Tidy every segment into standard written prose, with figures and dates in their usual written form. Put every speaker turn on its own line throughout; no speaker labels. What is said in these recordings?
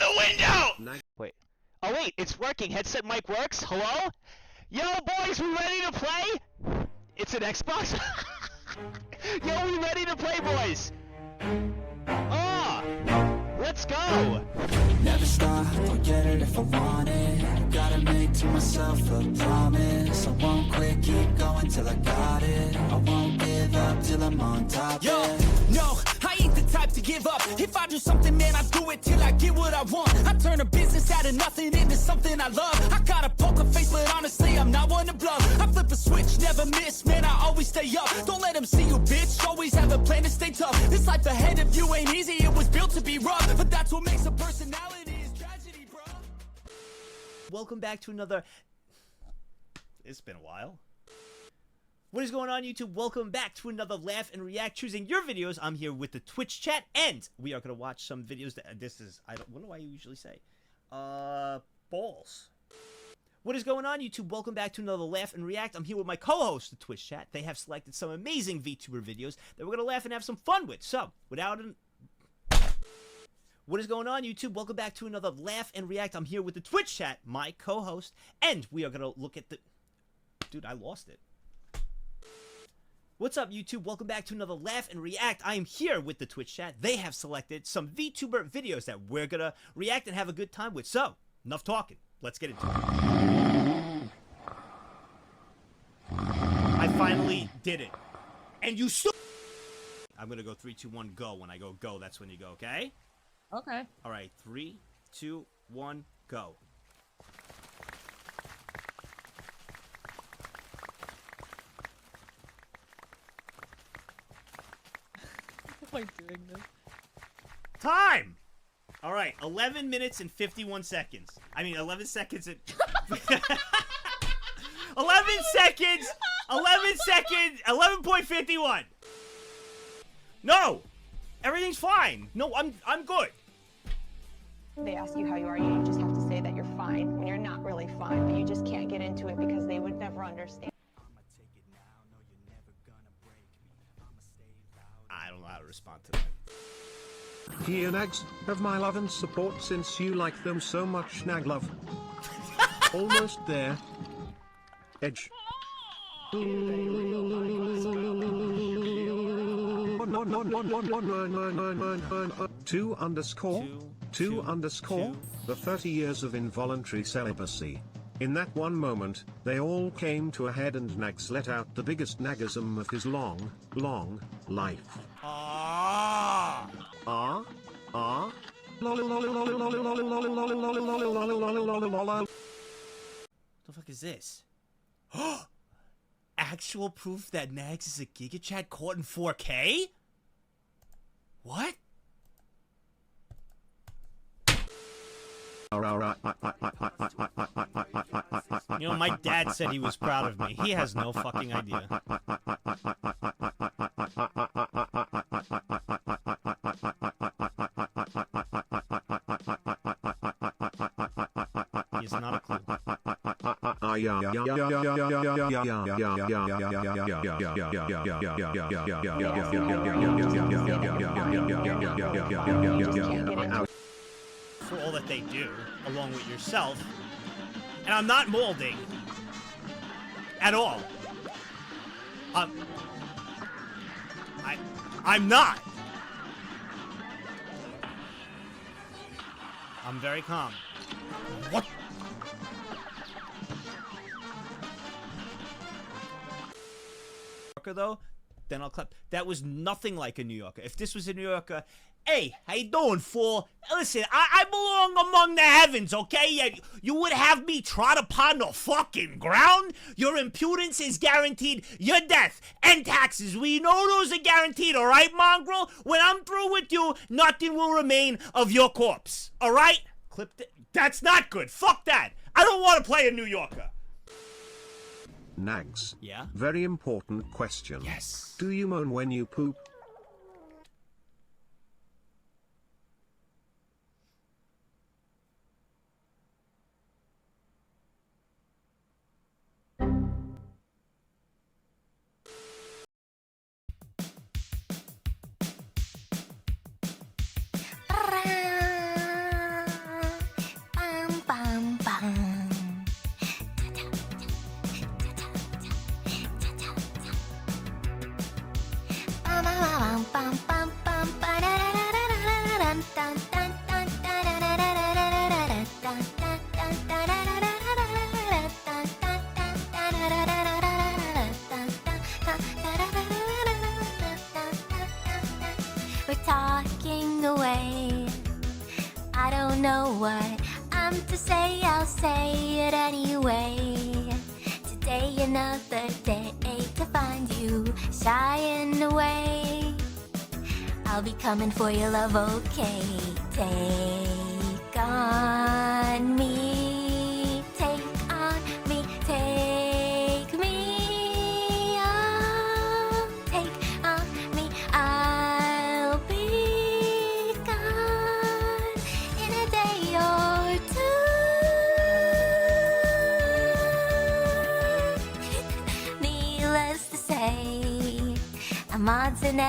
the window!
Wait. Oh wait, it's working. Headset mic works. Hello? Yo, boys, we ready to play? It's an Xbox? Yo, we ready to play, boys? Ah! Let's go!
Never stop, I'll get it if I want it. Gotta make to myself a promise. I won't quit, keep going till I got it. I won't give up till I'm on top.
Yo, no, I ain't the type to give up. If I do something, man, I do it till I get what I want. I turn a business out of nothing into something I love. I got a poker face, but honestly, I'm not one to bluff. I flip a switch, never miss, man, I always stay up. Don't let them see you, bitch, always have a plan to stay tough. This life ahead of you ain't easy, it was built to be rough. But that's what makes a personality is tragedy, bro.
Welcome back to another... It's been a while. What is going on, YouTube? Welcome back to another Laugh and React choosing your videos. I'm here with the Twitch chat, and we are going to watch some videos that... This is... what do I usually say? Balls. What is going on, YouTube? Welcome back to another Laugh and React. I'm here with my co-host, the Twitch chat. They have selected some amazing VTuber videos that we're going to laugh and have some fun with. So, without an... What is going on, YouTube? Welcome back to another Laugh and React. I'm here with the Twitch chat, my co-host, and we are going to look at the... Dude, I lost it. What's up, YouTube? Welcome back to another Laugh and React. I am here with the Twitch chat. They have selected some VTuber videos that we're going to react and have a good time with. So, enough talking. Let's get into it. I finally did it. And you still... I'm going to go 3, 2, 1, go. When I go go, that's when you go, okay?
Okay.
All right, 3, 2, 1, go.
Am I doing this?
Time! All right, 11 minutes and 51 seconds. I mean, 11 seconds and... 11 seconds! 11 seconds! 11.51! No! Everything's fine. No, I'm good.
They ask you how you are, you just have to say that you're fine when you're not really fine, but you just can't get into it because they would never understand.
I don't know how to respond to that.
Here, Nags, have my love and support since you like them so much, Nag love. Almost there. Edge. 2 underscore the 30 years of involuntary celibacy. In that one moment, they all came to a head and Nags let out the biggest nagism of his long life.
The fuck is this? Actual proof that Nags is a Giga Chat caught in 4K? What? You know, my dad said he was proud of me. He has no fucking idea. He's not a clue. For all that they do, along with yourself. And I'm not molding. At all. I'm not. I'm very calm. What? Though, then I'll clap. That was nothing like a New Yorker. If this was a New Yorker, hey, how you doing, fool? Listen, I belong among the heavens, okay? You would have me trod upon the fucking ground? Your impudence is guaranteed. Your death and taxes, we know those are guaranteed, all right, mongrel? When I'm through with you, nothing will remain of your corpse, all right? Clip it. That's not good. Fuck that. I don't want to play a New Yorker.
Nags.
Yeah?
Very important question.
Yes.
Do you moan when you poop?
We're talking away. I don't know what I'm to say, I'll say it anyway. Today another day to find you shying away. I'll be coming for your love, okay? Take on me, take on me, take me on, take on me. I'll be gone in a day or two. Needless to say, I'm odds and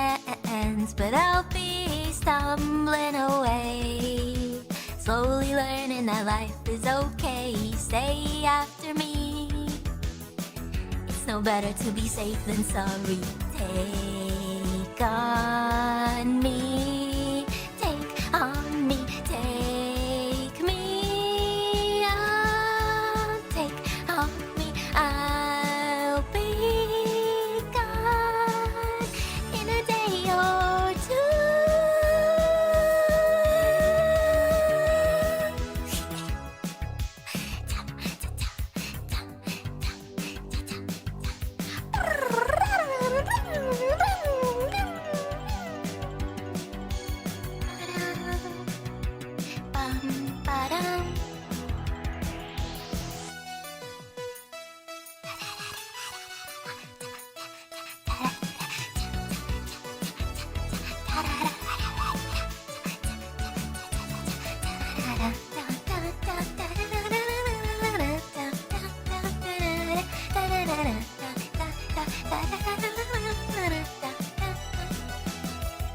ends, but I'll be stumbling away. Slowly learning that life is okay. Stay after me. It's no better to be safe than sorry. Take on me, take on me, take me on, take on me. I'll be gone in a day or two.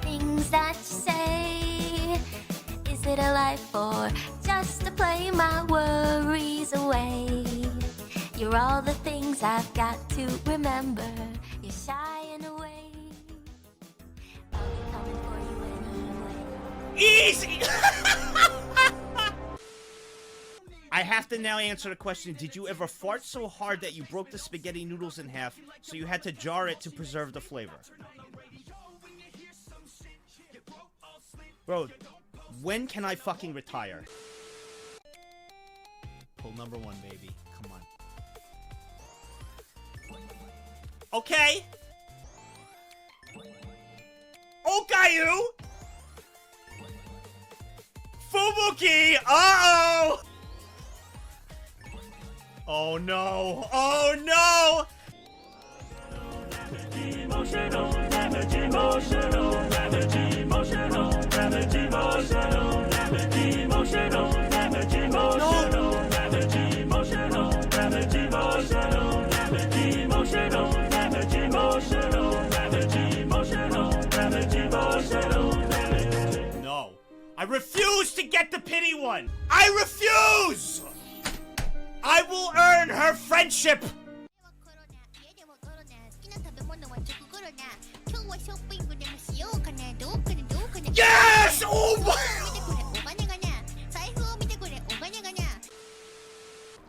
Things that you say, is it a life or just to play my worries away? You're all the things I've got to remember. You're shying away. I'll be coming for you anyway.
Easy! I have to now answer the question, did you ever fart so hard that you broke the spaghetti noodles in half, so you had to jar it to preserve the flavor? Bro, when can I fucking retire? Pull number one, baby. Come on. Okay. Okayu! Fubuki! Uh-oh! Oh no! Oh no! No. I refuse to get the pity one! I refuse! I will earn her friendship! Yes! Oh my!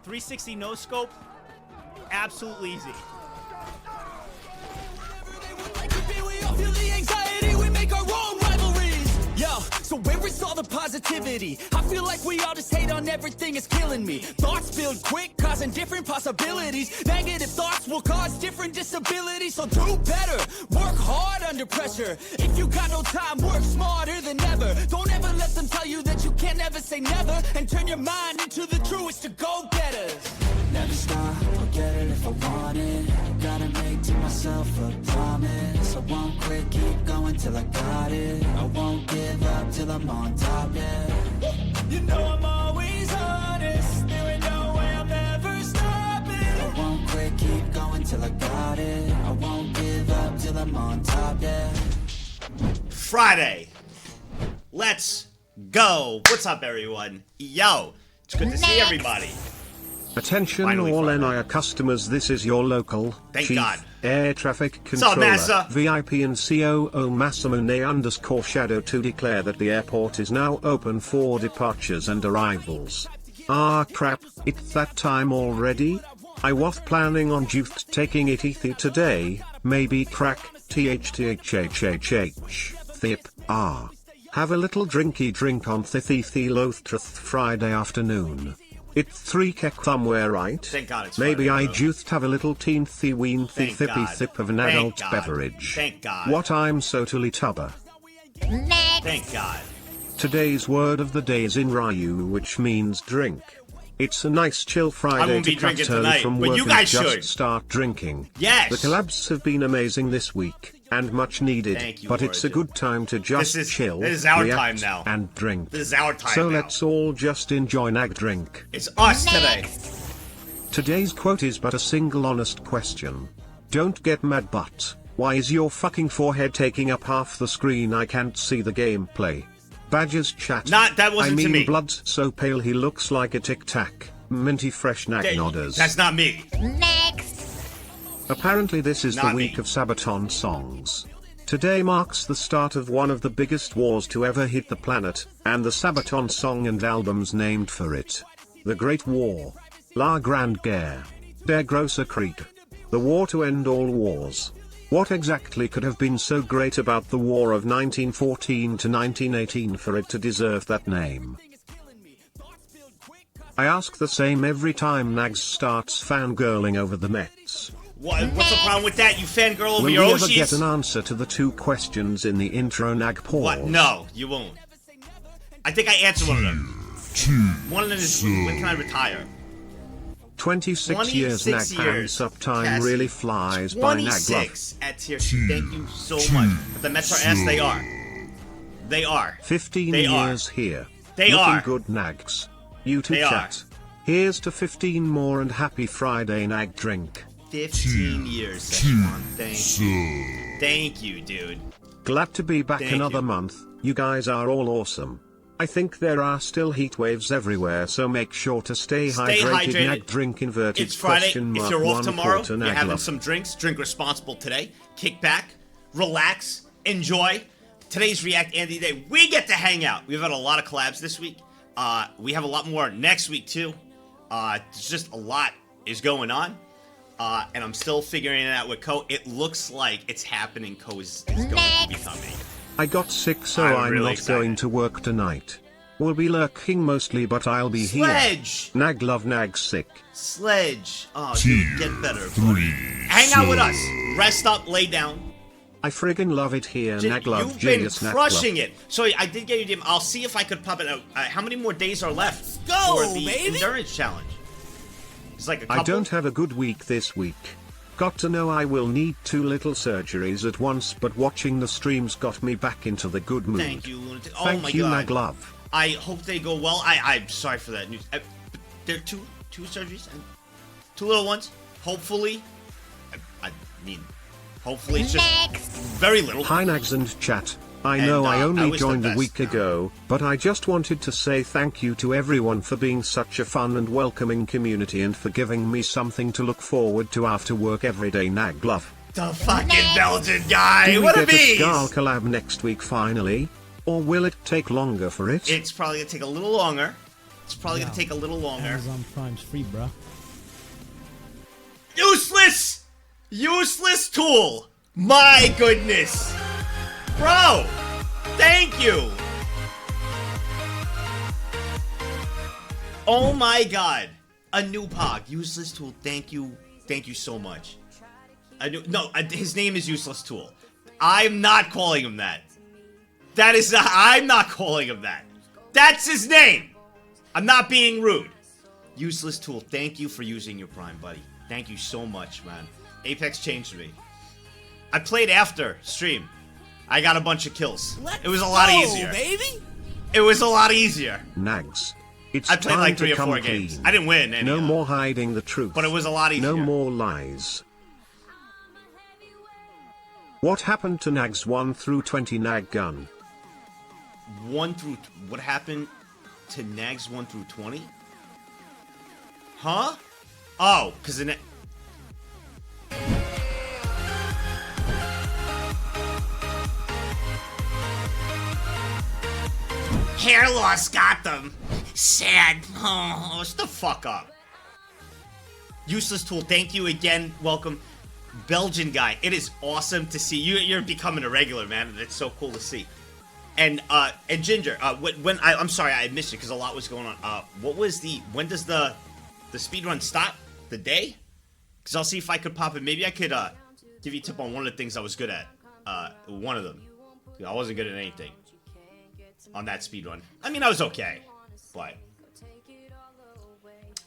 360 no scope? Absolutely easy.
Yo, so where is all the positivity? I feel like we all just hate on everything, it's killing me. Thoughts build quick, causing different possibilities. Negative thoughts will cause different disabilities. So do better, work hard under pressure. If you got no time, work smarter than ever. Don't ever let them tell you that you can't ever say never. And turn your mind into the truest to go-getters.
Never stop, I'll get it if I want it. Gotta make to myself a promise. I won't quit, keep going till I got it. I won't give up till I'm on top, yeah.
You know I'm always honest. There ain't no way I'm ever stopping.
I won't quit, keep going till I got it. I won't give up till I'm on top, yeah.
Friday. Let's go. What's up, everyone? Yo, it's good to see everybody.
Attention
Finally
all
Friday.
NIA customers, this is your local
Thank
Chief
God.
Air Traffic
What's up,
Controller,
Massa?
VIP and COO Masamune_Shadow to declare that the airport is now open for departures and arrivals. Ah crap, it's that time already? I was planning on just taking it easy today, maybe crack, thip, have a little drinky drink on Lothtreth Friday afternoon. It's 3 kek somewhere, right?
Thank God it's
Maybe
Friday,
I
bro.
just have a little teenthy weenthy
Thank
thippy
God.
thip of an
Thank
adult
God.
beverage.
Thank God.
What I'm so tubber.
Next.
Thank God.
Today's word of the day is in Ryu, which means drink. It's a nice chill Friday
won't
to
be
cut
drinking
early
tonight,
from
but
work
you
and
guys
just
should.
start drinking.
Yes.
The collabs have been amazing this week, and much needed,
Thank you,
but it's a
Origin.
good time to just chill,
this is our
react,
time now.
and drink.
This is our time
So
now.
let's all just enjoy Nag drink.
It's us today.
Today's quote is but a single honest question. Don't get mad, but why is your fucking forehead taking up half the screen? I can't see the gameplay. Badger's chat.
That wasn't
I mean,
to me.
Blood's so pale he looks like a Tic Tac. Minty fresh Nag nodders.
That's not me.
Next.
Apparently this is the
Not
week
me.
of Sabaton songs. Today marks the start of one of the biggest wars to ever hit the planet, and the Sabaton song and albums named for it. The Great War. La Grande Guerre. Der Grosse Krieg. The war to end all wars. What exactly could have been so great about the war of 1914 to 1918 for it to deserve that name? I ask the same every time Nags starts fangirling over the Mets.
What's the problem with that? You fangirl over
Will
your
we ever
Oshis?
get an answer to the 2 questions in the intro Nag pause?
What? No, you won't. I think I answered one of them. One of them is when can I retire?
26 years Nag
26 years.
hands up, time
Cassie.
really flies by Nag Love.
26 at tier 2. Thank you so much. But the Mets are ass. They are. They are.
15
They are.
years here.
They
Looking
are.
good Nags. You too
They
chat. Here's to 15 more and happy Friday Nag drink.
15 years, Szechuan. Thank you. Thank you, dude.
Glad to be back
Thank
another
you.
month. You guys are all awesome. I think there are still heat waves everywhere, so make sure to stay hydrated. Nag drink inverted
It's Friday.
question mark
If you're off
1
tomorrow,
quarter
you're
Nag
having
Love.
some drinks. Drink responsible today. Kick back, relax, enjoy. Today's React Andy Day. We get to hang out. We've had a lot of collabs this week. We have a lot more next week too. There's just a lot is going on. And I'm still figuring it out with Ko. It looks like it's happening. Ko is going to be coming.
I got sick, so
I'm
I'm
really
not
excited.
going to work tonight. Will be lurking mostly, but I'll be
Sledge!
here. Nag love Nag sick.
Sledge. Oh, dude, get better. Buddy. Hang out with us. Rest up, lay down.
I friggin' love it here. Nag love
You've been
genius Nag
crushing
love.
it. So I did get your DM. I'll see if I could pop it out. How many more days are left
Go,
for the
baby!
endurance challenge? It's like a couple.
I don't have a good week this week. Got to know I will need 2 little surgeries at once, but watching the streams got me back into the good mood.
Thank you, Lunatic. Oh
Thank
my
you,
god.
Nag love.
I hope they go well. I'm sorry for that news. There are two surgeries and 2 little ones. Hopefully, I mean, hopefully it's just
Next.
very little.
Hi Nags and chat. I
And,
know I
I
only
wish the
joined a
best.
week ago, but I just wanted to say thank you to everyone for being such a fun and welcoming community and for giving me something to look forward to after work every day. Nag love.
The fucking Belgian guy.
Do we
What a
get a
beast!
Scarl collab next week finally? Or will it take longer for it?
It's probably gonna take a little longer. It's probably gonna take a little longer.
Amazon Prime's free, bro.
Useless! Useless tool! My goodness! Bro! Thank you! Oh my god! A new pog. Useless tool. Thank you. Thank you so much. His name is Useless Tool. I'm not calling him that. That is not. I'm not calling him that. That's his name! I'm not being rude. Useless Tool. Thank you for using your Prime, buddy. Thank you so much, man. Apex changed me. I played after stream. I got a bunch of kills. It was a lot easier.
baby.
It was a lot easier.
Nags. It's
I played
time
like 3
to
or
come
4 games.
clean.
I didn't win any.
No more hiding the truth.
But it was a lot easier.
No more lies. What happened to Nags 1 through 20 Nag gun?
1 through... What happened to Nags 1 through 20? Huh? Oh, because in it. Hair loss got them. Sad. Oh, shut the fuck up. Useless tool. Thank you again. Welcome, Belgian guy. It is awesome to see you. You're becoming a regular, man. It's so cool to see. And Ginger. When I'm sorry I missed it because a lot was going on. What was the? When does the speed run stop? The day? Because I'll see if I could pop it. Maybe I could give you a tip on one of the things I was good at. One of them. I wasn't good at anything on that speed run. I mean, I was okay, but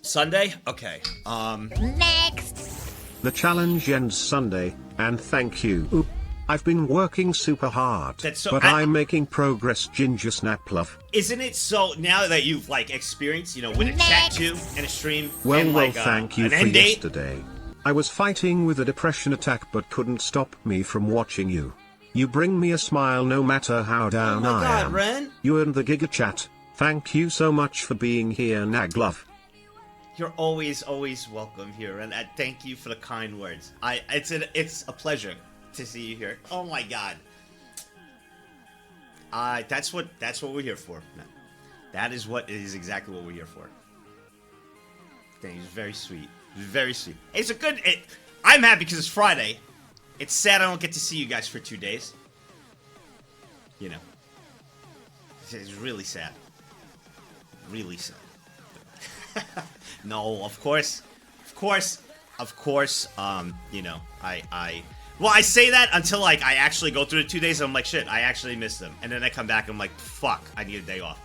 Sunday? Okay.
Next.
The challenge ends Sunday, and thank you. I've been working super hard,
That's so-
but I'm making progress. Ginger snap love.
Isn't it so now that you've like experienced, you know, with a chat too and a stream?
Well,
and, like,
thank you
an
for
end date?
yesterday. I was fighting with a depression attack but couldn't stop me from watching you. You bring me a smile no matter how down
Oh my
I
God,
am.
Ren.
You and the Giga Chat. Thank you so much for being here, Naglove.
You're always welcome here, and thank you for the kind words. It's a pleasure to see you here. Oh my God. That's what we're here for, man. That is exactly what we're here for. Thank you. It's very sweet. It's very sweet. It's a good. I'm happy because it's Friday. It's sad I don't get to see you guys for 2 days. You know. It's really sad. Really sad. No, of course. You know, well, I say that until, like, I actually go through the 2 days and I'm like, shit, I actually miss them. And then I come back and I'm like, fuck, I need a day off.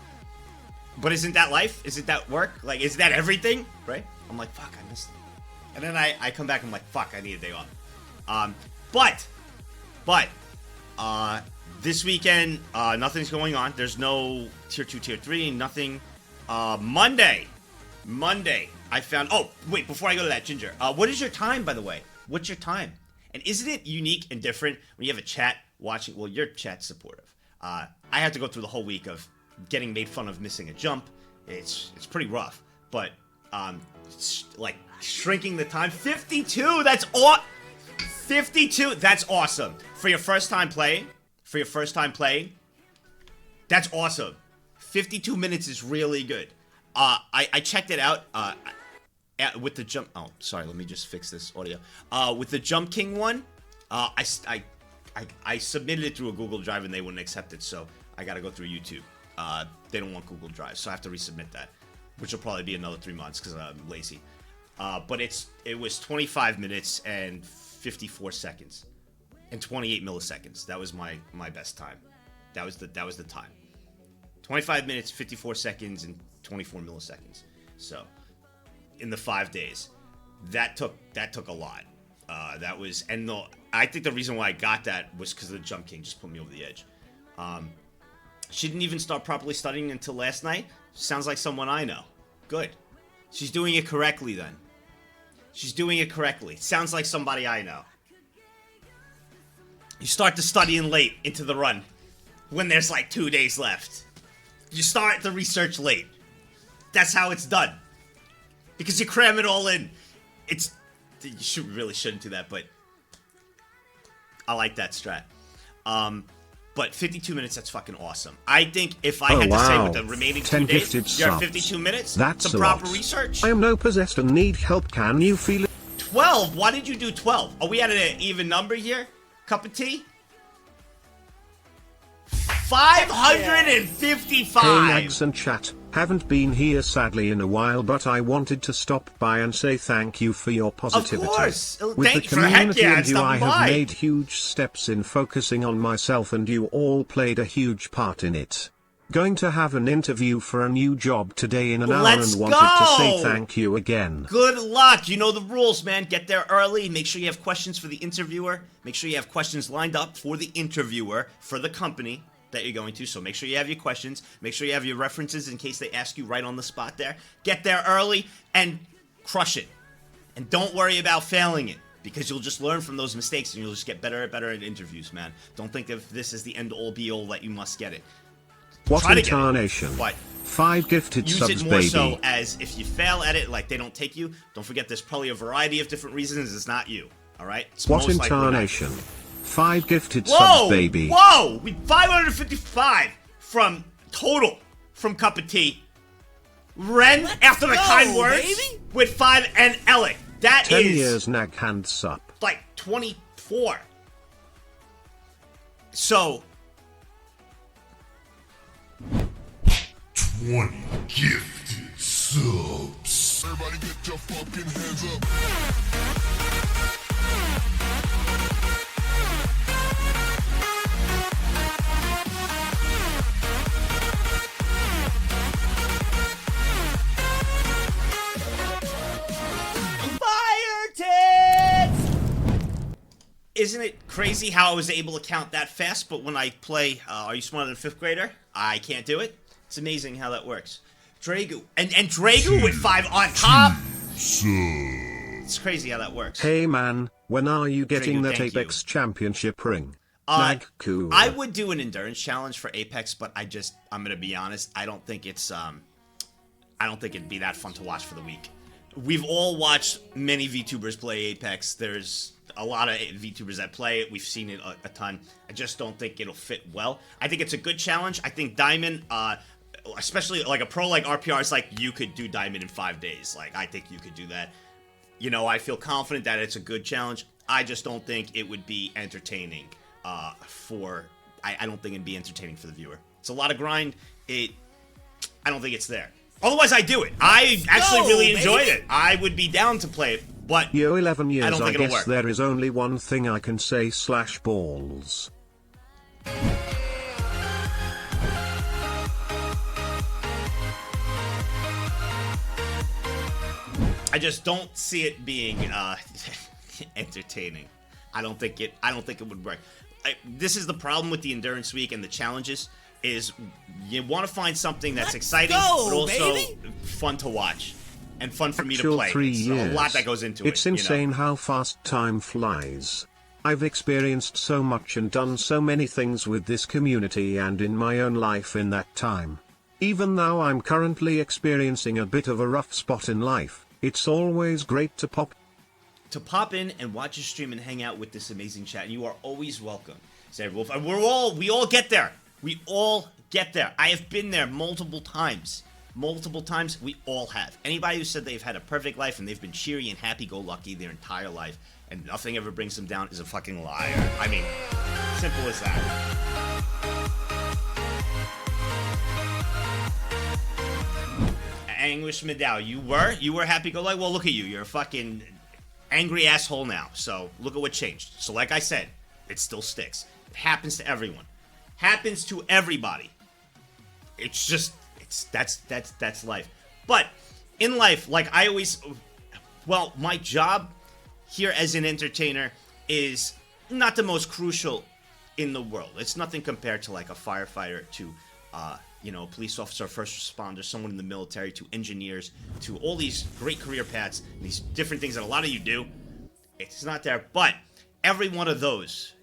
But isn't that life? Isn't that work? Like, isn't that everything? Right? I'm like, fuck, I missed them. And then I come back and I'm like, fuck, I need a day off. But, this weekend, nothing's going on. There's no Tier 2, Tier 3, nothing. Monday, I found... Oh, wait, before I go to that, Ginger, what is your time, by the way? What's your time? And isn't it unique and different when you have a chat watching... Well, your chat's supportive. I have to go through the whole week of getting made fun of missing a jump. It's pretty rough. But, like, shrinking the time... 52! That's 52! That's awesome. For your first time playing, that's awesome. 52 minutes is really good. I checked it out with the jump. Oh, sorry. Let me just fix this audio. With the Jump King one, I submitted it through a Google Drive and they wouldn't accept it, so I got to go through YouTube. They don't want Google Drive, so I have to resubmit that, which will probably be another 3 months because I'm lazy. But it was 25 minutes and 54 seconds and 28 milliseconds. That was my best time. That was the time. 25 minutes, 54 seconds, and 24 milliseconds. So, in the 5 days, that took a lot. I think the reason why I got that was because the Jump King just put me over the edge. She didn't even start properly studying until last night. Sounds like someone I know. Good. She's doing it correctly then. She's doing it correctly. Sounds like somebody I know. You start to studying late into the run when there's like 2 days left. You start the research late. That's how it's done. Because you cram it all in. You really shouldn't do that, but I like that strat. But 52 minutes, that's fucking awesome. I think if I had to say with the remaining 2 days, you're at 52 minutes.
That's
some
a
proper
lot.
research.
I am now possessed and need help. Can you feel it?
12? Why did you do 12? Are we at an even number here? Cup of tea? 555!
Hey Nags and chat, haven't been here sadly in a while, but I wanted to stop by and say thank you for your positivity.
Of course!
With
Thank
the
you for heck
community
yeah,
and you, I
stopping
have
by.
made huge steps in focusing on myself and you all played a huge part in it. Going to have an interview for a new job today in an hour
Let's
and wanted to say
go!
thank you again.
Good luck. You know the rules, man. Get there early. Make sure you have questions for the interviewer. Make sure you have questions lined up for the interviewer for the company that you're going to. So make sure you have your questions. Make sure you have your references in case they ask you right on the spot there. Get there early and crush it. And don't worry about failing it, because you'll just learn from those mistakes and you'll just get better and better at interviews, man. Don't think of this as the end-all be-all that you must get it.
What
Try to get it.
incarnation?
What?
5 gifted
use
subs,
it more
baby.
so as if you fail at it, like they don't take you. Don't forget, there's probably a variety of different reasons it's not you. All right. It's
What
most likely not.
incarnation? 5 gifted
Whoa,
subs, baby.
whoa! We 555 from total from Cup of Tea. Ren after the kind words
baby.
with 5 and Alec. That
10
is
years nag hands up.
like 24. So
20 gifted subs. Everybody get your fucking hands up.
Fire tits! Isn't it crazy how I was able to count that fast, but when I play Are You Smarter Than a 5th Grader, I can't do it? It's amazing how that works. Dragu. And Dragu with 5 on top. It's crazy how that works.
Hey man, when are you getting
Dragu,
that
thank
Apex Championship ring?
Uh,
Nag cool.
I would do an endurance challenge for Apex, but I'm gonna be honest, I don't think it'd be that fun to watch for the week. We've all watched many VTubers play Apex. There's a lot of VTubers that play it. We've seen it a ton. I just don't think it'll fit well. I think it's a good challenge. I think Diamond, especially like a pro like RPR, is like you could do Diamond in 5 days. Like I think you could do that. You know, I feel confident that it's a good challenge. I just don't think it would be entertaining I don't think it'd be entertaining for the viewer. It's a lot of grind. I don't think it's there. Otherwise, I do it. I actually really enjoyed it. I would be down to play it, but
Yo, 11 years,
I don't think it'll
guess
work.
there is only one thing I can say / balls.
I just don't see it being entertaining. I don't think it would work. This is the problem with the Endurance Week and the challenges is you want to find something that's exciting, but also fun to watch and fun for me to
Actual
play.
3
It's
years.
a lot that goes into it.
It's insane how fast time flies. I've experienced so much and done so many things with this community and in my own life in that time. Even though I'm currently experiencing a bit of a rough spot in life, it's always great to pop
in and watch a stream and hang out with this amazing chat. You are always welcome. Say Wolf, and we all get there. We all get there. I have been there multiple times. Multiple times, we all have. Anybody who said they've had a perfect life and they've been cheery and happy-go-lucky their entire life and nothing ever brings them down is a fucking liar. I mean, simple as that. Anguish Medal, you were happy-go-lucky? Well, look at you. You're a fucking angry asshole now. So, look at what changed. So, like I said, it still sticks. It happens to everyone. Happens to everybody. It's just... That's life. But in life, like I always, well, my job here as an entertainer is not the most crucial in the world. It's nothing compared to like a firefighter, to a police officer, first responder, someone in the military, to engineers, to all these great career paths, these different things that a lot of you do. It's not there, but every one of those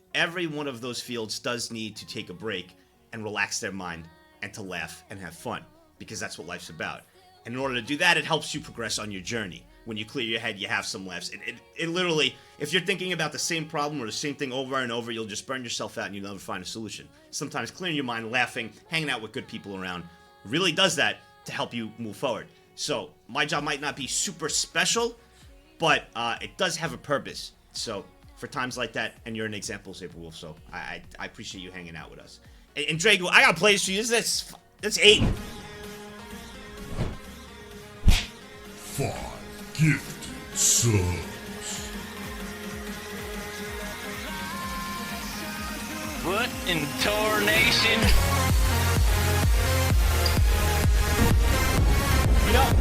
fields does need to take a break and relax their mind and to laugh and have fun, because that's what life's about. And in order to do that, it helps you progress on your journey. When you clear your head, you have some laughs. It literally, if you're thinking about the same problem or the same thing over and over, you'll just burn yourself out and you'll never find a solution. Sometimes clearing your mind, laughing, hanging out with good people around really does that to help you move forward. So my job might not be super special, but it does have a purpose. So for times like that, and you're an example, Saberwolf, so I appreciate you hanging out with us. And Drago, I got plays for you. That's 8.
5 gifted subs.
What in tarnation?
You know,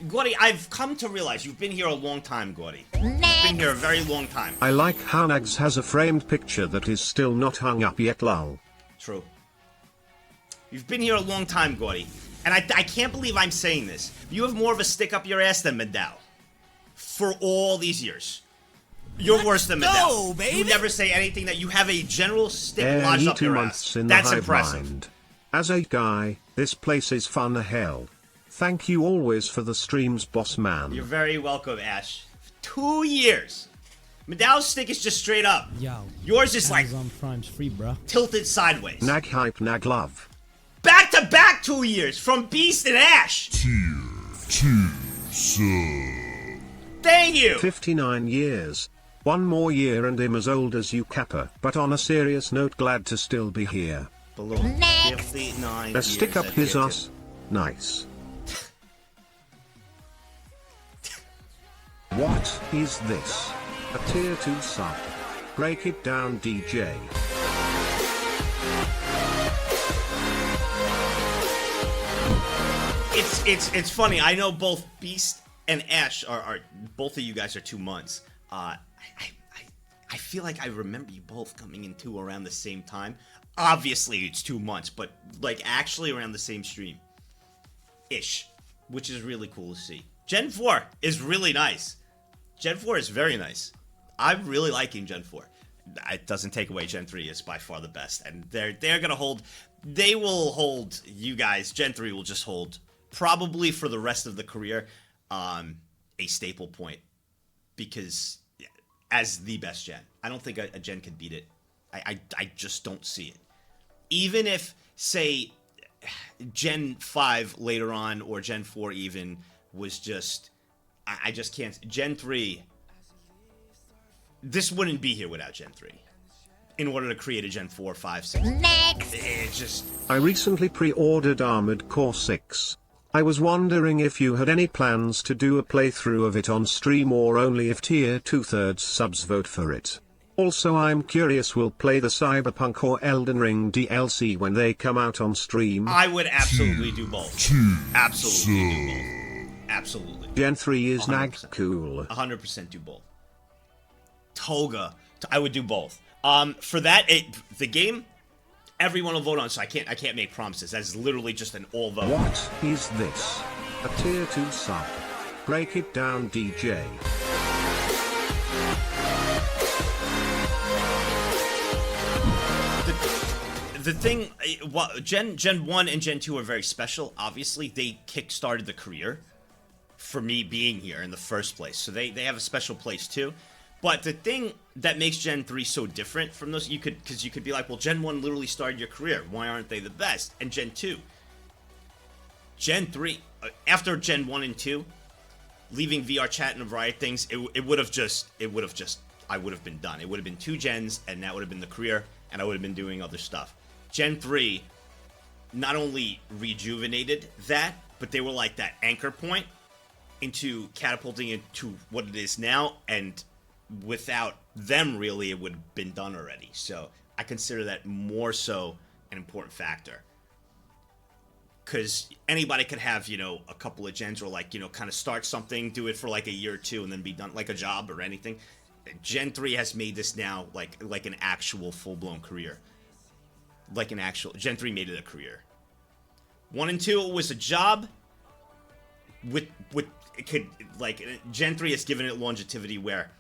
Gordy, I've come to realize you've been here a long time, Gordy. You've been here a very long time.
I like how Nags has a framed picture that is still not hung up yet, lol.
True. You've been here a long time, Gordy. And I can't believe I'm saying this. You have more of a stick up your ass than Medal. For all these years. You're worse than Medal.
baby.
You never say anything that you have a general stick lodged
Ye
up
2
your
months
ass.
in the
That's
Hivemind.
impressive.
As a guy, this place is fun as hell. Thank you always for the streams, boss man.
You're very welcome, Ash. 2 years. Medall's stick is just straight up.
Yo,
yours is like
Amazon Prime's free, bro.
Tilted sideways.
Nag hype, nag love.
Back to back 2 years from Beast and Ash.
Tier 2 sub.
Thank you.
59 years. One more year and I'm as old as you, Kappa. But on a serious note, glad to still be here.
Balloon.
Next.
59
A stick
years
up
at
his
tier
ass. Nice. What is this? A tier 2 sub. Break it down, DJ.
It's funny. I know both Beast and Ash are both of you guys are 2 months. I feel like I remember you both coming in two around the same time. Obviously, it's 2 months, but like actually around the same stream, ish, which is really cool to see. Gen 4 is really nice. Gen 4 is very nice. I'm really liking Gen 4. It doesn't take away Gen 3 is by far the best, and they're gonna hold. They will hold you guys. Gen 3 will just hold probably for the rest of the career, a staple point, because as the best gen, I don't think a gen could beat it. I just don't see it. Even if, say, Gen 5 later on or Gen 4 even was just, I just can't. Gen 3, this wouldn't be here without Gen 3. In order to create a Gen 4, 5, 6.
Next.
It's just...
I recently pre-ordered Armored Core 6. I was wondering if you had any plans to do a playthrough of it on stream or only if tier 2/3 subs vote for it. Also, I'm curious, will play the Cyberpunk or Elden Ring DLC when they come out on stream?
I would absolutely do both. Absolutely do both. Absolutely.
Gen 3 is
100%.
nag cool.
100% do both. Toga, I would do both. For that, the game, everyone will vote on, so I can't make promises. That's literally just an all vote.
What is this? A tier 2 sub. Break it down, DJ.
The thing, Gen 1 and Gen 2 are very special. Obviously, they kick-started the career for me being here in the first place. So they have a special place too. But the thing that makes Gen 3 so different from those, because you could be like, well, Gen 1 literally started your career. Why aren't they the best? And Gen 2. Gen 3, after Gen 1 and 2, leaving VR chat and a variety of things, it would have just, I would have been done. It would have been 2 gens, and that would have been the career, and I would have been doing other stuff. Gen 3 not only rejuvenated that, but they were like that anchor point into catapulting it to what it is now, and without them, really, it would have been done already. So I consider that more so an important factor. Because anybody could have, a couple of gens or, kind of start something, do it for, a year or two, and then be done, like a job or anything. Gen 3 has made this now, like an actual full-blown career. Gen 3 made it a career. 1 and 2 was a job with it could, Gen 3 has given it longevity where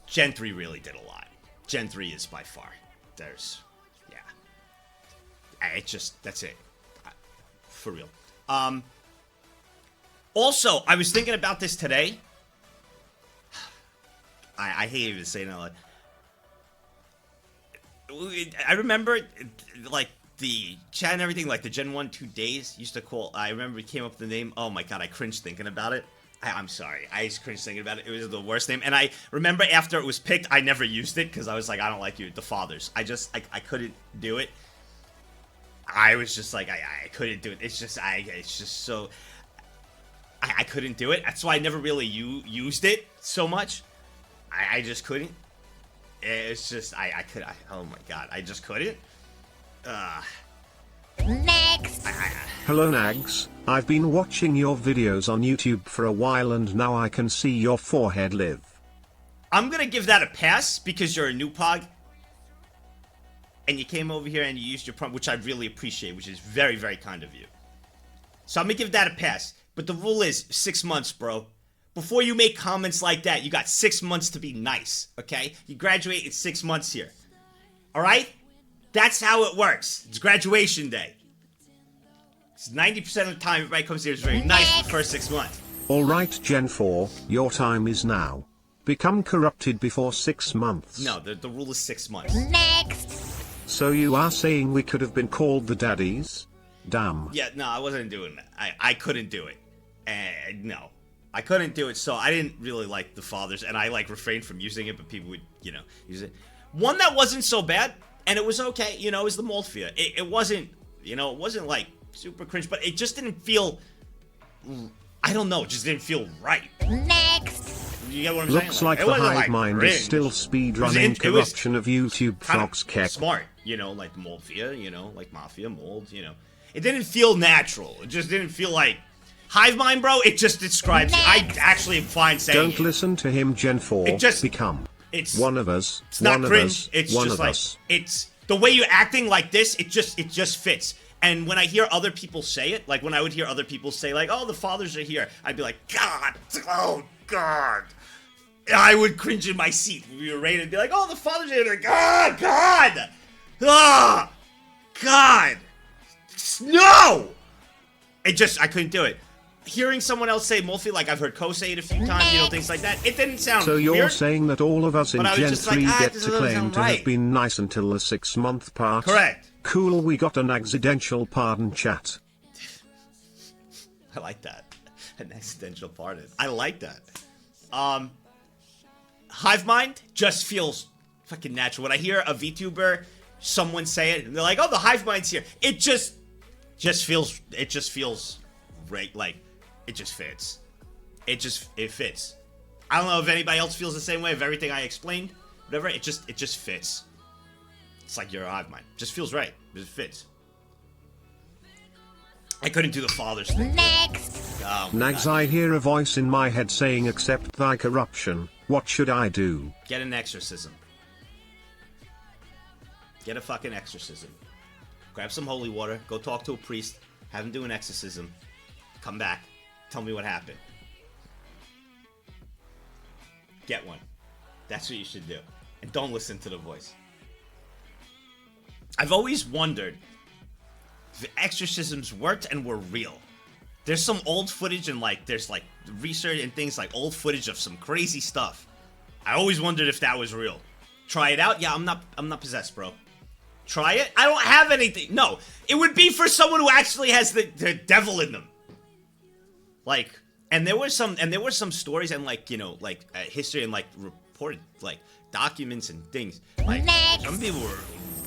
Gen 3 really did a lot. Gen 3 is by far. That's it. For real. Also, I was thinking about this today. I hate even saying it out loud. I remember, the chat and everything, the Gen 1 2 days used to call. I remember it came up with the name. Oh my god, I cringed thinking about it. I'm sorry. I just cringed thinking about it. It was the worst name. And I remember after it was picked, I never used it because I was like, I don't like you. The Fathers. I couldn't do it. I was just like, I couldn't do it. It's just so. I couldn't do it. That's why I never really used it so much. I just couldn't. It's just, oh my god. I just couldn't.
Next.
Hello Nags, I've been watching your videos on YouTube for a while and now I can see your forehead live.
I'm gonna give that a pass because you're a new pog. And you came over here and you used your prompt, which I really appreciate, which is very, very kind of you. So I'm gonna give that a pass. But the rule is 6 months, bro. Before you make comments like that, you got 6 months to be nice, okay? You graduate in 6 months here. Alright? That's how it works. It's graduation day. 90% of the time, everybody comes here is very nice for the first 6 months.
Alright Gen 4, your time is now. Become corrupted before 6 months.
No, the rule is 6 months.
So you are saying we could have been called the daddies? Damn.
Yeah, no, I wasn't doing that. I couldn't do it. No. I couldn't do it, so I didn't really like the fathers, and I, like, refrained from using it, but people would, you know, use it. One that wasn't so bad, and it was okay, you know, is the Moltfia. It wasn't, you know, it wasn't, like, super cringe, but it just didn't feel, I don't know, it just didn't feel right. You get what I'm
Looks
saying?
like the Hivemind is still speedrunning corruption of YouTube Fox Keck.
Smart, you know, like the Moltfia, you know, like Mafia, Mold, you know. It didn't feel natural. It just didn't feel like Hivemind, bro. It just describes. I actually am fine saying.
Don't listen to him, Gen 4.
It just
become.
It's
one of us.
It's not
one
cringe.
Of us,
it's
one
just
of
like
us.
it's the way you're acting like this. It just fits. And when I hear other people say it, like when I would hear other people say like, "Oh, the fathers are here," I'd be like, "God, oh God." I would cringe in my seat. We were ready to be like, "Oh, the fathers are here." Like, "Oh, God, oh, God, no!" I couldn't do it. Hearing someone else say Moltfia, like I've heard Ko say it a few times, you know, things like that. It didn't sound
So you're
weird,
saying that all of us in
but I was
Gen
just
3
like,
get
this
to
doesn't
claim
sound
to
right.
have been nice until the 6-month part?
Correct.
Cool, we got an accidental pardon chat.
I like that. An accidental pardon. I like that. Hivemind just feels fucking natural. When I hear a VTuber, someone say it, and they're like, "Oh, the Hivemind's here." It just feels right. Like it just fits. It fits. I don't know if anybody else feels the same way of everything I explained. Whatever. It just fits. It's like you're a Hivemind. Just feels right. It fits. I couldn't do the father's thing. Oh,
Nags,
God.
I hear a voice in my head saying, "Accept thy corruption." What should I do?
Get an exorcism. Get a fucking exorcism. Grab some holy water. Go talk to a priest. Have him do an exorcism. Come back. Tell me what happened. Get one. That's what you should do. And don't listen to the voice. I've always wondered if exorcisms worked and were real. There's some old footage and like there's like research and things like old footage of some crazy stuff. I always wondered if that was real. Try it out. Yeah, I'm not possessed, bro. Try it. I don't have anything. No, it would be for someone who actually has the devil in them. Like, and there were some stories and like, you know, like history and like reported like documents and things. Like some people were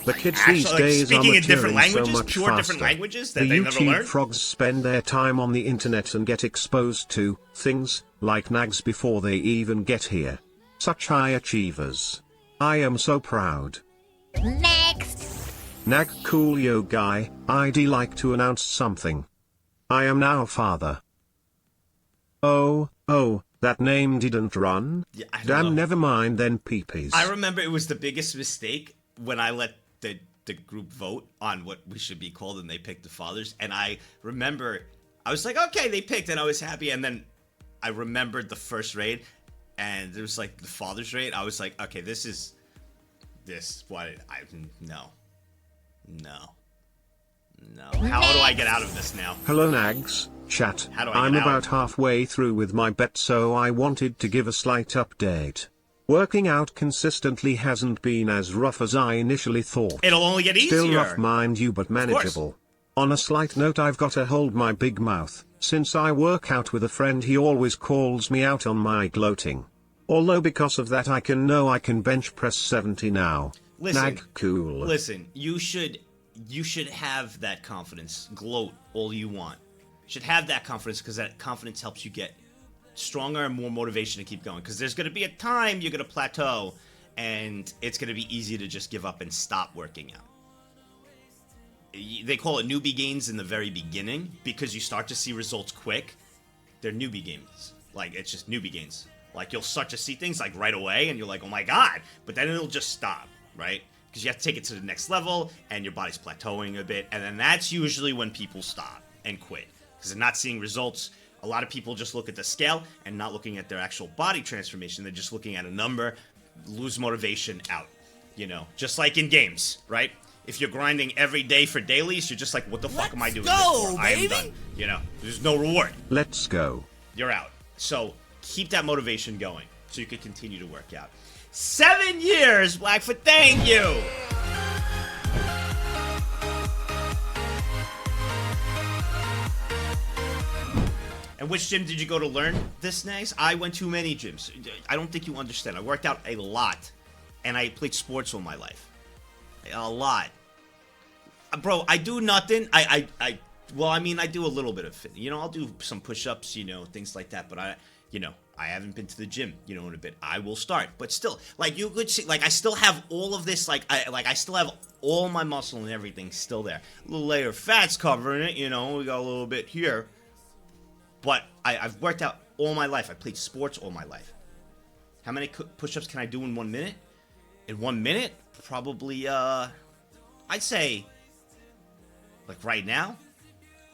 The kids these
actually,
days
speaking
are
in different
maturing
languages,
so much
pure
faster.
different languages that
The
they never
YouTube
learned.
frogs spend their time on the internet and get exposed to things like nags before they even get here. Such high achievers. I am so proud. Nag cool guy, I'd like to announce something. I am now father. Oh, that name didn't run?
Yeah, I don't
Damn,
know.
never mind then peepees.
I remember it was the biggest mistake when I let the group vote on what we should be called and they picked the fathers. And I remember, I was like, okay, they picked and I was happy. And then I remembered the first raid and there was like the fathers raid. I was like, okay, no. How do I get out of this now?
Hello Nags, chat.
How do I
I'm
get out?
about halfway through with my bet, so I wanted to give a slight update. Working out consistently hasn't been as rough as I initially thought.
It'll only get easier.
Still rough, mind you, but manageable. On a slight note, I've got to hold my big mouth. Since I work out with a friend, he always calls me out on my gloating. Although because of that I can bench press 70 now.
Listen,
Nag cool.
Listen, you should have that confidence. Gloat all you want. You should have that confidence because that confidence helps you get stronger and more motivation to keep going. Because there's going to be a time you're going to plateau and it's going to be easy to just give up and stop working out. They call it newbie gains in the very beginning because you start to see results quick. They're newbie gains. Like, it's just newbie gains. Like, you'll start to see things like right away and you're like, oh my God. But then it'll just stop, right? Because you have to take it to the next level and your body's plateauing a bit. And then that's usually when people stop and quit because they're not seeing results. A lot of people just look at the scale and not looking at their actual body transformation. They're just looking at a number, lose motivation, out. You know, just like in games, right? If you're grinding every day for dailies, you're just like, what the fuck am I doing
go,
this for? I am
baby.
done. You know, there's no reward.
Let's go.
You're out. So keep that motivation going so you can continue to work out. 7 years, Blackfoot, thank you! And which gym did you go to learn this next? I went to many gyms. I don't think you understand. I worked out a lot, and I played sports all my life. A lot. Bro, I do nothing. Well, I mean, I do a little bit of fitness. You know, I'll do some push-ups, you know, things like that. But I haven't been to the gym, you know, in a bit. I will start. But still, like, you could see, like, I still have all of this, I still have all my muscle and everything still there. A little layer of fat's covering it, you know. We got a little bit here. But I've worked out all my life. I played sports all my life. How many push-ups can I do in 1 minute? In 1 minute? Probably, I'd say, like right now,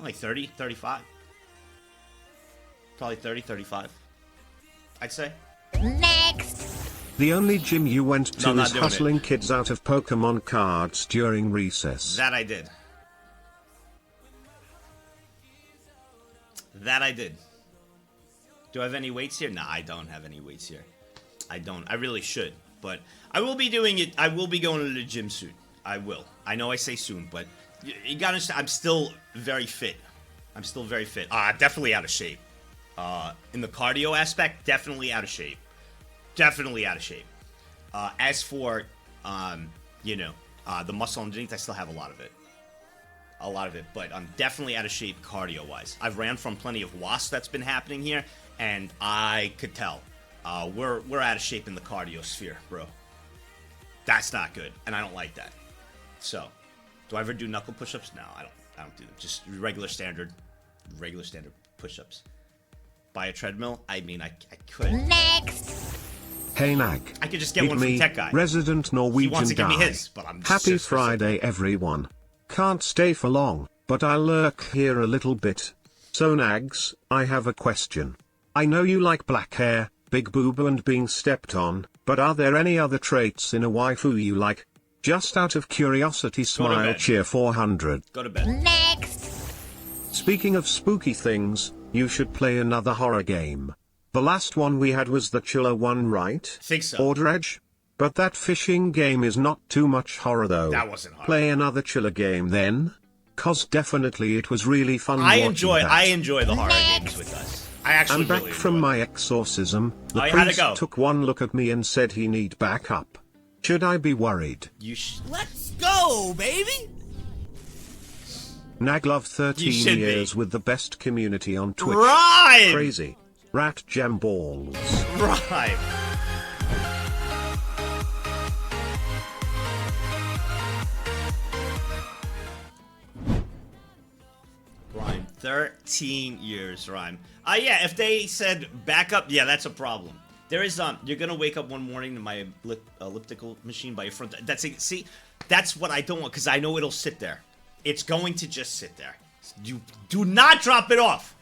like 30, 35. Probably 30, 35. I'd say.
Next.
The only gym you went to
No, I'm not
is
doing
hustling
it.
kids out of Pokemon cards during recess.
That I did. That I did. Do I have any weights here? Nah, I don't have any weights here. I don't. I really should. But I will be doing it. I will be going to the gym soon. I will. I know I say soon, but you gotta understand, I'm still very fit. I'm still very fit. Definitely out of shape. In the cardio aspect, definitely out of shape. Definitely out of shape. As for, the muscle underneath, I still have a lot of it. A lot of it, but I'm definitely out of shape cardio-wise. I've ran from plenty of wasp that's been happening here, and I could tell. We're out of shape in the cardio sphere, bro. That's not good, and I don't like that. So, do I ever do knuckle push-ups? No, I don't do them. Just regular standard push-ups. Buy a treadmill? I mean, I could.
Next.
Hey Nag.
I could just get
Meet
one from
me,
Tech Guy.
resident Norwegian
He wants to give me
guy.
his, but I'm
Happy
just
Friday, everyone. Can't stay for long, but I'll lurk here a little bit. So Nags, I have a question. I know you like black hair, big boob and being stepped on, but are there any other traits in a waifu you like? Just out of curiosity, smile
bed.
cheer 400.
Go to bed.
Next.
Speaking of spooky things, you should play another horror game. The last one we had was the chiller one, right?
Think so.
Order Edge? But that fishing game is not too much horror though.
That wasn't horror.
Play another chiller game then? Cause definitely it was really fun
I
watching
enjoy
that.
the horror games with us. I actually
I'm back
really
from
enjoy
my exorcism. The
Oh, how'd it
priest
go?
took one look at me and said he need backup. Should I be worried?
You
Let's go, baby.
Naglove
You
13
should be.
years with the best community on Twitch.
Right!
Crazy. Rat gem balls.
Right. Rhyme. 13 years, Rhyme. Yeah, if they said backup, yeah, that's a problem. There is, you're gonna wake up one morning to my elliptical machine by your front. See, that's what I don't want, because I know it'll sit there. It's going to just sit there. You do not drop it off.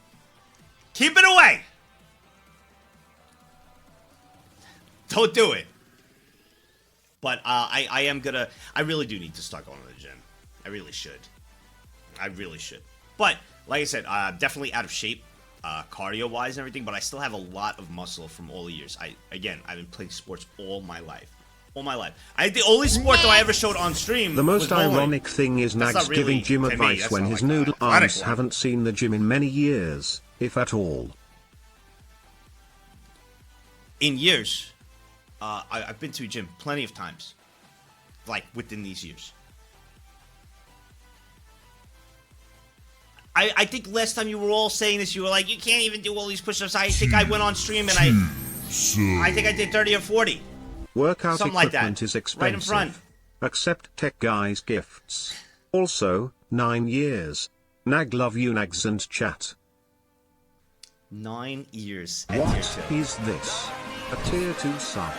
Keep it away. Don't do it. But I am gonna. I really do need to start going to the gym. I really should. I really should. But like I said, definitely out of shape, cardio-wise and everything. But I still have a lot of muscle from all the years. I've been playing sports all my life. All my life. The only sport that I ever showed on stream.
The most
was bowling.
ironic thing is
That's
Nags
not really,
giving gym
to me,
advice
that's
when
not
his
like
noodle
an athletic
arms
one.
haven't seen the gym in many years, if at all.
In years, I've been to a gym plenty of times. Like, within these years. I think last time you were all saying this, you were like, you can't even do all these push-ups. I think I went on stream and I think I did 30 or 40.
Workout
Something like
equipment
that.
is expensive.
Right in front.
Accept Tech Guy's gifts. Also, 9 years. Nag love you Nags and chat.
9 years at
What
tier 2.
is this? A tier 2 sub.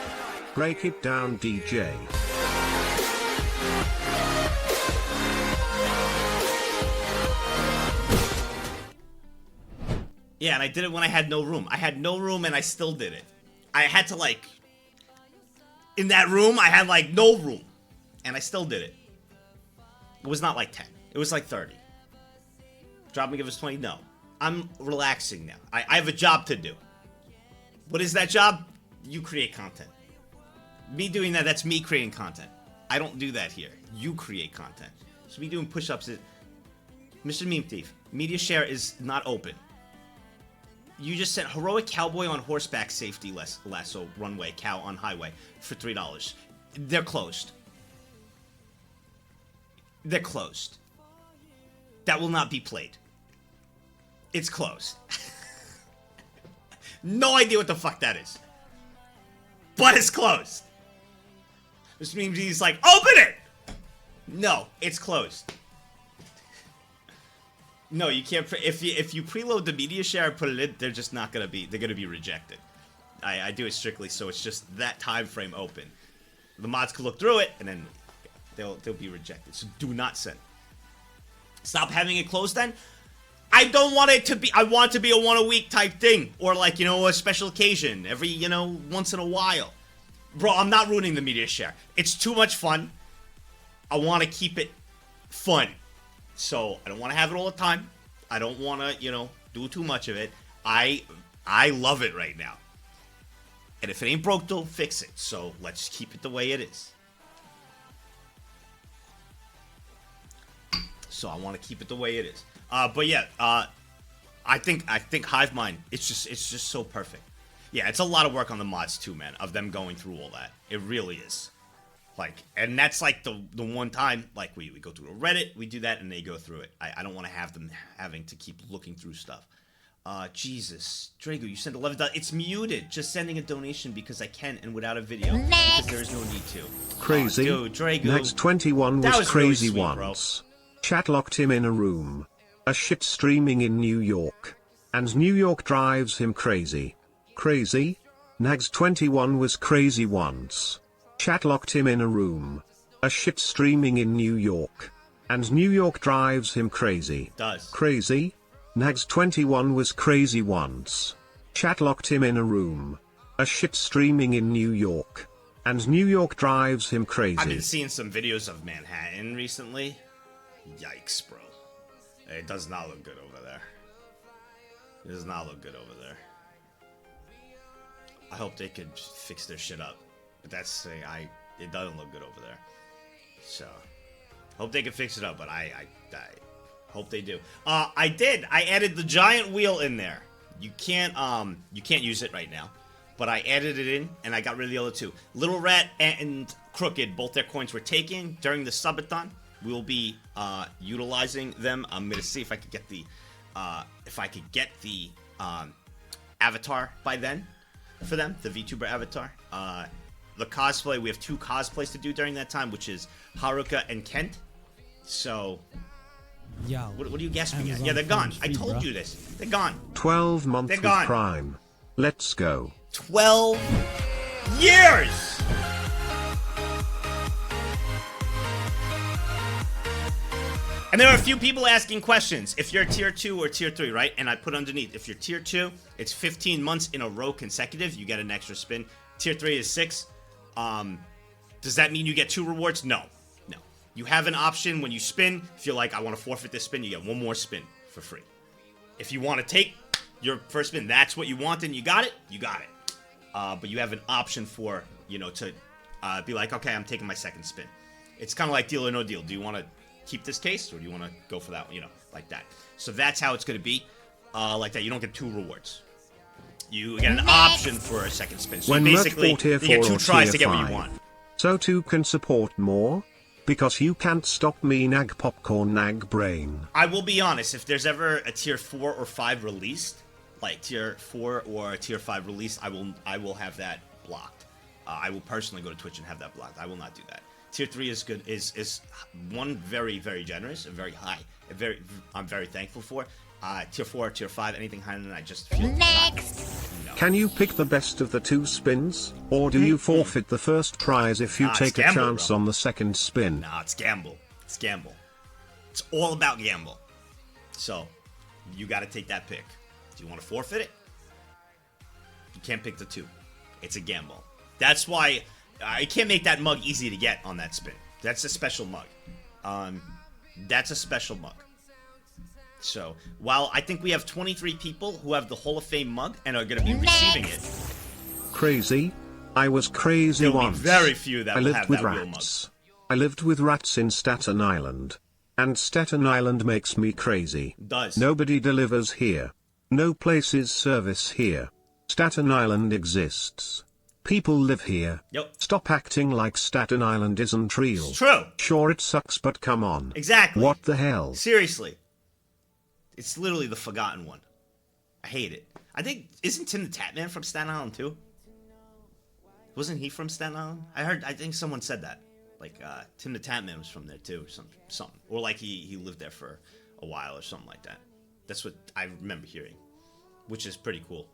Break it down, DJ.
Yeah, and I did it when I had no room. I had no room and I still did it. I had to, like... In that room, I had, like, no room. And I still did it. It was not like 10. It was like 30. Drop me, give us 20? No. I'm relaxing now. I have a job to do. What is that job? You create content. Me doing that, that's me creating content. I don't do that here. You create content. So me doing push-ups is... Mr. Meme Thief, media share is not open. You just sent heroic cowboy on horseback safety lasso runway cow on highway for $3. They're closed. They're closed. That will not be played. It's closed. No idea what the fuck that is. But it's closed. Which means he's like, open it! No, it's closed. No, you can't. If you preload the media share and put it in, they're just not gonna be. They're gonna be rejected. I do it strictly so it's just that time frame open. The mods can look through it and then they'll be rejected. So do not send. Stop having it closed then. I don't want it to be. I want it to be a one a week type thing, or like a special occasion every once in a while. Bro, I'm not ruining the media share. It's too much fun. I want to keep it fun. So I don't want to have it all the time. I don't want to, do too much of it. I love it right now. And if it ain't broke, don't fix it. So let's keep it the way it is. So I want to keep it the way it is. But yeah, I think Hivemind, it's just so perfect. Yeah, it's a lot of work on the mods too, man, of them going through all that. It really is. Like, and that's like the one time, like, we go through a Reddit, we do that, and they go through it. I don't want to have them having to keep looking through stuff. Jesus. Drago, you sent $11. It's muted. Just sending a donation because I can and without a video. Because there is no need to.
Crazy.
Dude, Drago.
Next 21
That
was crazy
really sweet,
once. Chat locked him in a room. A shit streaming in New York. And New York drives him crazy. Crazy? Nags 21 was crazy once. Chat locked him in a room. A shit streaming in New York. And New York drives him crazy.
Does.
Crazy? Nags 21 was crazy once. Chat locked him in a room. A shit streaming in New York. And New York drives him crazy.
I've been seeing some videos of Manhattan recently. Yikes, bro. It does not look good over there. It does not look good over there. I hope they could fix their shit up. But that's it doesn't look good over there. So hope they can fix it up, but I hope they do. I added the giant wheel in there. You can't use it right now. But I added it in and I got rid of the other two. Little Rat and Crooked, both their coins were taken during the subathon. We will be utilizing them. I'm gonna see if I could get the avatar by then for them, the VTuber avatar. The cosplay, we have 2 cosplays to do during that time, which is Haruka and Kent. So,
Yo,
what are you guessing at? Yeah, they're gone. I told you this. They're gone.
12 months of Prime. Let's go.
12 years! And there are a few people asking questions. If you're tier 2 or tier 3, right? And I put underneath, if you're tier 2, it's 15 months in a row consecutive. You get an extra spin. Tier 3 is 6. Does that mean you get 2 rewards? No. No. You have an option when you spin. If you're like, I want to forfeit this spin, you get 1 more spin for free. If you want to take your first spin, that's what you want, and you got it, you got it. But you have an option for, to be like, okay, I'm taking my second spin. It's kind of like Deal or No Deal. Do you want to keep this case, or do you want to go for that one, like that? So that's how it's going to be, like that. You don't get 2 rewards. You get an option for a second spin. So
When
basically,
tier
you get 2
4
tries
or
to get
tier
what you
5.
want.
So 2 can support more? Because you can't stop me, nag popcorn, nag brain.
I will be honest, if there's ever a tier 4 or 5 released, like tier 4 or tier 5 release, I will have that blocked. I will personally go to Twitch and have that blocked. I will not do that. Tier 3 is good. Is one very, very generous and very high. I'm very thankful for. Tier 4, tier 5, anything higher than that, I just feel
Next.
no.
Can you pick the best of the 2 spins? Or do you forfeit the first prize if you
Nah,
take
it's gamble,
a chance
bro.
on the second spin?
Nah, it's gamble. It's gamble. It's all about gamble. So, you got to take that pick. Do you want to forfeit it? You can't pick the 2. It's a gamble. That's why I can't make that mug easy to get on that spin. That's a special mug. That's a special mug. So, while I think we have 23 people who have the Hall of Fame mug and are going to be receiving it.
Crazy? I was crazy
There will be
once.
very few that
I
will
lived
have
with
that real
rats. I lived with rats in Staten Island. And Staten Island makes me crazy.
Does.
Nobody delivers here. No places service here. Staten Island exists. People live here.
Yep.
Stop acting like Staten Island isn't real.
It's true.
Sure it sucks, but come on.
Exactly.
What the hell?
Seriously. It's literally the forgotten one. I hate it. I think, isn't Tim the Tap Man from Staten Island too? Wasn't he from Staten Island? I think someone said that. Like, Tim the Tap Man was from there too, or something. Or like he lived there for a while or something like that. That's what I remember hearing. Which is pretty cool.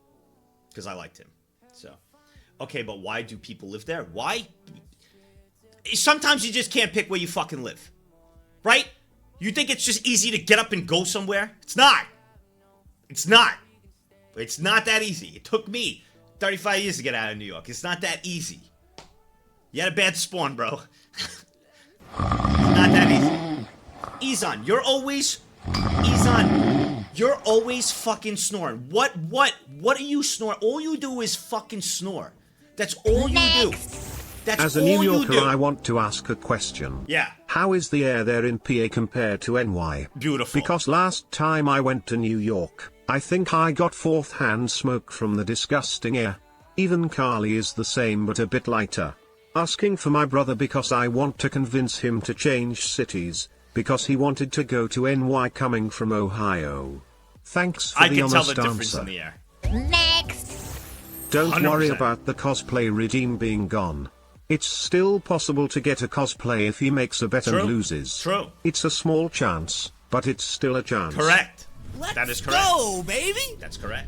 Because I liked him. So. Okay, but why do people live there? Why? Sometimes you just can't pick where you fucking live. Right? You think it's just easy to get up and go somewhere? It's not. It's not. It's not that easy. It took me 35 years to get out of New York. It's not that easy. You had a bad spawn, bro. It's not that easy. Izan, you're always fucking snoring. What are you snoring? All you do is fucking snore. That's all you do. That's
As a
all
New
you
Yorker,
do.
I want to ask a question.
Yeah.
How is the air there in PA compared to NY?
Beautiful.
Because last time I went to New York, I think I got fourth-hand smoke from the disgusting air. Even Carly is the same but a bit lighter. Asking for my brother because I want to convince him to change cities, because he wanted to go to NY coming from Ohio. Thanks for
I
the
can tell
honest
the difference
answer.
in the air.
Next.
Don't worry
100%.
about the cosplay regime being gone. It's still possible to get a cosplay if he makes a bet
True.
and loses.
True.
It's a small chance, but it's still a chance.
Correct. That is correct.
Go, baby!
That's correct.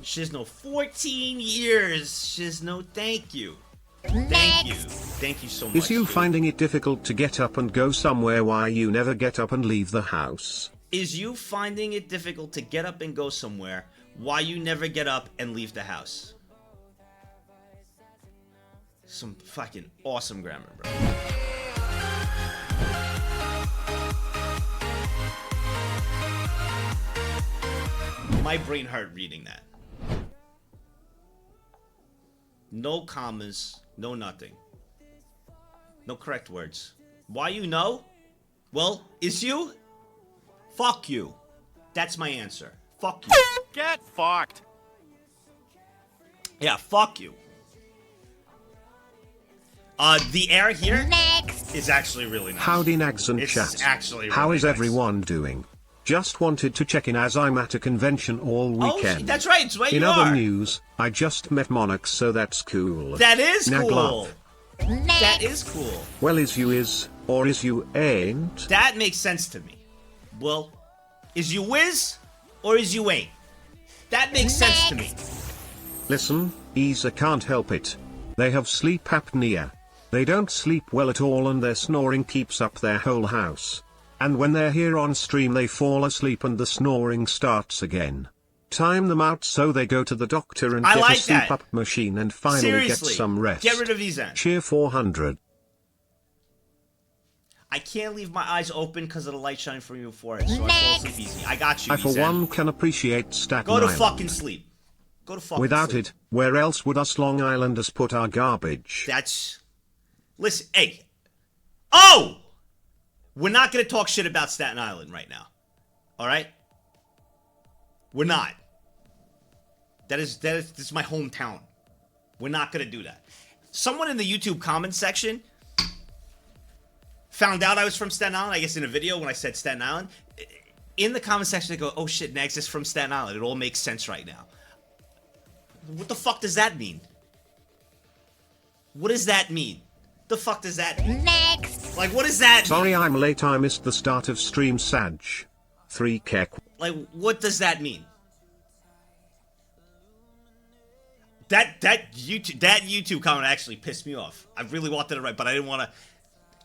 Shizno, 14 years. Shizno, thank you. Thank you. Thank you so much.
Is you
dude.
finding it difficult to get up and go somewhere while you never get up and leave the house?
Is you finding it difficult to get up and go somewhere why you never get up and leave the house? Some fucking awesome grammar, bro. My brain hurt reading that. No commas, no nothing. No correct words. Why you know? Well, is you? Fuck you. That's my answer. Fuck you.
Get fucked.
Yeah, fuck you. The air here
Next.
is actually really nice.
Howdy Nags and
It's
chat.
actually
How
really
is
nice.
everyone doing? Just wanted to check in as I'm at a convention all
Oh,
weekend.
that's right. It's right
In
you
other
are.
news, I just met Monarch, so that's cool.
That is
Nag
cool.
love.
That is cool.
Well, is you is, or is you ain't?
That makes sense to me. Well, is you whiz or is you ain't? That makes sense to me.
Listen, Isa can't help it. They have sleep apnea. They don't sleep well at all and their snoring keeps up their whole house. And when they're here on stream they fall asleep and the snoring starts again. Time them out so they go to the doctor and
I
get
like
a sleep
that.
up machine and finally
Seriously,
get some rest.
get rid of Izan.
Cheer 400.
I can't leave my eyes open because of the light shining from your forehead, so I fall asleep easy. I got you,
I for
Izan.
one can appreciate Staten
Go to
Island.
fucking sleep. Go to fucking
Without
sleep.
it, where else would us Long Islanders put our garbage?
That's... Listen, hey. Oh! We're not going to talk shit about Staten Island right now. Alright? We're not. This is my hometown. We're not going to do that. Someone in the YouTube comment section found out I was from Staten Island, I guess in a video when I said Staten Island. In the comment section they go, oh shit, Nags is from Staten Island. It all makes sense right now. What the fuck does that mean? What does that mean? The fuck does that mean?
Next.
Like, what does that mean?
Sorry I'm late, I missed the start of stream Sag. 3K.
Like, what does that mean? That YouTube comment actually pissed me off. I really wanted to write, but I didn't want to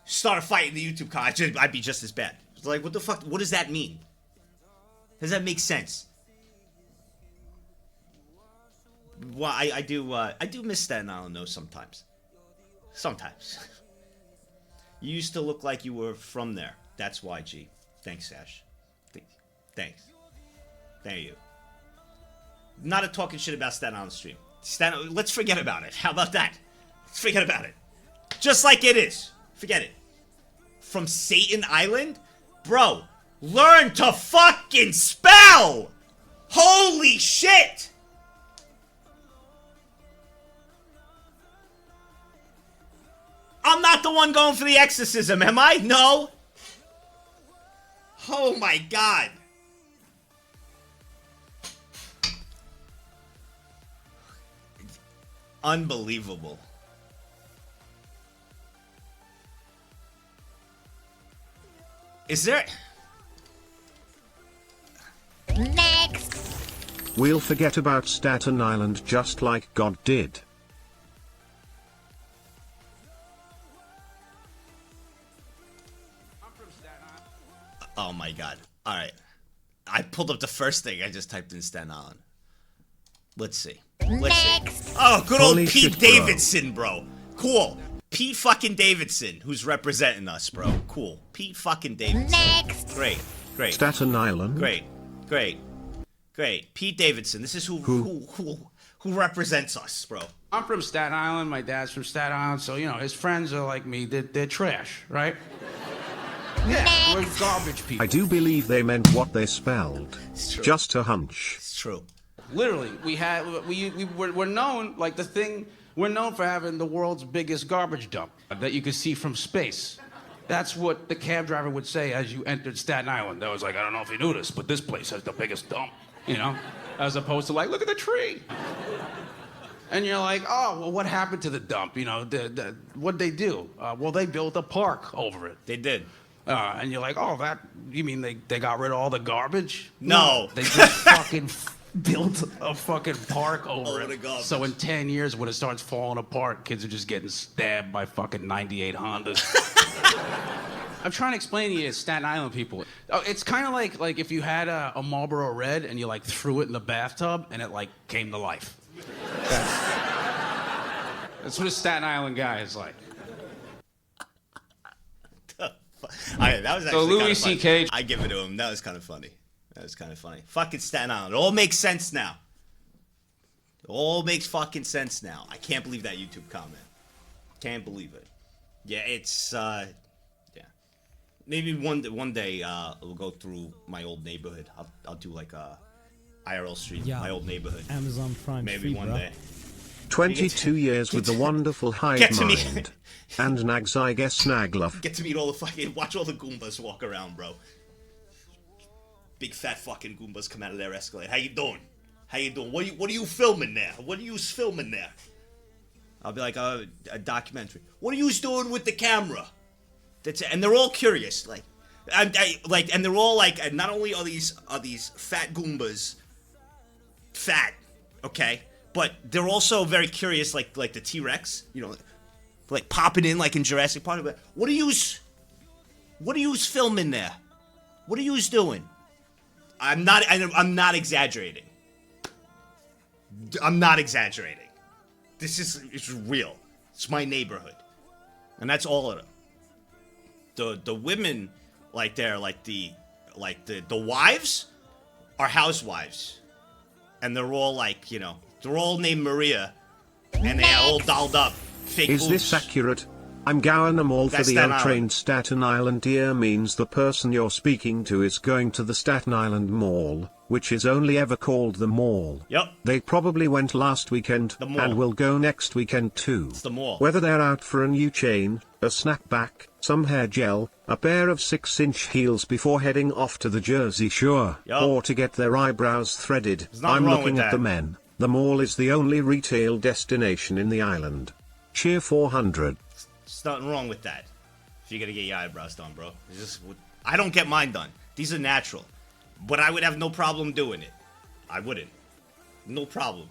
start a fight in the YouTube comment. I'd be just as bad. It's like, what the fuck? What does that mean? Does that make sense? Well, I do miss Staten Island though sometimes. Sometimes. You used to look like you were from there. That's why, G. Thanks, Sash. Thanks. Thank you. Not a talking shit about Staten Island stream. Let's forget about it. How about that? Let's forget about it. Just like it is. Forget it. From Satan Island? Bro, learn to fucking spell! Holy shit! I'm not the one going for the exorcism, am I? No. Oh my god. Unbelievable. Is there...
Next.
We'll forget about Staten Island just like God did.
Oh my god. Alright. I pulled up the first thing. I just typed in Staten Island. Let's see. Let's see. Oh, good old
Holy
Pete
shit, bro.
Davidson, bro. Cool. Pete fucking Davidson, who's representing us, bro. Cool. Pete fucking Davidson.
Next.
Great. Great.
Staten Island?
Great. Great. Great. Pete Davidson. This is who represents us, bro.
I'm from Staten Island. My dad's from Staten Island, so, you know, his friends are like me. They're trash, right? Yeah, we're garbage people.
I do believe they meant what they spelled.
It's true.
Just a hunch.
It's true.
Literally, we're known, like the thing, we're known for having the world's biggest garbage dump that you could see from space. That's what the cab driver would say as you entered Staten Island. That was like, I don't know if you knew this, but this place has the biggest dump, you know? As opposed to like, look at the tree. And you're like, oh, well, what happened to the dump? You know, what'd they do? Well, they built a park over it.
They did.
And you're like, oh, you mean they got rid of all the garbage?
No.
They just fucking built a fucking park over
the
it.
garbage.
So in 10 years, when it starts falling apart, kids are just getting stabbed by fucking 98 Hondas. I'm trying to explain to you, Staten Island people. Oh, it's kind of like if you had a Marlboro Red and you like threw it in the bathtub and it like came to life. That's what a Staten Island guy is like.
Alright, that was actually
Louis
kinda funny.
C.K.
I give it to him. That was kind of funny. That was kind of funny. Fucking Staten Island. It all makes sense now. It all makes fucking sense now. I can't believe that YouTube comment. Can't believe it. Yeah, it's yeah. Maybe one day we'll go through my old neighborhood. I'll do like a IRL stream.
Yeah.
My old neighborhood.
Amazon Prime
Maybe
free,
one
bro.
day.
22 years with the wonderful
Get to me.
Hivemind. And Nags, I guess, Naglove.
Get to meet all the fucking, watch all the Goombas walk around, bro. Big fat fucking Goombas come out of their Escalade. How you doing? How you doing? What are you filming there? What are you filming there? I'll be like, a documentary. What are you doing with the camera? That's it. And they're all curious, like, and they're all like, and not only are these fat Goombas fat, okay, but they're also very curious, like the T-Rex, you know, like popping in like in Jurassic Park. But what are you filming there? What are you doing? I'm not exaggerating. I'm not exaggerating. It's real. It's my neighborhood, and that's all of them. The women, like they're like the wives are housewives, and they're all like, you know, they're all named Maria, and they're all dolled up. Fake
Is
boobs.
this accurate? I'm going a mall for
That's
the
Staten
untrained Staten Islandier means the person you're speaking to is going to the Staten Island Mall, which is only ever called the mall.
Yep.
They probably went last weekend,
The mall.
and will go next weekend too.
It's the mall.
Whether they're out for a new chain, a snapback, some hair gel, a pair of 6-inch heels before heading off to the Jersey Shore,
Yup.
or to get their eyebrows threaded,
There's nothing
I'm
wrong
looking
with
at the
that.
men. The mall is the only retail destination in the island. Cheer 400.
There's nothing wrong with that. If you're gonna get your eyebrows done, bro. It's just, I don't get mine done. These are natural. But I would have no problem doing it. I wouldn't. No problem.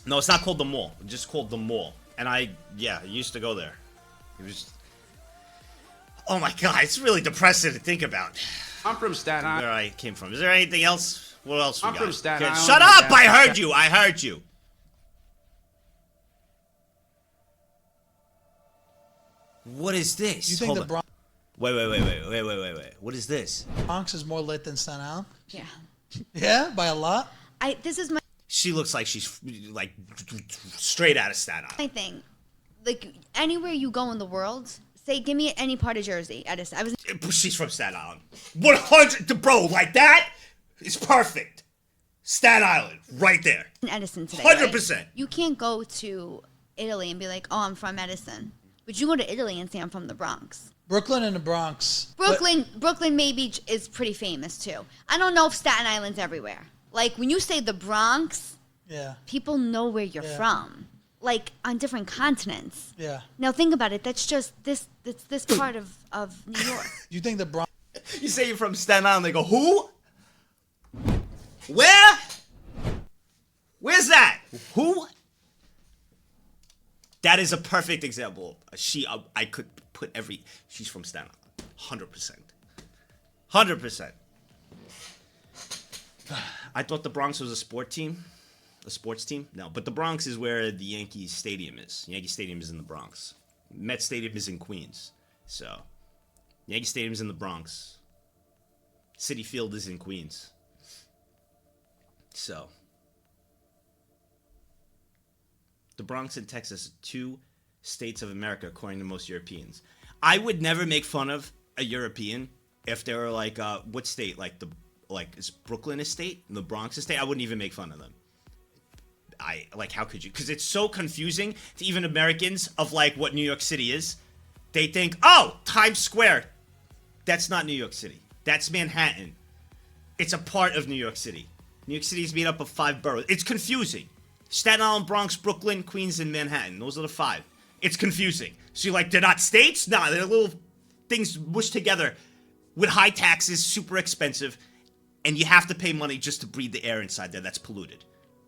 No, it's not called the mall. It's just called the mall. And I used to go there. It was... Oh my god, it's really depressing to think about.
I'm from Staten Island.
Where I came from. Is there anything else? What else we
I'm
got?
from Staten Island.
Shut
My
up!
dad's
I
from
heard
Staten-
you! I heard you! What is this?
You think
Hold
the
on.
Bronx
Wait. What is this?
is more lit than Staten Island?
Yeah.
Yeah, by a lot.
This is my
She looks like she's like straight out of Staten Island.
thing. Like anywhere you go in the world, say give me any part of Jersey.
She's from Staten Island. 100, bro, like that is perfect. Staten Island, right there.
in Edison today.
100%.
Right? You can't go to Italy and be like, oh, I'm from Edison. But you go to Italy and say I'm from the Bronx.
Brooklyn and the Bronx.
Brooklyn maybe is pretty famous too. I don't know if Staten Island's everywhere. Like when you say the Bronx,
Yeah.
people know where you're
Yeah.
from. Like on different continents.
Yeah.
Now think about it. That's just this part of New York.
You think the Bronx?
You say you're from Staten Island, they go, who? Where? Where's that? Who? That is a perfect example. I could put she's from Staten Island. 100%. 100%. I thought the Bronx was a sports team. No, but the Bronx is where the Yankees Stadium is. Yankee Stadium is in the Bronx. Met Stadium is in Queens. So, Yankee Stadium is in the Bronx. Citi Field is in Queens. So, the Bronx and Texas are 2 states of America, according to most Europeans. I would never make fun of a European if they were like, what state? Is Brooklyn a state? And the Bronx a state? I wouldn't even make fun of them. How could you? Because it's so confusing to even Americans of like what New York City is. They think, oh, Times Square. That's not New York City. That's Manhattan. It's a part of New York City. New York City is made up of 5 boroughs. It's confusing. Staten Island, Bronx, Brooklyn, Queens, and Manhattan. Those are the 5. It's confusing. So you're like, they're not states? Nah, they're little things mushed together with high taxes, super expensive, and you have to pay money just to breathe the air inside there that's polluted.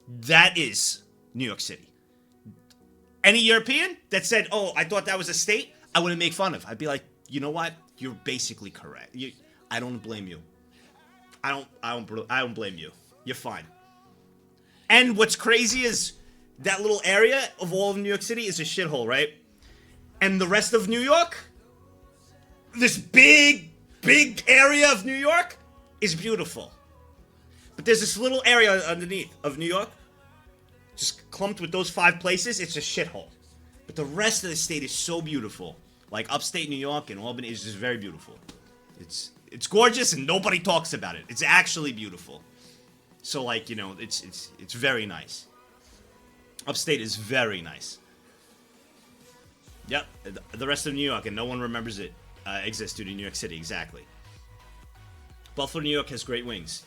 That is New York City. Any European that said, oh, I thought that was a state, I wouldn't make fun of. I'd be like, you know what? You're basically correct. I don't blame you. I don't blame you. You're fine. And what's crazy is that little area of all of New York City is a shithole, right? And the rest of New York, this big area of New York is beautiful. But there's this little area underneath of New York, just clumped with those 5 places, it's a shithole. But the rest of the state is so beautiful. Like upstate New York and Albany is just very beautiful. It's gorgeous and nobody talks about it. It's actually beautiful. So like, it's very nice. Upstate is very nice. Yep, the rest of New York, and no one remembers it exists due to New York City, exactly. Buffalo, New York has great wings.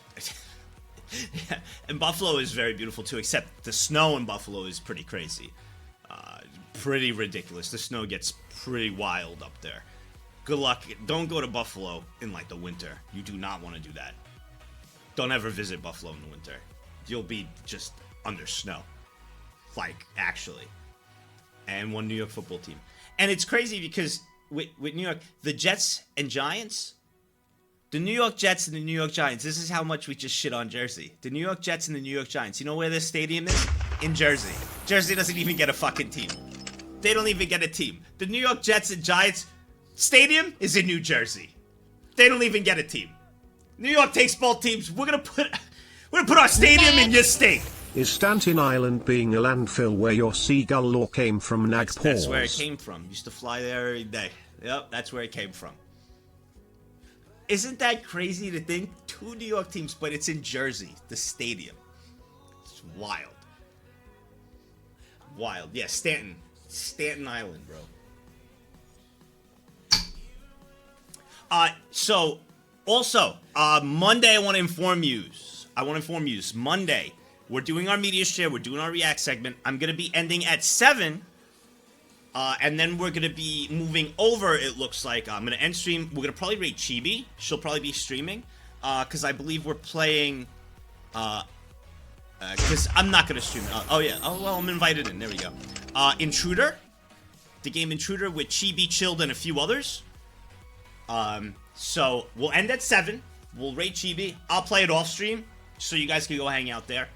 Yeah, and Buffalo is very beautiful too, except the snow in Buffalo is pretty crazy. Pretty ridiculous. The snow gets pretty wild up there. Good luck. Don't go to Buffalo in like the winter. You do not want to do that. Don't ever visit Buffalo in the winter. You'll be just under snow. Like, actually. And one New York football team. And it's crazy because with New York, the Jets and Giants, the New York Jets and the New York Giants, this is how much we just shit on Jersey. The New York Jets and the New York Giants, you know where this stadium is? In Jersey. Jersey doesn't even get a fucking team. They don't even get a team. The New York Jets and Giants stadium is in New Jersey. They don't even get a team. New York takes both teams. We're gonna put our stadium in your state.
Is Staten Island being a landfill where your seagull lore came from, Nagpause?
That's where it came from. Used to fly there every day. Yep, that's where it came from. Isn't that crazy to think? 2 New York teams, but it's in Jersey, the stadium. It's wild. Wild. Yeah, Staten Island, bro. So, also, Monday I want to inform you. Monday, we're doing our media share. We're doing our React segment. I'm going to be ending at 7. And then we're going to be moving over, it looks like. I'm going to end stream. We're going to probably rate Chibi. She'll probably be streaming. Because I believe we're playing... Because I'm not going to stream. Oh, yeah. Oh, well, I'm invited in. There we go. Intruder. The game Intruder with Chibi, Chilled, and a few others. So, we'll end at 7. We'll rate Chibi. I'll play it off stream. So you guys can go hang out there.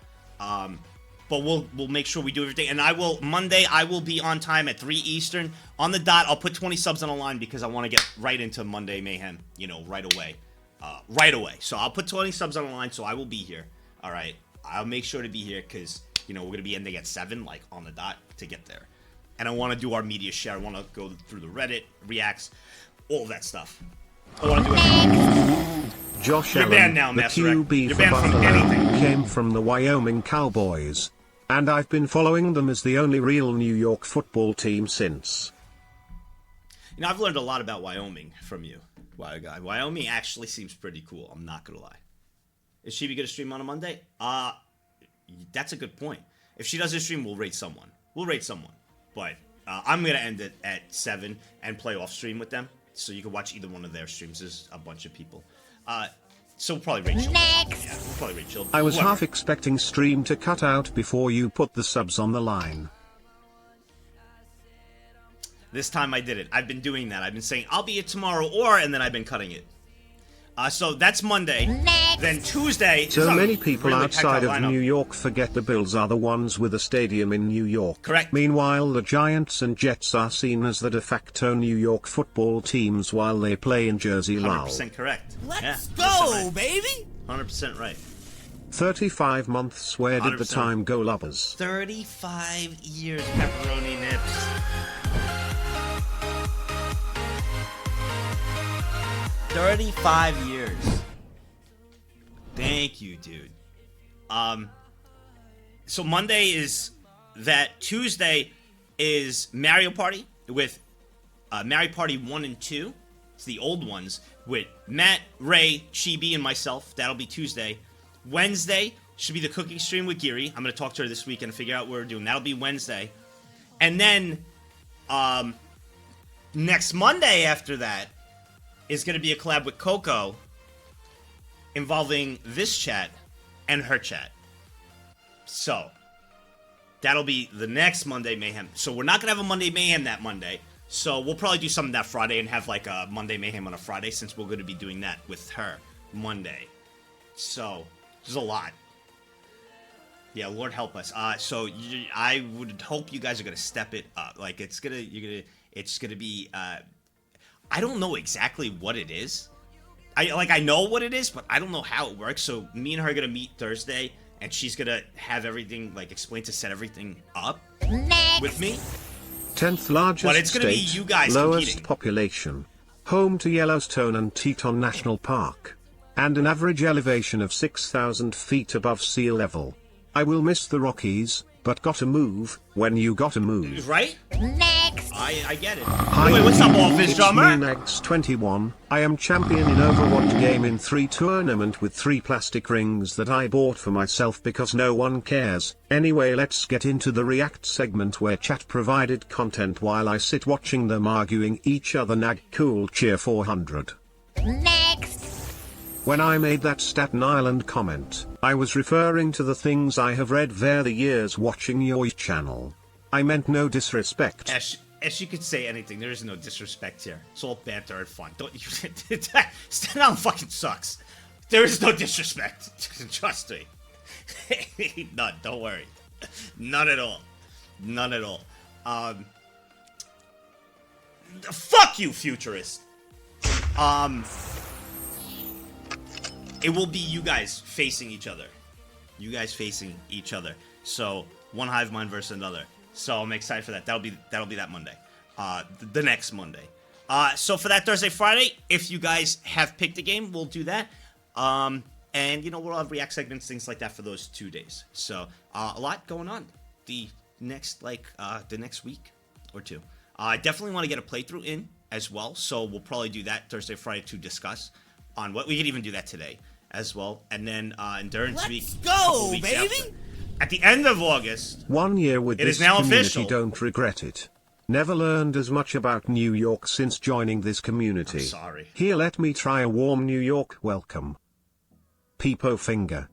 but we'll make sure we do everything. And Monday I will be on time at 3 Eastern on the dot. I'll put 20 subs on the line because I want to get right into Monday Mayhem, right away. So I'll put 20 subs on the line, so I will be here. All right, I'll make sure to be here because we're gonna be ending at 7, like on the dot to get there. And I want to do our media share. I want to go through the Reddit reacts, all that stuff. I want to do it.
Josh
You're
Allen,
banned now,
the
Master Rec.
QB
You're
for
banned from
Buffalo,
anything.
came from the Wyoming Cowboys. And I've been following them as the only real New York football team since.
I've learned a lot about Wyoming from you, guy. Wyoming actually seems pretty cool. I'm not gonna lie. Is she gonna stream on a Monday? That's a good point. If she doesn't stream, we'll rate someone. But I'm gonna end it at 7 and play off stream with them, so you can watch either one of their streams. There's a bunch of people. So we'll probably rate Children.
Next.
Yeah, we'll probably rate Children.
I was
Whoever.
half expecting stream to cut out before you put the subs on the line.
This time I did it. I've been doing that. I've been saying I'll be here tomorrow, and then I've been cutting it. So that's Monday.
Next.
Then Tuesday.
So
is
many
a
people
really
outside of
packed out lineup.
New York forget the Bills are the ones with a stadium in New York.
Correct.
Meanwhile, the Giants and Jets are seen as the de facto New York football teams while they play in Jersey Lowell.
100% correct.
Let's
Yeah,
go,
100% right.
baby.
100% right.
35 months, where did the
100%.
time go, lovers?
35 years, pepperoni nips. 35 years. Thank you, dude. So Monday is that. Tuesday is Mario Party with Mario Party 1 and 2. It's the old ones with Matt, Ray, Chibi, and myself. That'll be Tuesday. Wednesday should be the cooking stream with Geary. I'm going to talk to her this week and figure out what we're doing. That'll be Wednesday. And then next Monday after that is going to be a collab with Coco involving this chat and her chat. So that'll be the next Monday Mayhem. So we're not going to have a Monday Mayhem that Monday. So we'll probably do something that Friday and have like a Monday Mayhem on a Friday since we're going to be doing that with her Monday. So there's a lot. Yeah, Lord help us. I would hope you guys are going to step it up. Like it's going to be I don't know exactly what it is. I know what it is, but I don't know how it works. So me and her are gonna meet Thursday, and she's gonna have everything explained to set everything up with me.
10th largest
But it's gonna be
state,
you guys
lowest
competing.
population, home to Yellowstone and Teton National Park, and an average elevation of 6,000 feet above sea level. I will miss the Rockies, but gotta move when you gotta move.
Right?
Next.
I get it.
Hi,
Anyway, what's up, Office
it's
Drummer?
me, Nex21. I am champion in Overwatch game in 3 tournament with 3 plastic rings that I bought for myself because no one cares. Anyway, let's get into the react segment where chat provided content while I sit watching them arguing each other. Nag cool cheer 400.
Next.
When I made that Staten Island comment, I was referring to the things I have read via the years watching your channel. I meant no disrespect.
As you could say anything, there is no disrespect here. It's all banter and fun. Don't you? Staten Island fucking sucks. There is no disrespect. Trust me. None. Don't worry. None at all. None at all. Fuck you, futurist. It will be you guys facing each other. You guys facing each other. So one Hivemind versus another. So I'm excited for that. That'll be that Monday. The next Monday. So for that Thursday, Friday, if you guys have picked a game, we'll do that. And we'll have react segments, things like that for those 2 days. So a lot going on the next week or two. I definitely want to get a playthrough in as well. So we'll probably do that Thursday, Friday to discuss on what we could even do that today as well. And then Endurance Week.
Let's go, baby!
After. At the end of August.
1 year with
It
this
is now
community,
official.
don't regret it. Never learned as much about New York since joining this community.
I'm sorry.
Here, let me try a warm New York welcome. Peepo finger.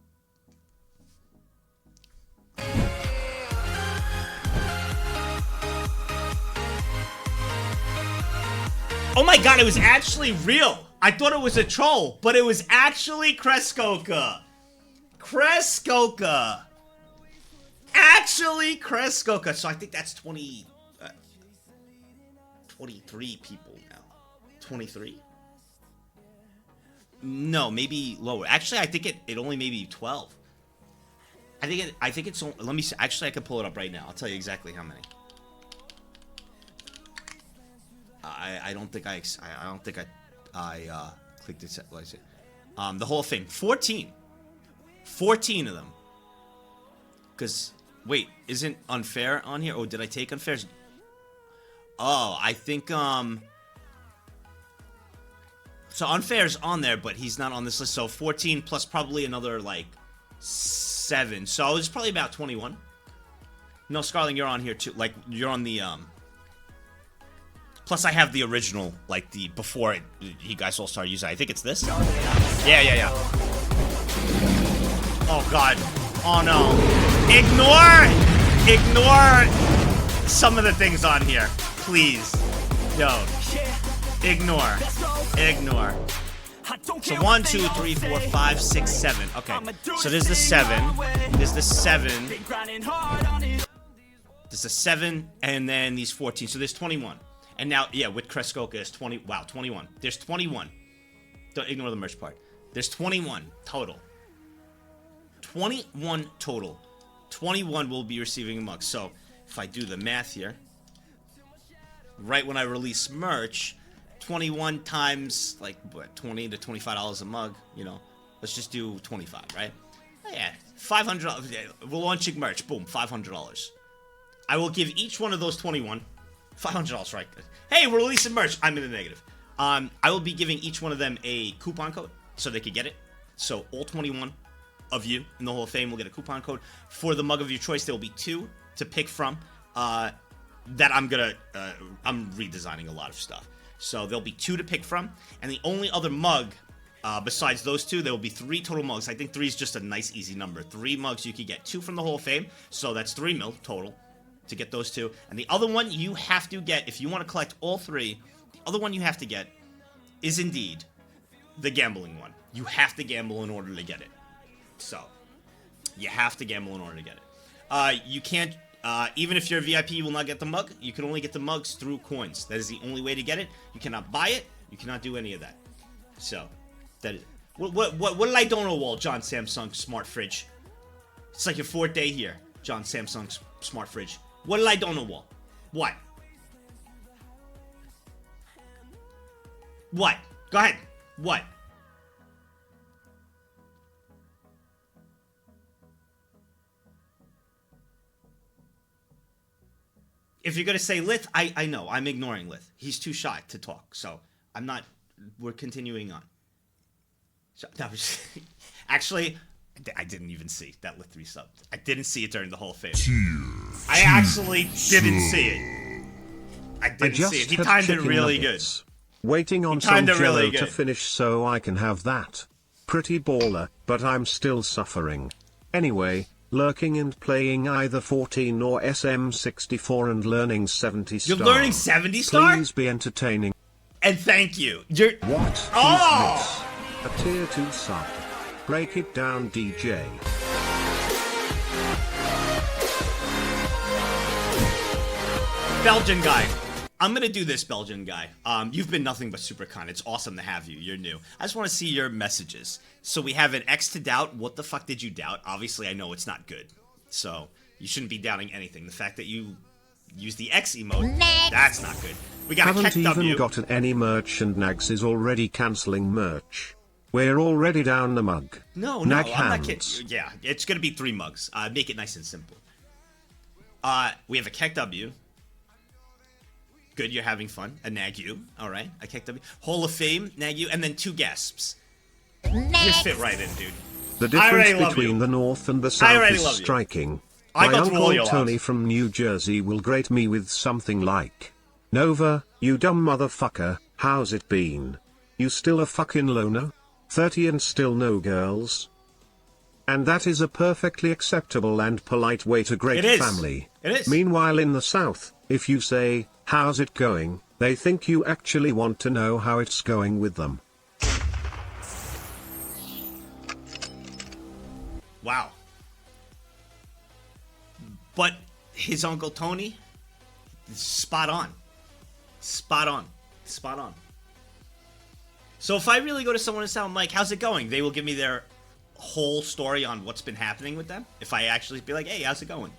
Oh my god, it was actually real. I thought it was a troll, but it was actually Kreskoka. Kreskoka. Actually, Kreskoka. So I think that's 23 people now. 23? No, maybe lower. Actually, I think it only maybe 12. I think it's let me see. Actually, I can pull it up right now. I'll tell you exactly how many. I don't think I clicked it. What is it? The whole thing. 14 of them. Because wait, isn't unfair on here? Oh, did I take unfair? Oh, I think so unfair's on there, but he's not on this list. So 14 plus probably another like 7. So it's probably about 21. No, Scarling, you're on here too. Like you're on the plus I have the original, like the before you guys all started using it. I think it's this. Yeah. Oh god. Oh no. Ignore some of the things on here. Please. Yo. Ignore. So 1, 2, 3, 4, 5, 6, 7. Okay. So there's the 7. There's the 7. There's the 7, and then these 14. So there's 21. And now, yeah, with Kreskoka, it's 20. Wow, 21. There's 21. Don't ignore the merch part. There's 21 total. 21 total. 21 will be receiving a mug. So if I do the math here, right when I release merch, 21 times like what, $20 to $25 a mug, you know. Let's just do 25, right? Yeah, $500. We're launching merch. Boom, $500. I will give each one of those 21 $500, right? Hey, we're releasing merch. I'm in the negative. I will be giving each one of them a coupon code so they could get it. So all 21 of you in the Hall of Fame will get a coupon code for the mug of your choice. There will be 2 to pick from. That I'm redesigning a lot of stuff. So there'll be 2 to pick from, and the only other mug besides those 2, there will be 3 total mugs. I think 3 is just a nice, easy number. 3 mugs you could get. 2 from the Hall of Fame, so that's 3 mil total to get those 2. And the other one you have to get, if you want to collect all 3, the other one you have to get is indeed the gambling one. You have to gamble in order to get it. So, you have to gamble in order to get it. You can't, even if you're a VIP, you will not get the mug. You can only get the mugs through coins. That is the only way to get it. You cannot buy it. You cannot do any of that. So, that is... What did I do on a wall, John Samsung Smart Fridge? It's like your 4th day here, John Samsung Smart Fridge. What did I do on a wall? What? What? Go ahead. What? If you're going to say Lith, I know. I'm ignoring Lith. He's too shy to talk. So, I'm not... We're continuing on. So, no, actually, I didn't even see that Lith 3 sub. I didn't see it during the Hall of Fame. I actually didn't see it. I didn't see it. He timed it really good.
Waiting on some jello to finish so I can have that. Pretty baller, but I'm still suffering. Anyway, lurking and playing either 14 or SM64 and learning 70 star.
You're learning 70 star?
Please be entertaining.
And thank you. You're...
What?
Oh!
A tier 2 sub. Break it down, DJ.
Belgian guy. I'm gonna do this, Belgian guy. You've been nothing but super kind. It's awesome to have you. You're new. I just want to see your messages. So we have an X to doubt. What the fuck did you doubt? Obviously, I know it's not good. So you shouldn't be doubting anything. The fact that you use the X emote, that's not good. We got
Haven't
a Keck
even
W.
gotten any merch and Nags is already cancelling merch. We're already down the mug.
No,
Nag
I'm not
hands.
kidding. Yeah, it's gonna be 3 mugs. Make it nice and simple. We have a Keck W. Good, you're having fun. A Nag U. Alright, a Keck W. Hall of Fame, Nag U, and then 2 gasps. Just fit right in, dude.
The difference between the North and the South is striking.
I
My
got through all
uncle
your
Tony
lives.
from New Jersey will grate me with something like, Nova, you dumb motherfucker, how's it been? You still a fucking loner? 30 and still no girls? And that is a perfectly acceptable and polite way to greet family.
It is.
Meanwhile in the South, if you say, how's it going, they think you actually want to know how it's going with them.
Wow. But his Uncle Tony, spot on. Spot on. Spot on. So if I really go to someone and say, Mike, how's it going? They will give me their whole story on what's been happening with them. If I actually be like, hey, how's it going?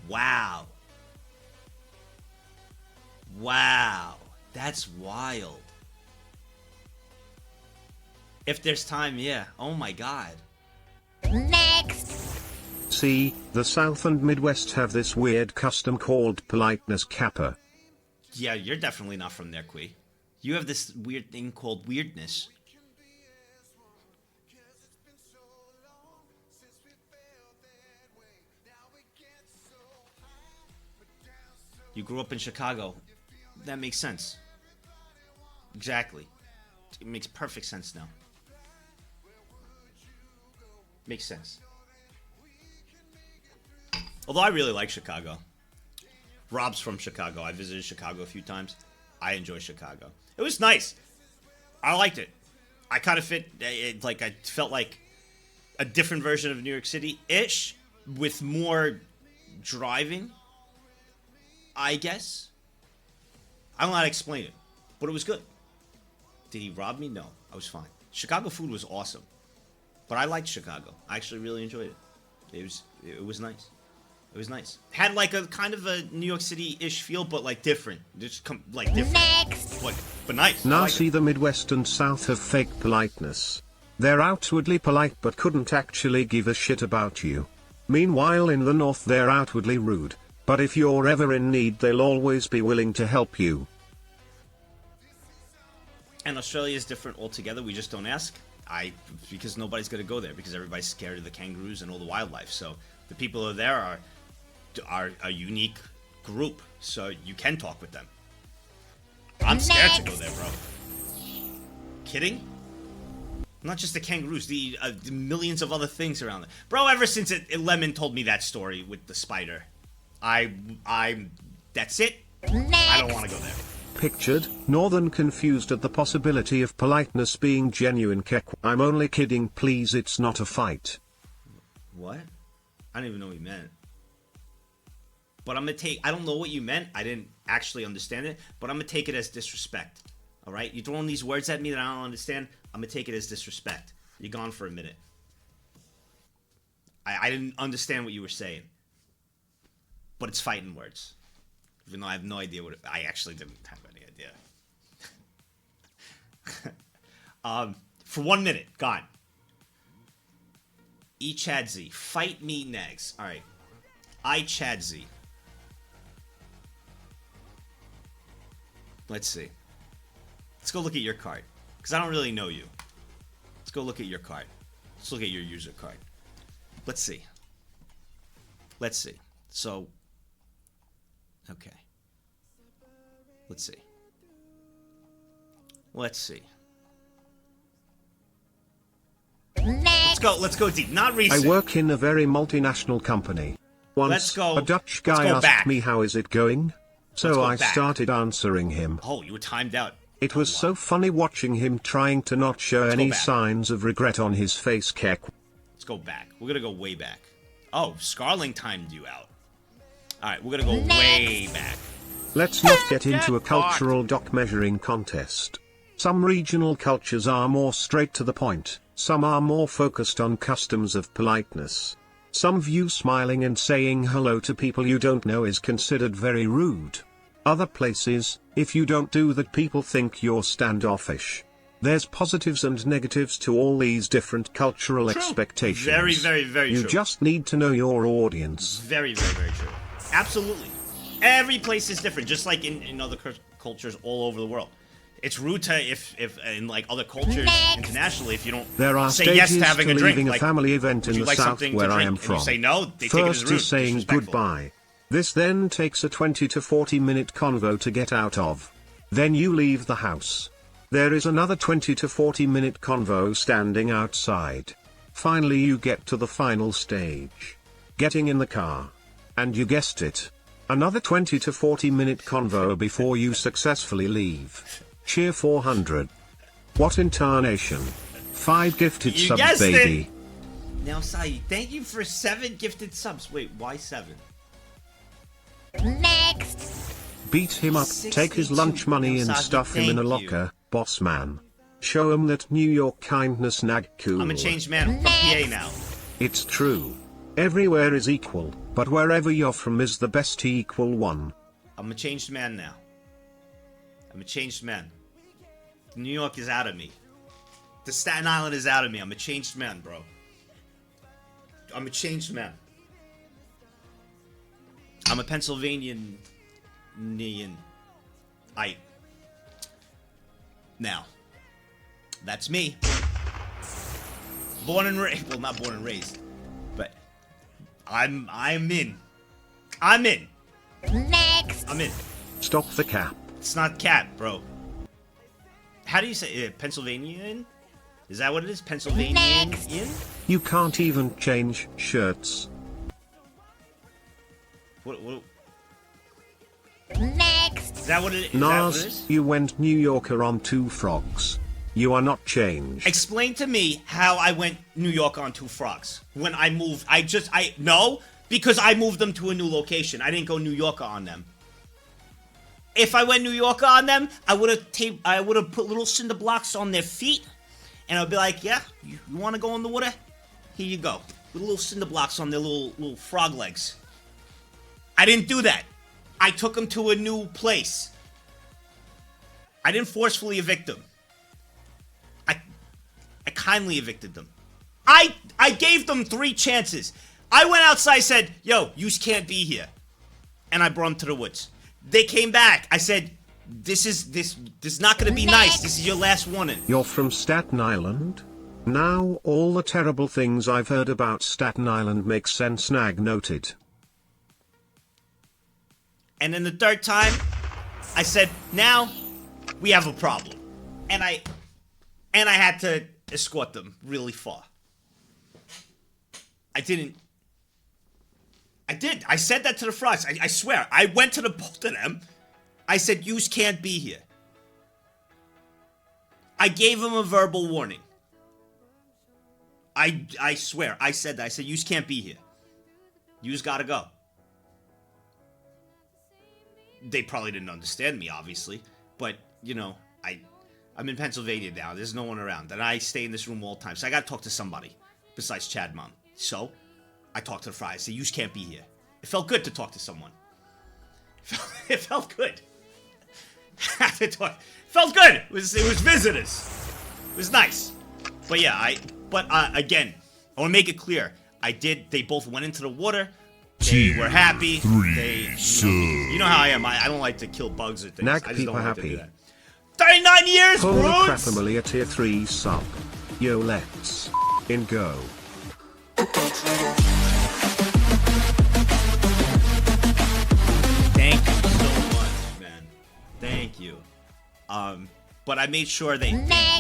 Wow. Wow. That's wild. If there's time, yeah. Oh my God.
Next.
See, the South and Midwest have this weird custom called politeness kappa.
Yeah, you're definitely not from there, Quee. You have this weird thing called weirdness. You grew up in Chicago. That makes sense. Exactly. It makes perfect sense now. Makes sense. Although I really like Chicago. Rob's from Chicago. I visited Chicago a few times. I enjoy Chicago. It was nice. I liked it. I kind of I felt like a different version of New York City-ish with more driving, I guess. I don't know how to explain it, but it was good. Did he rob me? No, I was fine. Chicago food was awesome, but I liked Chicago. I actually really enjoyed it. It was nice. It was nice. Had like a kind of a New York City-ish feel, but like different. Just like different.
Next.
But nice.
Now
like
see,
it.
the Midwest and South have fake politeness. They're outwardly polite but couldn't actually give a shit about you. Meanwhile in the North they're outwardly rude, but if you're ever in need they'll always be willing to help you.
And Australia is different altogether. We just don't ask. Because nobody's going to go there because everybody's scared of the kangaroos and all the wildlife. So the people who are there are a unique group. So you can talk with them. I'm scared to go there, bro. Kidding? Not just the kangaroos, the millions of other things around there. Bro, ever since Lemon told me that story with the spider, that's it.
Next.
I don't want to go there.
Pictured, Northern confused at the possibility of politeness being genuine. I'm only kidding, please, it's not a fight.
What? I don't even know what you meant. But I'm gonna I don't know what you meant. I didn't actually understand it, but I'm gonna take it as disrespect. Alright? You're throwing these words at me that I don't understand. I'm gonna take it as disrespect. You're gone for a minute. I didn't understand what you were saying. But it's fighting words. Even though I have no idea I actually didn't have any idea. For 1 minute, gone. Chadzi, fight me next. Alright. Chadzi. Let's see. Let's go look at your card. Because I don't really know you. Let's go look at your card. Let's look at your user card. Let's see. Let's see. So, okay. Let's see. Let's see.
Next.
Let's go deep. Not recent.
I work in a very multinational company. Once, a Dutch guy asked me how is it going? So I started answering him.
Oh, you were timed out.
It was so funny watching him trying to not show any signs of regret on his face.
Let's go back. We're gonna go way back. Oh, Scarling timed you out. Alright, we're gonna go way back.
Let's not get into a cultural doc measuring contest. Some regional cultures are more straight to the point, some are more focused on customs of politeness. Some view smiling and saying hello to people you don't know is considered very rude. Other places, if you don't do that, people think you're standoffish. There's positives and negatives to all these different cultural expectations.
Very, very, very true.
You just need to know your audience.
Very, very, very true. Absolutely. Every place is different, just like in other cultures all over the world. It's rude to if in like other cultures internationally if you don't say yes to having a drink.
Leaving
like,
a family event in the South where I am from.
You say no, they take it as
First
rude.
is saying goodbye. This then takes a 20 to 40 minute convo to get out of. Then you leave the house. There is another 20 to 40 minute convo standing outside. Finally you get to the final stage. Getting in the car. And you guessed it. Another 20 to 40 minute convo before you successfully leave. Cheer 400. What intonation? 5 gifted subs, baby.
Now, Sai, thank you for 7 gifted subs. Wait, why 7?
Next.
Beat him up, take his
62.
lunch money and
Yosaki,
stuff him in a
thank you.
locker, boss man. Show him that New York kindness nag cool.
I'm a changed man from PA now.
It's true. Everywhere is equal, but wherever you're from is the best equal one.
I'm a changed man now. I'm a changed man. New York is out of me. The Staten Island is out of me. I'm a changed man, bro. I'm a changed man. I'm a Pennsylvanian. Now, that's me. Born and raised. Well, not born and raised, but I'm in. I'm in.
Next.
I'm in.
Stop the cap.
It's not cat, bro. How do you say it? Pennsylvanian? Is that what it is? Pennsylvanian?
You can't even change shirts.
What?
Next.
Is that what it is?
Nas, you went New Yorker on 2 frogs. You are not changed.
Explain to me how I went New York on 2 frogs. When I moved, no, because I moved them to a new location. I didn't go New Yorker on them. If I went New Yorker on them, I would have put little cinder blocks on their feet, and I'd be like, yeah, you want to go in the water? Here you go. With little cinder blocks on their little frog legs. I didn't do that. I took them to a new place. I didn't forcefully evict them. I kindly evicted them. I gave them 3 chances. I went outside, said, yo, yous can't be here. And I brought them to the woods. They came back. I said, this is not gonna be nice. This is your last warning.
You're from Staten Island? Now all the terrible things I've heard about Staten Island make sense. Nag noted.
And then the 3rd time, I said, now we have a problem. And I had to escort them really far. I did. I said that to the frogs. I swear. I went to the both of them. I said, yous can't be here. I gave them a verbal warning. I swear. I said that. I said, yous can't be here. Yous gotta go. They probably didn't understand me, obviously. But, you know, I'm in Pennsylvania now. There's no one around. And I stay in this room all the time. So I gotta talk to somebody besides Chad Mom. So I talked to the fries. I said, yous can't be here. It felt good to talk to someone. It felt good. It felt good. It was visitors. It was nice. But yeah, again, I want to make it clear. They both went into the water. They were happy. You know how I am. I don't like to kill bugs or things.
Nag
I just
people
don't like to do
happy.
that. 39 years,
Holy
bro!
crap, Amelia tier 3 sub. Yo, let's in go.
Thank you so much, man. Thank you. But I made sure they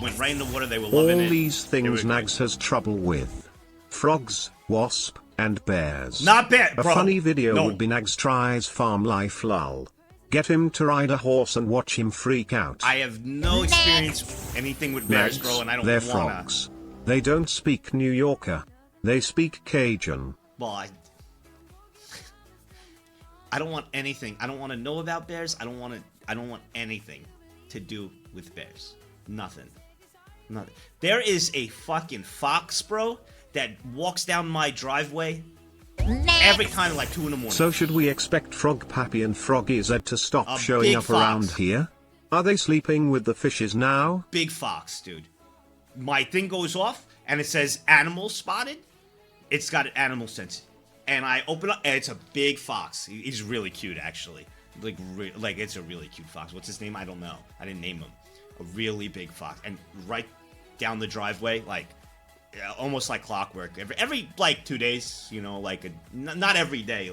went right in the water. They were loving it.
All these things Nags has trouble with. Frogs, wasp, and bears.
Not bear,
A
bro.
funny video
No.
would be Nags tries farm life lull. Get him to ride a horse and watch him freak out.
I have no experience with anything with bears,
Nags,
bro, and I don't
they're
wanna.
frogs. They don't speak New Yorker. They speak Cajun.
Well, I don't want anything. I don't want to know about bears. I don't want anything to do with bears. Nothing. There is a fucking fox, bro, that walks down my driveway every time at like 2 in the morning.
So should we expect Frog Pappy and Froggy Zed to stop
A
showing
big
up
fox.
around here? Are they sleeping with the fishes now?
Big fox, dude. My thing goes off and it says animal spotted. It's got an animal sense. And I open up and it's a big fox. He's really cute, actually. Like it's a really cute fox. What's his name? I don't know. I didn't name him. A really big fox. And right down the driveway, like almost like clockwork. Every like 2 days, you know, like not every day,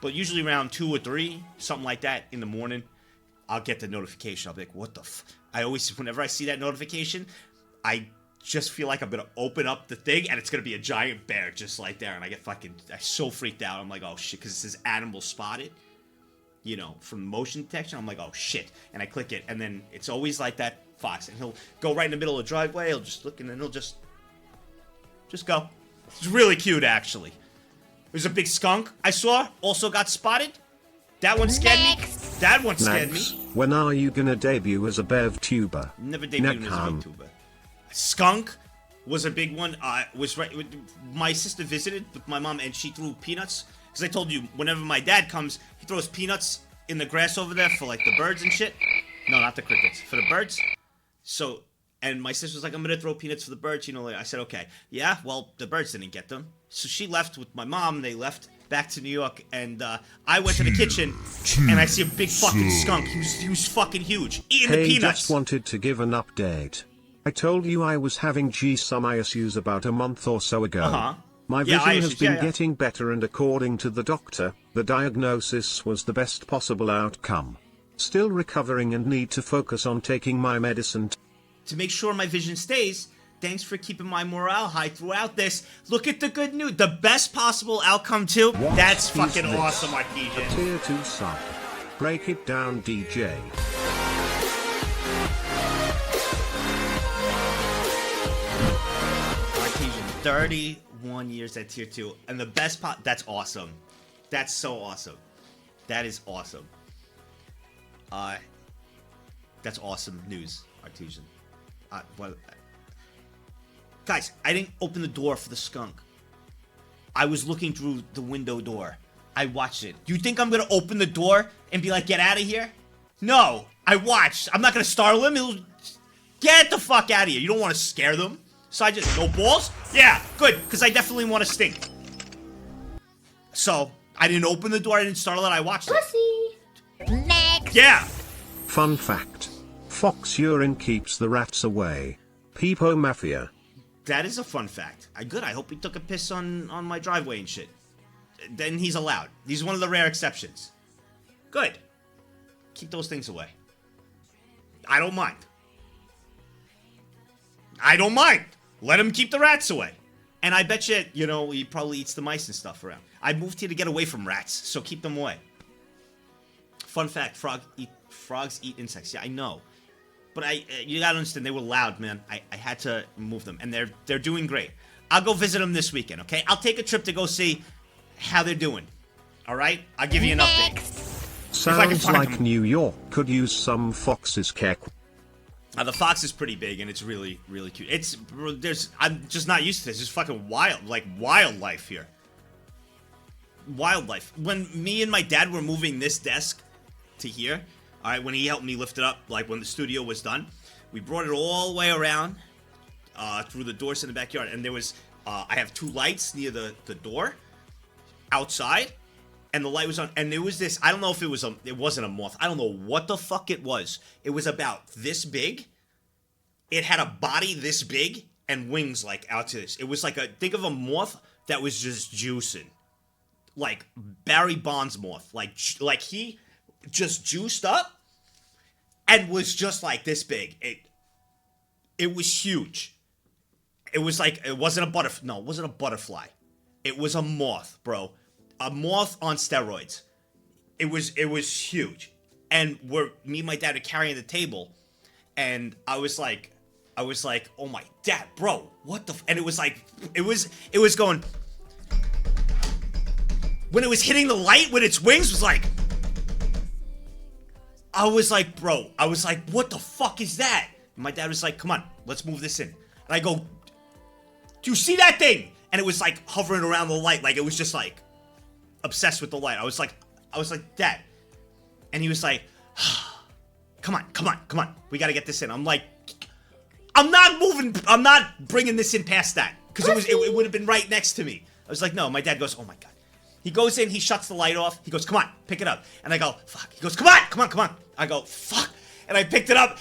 but usually around 2 or 3, something like that in the morning, I'll get the notification. I'll be like, what the whenever I see that notification, I just feel like I'm gonna open up the thing and it's gonna be a giant bear just like there, and I'm so freaked out. I'm like, oh shit, because it says animal spotted, you know, from motion detection. I'm like, oh shit, and I click it, and then it's always like that fox, and he'll go right in the middle of the driveway. He'll just look, and then he'll just go. It's really cute, actually. There's a big skunk I saw, also got spotted. That one scared me. That one scared me.
Nags, when are you gonna debut as a Bev tuber?
Never debuted as a VTuber. Skunk was a big one. Was right. My sister visited with my mom, and she threw peanuts. Because I told you, whenever my dad comes, he throws peanuts in the grass over there for like the birds and shit. No, not the crickets. For the birds. So, and my sister was like, I'm gonna throw peanuts for the birds. You know, like, I said, okay. Yeah, well, the birds didn't get them. So she left with my mom. They left back to New York, and I went to the kitchen, and I see a big fucking skunk. He was fucking huge, eating the peanuts.
Just wanted to give an update. I told you I was having some eye issues about a month or so ago. My vision has been getting better, and according to the doctor, the diagnosis was the best possible outcome. Still recovering and need to focus on taking my medicine.
To make sure my vision stays, thanks for keeping my morale high throughout this. Look at the good news. The best possible outcome, too. That's fucking awesome, Artesian.
A tier 2 sub. Break it down, DJ.
Artesian, 31 years at tier 2. And the best part, that's awesome. That's so awesome. That is awesome. That's awesome news, Artesian. Guys, I didn't open the door for the skunk. I was looking through the window door. I watched it. Do you think I'm gonna open the door and be like, get out of here? No, I watched. I'm not gonna startle him. He'll get the fuck out of here. You don't want to scare them. So I just, no balls? Yeah, good, because I definitely want to stink. So, I didn't open the door, I didn't startle it, I watched it.
Next.
Yeah.
Fun fact. Fox urine keeps the rats away. Peepo Mafia.
That is a fun fact. Good, I hope he took a piss on my driveway and shit. Then he's allowed. He's one of the rare exceptions. Good. Keep those things away. I don't mind. I don't mind. Let him keep the rats away. And I bet you, you know, he probably eats the mice and stuff around. I moved here to get away from rats, so keep them away. Fun fact, frogs eat insects. Yeah, I know. But you gotta understand, they were loud, man. I had to move them, and they're doing great. I'll go visit them this weekend, okay? I'll take a trip to go see how they're doing. All right? I'll give you an update.
Sounds like New York could use some fox's care.
The fox is pretty big, and it's really, really cute. I'm just not used to this. It's fucking wild, like wildlife here. Wildlife. When me and my dad were moving this desk to here, all right, when he helped me lift it up, like when the studio was done, we brought it all the way around through the doors in the backyard, and there was, I have 2 lights near the door outside, and the light was on, and there was this, I don't know if it wasn't a moth. I don't know what the fuck it was. It was about this big. It had a body this big and wings like out to this. It was like think of a moth that was just juicing. Like Barry Bonds moth. Like he just juiced up and was just like this big. It was huge. It was like, it wasn't a butterfly. No, it wasn't a butterfly. It was a moth, bro. A moth on steroids. It was huge. And me and my dad are carrying the table, and I was like, oh my dad, bro, what the and it was like, it was going, when it was hitting the light with its wings, was like, I was like, bro, what the fuck is that? And my dad was like, come on, let's move this in. And I go, do you see that thing? And it was like hovering around the light, like it was just like obsessed with the light. I was like, Dad. And he was like, come on, we gotta get this in. I'm like, I'm not bringing this in past that, because it would have been right next to me. I was like, no. My dad goes, oh my god. He goes in, he shuts the light off. He goes, come on, pick it up. And I go, fuck. He goes, come on. I go, fuck. And I picked it up.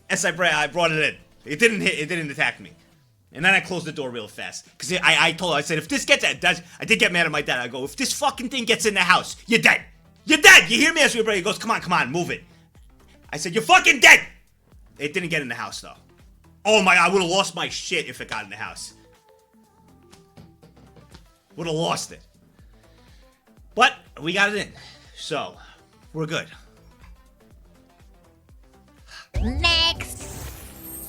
As I brought it in. It didn't attack me. And then I closed the door real fast. Because I told her, I said, if this gets, I did get mad at my dad. I go, if this fucking thing gets in the house, you're dead. You're dead. You hear me? As we were, he goes, come on, move it. I said, you're fucking dead. It didn't get in the house, though. Oh my god, I would have lost my shit if it got in the house. Would have lost it. But we got it in. So, we're good.
Next.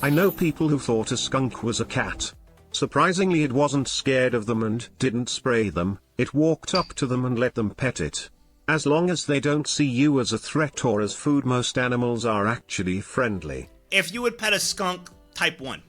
I know people who thought a skunk was a cat. Surprisingly, it wasn't scared of them and didn't spray them, it walked up to them and let them pet it. As long as they don't see you as a threat or as food, most animals are actually friendly.
If you would pet a skunk, type 1.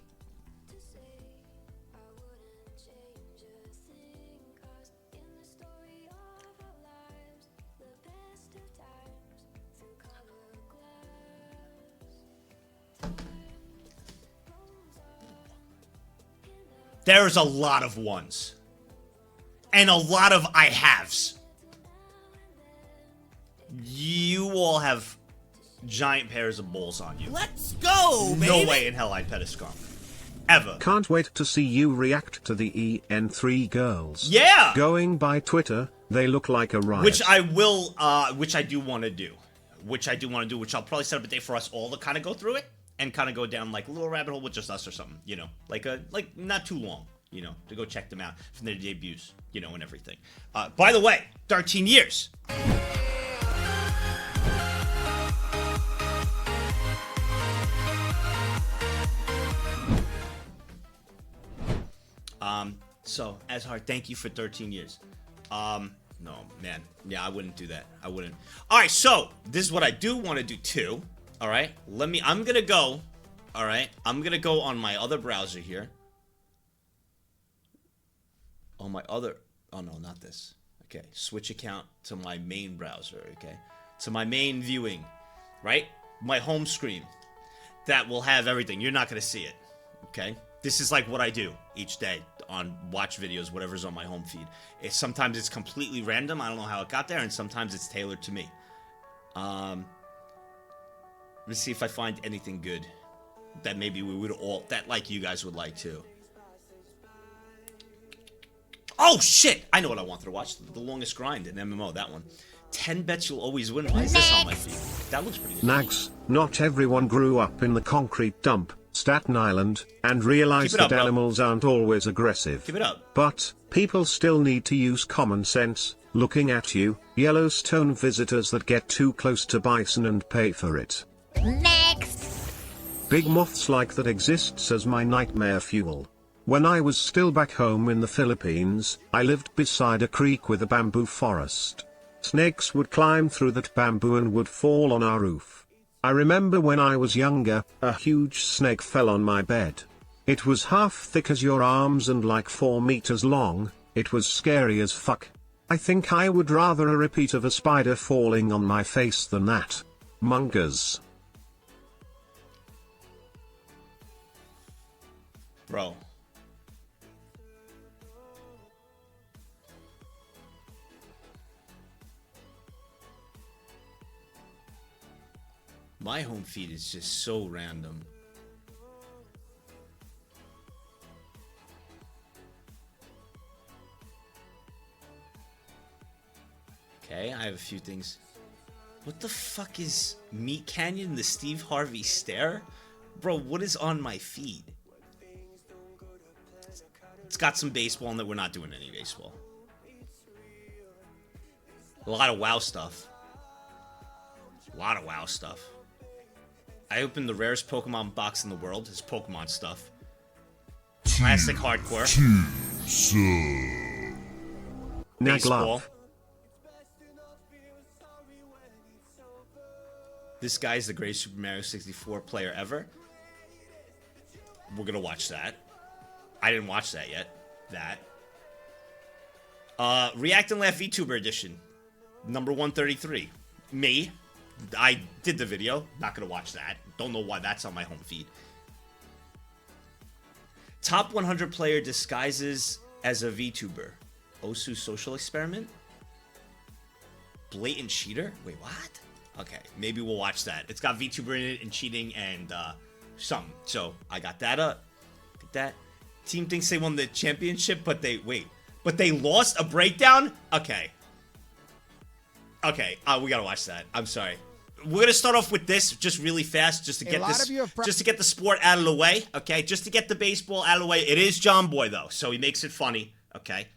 There's a lot of ones. And a lot of I haves. You all have giant pairs of balls on you.
Let's go, baby.
No way in hell I'd pet a skunk. Ever.
Can't wait to see you react to the EN3 girls.
Yeah!
Going by Twitter, they look like a riot.
Which I will, which I do want to do. Which I'll probably set up a day for us all to kind of go through it. And kind of go down like a little rabbit hole with just us or something, you know, like not too long, you know, to go check them out from their debuts, you know, and everything. By the way, 13 years. So Azhar, thank you for 13 years. No, man, yeah, I wouldn't do that. I wouldn't. All right, so this is what I do want to do too. All right, I'm gonna go. All right, I'm gonna go on my other browser here. On my other, oh no, not this. Okay, switch account to my main browser. Okay, to my main viewing, right? My home screen that will have everything. You're not gonna see it. Okay, this is like what I do each day on watch videos, whatever's on my home feed. Sometimes it's completely random. I don't know how it got there, and sometimes it's tailored to me. Let's see if I find anything good that maybe we would all, that like you guys would like too. Oh shit! I know what I wanted to watch. The Longest Grind in MMO, that one. 10 bets you'll always win. Why is this on my feed? That looks pretty good.
Nags, not everyone grew up in the concrete dump, Staten Island, and realized that animals aren't always aggressive.
Keep it up.
But people still need to use common sense. Looking at you, Yellowstone visitors that get too close to bison and pay for it.
Next.
Big moths like that exists as my nightmare fuel. When I was still back home in the Philippines, I lived beside a creek with a bamboo forest. Snakes would climb through that bamboo and would fall on our roof. I remember when I was younger, a huge snake fell on my bed. It was half thick as your arms and like 4 meters long. It was scary as fuck. I think I would rather a repeat of a spider falling on my face than that. Mungers.
Bro. My home feed is just so random. Okay, I have a few things. What the fuck is Meat Canyon, the Steve Harvey stare? Bro, what is on my feed? It's got some baseball in it. We're not doing any baseball. A lot of WoW stuff. A lot of WoW stuff. I opened the rarest Pokemon box in the world. It's Pokemon stuff. Classic hardcore. Baseball. This guy's the greatest Super Mario 64 player ever. We're gonna watch that. I didn't watch that yet. That. React and Laugh VTuber edition. Number 133. Me. I did the video. Not gonna watch that. Don't know why that's on my home feed. Top 100 player disguises as a VTuber. Osu social experiment? Blatant cheater? Wait, what? Okay, maybe we'll watch that. It's got VTuber in it and cheating and something. So I got that up. Get that. Team thinks they won the championship, but they lost a breakdown? Okay. Okay, we gotta watch that. I'm sorry. We're gonna start off with this just really fast, just to get the sport out of the way. Okay, just to get the baseball out of the way. It is John Boy though, so he makes it funny. Okay.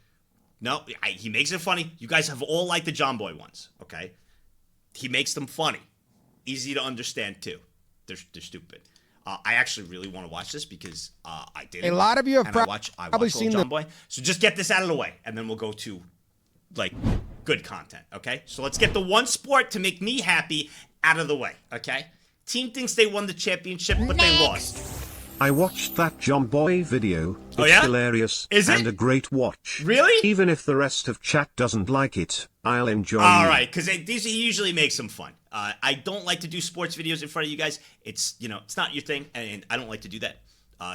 No, he makes it funny. You guys have all liked the John Boy ones. Okay. He makes them funny, easy to understand too. They're stupid. I actually really want to watch this because I did.
A lot of you have
I
probably
watch
seen
John Boy. So just get this out of the way, and then we'll go to like good content. Okay. So let's get the one sport to make me happy out of the way. Okay. Team thinks they won the championship, but they lost.
I watched that John Boy video. It's
Oh, yeah?
hilarious
Is it?
and a great watch.
Really?
Even if the rest of chat doesn't like it, I'll enjoy
All
you.
right, because he usually makes them fun. I don't like to do sports videos in front of you guys. It's it's not your thing, and I don't like to do that.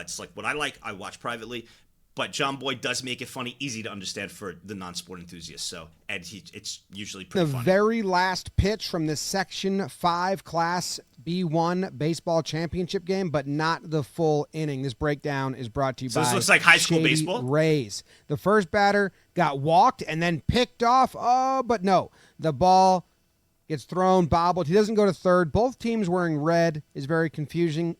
It's like what I like. I watch privately, but John Boy does make it funny, easy to understand for the non-sport enthusiasts. So, and it's usually pretty
The
funny.
very last pitch from this Section 5 Class B1 baseball championship game, but not the full inning. This breakdown is brought to you
So
by
this looks like high school
Shady
baseball?
Rays. The first batter got walked and then picked off. Oh, but no. The ball gets thrown, bobbled. He doesn't go to third. Both teams wearing red is very confusing.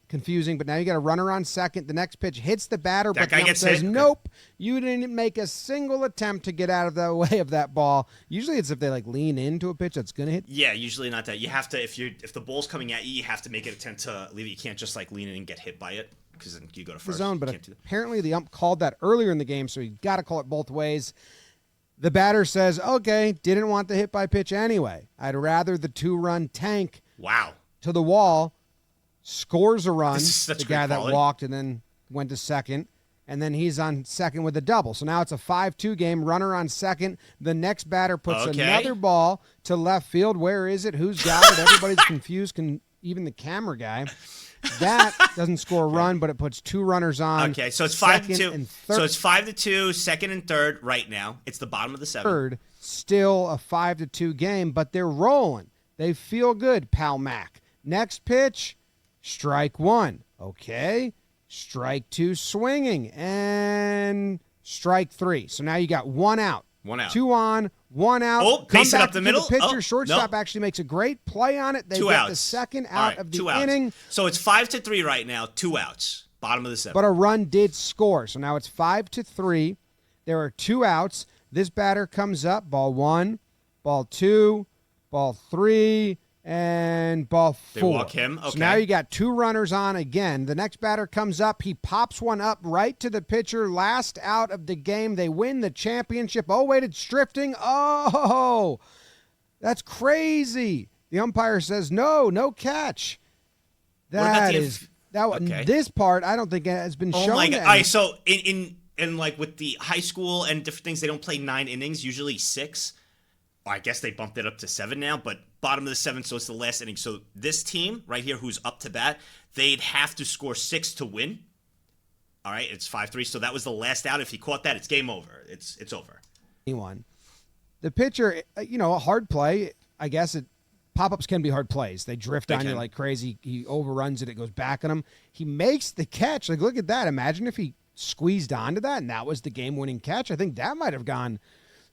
But now you got a runner on second. The next pitch hits the batter,
That
but
guy
the ump
gets
says,
hit?
nope, you didn't make a single attempt to get out of the way of that ball. Usually it's if they like lean into a pitch that's going to hit.
Yeah, usually not that. You have to if the ball's coming at you, you have to make an attempt to leave it. You can't just like lean in and get hit by it because then you go to
The
first.
zone,
You
but
can't do that.
apparently the ump called that earlier in the game, so you got to call it both ways. The batter says, okay, didn't want the hit by pitch anyway. I'd rather the 2-run tank
Wow.
to the wall, scores a run,
This is such
the
great
guy that
quality.
walked and then went to second, and then he's on second with a double. So now it's a 5-2 game, runner on second. The next batter puts
Okay.
another ball to left field. Where is it? Who's got it? Everybody's confused, even the camera guy. That doesn't score a run, but it puts 2 runners on.
Okay, so it's
second
5-2.
and
So it's 5-2, second and third right now. It's the bottom of the 7.
third, still a 5-2 game, but they're rolling. They feel good, pal Mac. Next pitch, strike 1. Okay. Strike 2 swinging, and strike 3. So now you got 1 out.
1 out.
2 on, 1 out.
Oh,
Come
pace it
back
up the
to
middle.
The pitcher,
Oh,
shortstop
no.
actually makes a great play on it. They
2
get
outs.
the second
All
out
right,
of the
2 outs.
inning.
So it's 5-3 right now. 2 outs. Bottom of the 7.
But a run did score. So now it's 5-3. There are 2 outs. This batter comes up. Ball 1, ball 2, ball 3, and ball 4.
They walk him.
So
Okay.
now you got 2 runners on again. The next batter comes up. He pops one up right to the pitcher. Last out of the game. They win the championship. Oh, wait, it's drifting. Oh, that's crazy. The umpire says no catch.
What about
That
the
is that.
Okay.
This part I don't think has been
Oh
shown.
my
to
god! All right,
any-
so in like with the high school and different things, they don't play 9 innings. Usually 6. I guess they bumped it up to 7 now, but bottom of the 7, so it's the last inning. So this team right here, who's up to bat, they'd have to score 6 to win. All right, it's 5-3. So that was the last out. If he caught that, it's game over. It's over.
Anyone. The pitcher, a hard play. I guess pop-ups can be hard plays. They drift
They
on you
can.
like crazy. He overruns it. It goes back on him. He makes the catch. Like, look at that. Imagine if he squeezed onto that and that was the game-winning catch. I think that might have gone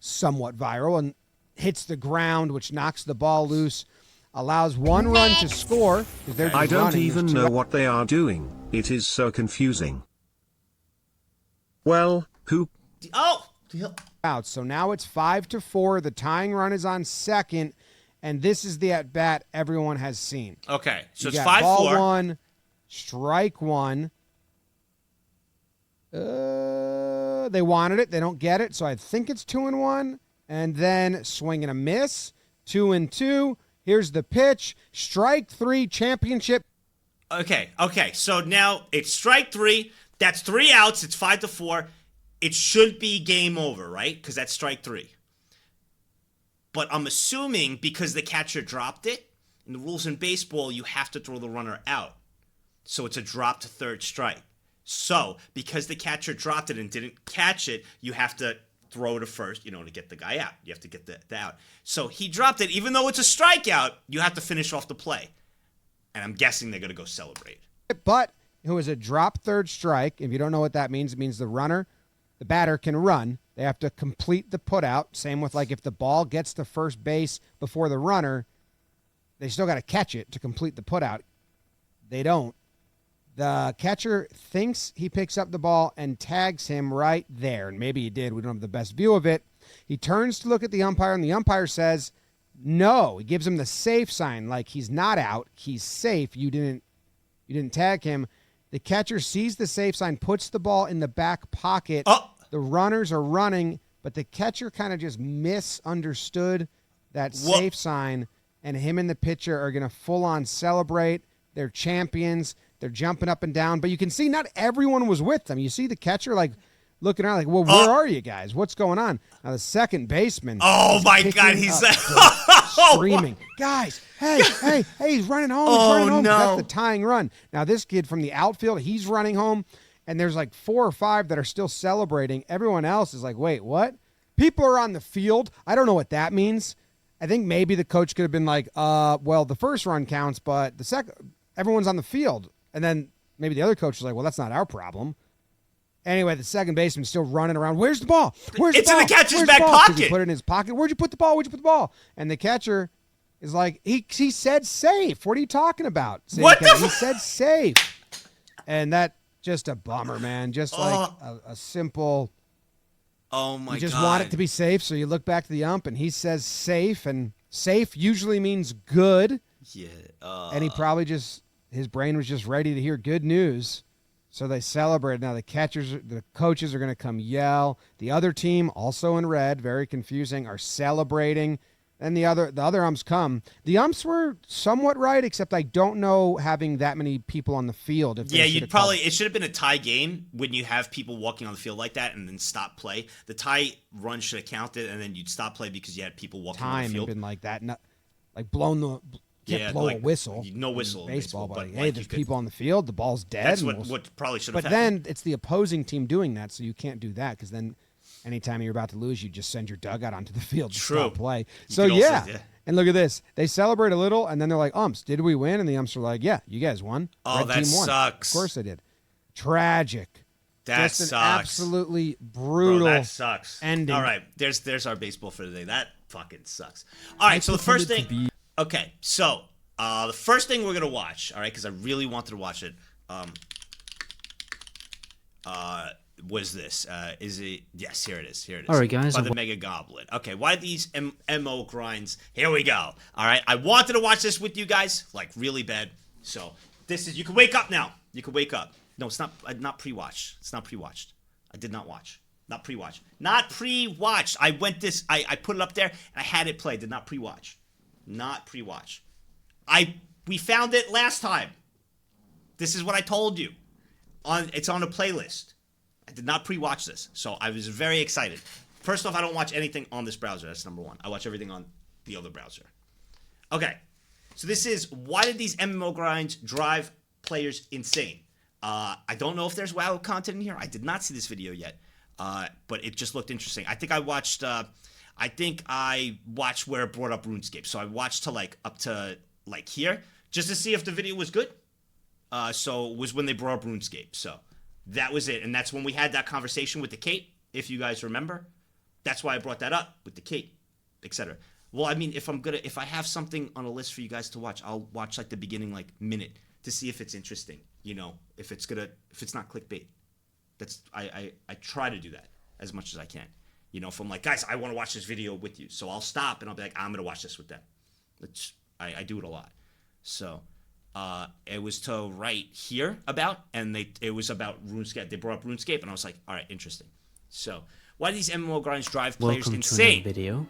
somewhat viral and hits the ground, which knocks the ball loose, allows 1 run to score. 'Cause they're just
I don't
running.
even
There's 2
know what they are doing. It is so confusing. Well, who
Oh!
outs. So now it's 5-4. The tying run is on second, and this is the at-bat everyone has seen.
Okay, so
You
it's
got
5-4.
ball 1, strike 1. They wanted it. They don't get it, so I think it's 2-1. And then swing and a miss, 2-2. Here's the pitch. Strike 3, championship.
Okay. So now it's strike 3. That's 3 outs. It's 5-4. It should be game over, right? Because that's strike 3. But I'm assuming because the catcher dropped it, in the rules in baseball, you have to throw the runner out. So it's a drop to third strike. So because the catcher dropped it and didn't catch it, you have to throw to first, to get the guy out. You have to get the out. So he dropped it. Even though it's a strikeout, you have to finish off the play. And I'm guessing they're going to go celebrate.
But it was a drop third strike. If you don't know what that means, it means the batter can run. They have to complete the putout. Same with like if the ball gets to first base before the runner, they still got to catch it to complete the putout. They don't. The catcher thinks he picks up the ball and tags him right there. And maybe he did. We don't have the best view of it. He turns to look at the umpire, and the umpire says, no. He gives him the safe sign, like he's not out. He's safe. You didn't You didn't tag him. The catcher sees the safe sign, puts the ball in the back pocket.
Oh.
The runners are running, but the catcher kind of just misunderstood that safe sign, and him and the pitcher are going to full-on celebrate. They're champions. They're jumping up and down. But you can see not everyone was with them. You see the catcher, like, looking around like, well, where are you guys? What's going on? Now, the second baseman.
Oh, my God. He's
screaming. Guys, hey, he's running home. He's running home. That's the tying run. Now, this kid from the outfield, he's running home, and there's like 4 or 5 that are still celebrating. Everyone else is like, wait, what? People are on the field. I don't know what that means. I think maybe the coach could have been like, well, the first run counts, but the second, everyone's on the field. And then maybe the other coach was like, well, that's not our problem. Anyway, the second baseman's still running around. Where's the ball? Where's the ball?
It's in the catcher's
Where's
back
the ball? 'Cause
pocket.
He put it in his pocket. Where'd you put the ball? Where'd you put the ball? And the catcher is like, he said safe. What are you talking about?
What the
He said safe. And that, just a bummer, man. Just like a simple...
Oh, my God.
You just want it to be safe, so you look back to the ump, and he says safe, and safe usually means good.
Yeah.
And he probably just, his brain was just ready to hear good news. So they celebrated. Now the coaches are going to come yell. The other team, also in red, very confusing, are celebrating. And the other umps come. The umps were somewhat right, except I don't know having that many people on the field. If
Yeah, you'd probably, it should have been a tie game when you have people walking on the field like that and then stop play. The tie run should have counted, and then you'd stop play because you had people walking on the
time
field.
had been like that, not like blown the. Can't blow
like,
a whistle.
No whistle in
baseball, but
like,
hey, there's people on the field. The ball's dead.
That's what probably should have
But
happened.
then it's the opposing team doing that, so you can't do that because then anytime you're about to lose, you just send your dugout onto the field to stop play. So yeah. And look at this. They celebrate a little, and then they're like, umps, did we win? And the umps are like, yeah, you guys won.
Oh,
Red
that
team won.
sucks.
Of course they did. Tragic.
That
Just an
sucks.
absolutely brutal
Bro, that sucks.
ending.
All right, there's our baseball for today. That fucking sucks. All right, so the first thing. Okay, so the first thing we're gonna watch. All right, because I really wanted to watch it. Was this? Is it? Yes, here it is. Here it is.
All right, guys.
By the Mega Goblin. Okay, why these MO grinds? Here we go. All right, I wanted to watch this with you guys, like really bad. So this is. You can wake up now. You can wake up. No, it's not. Not pre-watch. It's not pre-watched. I did not watch. Not pre-watch. Not pre-watched. I went this. I put it up there and I had it play. Did not pre-watch. Not pre-watch. We found it last time. This is what I told you. It's on a playlist. I did not pre-watch this, so I was very excited. First off, I don't watch anything on this browser. That's number one. I watch everything on the other browser. Okay, so this is why did these MMO grinds drive players insane? I don't know if there's WoW content in here. I did not see this video yet, but it just looked interesting. I think I watched where it brought up RuneScape. So I watched to up to here just to see if the video was good. So it was when they brought up RuneScape. So that was it. And that's when we had that conversation with the Kate, if you guys remember. That's why I brought that up with the Kate, etc. Well, I mean, if I have something on a list for you guys to watch, I'll watch the beginning minute to see if it's interesting. You know, if it's not clickbait. That's I try to do that as much as I can. You know, if I'm like, guys, I want to watch this video with you, so I'll stop and I'll be like, I'm gonna watch this with them. I do it a lot. So it was to write here about, and it was about RuneScape. They brought up RuneScape, and I was like, all right, interesting. So why do these MMO grinds drive players
Welcome
insane?
to another video.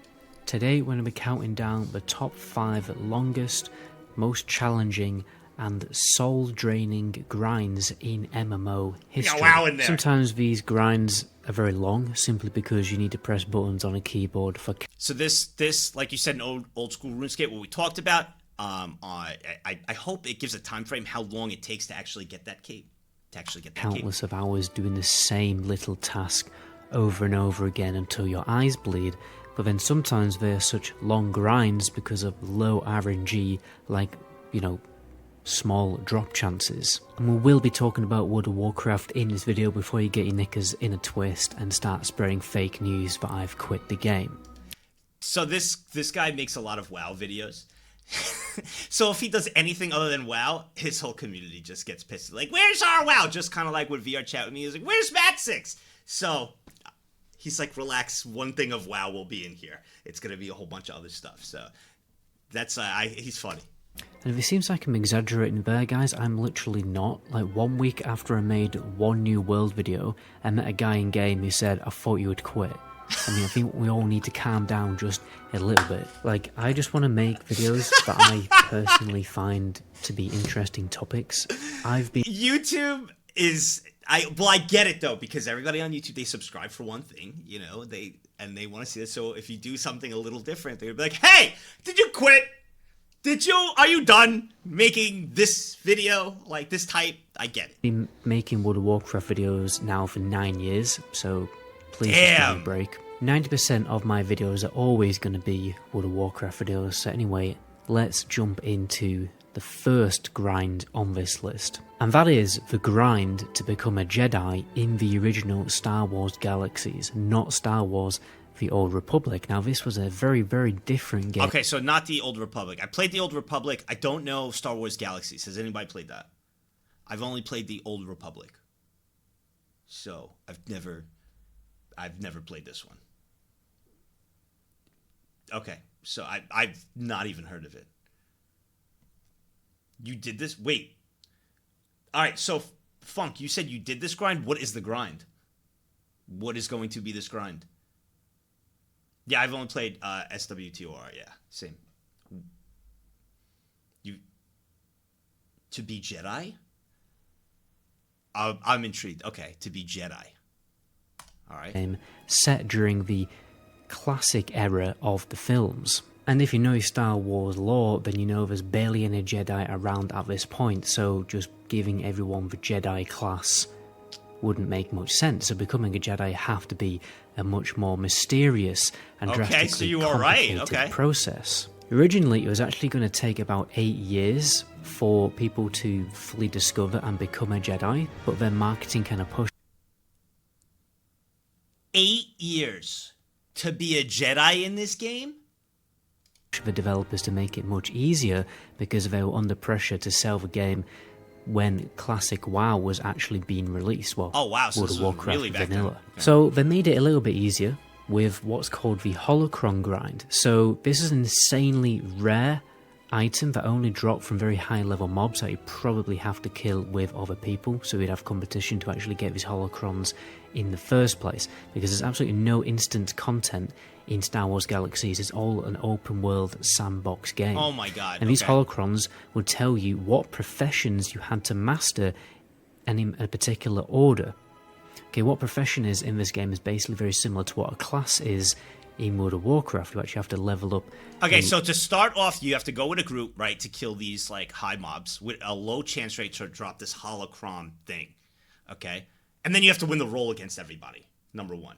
Today we're going to be counting down the top 5 longest, most challenging, and soul-draining grinds in MMO history.
wow in there.
Sometimes these grinds are very long, simply because you need to press buttons on a keyboard for.
So this, like you said in old school RuneScape, what we talked about. I hope it gives a time frame how long it takes to actually get that cape.
Countless of hours doing the same little task over and over again until your eyes bleed. But then sometimes they are such long grinds because of low RNG, small drop chances. And we will be talking about World of Warcraft in this video before you get your knickers in a twist and start spreading fake news that I've quit the game.
So this guy makes a lot of WoW videos. So if he does anything other than WoW, his whole community just gets pissed. Like, where's our WoW? Just kind of like with VR chat with me. He's like, where's Mat 6? So he's like, relax. One thing of WoW will be in here. It's going to be a whole bunch of other stuff. So that's, he's funny.
And if it seems like I'm exaggerating there, guys, I'm literally not. Like, 1 week after I made one new world video, I met a guy in game who said, I thought you would quit. I mean, I think we all need to calm down just a little bit. Like, I just want to make videos that I personally find to be interesting topics.
YouTube is... I get it, though, because everybody on YouTube, they subscribe for one thing, you know, they want to see this. So if you do something a little different, they'll be like, hey, did you quit? Are you done making this video, like this type? I get it.
I've been making World of Warcraft videos now for 9 years, so please just give me a break. 90% of my videos are always going to be World of Warcraft videos, so anyway, let's jump into the first grind on this list. And that is the grind to become a Jedi in the original Star Wars Galaxies, not Star Wars The Old Republic. Now, this was a very, very different game.
Okay, so not the Old Republic. I played the Old Republic. I don't know Star Wars Galaxies. Has anybody played that? I've only played the Old Republic. So, I've never played this one. Okay, so I've not even heard of it. You did this? Wait. All right, so Funk, you said you did this grind. What is the grind? What is going to be this grind? Yeah, I've only played SWTOR. Yeah, same. To be Jedi? I'm intrigued. Okay, to be Jedi. All right.
Set during the classic era of the films. And if you know Star Wars lore, then you know there's barely any Jedi around at this point, so just giving everyone the Jedi class wouldn't make much sense. So becoming a Jedi have to be a much more mysterious and drastically complicated process. Originally, it was actually going to take about 8 years for people to fully discover and become a Jedi, but then marketing kind of pushed
8 years to be a Jedi in this game?
the developers to make it much easier because they were under pressure to sell the game when classic WoW was actually being released. Well,
oh wow, so
World of Warcraft
really
Vanilla.
Okay.
So they made it a little bit easier with what's called the Holocron grind. So this is an insanely rare item that only dropped from very high level mobs that you probably have to kill with other people, so we'd have competition to actually get these holocrons in the first place, because there's absolutely no instant content in Star Wars Galaxies. It's all an open world sandbox game.
Oh my god.
And these holocrons would tell you what professions you had to master and in a particular order. Okay, what profession is in this game is basically very similar to what a class is in World of Warcraft. You actually have to level up.
Okay, so to start off, you have to go with a group, right, to kill these like high mobs with a low chance rate to drop this holocron thing. Okay? And then you have to win the roll against everybody, number one.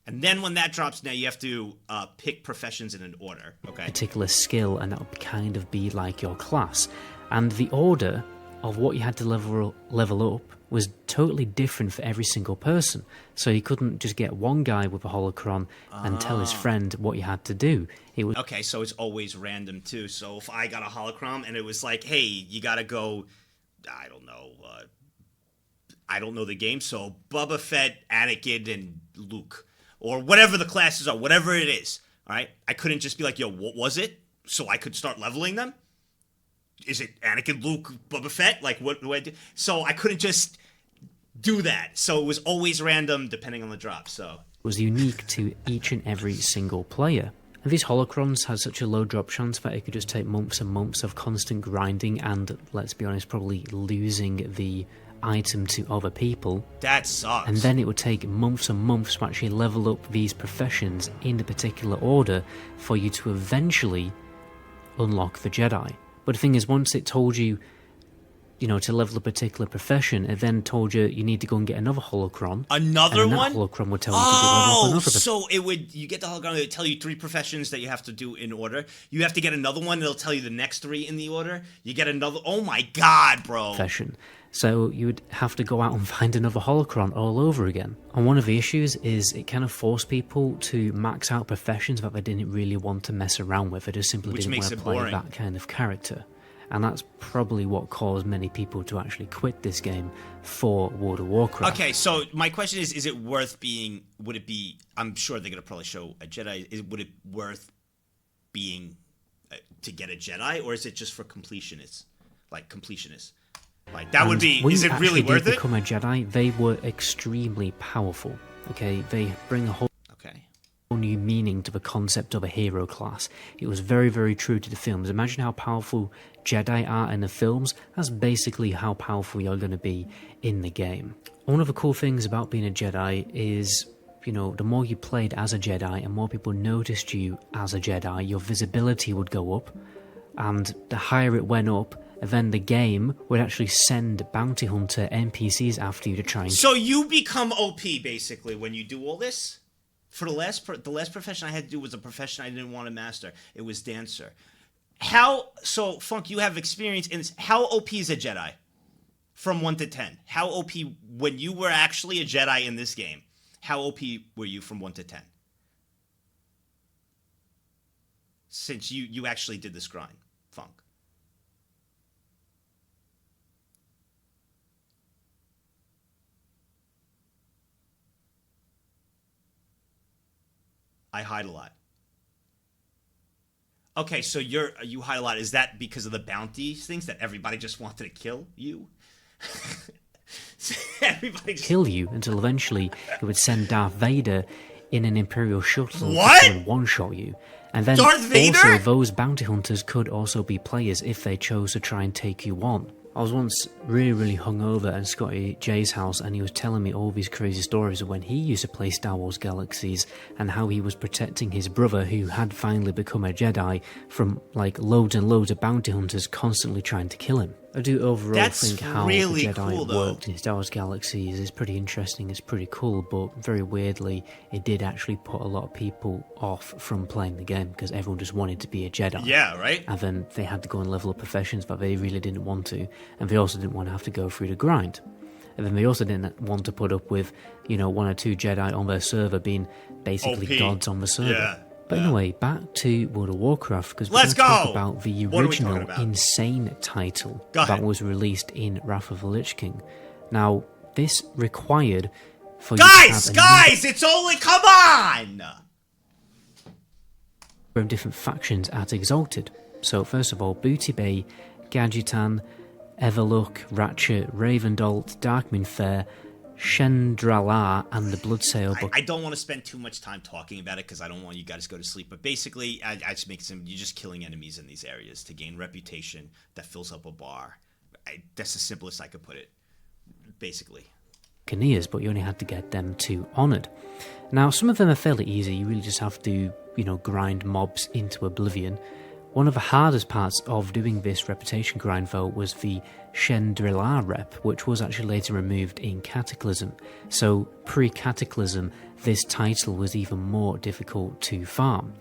And then when that drops, now you have to pick professions in an order. Okay.
Particular skill, and that would kind of be like your class. And the order of what you had to level up was totally different for every single person. So you couldn't just get one guy with a holocron and tell his friend what you had to do. It was
okay, so it's always random too. So if I got a holocron and it was like, hey, you gotta go, I don't know the game, so Boba Fett, Anakin, and Luke. Or whatever the classes are, whatever it is, all right? I couldn't just be like, yo, what was it? So I could start leveling them? Is it Anakin, Luke, Boba Fett? Like, what do I do? So I couldn't just do that. So it was always random depending on the drop, so.
It was unique to each and every single player. And these holocrons had such a low drop chance that it could just take months and months of constant grinding and, let's be honest, probably losing the item to other people.
That sucks.
And then it would take months and months to actually level up these professions in the particular order for you to eventually unlock the Jedi. But the thing is, once it told you, you know, to level a particular profession, it then told you you need to go and get another holocron.
Another
and
one?
That holocron would tell you to level up another
so you get the holocron, it'll tell you 3 professions that you have to do in order. You have to get another one, it'll tell you the next 3 in the order. You get another, oh my god, bro.
Profession. So you would have to go out and find another holocron all over again. And one of the issues is it kind of forced people to max out professions that they didn't really want to mess around with. They just simply didn't want to play that kind of character. And that's probably what caused many people to actually quit this game for World of Warcraft.
Okay, so my question is it worth being, I'm sure they're going to probably show a Jedi, would it worth being to get a Jedi, or is it just for completionists? Like completionists. Like that would
And
be.
when
Is
you
it really
actually
worth
did
it?
become a Jedi, they were extremely powerful. Okay, they bring a whole new meaning to the concept of a hero class. It was very, very true to the films. Imagine how powerful Jedi are in the films. That's basically how powerful you're going to be in the game. One of the cool things about being a Jedi is, you know, the more you played as a Jedi and more people noticed you as a Jedi, your visibility would go up, and the higher it went up, and then the game would actually send bounty hunter NPCs after you to try and...
So you become OP basically when you do all this. For the last profession I had to do was a profession I didn't want to master. It was dancer. So Funk, you have experience in this. How OP is a Jedi? From 1 to 10. How OP when you were actually a Jedi in this game? How OP were you from 1 to 10? Since you actually did this grind, Funk. I hide a lot. Okay, so you hide a lot. Is that because of the bounty things that everybody just wanted to kill you? Everybody just...
kill you until eventually it would send Darth Vader in an Imperial shuttle
What?
to come and one-shot you. And then
Darth Vader?
also those bounty hunters could also be players if they chose to try and take you on. I was once really, really hungover at Scotty J's house, and he was telling me all these crazy stories of when he used to play Star Wars Galaxies and how he was protecting his brother, who had finally become a Jedi, from like loads and loads of bounty hunters constantly trying to kill him. I do overall think how
really
the Jedi
cool, though.
worked in Star Wars Galaxies is pretty interesting, it's pretty cool, but very weirdly, it did actually put a lot of people off from playing the game because everyone just wanted to be a Jedi.
Yeah, right?
And then they had to go and level up professions that they really didn't want to, and they also didn't want to have to go through the grind. And then they also didn't want to put up with, you know, 1 or 2 Jedi on their server being basically
OP.
gods on the server.
Yeah.
But anyway, back to World of Warcraft, because we're
Let's
going to talk
go!
about the
What are we
original
talking about?
insane title
Go
that
ahead.
was released in Wrath of the Lich King. Now, this required for
Guys,
you to have
it's only... Come on!
of different factions at Exalted. So first of all, Booty Bay, Gadgetan, Everlook, Ratchet, Ravendolt, Darkmoon Fair, Shendralar, and the Bloodsail Book.
I don't want to spend too much time talking about it because I don't want you guys to go to sleep. But basically, I just make it simple. You're just killing enemies in these areas to gain reputation that fills up a bar. That's the simplest I could put it, basically.
Buccaneers, but you only had to get them to honoured. Now, some of them are fairly easy. You really just have to, you know, grind mobs into oblivion. One of the hardest parts of doing this reputation grind, though, was the Shendrilar rep, which was actually later removed in Cataclysm. So, pre-Cataclysm, this title was even more difficult to farm.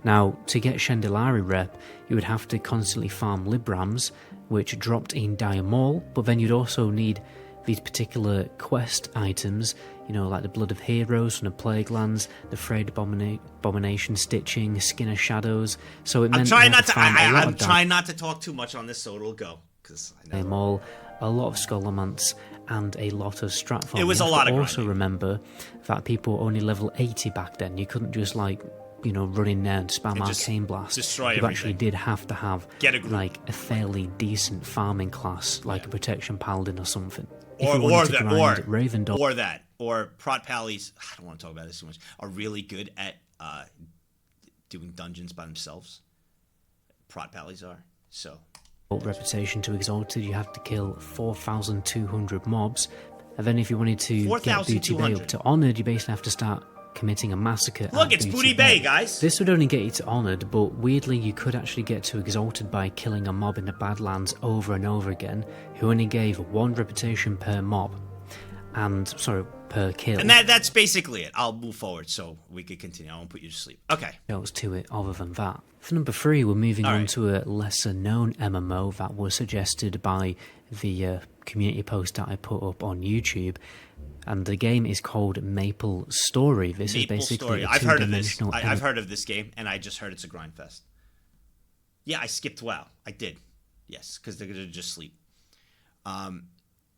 Now, to get Shendrilari rep, you would have to constantly farm Librams, which dropped in Dire Maul, but then you'd also need these particular quest items, you know, like the Blood of Heroes from the Plague Lands, the Frayed Abomination Stitching, Skin of Shadows. So it meant
I'm trying
you had
not to.
farm a lot
I'm
of
trying not to talk too much on this, so it'll go. Because
Dire Maul, a lot of Scholomance, and a lot of Stratform.
It was
You
a
have
lot
to
of
also remember that people were only level 80 back then. You couldn't just like, you know, run in there and spam
And just
Arcane Blast.
destroy
You actually
everything.
did have to have
Get a group.
like a fairly decent farming class, like a Protection Paladin or something. If
Or
you wanted to
that,
grind Ravendol,
or Prot Pallies. I don't want to talk about this too much. Are really good at doing dungeons by themselves. Prot Pallies are so.
reputation to Exalted, you have to kill 4,200 mobs, and then if you wanted to get Booty Bay up to Honoured, you basically have to start committing a massacre.
Look, it's Booty Bay, guys.
This would only get you to Honoured, but weirdly you could actually get to Exalted by killing a mob in the Badlands over and over again, who only gave 1 reputation per mob, and per kill.
And that's basically it. I'll move forward so we could continue. I won't put you to sleep. Okay.
Else to it other than that. For number 3, we're moving on to a lesser known MMO that was suggested by the community post that I put up on YouTube. And the game is called Maple Story. This is basically a two-dimensional...
I've heard of this game, and I just heard it's a grind fest. Yeah, I skipped WoW. I did. Yes, because they're going to just sleep.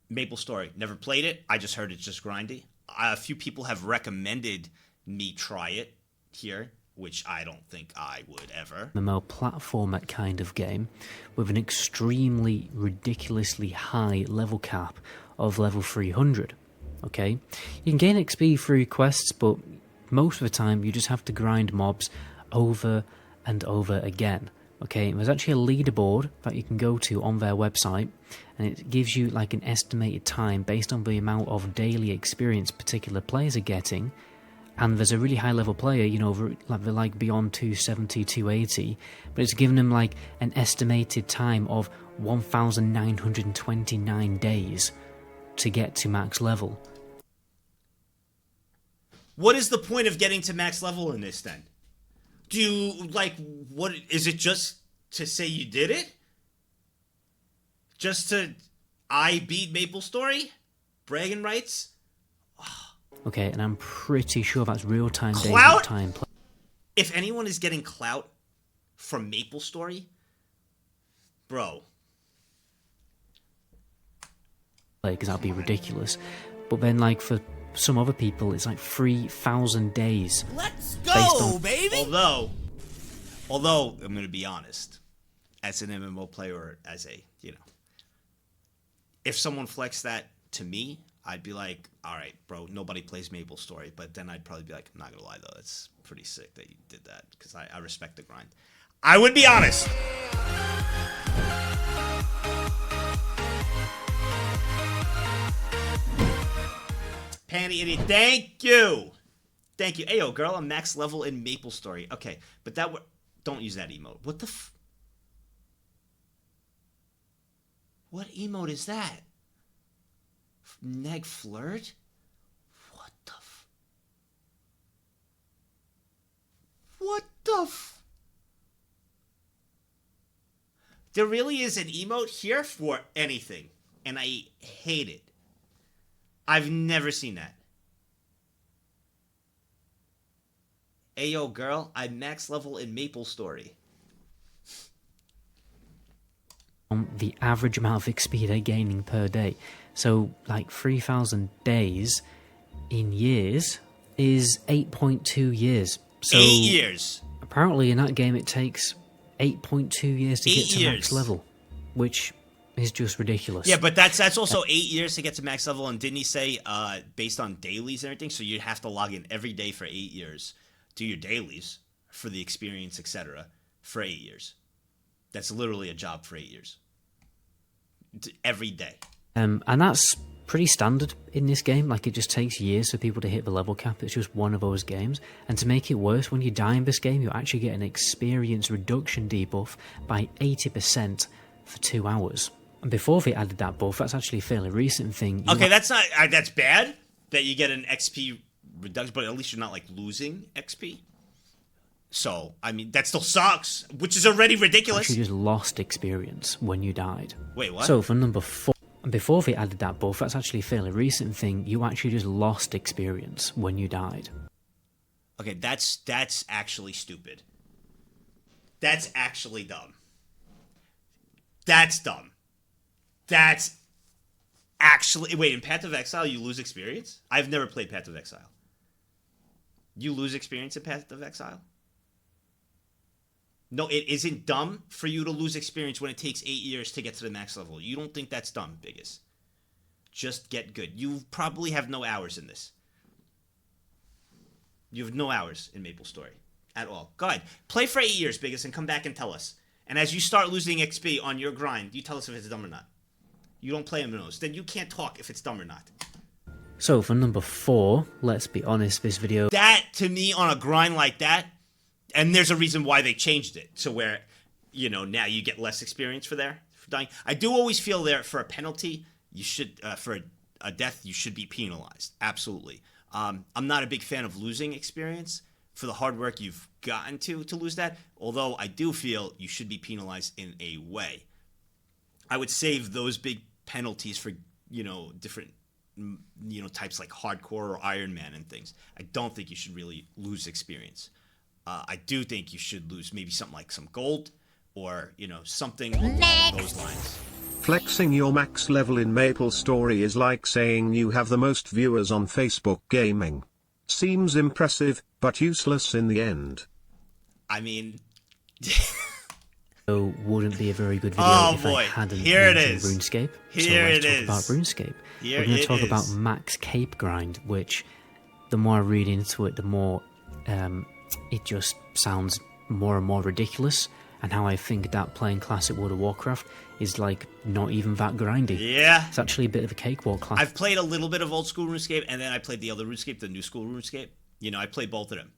Maple Story. Never played it. I just heard it's just grindy. A few people have recommended me try it here. which I don't think I would ever.
MMO platformer kind of game with an extremely ridiculously high level cap of level 300. Okay, you can gain XP through quests, but most of the time you just have to grind mobs over and over again. Okay, and there's actually a leaderboard that you can go to on their website, and it gives you like an estimated time based on the amount of daily experience particular players are getting. And there's a really high level player, you know, they're like beyond 270, 280, but it's given them like an estimated time of 1,929 days to get to max level.
What is the point of getting to max level in this then? Do you, like, what, is it just to say you did it? Just to, I beat MapleStory? Bragging rights?
Okay, and I'm pretty sure that's real-time days
Clout?
of time play.
If anyone is getting clout from MapleStory, bro.
Because that'd be ridiculous. But then, like, for some other people, it's like 3,000 days.
Let's
go,
baby! Although, I'm going to be honest, as an MMO player or as a, you know, if someone flexed that to me, I'd be like, all right, bro, nobody plays MapleStory. But then I'd probably be like, I'm not going to lie, though. It's pretty sick that you did that because I respect the grind. I would be honest. Panty Idiot, thank you. Thank you. Ayo, girl, I'm max level in MapleStory. Okay, but that don't use that emote. What the what emote is that? Neg flirt? What the What the There really is an emote here for anything, and I hate it. I've never seen that. Ayo, girl, I'm max level in MapleStory.
The average amount of XP they're gaining per day. So, like 3,000 days in years is 8.2 years. So
8 years.
Apparently, in that game, it takes 8.2 years to get to max level, which is just ridiculous.
Yeah, but that's also 8 years to get to max level. And didn't he say based on dailies and everything? So you'd have to log in every day for 8 years, do your dailies for the experience, etc. for 8 years. That's literally a job for 8 years. Every day.
And that's pretty standard in this game. Like, it just takes years for people to hit the level cap. It's just one of those games. And to make it worse, when you die in this game, you actually get an experience reduction debuff by 80% for 2 hours. And before they added that buff, that's actually a fairly recent thing.
Okay, that's not that's bad that you get an XP reduction, but at least you're not like losing XP. So, I mean, that still sucks, which is already ridiculous.
You just lost experience when you died.
Wait, what?
So for number 4, and before they added that buff, that's actually a fairly recent thing. You actually just lost experience when you died.
Okay, that's actually stupid. That's actually dumb. That's dumb. That's actually... Wait, in Path of Exile, you lose experience? I've never played Path of Exile. You lose experience in Path of Exile? No, it isn't dumb for you to lose experience when it takes 8 years to get to the max level. You don't think that's dumb, Biggest. Just get good. You probably have no hours in this. You have no hours in MapleStory at all. Go ahead. Play for 8 years, Biggest, and come back and tell us. And as you start losing XP on your grind, you tell us if it's dumb or not. You don't play MMOs. Then you can't talk if it's dumb or not.
So for number 4, let's be honest, this video...
That, to me, on a grind like that, and there's a reason why they changed it, so where, you know, now you get less experience for dying. I do always feel there, for a penalty, you should, for a death, you should be penalized. Absolutely. I'm not a big fan of losing experience for the hard work you've gotten to lose that, although I do feel you should be penalized in a way. I would save those big penalties for, you know, different, you know, types like hardcore or Iron Man and things. I don't think you should really lose experience. I do think you should lose maybe something like some gold or, you know, something along those lines.
Flexing your max level in MapleStory is like saying you have the most viewers on Facebook Gaming. Seems impressive, but useless in the end.
I mean,
So wouldn't be a very good video
Oh,
if
boy.
I hadn't
Here it
mentioned
is.
RuneScape.
Here
so
it
let's talk
is.
about RuneScape.
Here
We're going to
it
talk about
is.
max cape grind, which the more I read into it, the more it just sounds more and more ridiculous. And how I think that playing classic World of Warcraft is like not even that grindy.
Yeah.
It's actually a bit of a cakewalk class.
I've played a little bit of old school RuneScape, and then I played the other RuneScape, the new school RuneScape. You know, I played both of them.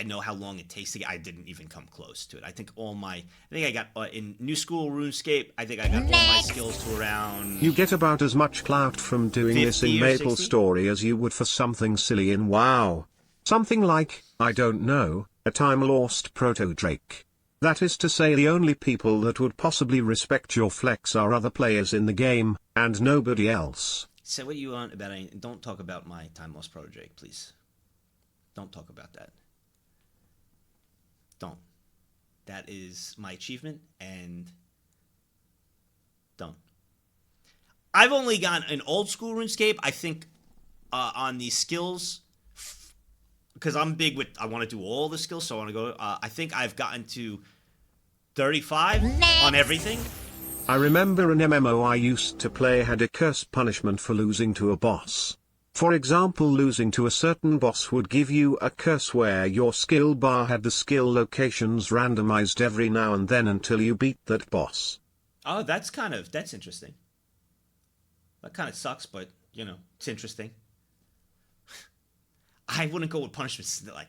I know how long it takes to get. I didn't even come close to it. I think I got in new school RuneScape. I think I got all my skills to around.
You get about as much clout from doing this
50
in
or
Maple
60?
Story as you would for something silly in WoW. Something like, I don't know, a time-lost proto-Drake. That is to say, the only people that would possibly respect your flex are other players in the game, and nobody else.
Say what you want about it. Don't talk about my time lost Proto Drake, please. Don't talk about that. Don't. That is my achievement, and don't. I've only gotten an old school RuneScape. I think on these skills, because I'm big with, I want to do all the skills, so I want to go. I think I've gotten to 35 on everything.
I remember an MMO I used to play had a curse punishment for losing to a boss. For example, losing to a certain boss would give you a curse where your skill bar had the skill locations randomized every now and then until you beat that boss.
Oh, that's interesting. That kind of sucks, but, you know, it's interesting. I wouldn't go with punishments like,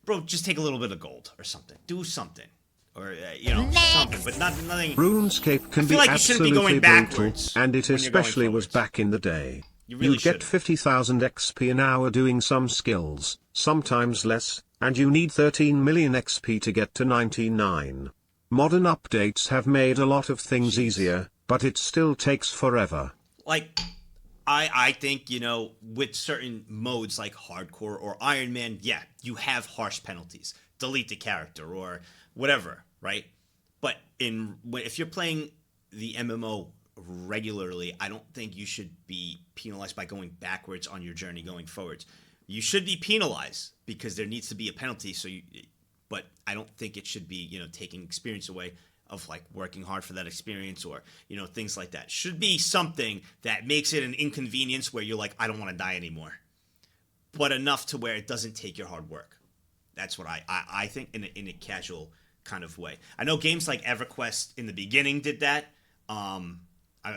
bro, just take a little bit of gold or something. Do something. Or, you know, something, but nothing.
RuneScape can
I feel
be
like you shouldn't be
absolutely
going
brutal,
backwards
and it
when you're going
especially was back in the day.
You really
You'd get
shouldn't.
50,000 XP an hour doing some skills, sometimes less, and you need 13 million XP to get to 99. Modern updates have made a lot of things easier, but it still takes forever.
Like, I think, you know, with certain modes like hardcore or Iron Man, yeah, you have harsh penalties. Delete the character or whatever, right? But if you're playing the MMO regularly, I don't think you should be penalized by going backwards on your journey going forwards. You should be penalized because there needs to be a penalty. But I don't think it should be, you know, taking experience away of like working hard for that experience or, you know, things like that. Should be something that makes it an inconvenience where you're like, I don't want to die anymore, but enough to where it doesn't take your hard work. That's what I think in a casual kind of way. I know games like EverQuest in the beginning did that. I'm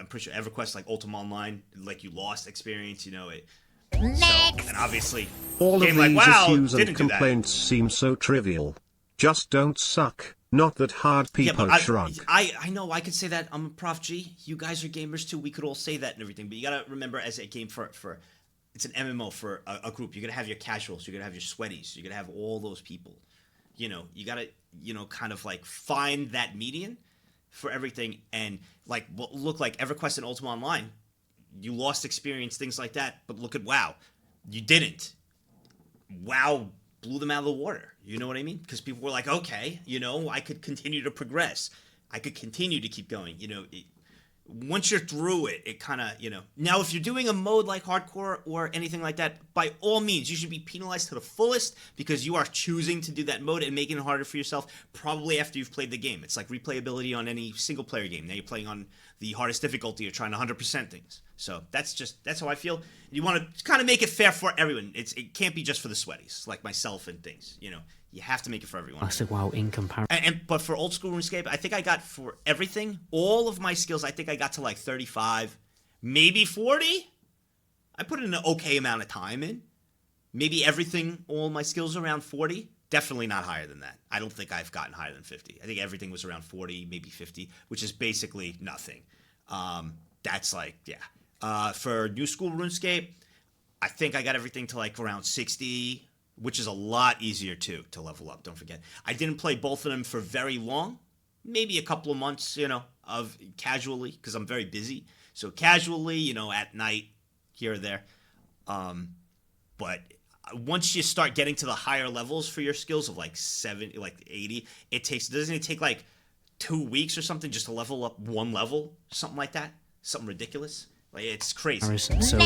pretty sure EverQuest, like Ultima Online, like you lost experience, you know it. So, and obviously,
All of
game
these
like WoW
issues and
didn't do that.
complaints seem so trivial. Just don't suck. Not that hard, people shrug.
I know I could say that. I'm a Prof G. You guys are gamers too. We could all say that and everything. But you gotta remember, as a game for it's an MMO for a group. You're gonna have your casuals. You're gonna have your sweaties. You're gonna have all those people. You know, you gotta, you know, kind of like find that median for everything. And like what look like EverQuest and Ultima Online, you lost experience, things like that. But look at WoW, you didn't. WoW blew them out of the water. You know what I mean? Because people were like, okay, you know, I could continue to progress. I could continue to keep going. You know, once you're through it, it kind of, you know. Now, if you're doing a mode like hardcore or anything like that, by all means, you should be penalized to the fullest because you are choosing to do that mode and making it harder for yourself probably after you've played the game. It's like replayability on any single-player game. Now you're playing on the hardest difficulty. You're trying to 100% things. So that's how I feel. You want to kind of make it fair for everyone. It can't be just for the sweaties, like myself and things, you know. You have to make it for everyone.
Classic WoW in comparison.
But for old school RuneScape, I think I got for everything, all of my skills, I think I got to like 35, maybe 40. I put in an okay amount of time in. Maybe everything, all my skills around 40. Definitely not higher than that. I don't think I've gotten higher than 50. I think everything was around 40, maybe 50, which is basically nothing. That's like, yeah. For new school RuneScape, I think I got everything to like around 60, which is a lot easier too to level up. Don't forget, I didn't play both of them for very long, maybe a couple of months, you know, of casually because I'm very busy. So casually, you know, at night, here or there. But once you start getting to the higher levels for your skills of like 70, like 80, doesn't it take like 2 weeks or something just to level up one level, something like that, something ridiculous. Like, it's crazy.
So,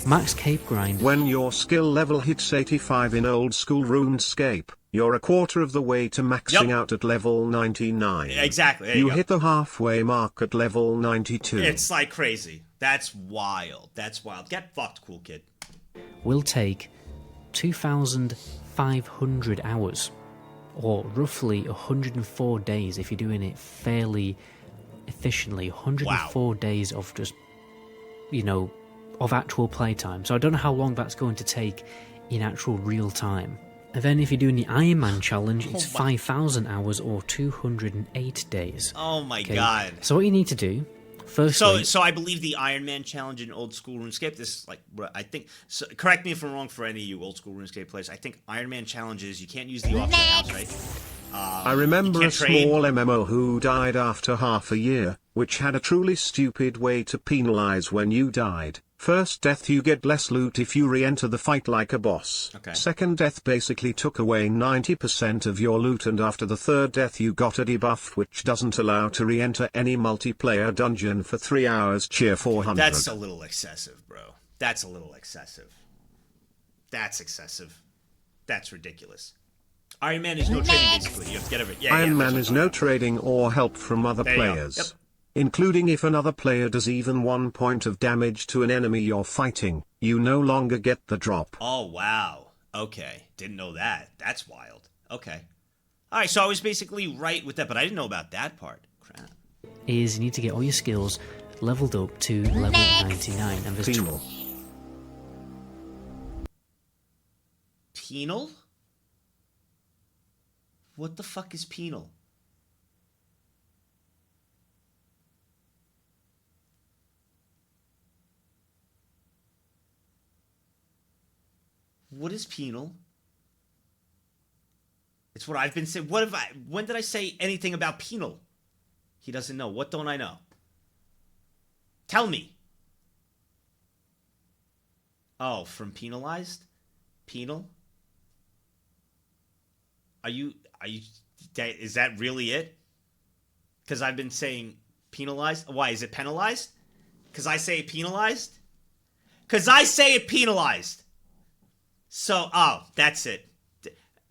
max cape grind.
When your skill level hits 85 in old school RuneScape, you're a quarter of the way to maxing
Yep.
out at level 99.
Exactly. There you go.
hit the halfway mark at level 92.
It's like crazy. That's wild. That's wild. Get fucked, cool kid.
Will take 2,500 hours, or roughly 104 days if you're doing it fairly efficiently. 104 days of just, of actual playtime. So I don't know how long that's going to take in actual real time. And then if you're doing the Iron Man challenge, it's 5,000 hours or 208 days.
Oh my god.
So what you need to do, firstly...
So I believe the Iron Man challenge in old school RuneScape, this is like, I think, so correct me if I'm wrong for any of you old school RuneScape players, I think Iron Man challenges, you can't use the option house, right?
I remember a small MMO who died after half a year, which had a truly stupid way to penalize when you died. First death, you get less loot if you re-enter the fight like a boss.
Okay.
Second death basically took away 90% of your loot, and after the third death you got a debuff which doesn't allow to re-enter any multiplayer dungeon for 3 hours. Cheer 400.
That's a little excessive, bro. That's a little excessive. That's excessive. That's ridiculous. Iron Man is no trading, basically. You have to get everything. Yeah,
Iron Man is no trading or help from other
There you go.
players.
Yep.
Including if another player does even 1 point of damage to an enemy you're fighting, you no longer get the drop.
Oh, wow. Okay. Didn't know that. That's wild. Okay. All right, so I was basically right with that, but I didn't know about that part. Crap.
is you need to get all your skills leveled up to level 99. And there's
Penal.
Penal? What the fuck is penal? What is penal? It's what I've been saying. When did I say anything about penal? He doesn't know. What don't I know? Tell me. Oh, from penalized? Penal? Is that really it? Because I've been saying penalized. Why, is it penalized? Because I say penalized? Because I say it penalized. So, oh, that's it.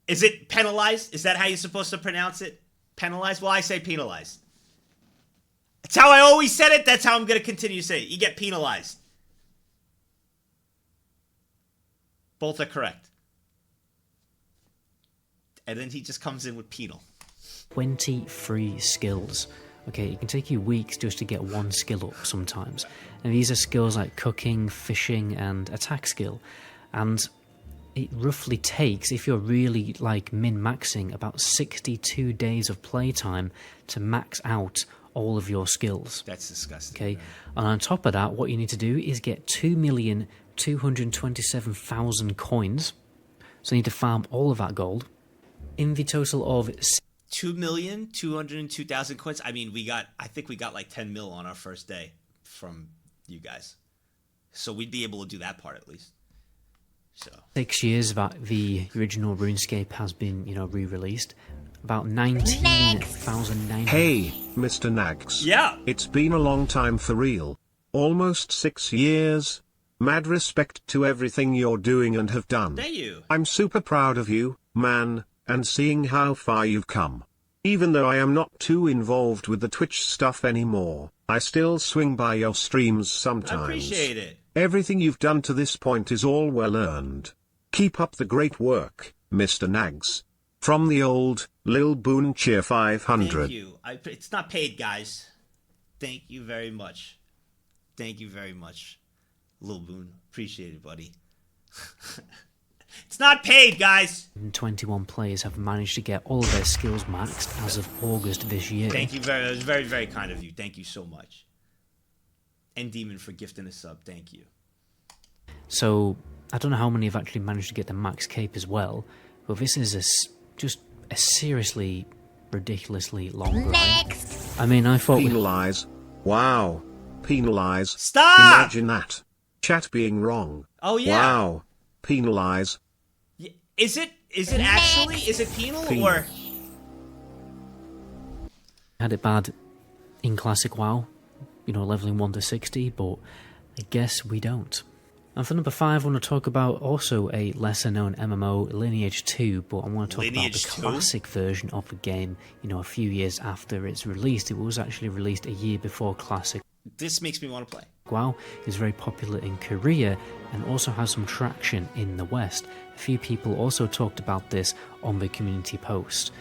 Is it penalized? Is that how you're supposed to pronounce it? Penalized? Well, I say penalized. That's how I always said it. That's how I'm going to continue to say it. You get penalized. Both are correct. And then he just comes in with penal.
23 skills. Okay, it can take you weeks just to get one skill up sometimes. And these are skills like cooking, fishing, and attack skill. And it roughly takes, if you're really like min-maxing, about 62 days of playtime to max out all of your skills.
That's disgusting.
Okay, and on top of that, what you need to do is get 2,227,000 coins. So you need to farm all of that gold. In the total of
2,202,000 coins. I mean, I think we got like 10 mil on our first day from you guys. So we'd be able to do that part at least. So
6 years that the original RuneScape has been, re-released, about 19,900.
Hey, Mr. Nags.
Yeah.
It's been a long time for real. Almost 6 years. Mad respect to everything you're doing and have done.
Thank you.
I'm super proud of you, man, and seeing how far you've come. Even though I am not too involved with the Twitch stuff anymore, I still swing by your streams sometimes.
I appreciate it.
Everything you've done to this point is all well earned. Keep up the great work, Mr. Nags. From the old, Lil Boon Cheer 500.
Thank you. It's not paid, guys. Thank you very much. Thank you very much, Lil Boon. Appreciate it, buddy. It's not paid, guys.
21 players have managed to get all of their skills maxed as of August this year.
Thank you very, that was very, very kind of you. Thank you so much. And Demon for gifting a sub. Thank you.
So, I don't know how many have actually managed to get the max cape as well, but this is just a seriously, ridiculously long grind. I mean, I thought...
Penalize. Wow. Penalize.
Stop!
Imagine that. Chat being wrong.
Oh, yeah.
Wow. Penalize.
Is it actually? Is it penal or?
Had it bad in Classic WoW, leveling 1 to 60, but I guess we don't. And for number 5, I want to talk about also a lesser-known MMO, Lineage 2, but I want to talk
Lineage
about the
2?
classic version of the game, you know, a few years after it's released. It was actually released a year before Classic.
This makes me want to play.
WoW is very popular in Korea and also has some traction in the West. A few people also talked about this on the community post.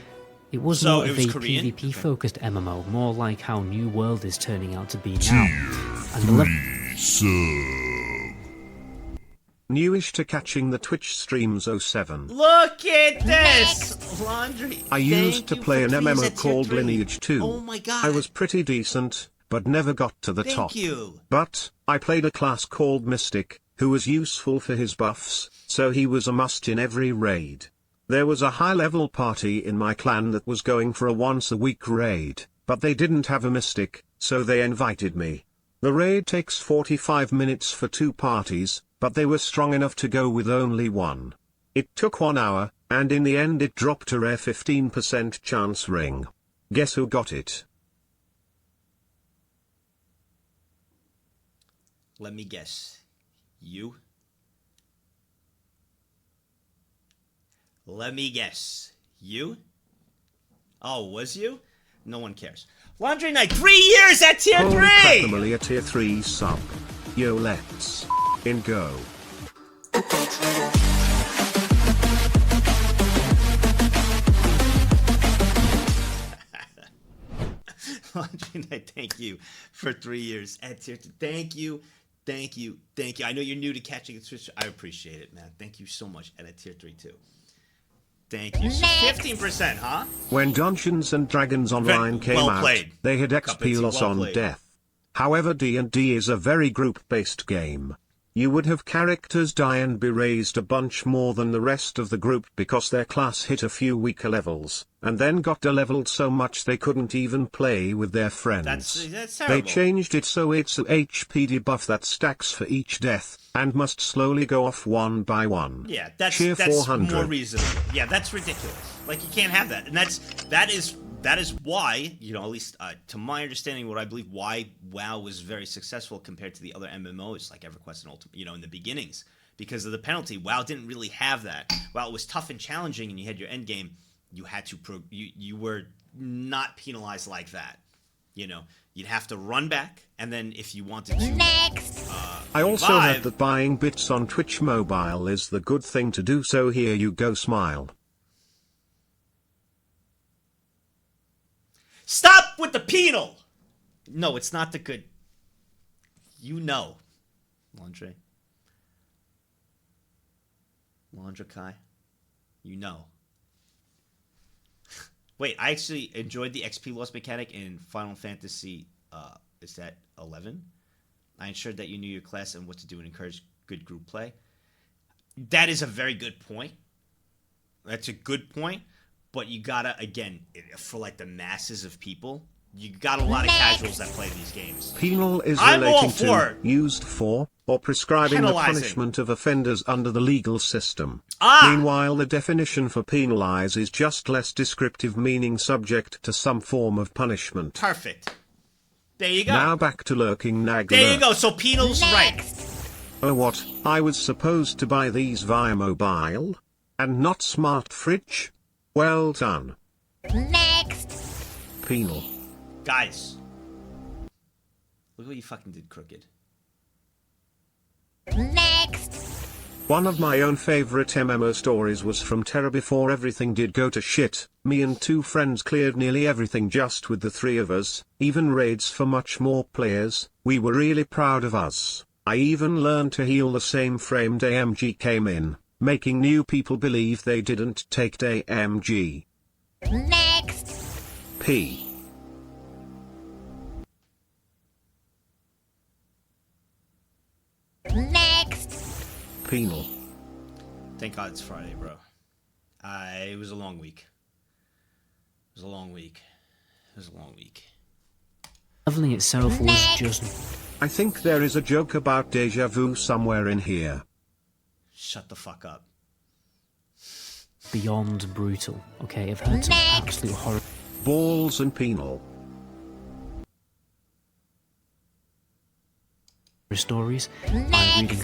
It was
So
more
it
of
was
a
Korean?
PvP-focused MMO, more like how New World is turning out to be now. And the
Newish to catching the Twitch streams 07.
Look at this! Laundry.
I used
Thank
to
you
play
for
an
3 years
MMO
at tier
called
3.
Lineage 2.
Oh my god.
I was pretty decent, but never got to the
Thank
top.
you.
But, I played a class called Mystic, who was useful for his buffs, so he was a must in every raid. There was a high-level party in my clan that was going for a once-a-week raid, but they didn't have a Mystic, so they invited me. The raid takes 45 minutes for 2 parties, but they were strong enough to go with only one. It took 1 hour, and in the end it dropped a rare 15% chance ring. Guess who got it?
Let me guess. You? Let me guess. You? Oh, was you? No one cares. Laundry Night, 3 years at tier 3!
Holy crap, Emily, a tier 3 sub. Yo, let's in go.
Laundry Night, thank you for 3 years at tier 2. Thank you, thank you, thank you. I know you're new to catching the Twitch. I appreciate it, man. Thank you so much. And at tier 3 too. Thank you. So 15%, huh?
When Dungeons and Dragons Online came
well
out,
played.
they had XP
Cuphead,
loss
well
on
played.
death. However, D&D is a very group-based game. You would have characters die and be raised a bunch more than the rest of the group because their class hit a few weaker levels, and then got de-leveled so much they couldn't even play with their friends.
That's terrible.
They changed it so it's a HP debuff that stacks for each death, and must slowly go off one by one.
Yeah, that's
Cheer 400.
more reasonable. Yeah, that's ridiculous. Like, you can't have that. And that is why, you know, at least to my understanding, what I believe why WoW was very successful compared to the other MMOs like EverQuest and Ultimate, you know, in the beginnings. Because of the penalty, WoW didn't really have that. While it was tough and challenging and you had your end game, you had to you were not penalized like that. You know, you'd have to run back, and then if you wanted to
I also
revive,
heard that buying bits on Twitch Mobile is the good thing to do, so here you go, smile.
Stop with the penal! No, it's not the good. You know. Laundry. Laundra Kai. You know. Wait, I actually enjoyed the XP loss mechanic in Final Fantasy, is that 11? I ensured that you knew your class and what to do and encourage good group play. That is a very good point. That's a good point. But you gotta, again, for like the masses of people, you got a lot of casuals that play these games.
Penal is
I'm all
relating
for
to, used for, or prescribing
penalizing.
the punishment of offenders under the legal system.
Ah!
Meanwhile, the definition for penalize is just less descriptive, meaning subject to some form of punishment.
Perfect. There you go.
Now back to lurking nag.
There you go. So penal's right.
Oh what, I was supposed to buy these via mobile? And not smart fridge? Well done.
Next.
Penal.
Guys. Look what you fucking did, Crooked.
Next.
One of my own favorite MMO stories was from Terra before everything did go to shit. Me and 2 friends cleared nearly everything just with the 3 of us, even raids for much more players. We were really proud of us. I even learned to heal the same frame day MG came in, making new people believe they didn't take day MG.
Next.
P.
Next.
Penal.
Thank God it's Friday, bro. It was a long week. It was a long week. It was a long week.
Leveling itself was just
I think there is a joke about deja vu somewhere in here.
Shut the fuck up.
beyond brutal. Okay, I've heard some absolute horror.
Balls and penal.
Stories. I'm reading.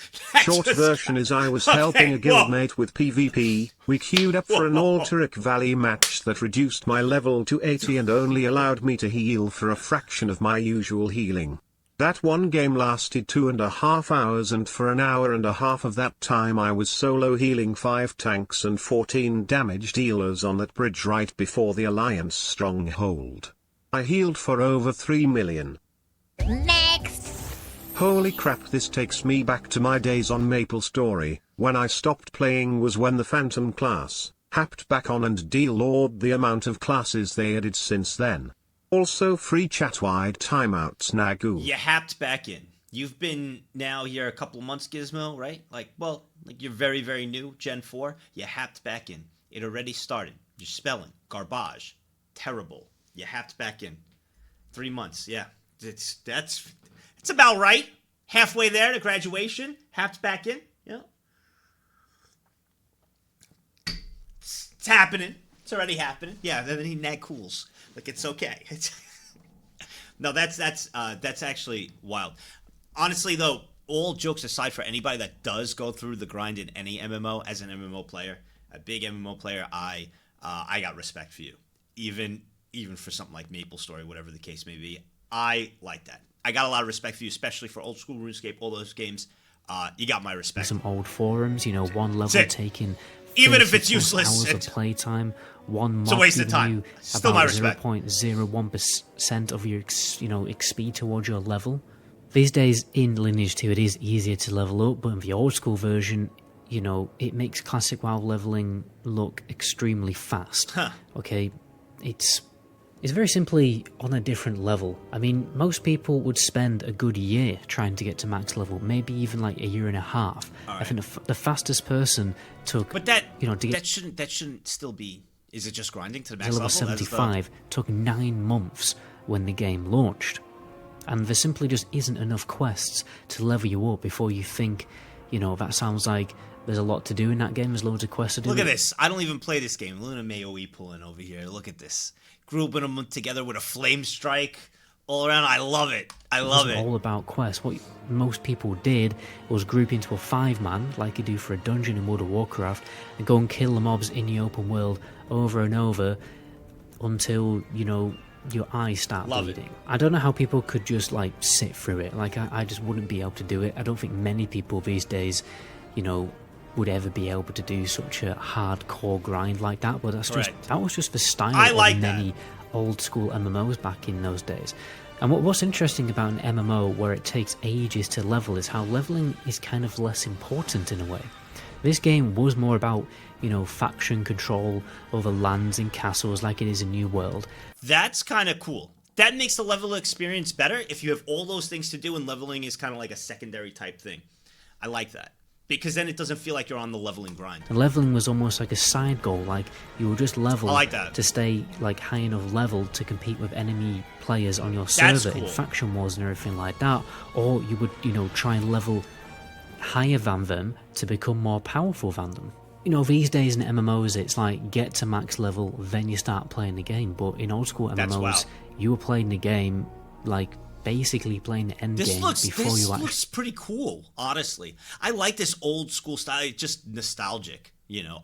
Short version is I was helping a guildmate with PvP, we queued up for an Alterac Valley match that reduced my level to 80 and only allowed me to heal for a fraction of my usual healing. That one game lasted 2.5 hours and for an hour and a half of that time I was solo healing 5 tanks and 14 damage dealers on that bridge right before the Alliance stronghold. I healed for over 3 million.
Next!
Holy crap, this takes me back to my days on MapleStory. When I stopped playing was when the Phantom class happed back on and de-lawed the amount of classes they added since then. Also free chat-wide timeouts Nagu.
You happed back in. You've been now here a couple months, Gizmo, right? Like you're very, very new, Gen 4. You happed back in. It already started. Your spelling, garbage, terrible. You happed back in. 3 months, yeah. That's about right. Halfway there to graduation, happed back in. Yeah. It's happening. It's already happening. Yeah, then he nag cools. Like, it's okay. No, that's actually wild. Honestly, though, all jokes aside, for anybody that does go through the grind in any MMO, as an MMO player, a big MMO player, I got respect for you. Even for something like MapleStory, whatever the case may be, I like that. I got a lot of respect for you, especially for old school RuneScape, all those games. You got my respect.
Some old forums, one level taking
even if it's useless,
hours of playtime, one mod
it's a waste of time.
You
Still
about
my respect.
0.01% of your XP towards your level. These days in Lineage 2, it is easier to level up, but in the old school version, it makes classic WoW leveling look extremely fast.
Huh.
Okay, it's very simply on a different level. I mean, most people would spend a good year trying to get to max level, maybe even like a year and a half.
Right.
I think the fastest person took,
but that
to get
that shouldn't still be. Is it just grinding to the max
level
level?
75 took 9 months when the game launched, and there simply just isn't enough quests to level you up before you think, that sounds like there's a lot to do in that game. There's loads of quests to do.
Look at this. I don't even play this game. Luna Mayoe pulling over here. Look at this. Grouping them together with a flame strike all around. I love it. I love it.
It's all about quests. What most people did was group into a 5-man, like you do for a dungeon in World of Warcraft, and go and kill the mobs in the open world over and over until, your eyes start bleeding. I don't know how people could just, sit through it. I just wouldn't be able to do it. I don't think many people these days, would ever be able to do such a hardcore grind like that, but that was just the style of many old school MMOs back in those days. And what's interesting about an MMO where it takes ages to level is how leveling is kind of less important in a way. This game was more about, faction control over lands and castles like it is in New World.
That's kind of cool. That makes the level experience better if you have all those things to do and leveling is kind of like a secondary type thing. I like that. Because then it doesn't feel like you're on the leveling grind.
And leveling was almost like a side goal, like you would just level
to
stay high enough level to compete with enemy players on your server in faction wars and everything like that, or you would try and level higher than them to become more powerful than them. These days in MMOs it's like get to max level, then you start playing the game, but in old school MMOs you were playing the game basically playing the end game before you actually...
This looks pretty cool, honestly. I like this old school style. It's just nostalgic,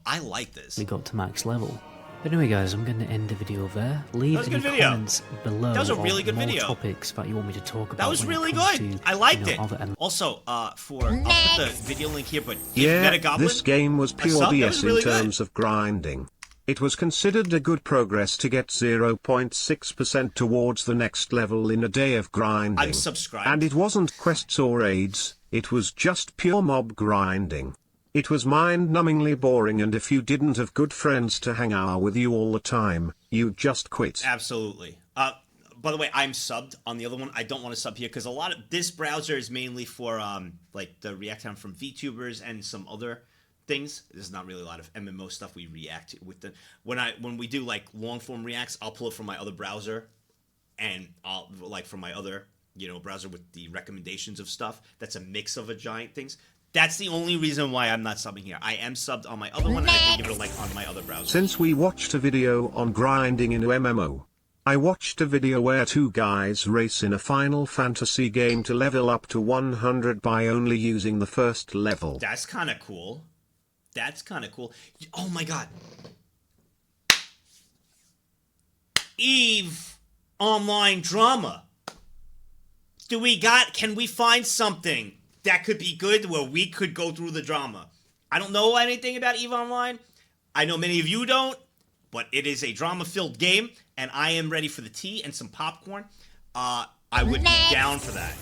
I like this.
We got to max level. But anyway, guys, I'm going to end the video there. Leave any comments below.
That was a really good video.
Topics that you want me to talk about.
That was really good. I liked it. Also, I'll put the video link here, but
this game was pure BS in terms of grinding. It was considered a good progress to get 0.6% towards the next level in a day of grinding.
I'm subscribed.
And it wasn't quests or raids, it was just pure mob grinding. It was mind-numbingly boring, and if you didn't have good friends to hang out with you all the time, you'd just quit.
Absolutely. By the way, I'm subbed on the other one. I don't want to sub here because a lot of this browser is mainly for the react time from VTubers and some other things. There's not really a lot of MMO stuff we react with. When we do long form reacts, I'll pull it from my other browser, and I'll from my other browser with the recommendations of stuff. That's a mix of a giant things. That's the only reason why I'm not subbing here. I am subbed on my other one, and I can give it on my other browser.
Since we watched a video on grinding in MMO, I watched a video where two guys race in a Final Fantasy game to level up to 100 by only using the first level.
That's kind of cool. That's kind of cool. Oh my god. Eve online drama. Can we find something that could be good where we could go through the drama? I don't know anything about Eve Online. I know many of you don't, but it is a drama-filled game, and I am ready for the tea and some popcorn. I would be down for that.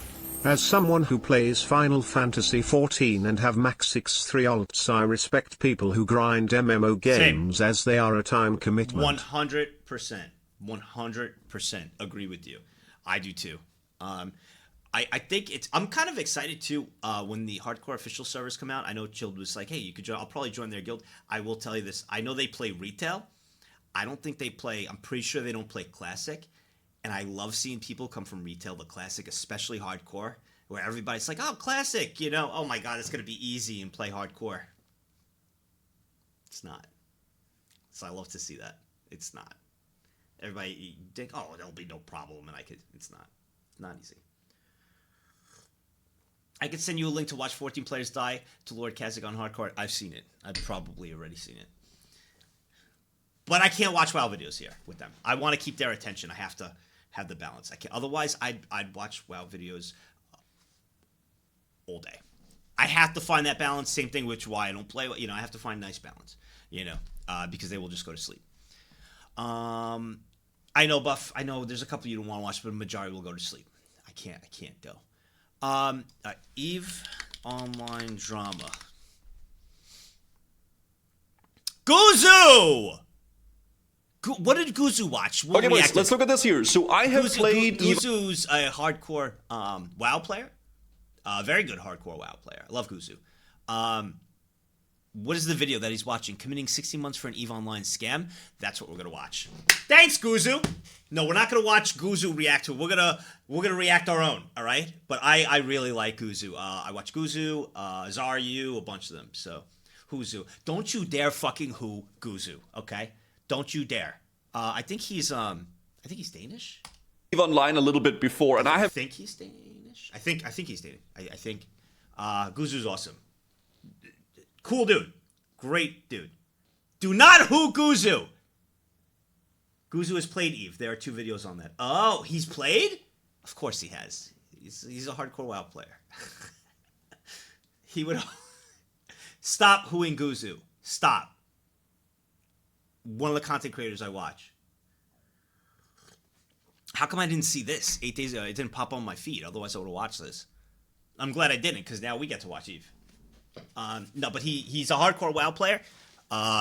As someone who plays Final Fantasy XIV and have max 6-3 ults, I respect people who grind MMO games as they are a time commitment.
100%. 100% agree with you. I do too. I think I'm kind of excited too when the hardcore official servers come out. I know Chilled was like, hey, you could join. I'll probably join their guild. I will tell you this. I know they play retail. I don't think they play, I'm pretty sure they don't play classic. And I love seeing people come from retail to classic, especially hardcore, where everybody's like, oh, classic, you know, oh my God, it's going to be easy and play hardcore. It's not. So I love to see that. It's not. Everybody think, oh, there'll be no problem, and it's not. It's not easy. I could send you a link to watch 14 players die to Lord Kazakh on hardcore. I've seen it. I've probably already seen it. But I can't watch WoW videos here with them. I want to keep their attention. I have to have the balance. I can't. Otherwise, I'd watch WoW videos all day. I have to find that balance. Same thing, which why I don't play. You know, I have to find nice balance. You know, because they will just go to sleep. I know, Buff. I know there's a couple you don't want to watch, but the majority will go to sleep. I can't go. Eve Online drama. Guzu! What did Guzu watch?
Okay, boys, let's look at this here. So I have played...
Guzu's a hardcore WoW player. Very good hardcore WoW player. I love Guzu. What is the video that he's watching? Committing 60 months for an EVE Online scam? That's what we're going to watch. Thanks, Guzu! No, we're not going to watch Guzu react to it. We're gonna react our own, all right? But I really like Guzu. I watch Guzu, Zaryu, a bunch of them. So, Huzu. Don't you dare fucking who Guzu, okay? Don't you dare. I think he's Danish.
EVE Online a little bit before, and
I think he's Danish. I think he's Danish. I think Guzu's awesome. Cool dude. Great dude. Do not who Guzu. Guzu has played Eve. There are 2 videos on that. Oh, he's played? Of course he has. He's a hardcore WoW player. He would... Stop hooing Guzu. Stop. One of the content creators I watch. How come I didn't see this 8 days ago? It didn't pop on my feed. Otherwise, I would have watched this. I'm glad I didn't, because now we get to watch Eve. No, but he's a hardcore WoW player.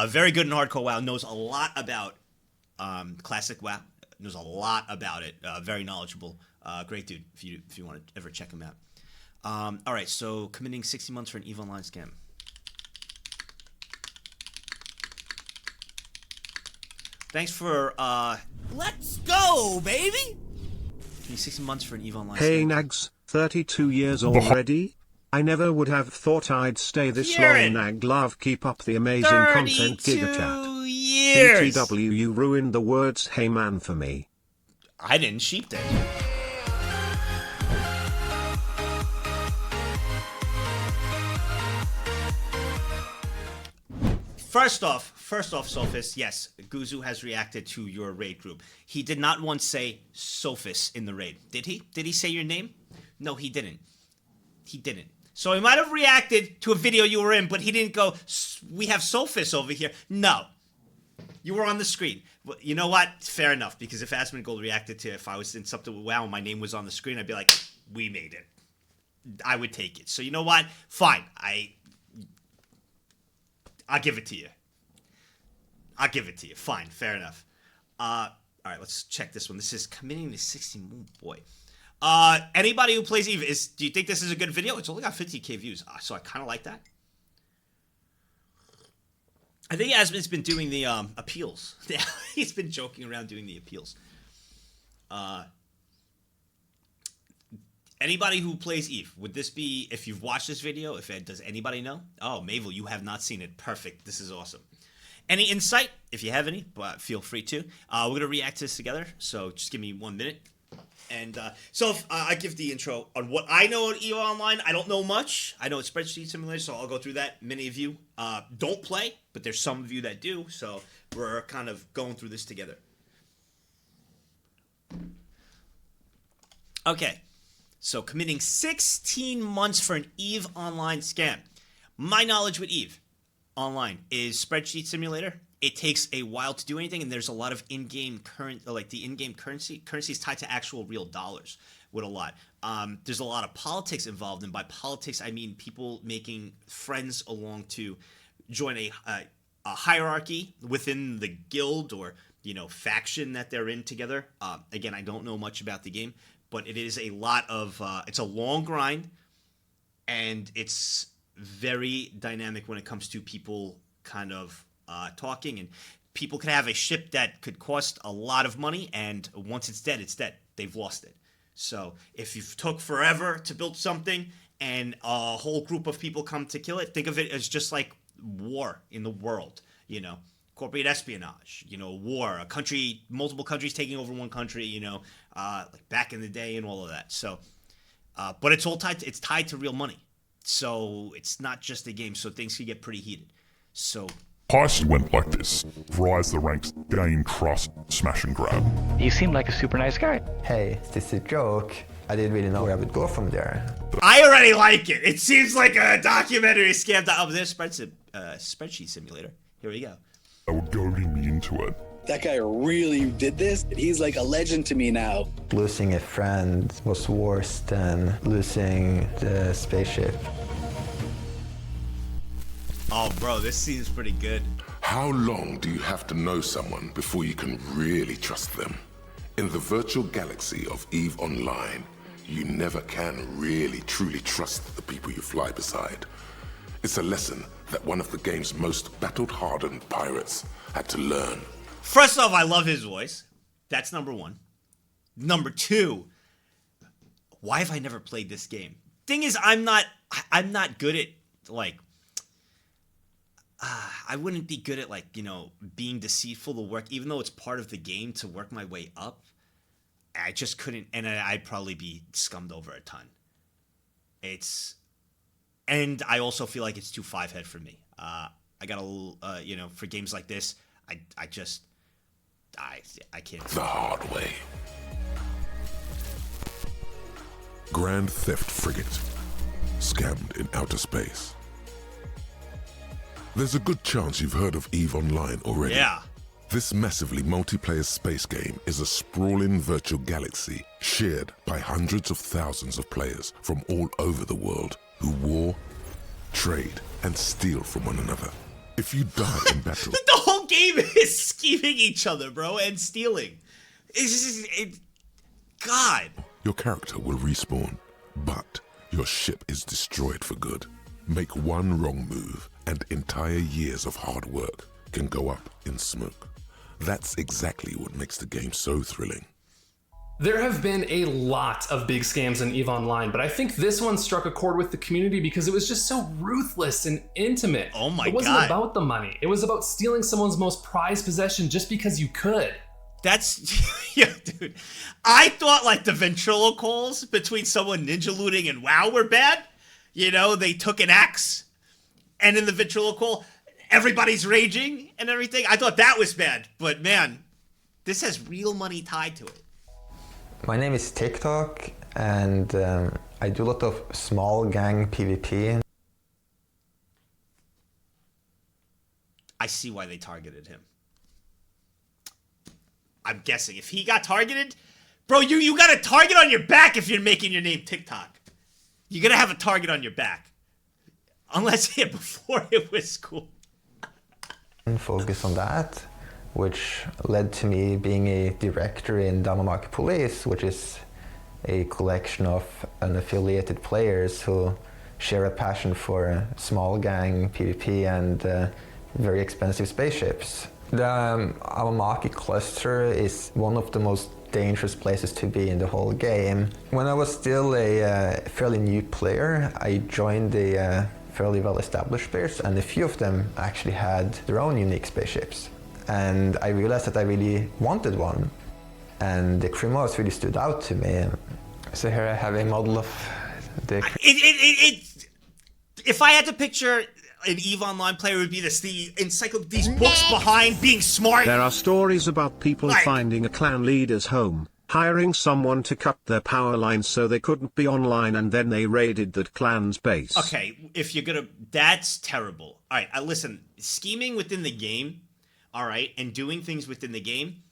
Very good in hardcore WoW. Knows a lot about classic WoW. Knows a lot about it. Very knowledgeable. Great dude. If you want to ever check him out. All right. So committing 60 months for an EVE Online scam. Thanks for let's go, baby. 60 months for an EVE Online.
Hey Nags, 32 years already? I never would have thought I'd stay this long. Nag, love, keep up the amazing content, GigaChat.
Years.
BTW, you ruined the words hey man for me.
I didn't sheep that. First off, Sophis, yes, Guzu has reacted to your raid group. He did not once say Sophis in the raid. Did he? Did he say your name? No, he didn't. He didn't. So he might have reacted to a video you were in, but he didn't go, we have Sophis over here. No. You were on the screen. Well, you know what? Fair enough, because if Asmongold reacted to if I was in something with WoW and my name was on the screen, I'd be like, we made it. I would take it. So you know what? Fine. I'll give it to you. I'll give it to you. Fine. Fair enough. All right, let's check this one. This is committing to 60. Oh, boy. Anybody who plays Eve, do you think this is a good video? It's only got 50k views, so I kind of like that. I think Asmon's been doing the appeals. He's been joking around doing the appeals. Anybody who plays Eve, would this be, if you've watched this video, does anybody know? Oh, Mavel, you have not seen it. Perfect. This is awesome. Any insight, if you have any, but feel free to. We're going to react to this together, so just give me 1 minute. And so if, I give the intro on what I know at EVE Online. I don't know much. I know it's Spreadsheet Simulator, so I'll go through that. Many of you don't play, but there's some of you that do, so we're kind of going through this together. Okay, so committing 16 months for an EVE Online scam. My knowledge with EVE Online is Spreadsheet Simulator. It takes a while to do anything, and there's a lot of in-game currency is tied to actual real dollars with a lot. There's a lot of politics involved, and by politics I mean people making friends along to join a hierarchy within the guild or faction that they're in together. Again, I don't know much about the game, but it is a lot of it's a long grind, and it's very dynamic when it comes to people kind of talking, and people could have a ship that could cost a lot of money, and once it's dead, it's dead. They've lost it. So if you took forever to build something and a whole group of people come to kill it, think of it as just like war in the world, corporate espionage, war, a country, multiple countries taking over one country, like back in the day and all of that. So, but it's all it's tied to real money. So it's not just a game, so things can get pretty heated. So
Heist went like this. Rise the ranks, gain trust, smash and grab.
You seem like a super nice guy.
Hey, is this a joke? I didn't really know where I would go from there.
I already like it. It seems like a documentary scam. Oh, there's Spreadsheet Simulator. Here we go.
They were goading me into it.
That guy really did this. He's like a legend to me now.
Losing a friend was worse than losing the spaceship.
Oh, bro, this seems pretty good.
How long do you have to know someone before you can really trust them? In the virtual galaxy of EVE Online, you never can really truly trust the people you fly beside. It's a lesson that one of the game's most battle-hardened pirates had to learn.
First off, I love his voice. That's number one. Number two, why have I never played this game? Thing is, I'm not good at, like, I wouldn't be good at, like, being deceitful to work, even though it's part of the game to work my way up. I just couldn't, and I'd probably be scummed over a ton. And I also feel like it's too five-head for me. I got a little, for games like this, I can't.
The hard way. Grand Theft Frigate. Scammed in outer space. There's a good chance you've heard of EVE Online already.
Yeah.
This massively multiplayer space game is a sprawling virtual galaxy shared by hundreds of thousands of players from all over the world who war, trade, and steal from one another. If you die in battle...
The whole game is scheming each other, bro, and stealing. God.
Your character will respawn, but your ship is destroyed for good. Make one wrong move, and entire years of hard work can go up in smoke. That's exactly what makes the game so thrilling.
There have been a lot of big scams in EVE Online, but I think this one struck a chord with the community because it was just so ruthless and intimate.
Oh my God.
It wasn't about the money. It was about stealing someone's most prized possession just because you could.
That's, yeah, dude. I thought like the ventriloquisms between someone ninja looting and WoW were bad. They took an axe, and in the ventriloquial, everybody's raging and everything. I thought that was bad, but man, this has real money tied to it.
My name is TikTok, and I do a lot of small gang PvP.
I see why they targeted him. I'm guessing if he got targeted, bro, you got a target on your back if you're making your name TikTok. You're gonna have a target on your back. Unless, yeah, before it was cool.
Focus on that, which led to me being a director in Damamaki Police, which is a collection of unaffiliated players who share a passion for small gang PvP and very expensive spaceships. The Awamaki cluster is one of the most dangerous places to be in the whole game. When I was still a fairly new player, I joined a fairly well-established players, and a few of them actually had their own unique spaceships. And I realized that I really wanted one, and the Crimos really stood out to me. So here I have a model of the...
If I had to picture an EVE Online player, it would be this, these books behind being smart.
There are stories about people finding a clan leader's home, hiring someone to cut their power lines so they couldn't be online, and then they raided that clan's base.
Okay, if you're gonna... That's terrible. All right, listen, scheming within the game, all right, and doing things within the game,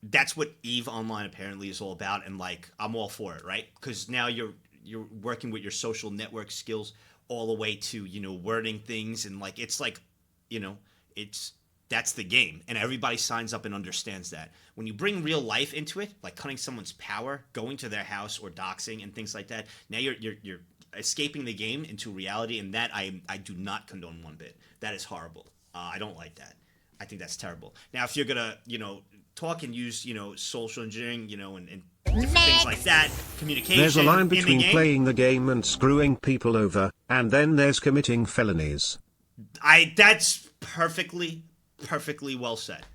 that's what EVE Online apparently is all about, and, like, I'm all for it, right? Because now you're working with your social network skills all the way to, you know, wording things, and, like, it's like, you know, that's the game, and everybody signs up and understands that. When you bring real life into it, like cutting someone's power, going to their house, or doxing and things like that, now you're escaping the game into reality, and that I do not condone one bit. That is horrible. I don't like that. I think that's terrible. Now, if you're gonna, you know, talk and use, you know, social engineering, you know, and different things like that, communication.
There's a line between
in the game,
playing the game and screwing people over, and then there's committing felonies.
That's perfectly well said.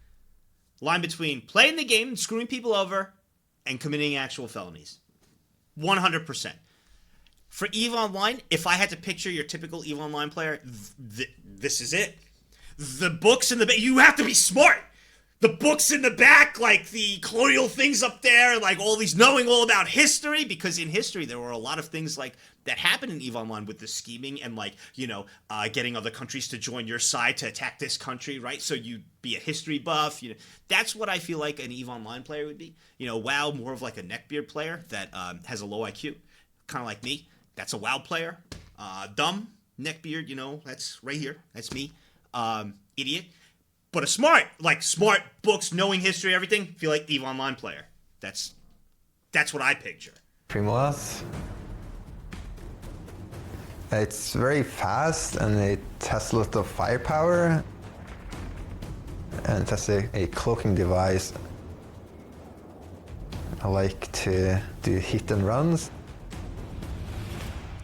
Line between playing the game and screwing people over and committing actual felonies. 100%. For EVE Online, if I had to picture your typical EVE Online player, this is it. The books in the back, you have to be smart. The books in the back, like the colonial things up there, like all these knowing all about history, because in history there were a lot of things like that happened in EVE Online with the scheming and, like, you know, getting other countries to join your side to attack this country, right? So you'd be a history buff. You know, that's what I feel like an EVE Online player would be. You know, WoW, more of like a neckbeard player that has a low IQ, kind of like me. That's a WoW player. Dumb, neckbeard, you know, that's right here. That's me. Idiot. But a smart books, knowing history, everything, feel like EVE Online player. That's what I picture.
Primos. It's very fast, and it has a lot of firepower, and it has a cloaking device. I like to do hit and runs,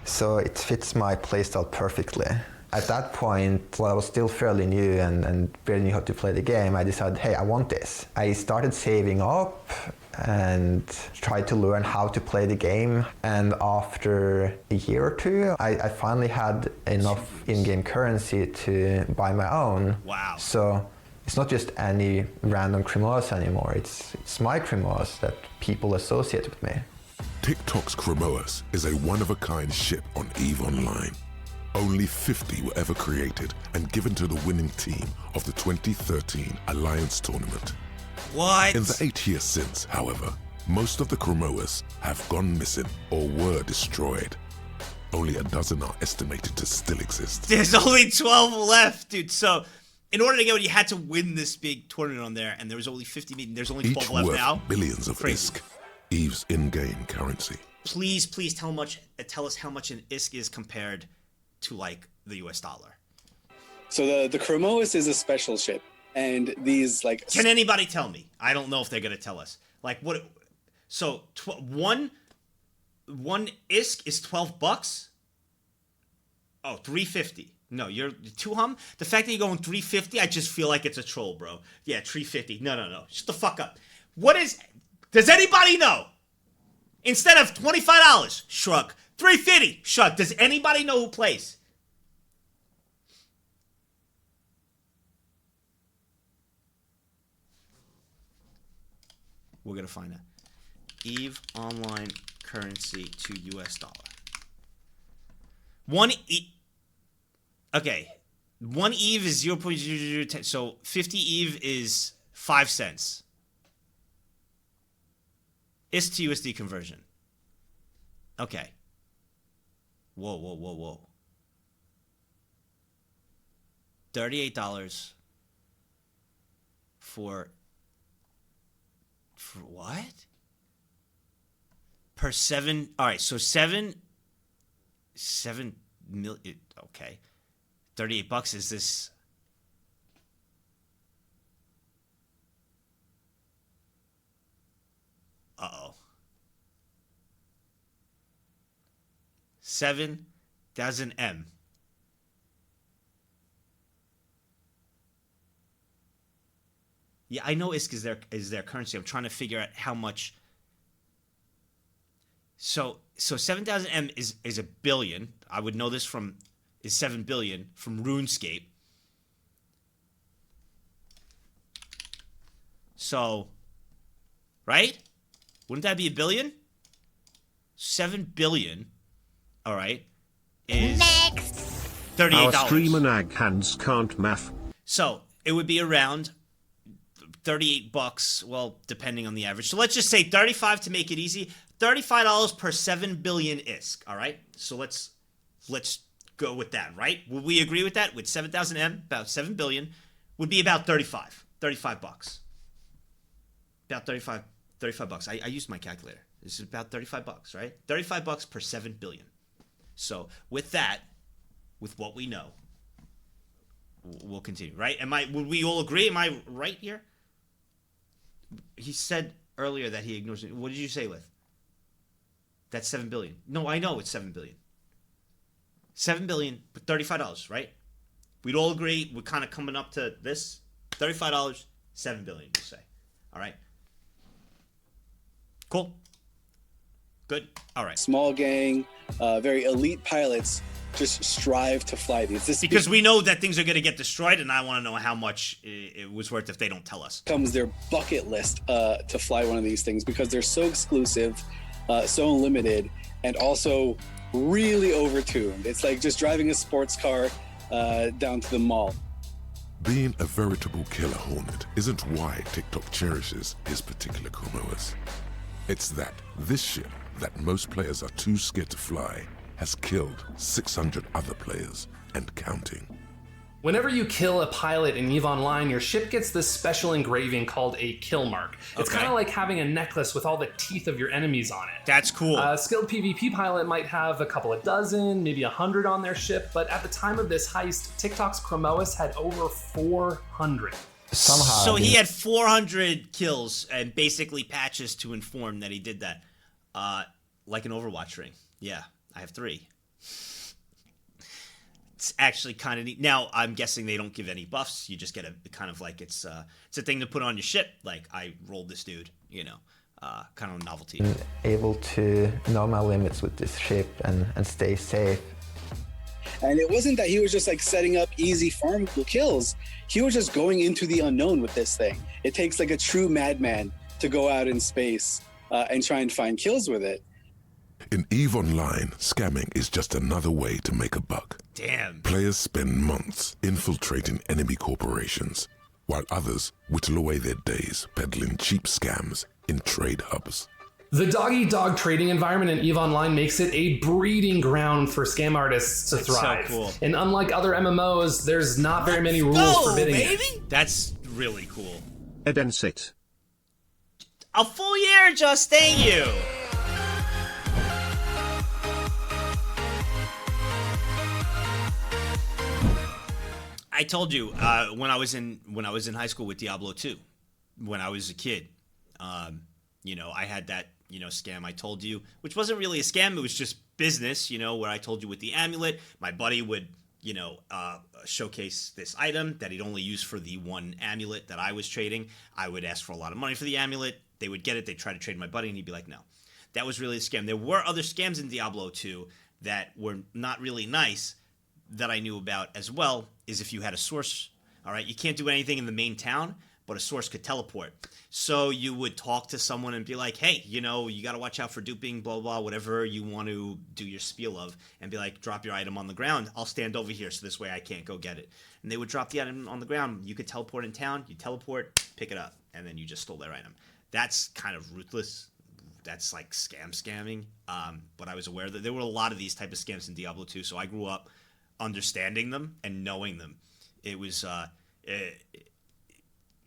so it fits my playstyle perfectly. At that point, while I was still fairly new and barely knew how to play the game, I decided, hey, I want this. I started saving up and tried to learn how to play the game. And after a year or two, I finally had enough in-game currency to buy my own.
Wow.
So it's not just any random Crimos anymore. It's my Crimos that people associate with me.
TikTok's Chromoas is a one-of-a-kind ship on EVE Online. Only 50 were ever created and given to the winning team of the 2013 Alliance Tournament.
What?
In the 8 years since, however, most of the Chromoas have gone missing or were destroyed. Only a dozen are estimated to still exist.
There's only 12 left, dude. So, in order to get one, you had to win this big tournament on there, and there was only 50. There's only 12
Each
left
worth
now.
billions of ISK, EVE's in-game currency.
Please tell us how much an ISK is compared to, like, the US dollar.
So the Chromois is a special ship, and these, like...
Can anybody tell me? I don't know if they're gonna tell us. Like, what... So, one ISK is $12? Oh, $3.50. No, you're too hum. The fact that you're going $3.50, I just feel like it's a troll, bro. Yeah, $3.50. No. Shut the fuck up. What is... Does anybody know? Instead of $25, shrug. $3.50, shrug. Does anybody know who plays? We're gonna find out. EVE Online currency to US dollar. Okay. 1 EVE is 0.0010. So 50 EVE is 5 cents. ISK to USD conversion. Okay. Whoa. $38 for what? Per 7. All right, so 7 million. Okay. $38 is this. Uh-oh. 7,000 M. Yeah, I know ISK is their currency. I'm trying to figure out how much. So 7,000 M is a billion. I would know this is 7 billion from RuneScape. So, right? Wouldn't that be a billion? 7 billion, all right, is
Next.
Our
$38.
streamer nag hands can't math.
So it would be around $38. Well, depending on the average. So let's just say 35 to make it easy. $35 per 7 billion ISK. All right. So let's go with that. Right? Would we agree with that? With 7,000 M, about 7 billion would be about $35 bucks. About $35 bucks. I used my calculator. This is about $35, right? $35 per 7 billion. So with that, with what we know, we'll continue, right? Would we all agree? Am I right here? He said earlier that he ignores it. What did you say, Lith? That's 7 billion. No, I know it's 7 billion. 7 billion, but $35, right? We'd all agree. We're kind of coming up to this. $35, 7 billion, you say. All right. Cool. Good. All right.
Small gang, very elite pilots just strive to fly these.
Because we know that things are going to get destroyed, and I want to know how much it was worth if they don't tell us.
Comes their bucket list to fly one of these things because they're so exclusive, so limited, and also really overtuned. It's like just driving a sports car down to the mall.
Being a veritable killer hornet isn't why TikTok cherishes his particular Chromoas. It's that this ship that most players are too scared to fly has killed 600 other players and counting.
Whenever you kill a pilot in EVE Online, your ship gets this special engraving called a kill mark. It's kind of like having a necklace with all the teeth of your enemies on it.
That's cool.
A skilled PvP pilot might have a couple of dozen, maybe 100 on their ship, but at the time of this heist, TikTok's Chromoas had over 400.
So he had 400 kills and basically patches to inform that he did that. Like an Overwatch ring. Yeah, I have 3. It's actually kind of neat. Now, I'm guessing they don't give any buffs. You just get a kind of like it's a thing to put on your ship. Like, I rolled this dude, you know, kind of a novelty.
Able to know my limits with this ship and stay safe.
And it wasn't that he was just like setting up easy farmable kills. He was just going into the unknown with this thing. It takes like a true madman to go out in space and try and find kills with it.
In EVE Online, scamming is just another way to make a buck.
Damn.
Players spend months infiltrating enemy corporations, while others whittle away their days peddling cheap scams in trade hubs.
The dog-eat-dog trading environment in EVE Online makes it a breeding ground for scam artists to thrive.
So cool.
And unlike other MMOs, there's not very many rules forbidding it.
That's really cool.
Edensit.
A full year, just thank you. I told you when I was in high school with Diablo 2, when I was a kid, you know, I had that, you know, scam I told you, which wasn't really a scam. It was just business, you know, where I told you with the amulet, my buddy would, you know, showcase this item that he'd only use for the one amulet that I was trading. I would ask for a lot of money for the amulet. They would get it. They'd try to trade my buddy, and he'd be like, no. That was really a scam. There were other scams in Diablo 2 that were not really nice that I knew about as well, is if you had a source. All right, you can't do anything in the main town, but a source could teleport. So you would talk to someone and be like, hey, you know, you got to watch out for duping, blah, blah, whatever you want to do your spiel of, and be like, drop your item on the ground. I'll stand over here so this way I can't go get it. And they would drop the item on the ground. You could teleport in town. You teleport, pick it up, and then you just stole their item. That's kind of ruthless. That's like scamming. But I was aware that there were a lot of these type of scams in Diablo 2, so I grew up understanding them and knowing them. It was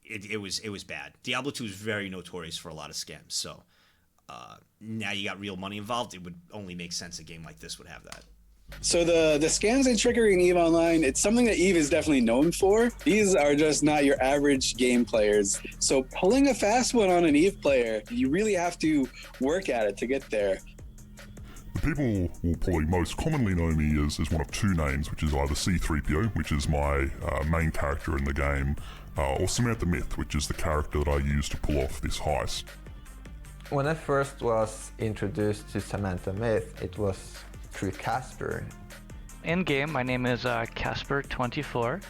it was bad. Diablo 2 is very notorious for a lot of scams. So now you got real money involved. It would only make sense a game like this would have that.
So the scams and trickery in EVE Online, it's something that EVE is definitely known for. These are just not your average game players. So pulling a fast one on an EVE player, you really have to work at it to get there.
The people will probably most commonly know me as one of two names, which is either C-3PO, which is my main character in the game, or Samantha Myth, which is the character that I use to pull off this heist.
When I first was introduced to Samantha Myth, it was through Casper.
In game, my name is Casper24.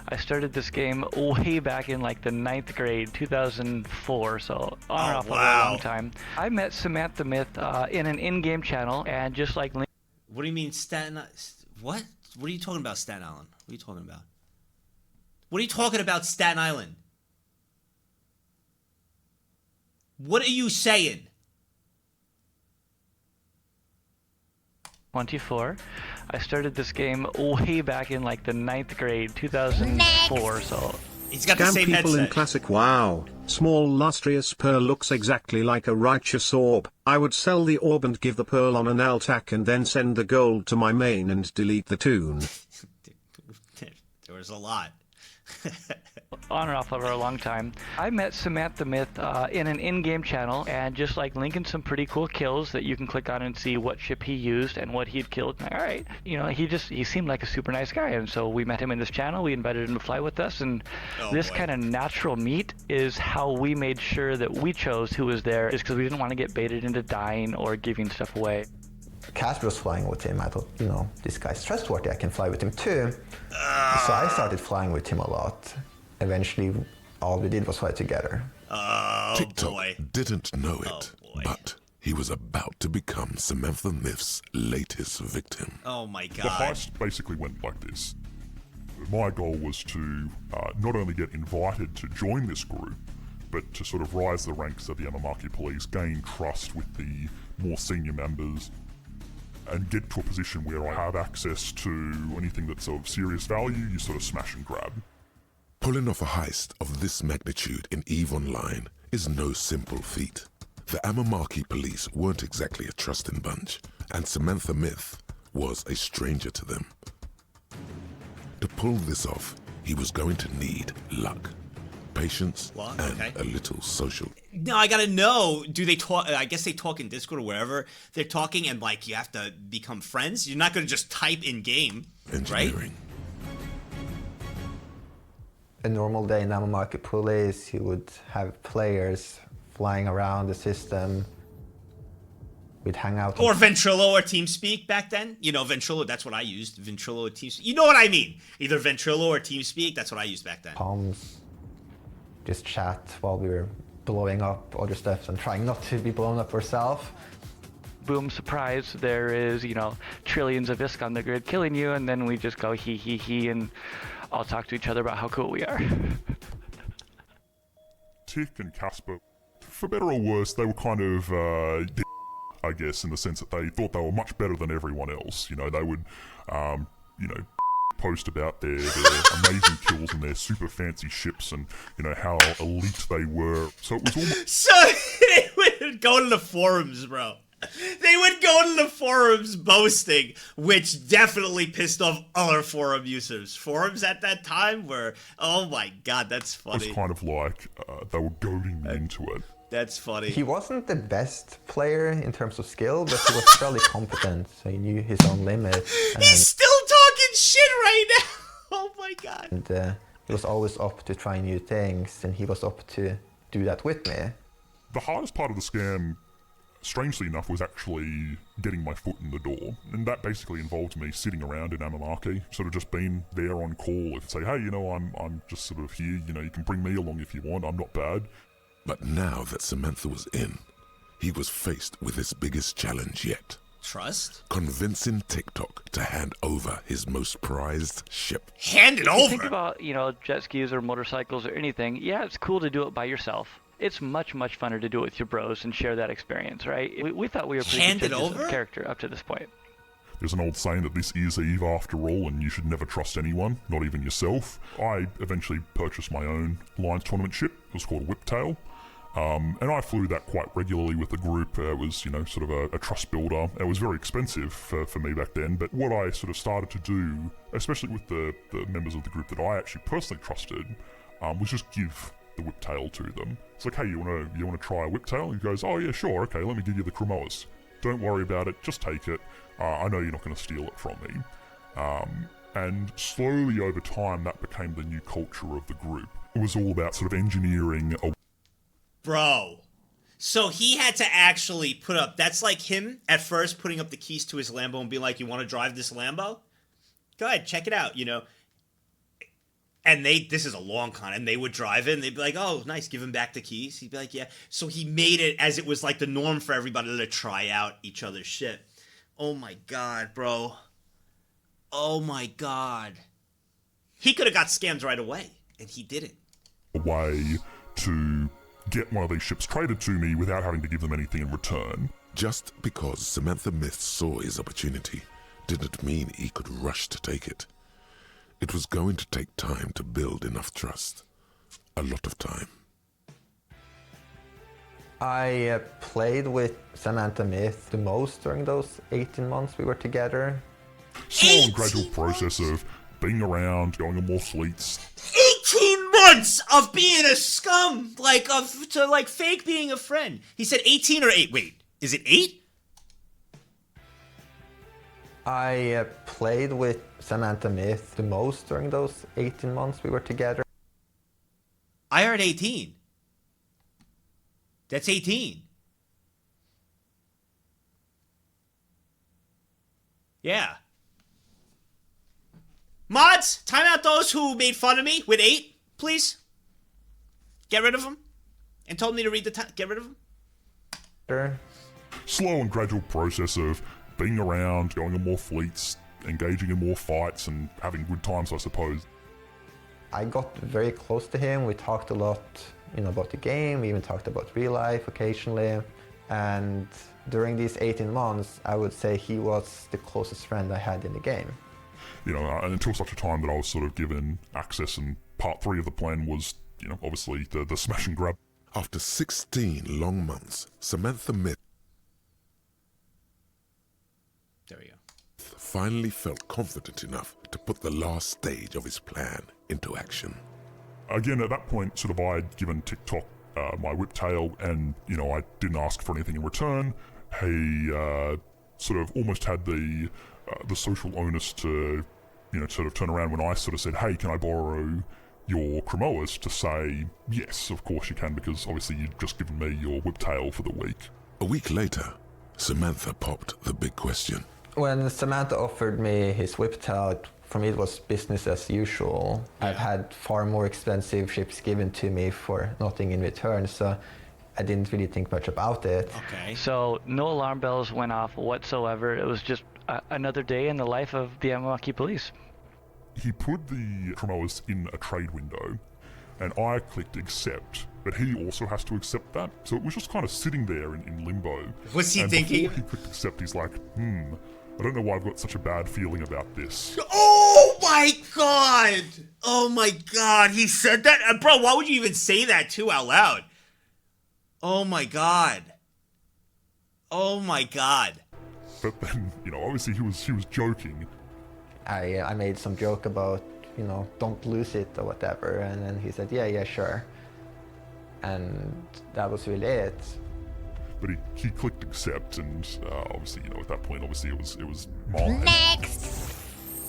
I started this game way back in like the 9th grade, 2004, so on and off for a long time. I met Samantha Myth in an in-game channel, and just like Link.
What do you mean Staten? What? What are you talking about, Staten Island? What are you talking about? What are you talking about, Staten Island? What are you saying?
24. I started this game way back in like the 9th grade, 2004, so...
He's got the
Scam
same
people in
headset.
classic. Wow. Small lustrous pearl looks exactly like a righteous orb. I would sell the orb and give the pearl on an altac and then send the gold to my main and delete the tune.
There was a lot.
On and off over a long time. I met Samantha Myth in an in-game channel, and just like linking some pretty cool kills that you can click on and see what ship he used and what he'd killed. Like, all right, you know, he seemed like a super nice guy, and so we met him in this channel. We invited him to fly with us, and this kind of natural meet is how we made sure that we chose who was there, is because we didn't want to get baited into dying or giving stuff away.
Casper was flying with him. I thought, you know, this guy's trustworthy. I can fly with him too. So I started flying with him a lot. Eventually, all we did was fly together.
TikTok didn't know it, but he was about to become Samantha Myth's latest victim.
Oh my
The
god.
heist basically went like this. My goal was to not only get invited to join this group, but to sort of rise the ranks of the Amamaki police, gain trust with the more senior members, and get to a position where I have access to anything that's of serious value. You sort of smash and grab.
Pulling off a heist of this magnitude in EVE Online is no simple feat. The Amamaki police weren't exactly a trusting bunch, and Samantha Myth was a stranger to them. To pull this off, he was going to need luck, patience, and a little social.
No, I gotta know. Do they talk? I guess they talk in Discord or wherever they're talking, and like you have to become friends. You're not gonna just type in game, right?
A normal day in Amamaki Police, you would have players flying around the system. We'd hang out.
Or Ventrilo or TeamSpeak back then. You know, Ventrilo, that's what I used. Ventrilo or TeamSpeak. You know what I mean? Either Ventrilo or TeamSpeak, that's what I used back then.
Palms, just chat while we were blowing up other stuff and trying not to be blown up ourselves.
Boom, surprise, there is, you know, trillions of ISK on the grid killing you, and then we just go he, and all talk to each other about how cool we are.
Tick and Casper, for better or worse, they were kind of, I guess, in the sense that they thought they were much better than everyone else. You know, they would, you know, post about their amazing kills and their super fancy ships and, you know, how elite they were. So it was almost...
So they would go to the forums, bro. They would go to the forums boasting, which definitely pissed off other forum users. Forums at that time were, oh my god, that's
It was
funny.
kind of like they were goading me into it.
That's funny.
He wasn't the best player in terms of skill, but he was fairly competent, so he knew his own limits.
He's still talking shit right now. Oh my god.
And he was always up to try new things, and he was up to do that with me.
The hardest part of the scam, strangely enough, was actually getting my foot in the door. And that basically involved me sitting around in Amamaki, sort of just being there on call. If say, hey, you know, I'm just sort of here, you know, you can bring me along if you want, I'm not bad.
But now that Samantha was in, he was faced with his biggest challenge yet.
Trust?
Convincing TikTok to hand over his most prized ship.
Hand it
If you
over?
think about, you know, jet skis or motorcycles or anything, yeah, it's cool to do it by yourself. It's much, much funner to do it with your bros and share that experience, right? We thought we were pretty
Hand
good
it
judges
over?
of character up to this point.
There's an old saying that this is EVE after all, and you should never trust anyone, not even yourself. I eventually purchased my own Lions tournament ship. It was called Whiptail. And I flew that quite regularly with the group. It was, you know, sort of a trust builder. It was very expensive for me back then, but what I sort of started to do, especially with the members of the group that I actually personally trusted, was just give the Whiptail to them. It's like, hey, you wanna try a Whiptail? He goes, oh yeah, sure, okay, let me give you the Chromoas. Don't worry about it, just take it. I know you're not going to steal it from me. And slowly over time, that became the new culture of the group. It was all about sort of engineering a...
Bro. So he had to actually put up... That's like him at first putting up the keys to his Lambo and being like, you want to drive this Lambo? Go ahead, check it out, you know. And this is a long con, and they would drive it, and they'd be like, oh, nice, give him back the keys. He'd be like, yeah. So he made it as it was like the norm for everybody to try out each other's shit. Oh my God, bro. Oh my God. He could have got scammed right away, and he didn't.
A way to get one of these ships traded to me without having to give them anything in return.
Just because Samantha Myth saw his opportunity didn't mean he could rush to take it. It was going to take time to build enough trust. A lot of time.
I played with Samantha Myth the most during those 18 months we were together.
Slow and gradual process of being around, going on more fleets.
18 months of being a scum! To fake being a friend. He said 18 or 8. Wait, is it 8?
I played with Samantha Myth the most during those 18 months we were together.
I heard 18. That's 18. Yeah. Mods, time out those who made fun of me with 8, please. Get rid of them. And told me to read the time. Get rid of them.
Sure.
Slow and gradual process of being around, going on more fleets, engaging in more fights, and having good times, I suppose.
I got very close to him. We talked a lot, about the game. We even talked about real life occasionally. And during these 18 months, I would say he was the closest friend I had in the game.
Until such a time that I was sort of given access, and part 3 of the plan was, obviously the smash and grab.
After 16 long months, Samantha Myth finally felt confident enough to put the last stage of his plan into action.
Again, at that point, sort of I'd given TikTok my whiptail, and, I didn't ask for anything in return. He sort of almost had the social onus to, sort of turn around when I sort of said, hey, can I borrow your Chromoas, to say, yes, of course you can, because obviously you'd just given me your whiptail for the week.
A week later, Samantha popped the big question.
When Samantha offered me his whiptail, for me it was business as usual. Yeah. I've had far more expensive ships given to me for nothing in return, so I didn't really think much about it.
Okay.
So no alarm bells went off whatsoever. It was just another day in the life of the Yamamaki police.
He put the Chromoas in a trade window, and I clicked accept, but he also has to accept that. So it was just kind of sitting there in limbo.
What's he thinking?
Before he clicked accept, he's like, I don't know why I've got such a bad feeling about this.
Oh my God! Oh my God, he said that? Bro, why would you even say that too out loud? Oh my God. Oh my God.
But then, obviously he was joking.
I made some joke about, don't lose it or whatever, and then he said, yeah, sure. And that was really it.
But he clicked accept, and obviously, at that point, obviously it was mine.
Next!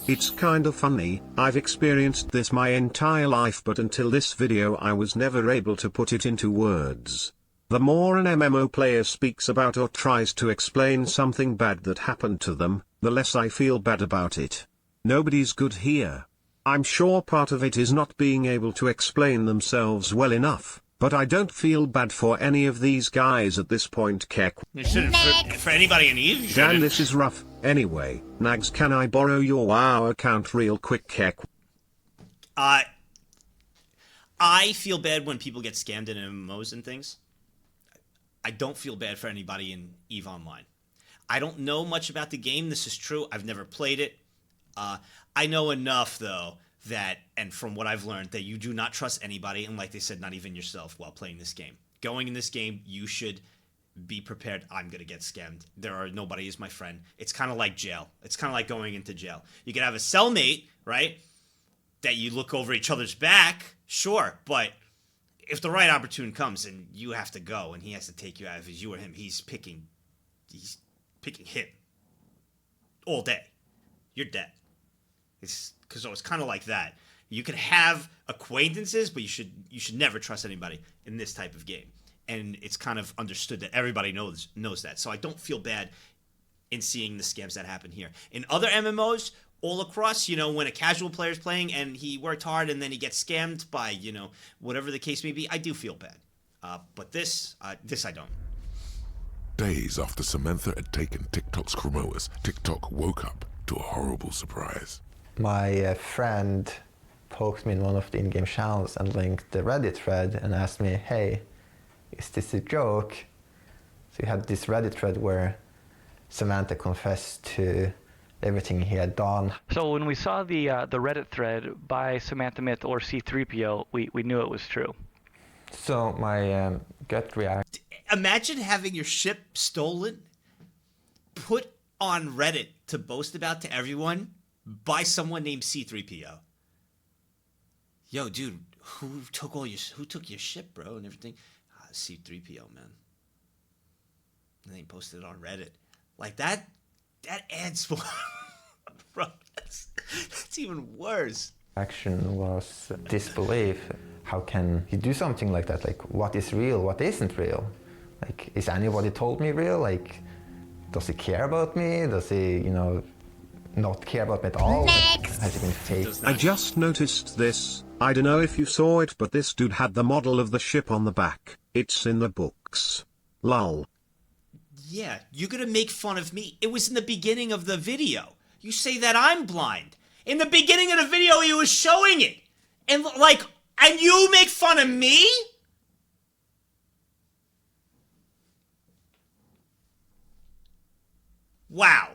It's kind of funny, I've experienced this my entire life, but until this video I was never able to put it into words. The more an MMO player speaks about or tries to explain something bad that happened to them, the less I feel bad about it. Nobody's good here. I'm sure part of it is not being able to explain themselves well enough, but I don't feel bad for any of these guys at this point, Kek.
You shouldn't for anybody in Eve.
Dan, this is rough. Anyway, Nags, can I borrow your WoW account real quick, Kek?
I feel bad when people get scammed in MMOs and things. I don't feel bad for anybody in EVE Online. I don't know much about the game. This is true. I've never played it. I know enough, though, that, and from what I've learned, that you do not trust anybody, and like they said, not even yourself while playing this game. Going in this game, you should be prepared. I'm going to get scammed. Nobody is my friend. It's kind of like jail. It's kind of like going into jail. You can have a cellmate, right, that you look over each other's back, sure, but if the right opportune comes and you have to go and he has to take you out, if it's you or him, he's picking him all day. You're dead. It's kind of like that. You can have acquaintances, but you should never trust anybody in this type of game. And it's kind of understood that everybody knows that. So I don't feel bad in seeing the scams that happen here. In other MMOs, all across, when a casual player is playing and he worked hard and then he gets scammed by, whatever the case may be, I do feel bad. But this I don't.
Days after Samantha had taken TikTok's Chromoas, TikTok woke up to a horrible surprise.
My friend poked me in one of the in-game channels and linked the Reddit thread and asked me, hey, is this a joke? So you had this Reddit thread where Samantha confessed to everything he had done.
So when we saw the Reddit thread by Samantha Myth or C3PO, we knew it was true.
So my gut reaction...
Imagine having your ship stolen, put on Reddit to boast about to everyone by someone named C3PO. Yo, dude, who took your ship, bro, and everything? C3PO, man. And they posted it on Reddit. Like that adds more. Bro, that's even worse.
Action was disbelief. How can he do something like that? Like, what is real, what isn't real? Like, is anybody told me real? Like, does he care about me? Does he, not care about me at all?
Next.
Has he been fake?
I just noticed this. I don't know if you saw it, but this dude had the model of the ship on the back. It's in the books. Lol.
Yeah, you're gonna make fun of me. It was in the beginning of the video. You say that I'm blind. In the beginning of the video, he was showing it. And you make fun of me? Wow.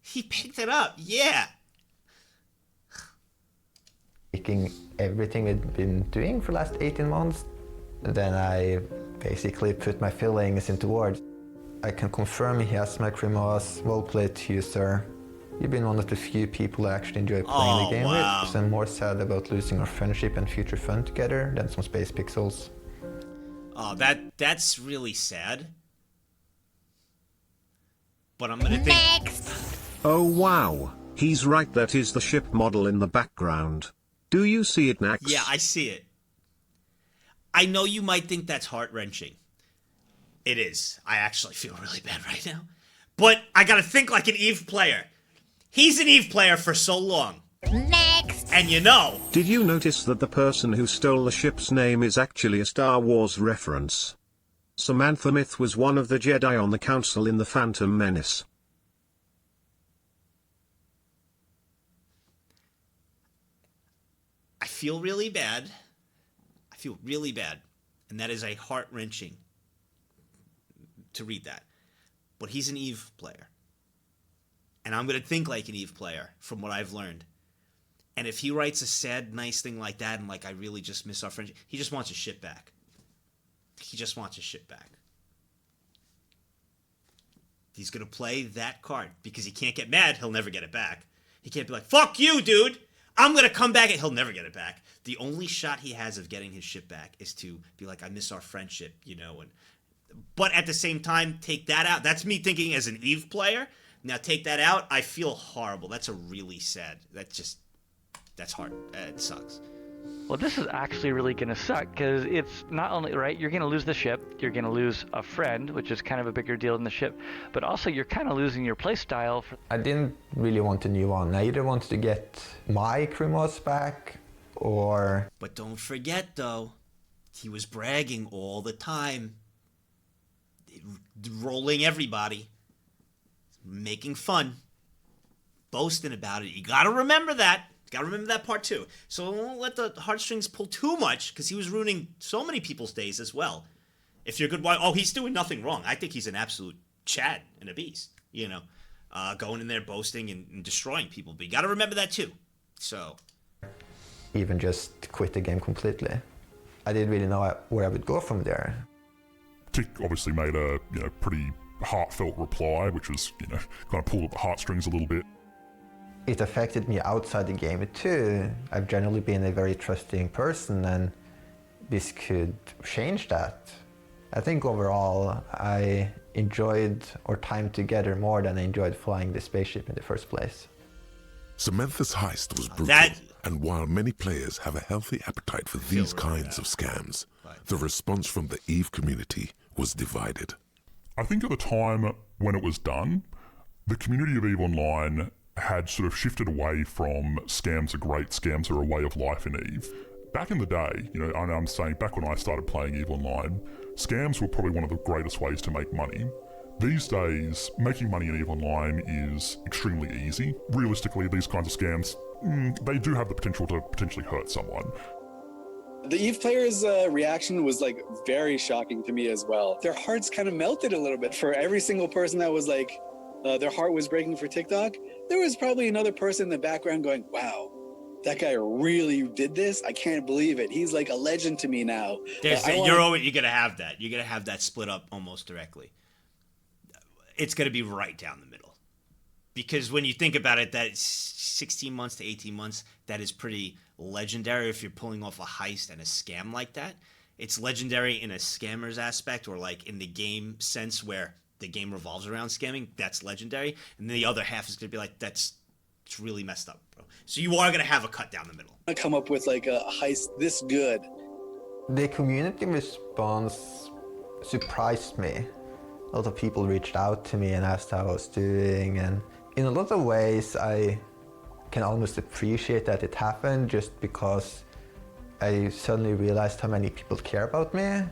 He picked it up, yeah.
Taking everything we've been doing for the last 18 months, then I basically put my feelings into words. I can confirm he has my Chromoas. Well played to you, sir. You've been one of the few people I actually enjoy playing the game with, so I'm more sad about losing our friendship and future fun together than some space pixels.
Oh, that's really sad. But I'm gonna think...
Next.
Oh wow, he's right, that is the ship model in the background. Do you see it, Nax?
Yeah, I see it. I know you might think that's heart-wrenching. It is. I actually feel really bad right now. But I gotta think like an EVE player. He's an EVE player for so long.
Next.
And you know...
Did you notice that the person who stole the ship's name is actually a Star Wars reference? Samantha Myth was one of the Jedi on the Council in The Phantom Menace.
I feel really bad. I feel really bad. And that is a heart-wrenching to read that. But he's an EVE player. And I'm going to think like an EVE player from what I've learned. And if he writes a sad, nice thing like that, and I really just miss our friendship, he just wants his shit back. He just wants his shit back. He's going to play that card because he can't get mad. He'll never get it back. He can't be like, fuck you, dude. I'm going to come back, and he'll never get it back. The only shot he has of getting his shit back is to be like, I miss our friendship, but at the same time, take that out. That's me thinking as an EVE player. Now take that out. I feel horrible. That's a really sad. That's hard. It sucks.
Well, this is actually really going to suck because it's not only, right, you're going to lose the ship, you're going to lose a friend, which is kind of a bigger deal than the ship, but also you're kind of losing your playstyle.
I didn't really want a new one. I either wanted to get my Chromoas back or...
But don't forget, though, he was bragging all the time. Rolling everybody. Making fun. Boasting about it. You gotta remember that. You gotta remember that part too. So don't let the heartstrings pull too much, because he was ruining so many people's days as well. If you're a good wife, he's doing nothing wrong. I think he's an absolute Chad and a beast. Going in there boasting and destroying people. But you gotta remember that too. So.
Even just quit the game completely. I didn't really know where I would go from there.
Tick obviously made a pretty heartfelt reply, which was kind of pulled at the heartstrings a little bit.
It affected me outside the game too. I've generally been a very trusting person, and this could change that. I think overall I enjoyed our time together more than I enjoyed flying the spaceship in the first place.
Samantha's heist was brutal, and while many players have a healthy appetite for these kinds of scams, the response from the EVE community was divided.
I think at the time when it was done, the community of EVE Online had sort of shifted away from scams are great, scams are a way of life in EVE. Back in the day, you know, and I'm saying back when I started playing EVE Online, scams were probably one of the greatest ways to make money. These days, making money in EVE Online is extremely easy. Realistically, these kinds of scams, they do have the potential to potentially hurt someone.
The EVE players' reaction was like very shocking to me as well. Their hearts kind of melted a little bit. For every single person that was like, their heart was breaking for TikTok, there was probably another person in the background going, wow, that guy really did this? I can't believe it. He's like a legend to me now.
You're gonna have that. You're gonna have that split up almost directly. It's gonna be right down the middle. Because when you think about it, that 16 months to 18 months, that is pretty legendary if you're pulling off a heist and a scam like that. It's legendary in a scammer's aspect, or like in the game sense where the game revolves around scamming. That's legendary. And then the other half is going to be like, it's really messed up, bro. So you are going to have a cut down the middle.
I come up with like a heist this good.
The community response surprised me. A lot of people reached out to me and asked how I was doing, and in a lot of ways I can almost appreciate that it happened, just because I suddenly realized how many people care about me.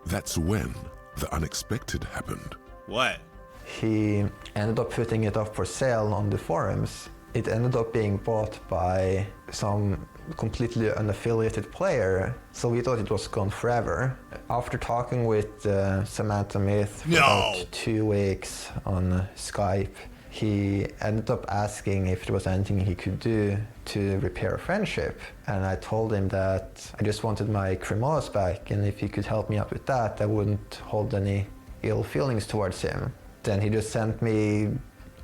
That's when the unexpected happened.
What?
He ended up putting it up for sale on the forums. It ended up being bought by some completely unaffiliated player, so we thought it was gone forever. After talking with Samantha Myth for about 2 weeks on Skype, he ended up asking if there was anything he could do to repair a friendship. And I told him that I just wanted my Cremos back, and if he could help me out with that, I wouldn't hold any ill feelings towards him. Then he just sent me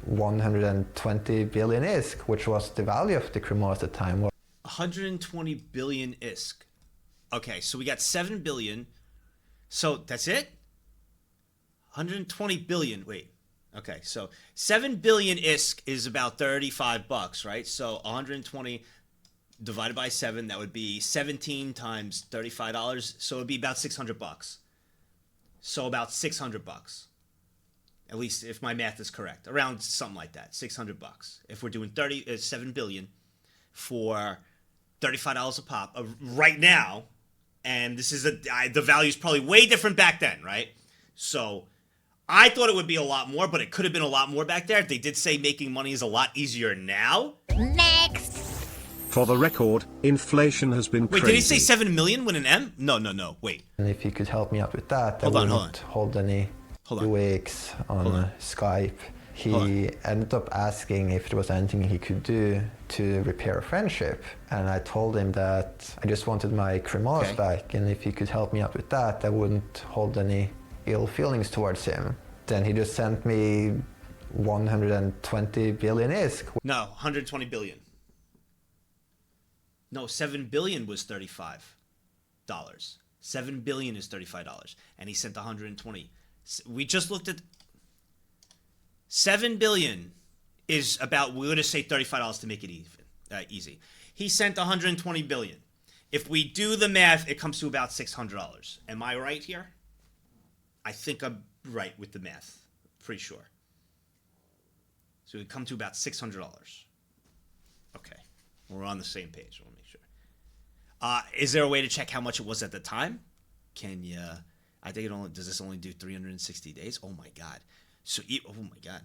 120 billion ISK, which was the value of the Cremos at the time.
120 billion ISK. Okay, so we got 7 billion. So that's it? 120 billion. Wait. Okay, so 7 billion ISK is about $35, right? So 120 divided by 7, that would be 17 times $35. So it would be about $600. So about $600. At least if my math is correct, around something like that, $600. If we're doing 7 billion for $35 a pop right now, and this is the value is probably way different back then, right? So I thought it would be a lot more, but it could have been a lot more back there. They did say making money is a lot easier now.
Next.
For the record, inflation has been
Wait,
crazy.
did he say 7 million with an M? No, wait.
And if you could help me out with that,
Hold
I
on,
wouldn't hold any 2 weeks on Skype. He ended up asking if there was anything he could do to repair a friendship. And I told him that I just wanted my Cremos back, and if he could help me out with that, I wouldn't hold any ill feelings towards him. Then he just sent me 120 billion ISK.
No, 120 billion. No, 7 billion was $35. 7 billion is $35. And he sent 120. We just looked at 7 billion is about, we're going to say $35 to make it easy. He sent 120 billion. If we do the math, it comes to about $600. Am I right here? I think I'm right with the math. Pretty sure. So we come to about $600. Okay. We're on the same page. I want to make sure. Is there a way to check how much it was at the time? Can you... I think does this only do 360 days? Oh my God. So, oh my God.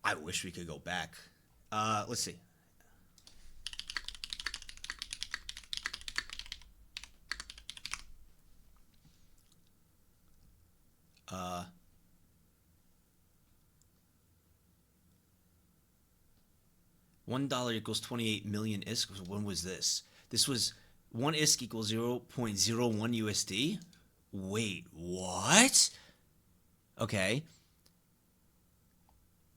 I wish we could go back. Let's see. $1 equals 28 million ISK. When was this? This was 1 ISK equals 0.01 USD. Wait, what? Okay.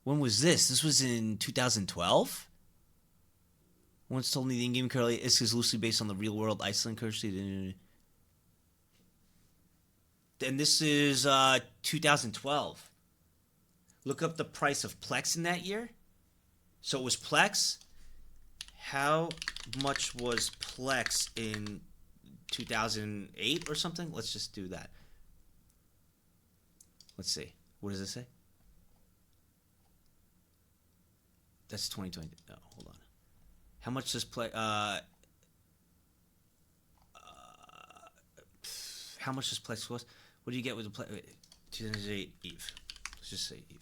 When was this? This was in 2012? Once told me the in-game currency is loosely based on the real-world Iceland currency. And this is 2012. Look up the price of Plex in that year. So it was Plex. How much was Plex in 2008 or something? Let's just do that. Let's see. What does it say? That's 2020. No, hold on. How much does Plex... how much does Plex cost? What do you get with the Plex? 2008 Eve. Let's just say Eve.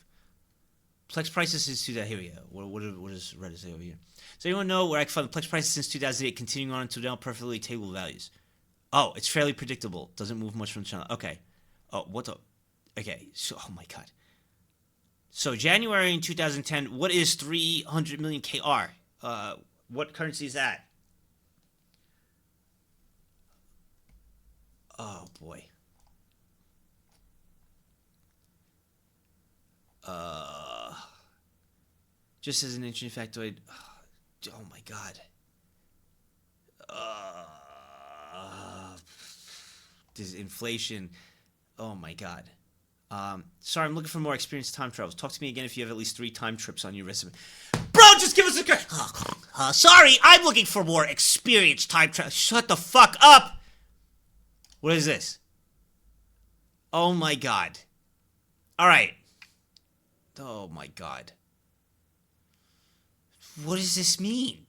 Plex prices since 2000. Here we go. What does Reddit say over here? Does anyone know where I can find the Plex prices since 2008 continuing on until now perfectly table values? Oh, it's fairly predictable. Doesn't move much from the channel. Okay. Oh, what the... Okay. So, oh my God. So, January in 2010, what is 300 million KR? What currency is that? Oh, boy. Just as an interesting factoid. Oh my God. This inflation. Oh my God. Sorry, I'm looking for more experienced time travels. Talk to me again if you have at least 3 time trips on your resume. Bro, just give us a... sorry, I'm looking for more experienced time travel. Shut the fuck up. What is this? Oh my God. All right. Oh my God. What does this mean?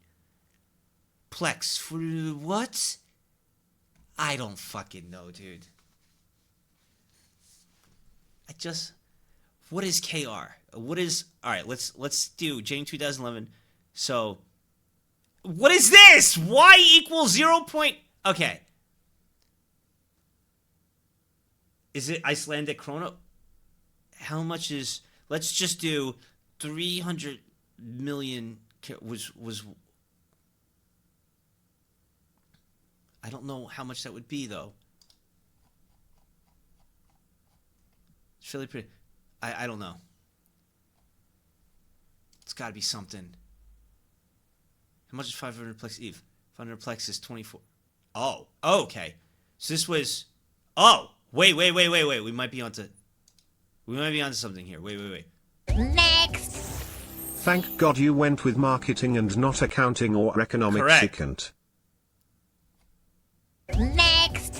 Plex. What? I don't fucking know, dude. What is KR? What is... All right, let's do Jane 2011. So, what is this? Y equals 0. Okay. Is it Icelandic krona? How much is... Let's just do 300 million... Was... I don't know how much that would be, though. It's really pretty... I don't know. It's got to be something. How much is 500 Plex Eve? 500 Plex is 24... Oh, okay. So this was... Oh, wait. We might be onto something here. Wait.
Next.
Thank God you went with marketing and not accounting or economics.
Correct.
Next.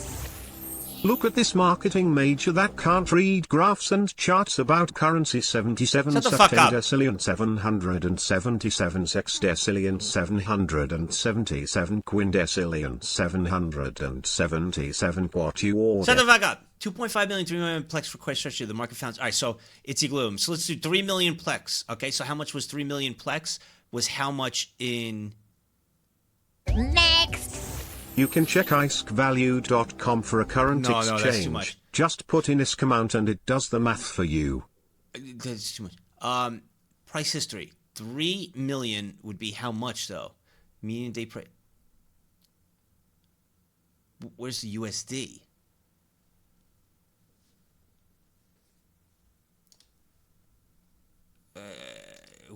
Look at this marketing major that can't read graphs and charts about currency. 77
Shut the fuck up.
septendecillion 777 sexdecillion 777 quindecillion 777 what you order.
Shut the fuck up. 2.5 million, 3 million Plex for quite structure. The market found... All right, so it's equilibrium. So let's do 3 million Plex. Okay, so how much was 3 million Plex? Was how much in...
Next.
You can check iskvalue.com for a current
No,
exchange.
that's too much.
Just put in isk amount and it does the math for you.
That's too much. Price history. 3 million would be how much, though? Median day price. Where's the USD?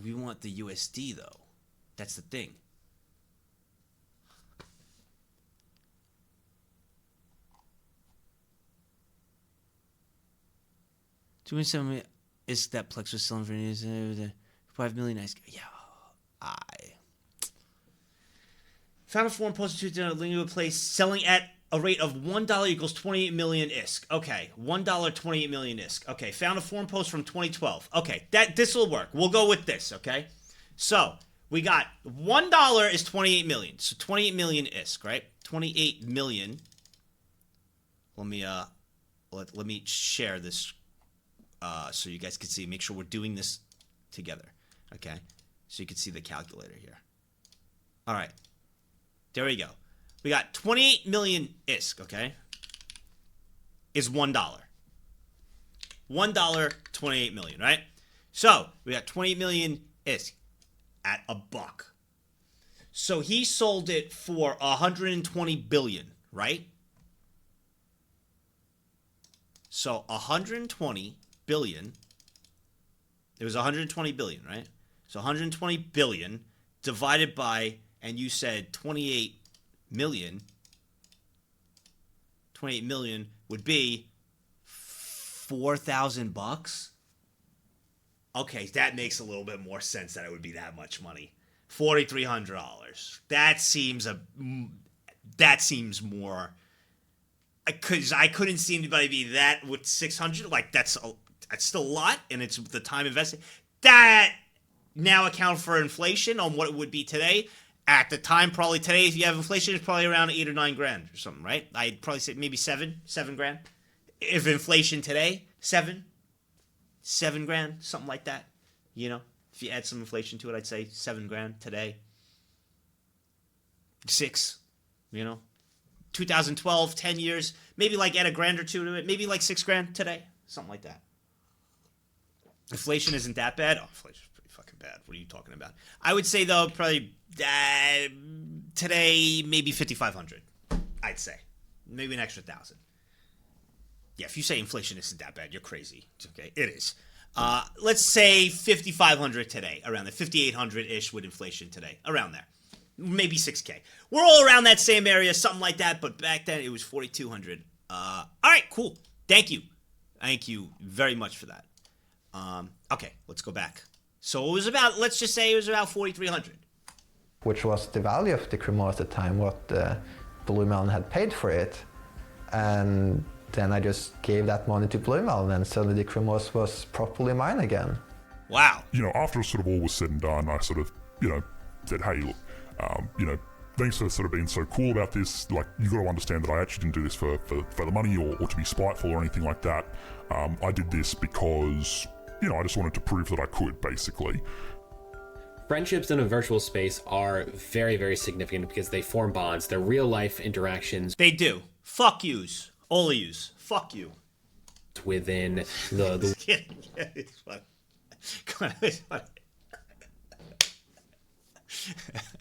We want the USD, though. That's the thing. $2.7 is that Plex was selling for 5 million. Yeah, I found a forum posted to a link place selling at a rate of $1 equals 28 million ISK. Okay, $1 28 million ISK. Okay, found a forum post from 2012. Okay, this will work. We'll go with this. Okay, so we got $1 is 28 million. So 28 million ISK, right? 28 million. Let me let me share this. So you guys can see, make sure we're doing this together, okay? So you can see the calculator here. All right, there we go. We got 28 million ISK, okay? Is $1. $1, 28 million, right? So we got 28 million ISK at $1. So he sold it for 120 billion, right? So 120 billion. It was 120 billion, right? So 120 billion divided by and you said 28 million would be $4,000. Okay, that makes a little bit more sense that it would be that much money. $4,300. That seems more. Because I couldn't see anybody be that with 600. Like that's still a lot, and it's the time invested. That now account for inflation on what it would be today. At the time, probably today, if you have inflation, it's probably around 8 or 9 grand or something, right? I'd probably say maybe seven grand. If inflation today, seven grand, something like that. You know, if you add some inflation to it, I'd say 7 grand today. 6, you know, 2012, 10 years, maybe like add a grand or two to it, maybe like 6 grand today, something like that. Inflation isn't that bad. Oh, inflation's pretty fucking bad. What are you talking about? I would say though, probably today maybe 5,500. I'd say maybe an extra 1,000. Yeah, if you say inflation isn't that bad, you're crazy. It's okay, it is. Let's say 5,500 today, around the 5,800-ish with inflation today, around there. Maybe 6K. We're all around that same area, something like that, but back then it was 4,200. All right, cool. Thank you. Thank you very much for that. Okay, let's go back. So it was about, let's just say it was about 4,300.
Which was the value of the Cremo at the time, what Blue Melon had paid for it. And then I just gave that money to Blue Melon, and suddenly the Cremos was properly mine again.
Wow.
You know, after sort of all was said and done, I sort of, you know, said, hey, look, you know, thanks for sort of being so cool about this. Like, you got to understand that I actually didn't do this for the money or to be spiteful or anything like that. I did this because, you know, I just wanted to prove that I could, basically.
Friendships in a virtual space are very, very significant because they form bonds. They're real life interactions.
They do. Fuck yous. All of yous. Fuck you.
Within the
It's funny. Come on, it's funny.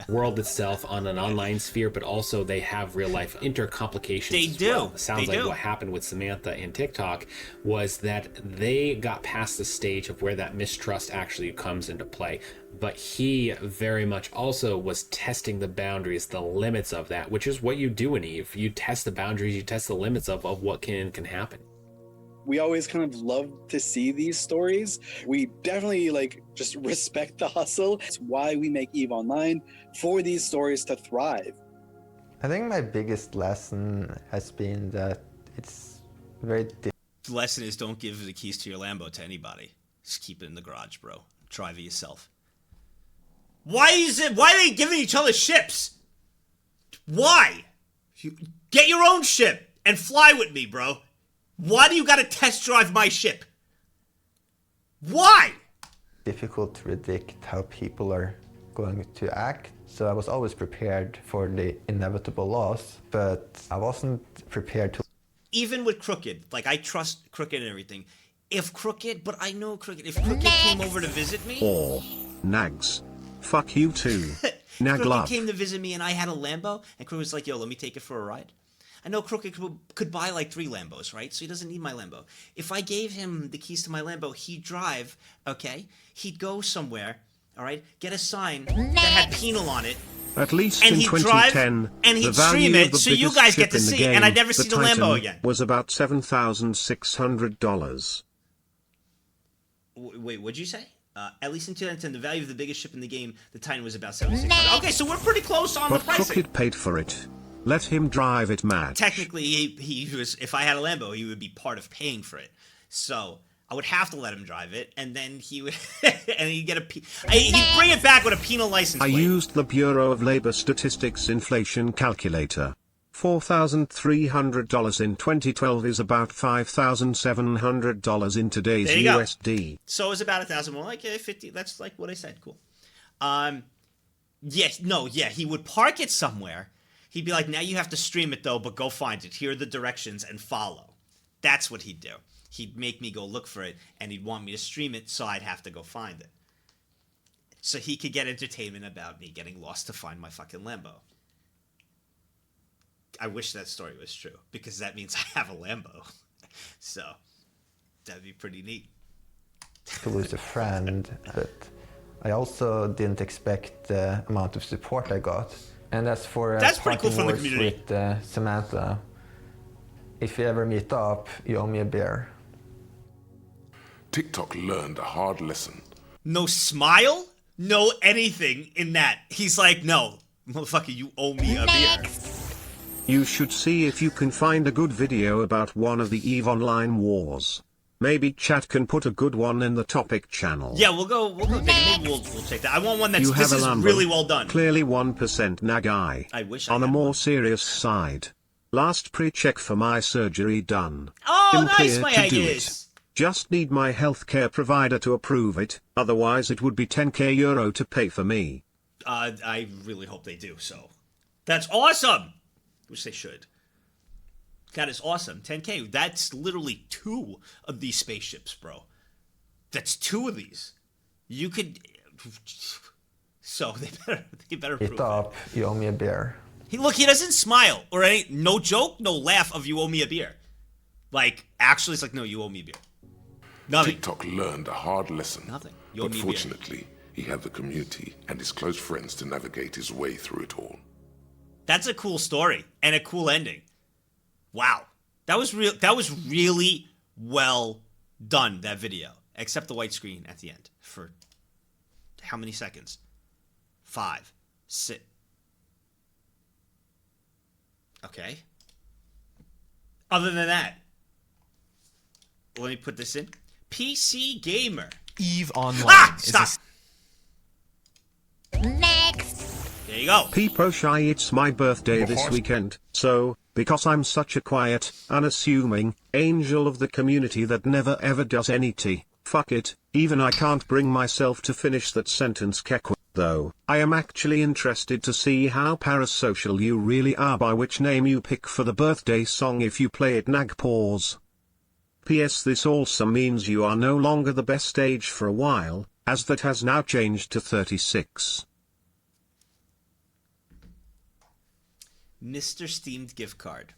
world itself on an online sphere, but also they have real life intercomplications.
They
as
do.
Well. It sounds
They
like
do.
what happened with Samantha and TikTok was that they got past the stage of where that mistrust actually comes into play. But he very much also was testing the boundaries, the limits of that, which is what you do in Eve. You test the boundaries, you test the limits of what can happen.
We always kind of love to see these stories. We definitely just respect the hustle. It's why we make EVE Online, for these stories to thrive.
I think my biggest lesson has been that it's very
The lesson is don't give the keys to your Lambo to anybody. Just keep it in the garage, bro. Drive it yourself. Why are they giving each other ships? Why? Get your own ship and fly with me, bro. Why do you gotta test drive my ship? Why?
difficult to predict how people are going to act. So I was always prepared for the inevitable loss, but I wasn't prepared to.
Even with Crooked, like I trust Crooked and everything. If Crooked, but I know Crooked, if Crooked came over to visit me.
Or Nags. Fuck you too. Nag
Crooked
love.
came to visit me and I had a Lambo, and Crooked was like, yo, let me take it for a ride. I know Crooked could buy like 3 Lambos, right? So he doesn't need my Lambo. If I gave him the keys to my Lambo, he'd drive, okay? He'd go somewhere, all right? Get a sign that had penal on it.
At least
and
in
he'd
2010,
drive, and he'd
the value
stream it
of the
so you
biggest
guys get
ship
to
in the
see,
game,
and I'd never see the
Titan,
Lambo again.
was about $7,600.
Wait, what'd you say? At least in 2010, the value of the biggest ship in the game, the Titan, was about $7,600. Okay, so we're pretty close on
But
the pricing.
Crooked paid for it. Let him drive it, Matt.
Technically, he was. If I had a Lambo, he would be part of paying for it. So I would have to let him drive it, and then he would, and he'd get he'd bring it back with a penal license
I
plate.
used the Bureau of Labor Statistics inflation calculator. $4,300 in 2012 is about $5,700 in today's
There you go.
USD.
So it was about 1,000 more, like 50. That's like what I said. Cool. Yeah, he would park it somewhere. He'd be like, now you have to stream it though, but go find it. Here are the directions and follow. That's what he'd do. He'd make me go look for it, and he'd want me to stream it, so I'd have to go find it. So he could get entertainment about me getting lost to find my fucking Lambo. I wish that story was true, because that means I have a Lambo. So that'd be pretty neat.
To lose a friend, but I also didn't expect the amount of support I got. And as for
That's pretty cool from the
parting
community.
words with Samantha, if you ever meet up, you owe me a beer.
TikTok learned a hard lesson.
No smile? No anything in that. He's like, no, motherfucker, you owe me a beer.
You should see if you can find a good video about one of the EVE Online wars. Maybe chat can put a good one in the topic channel.
Yeah, we'll go maybe we'll check that. I want one that's
You have
this
a
is
Lambo,
really well done.
Clearly 1% Nagai.
I wish I
On a
had
more serious side. Last pre-check for my surgery done.
Oh,
I'm
nice,
clear
my
to do
ideas.
it. Just need my healthcare provider to approve it, otherwise it would be 10k euro to pay for me.
I really hope they do, so. That's awesome! Which they should. That is awesome. 10k. That's literally 2 of these spaceships, bro. That's 2 of these. You could... So, they better prove
Meet
it.
up, you owe me a beer.
Look, he doesn't smile, or any... No joke, no laugh of you owe me a beer. Like, actually, it's like, no, you owe me a beer. Nothing.
TikTok learned a hard lesson.
Nothing. You owe
But
me a beer.
fortunately, he had the community and his close friends to navigate his way through it all.
That's a cool story and a cool ending. Wow. That was real. That was really well done, that video. Except the white screen at the end. For how many seconds? 5. 6. Okay. Other than that, let me put this in. PC Gamer.
EVE Online.
Ah! Stop!
Next.
There you go.
Peepo Shy, it's my birthday this weekend, so, because I'm such a quiet, unassuming, angel of the community that never ever does any tea, fuck it, even I can't bring myself to finish that sentence kekwa, though, I am actually interested to see how parasocial you really are by which name you pick for the birthday song if you play it nag pause. P.S. This also means you are no longer the best age for a while, as that has now changed to 36.
Mr. Steamed gift card.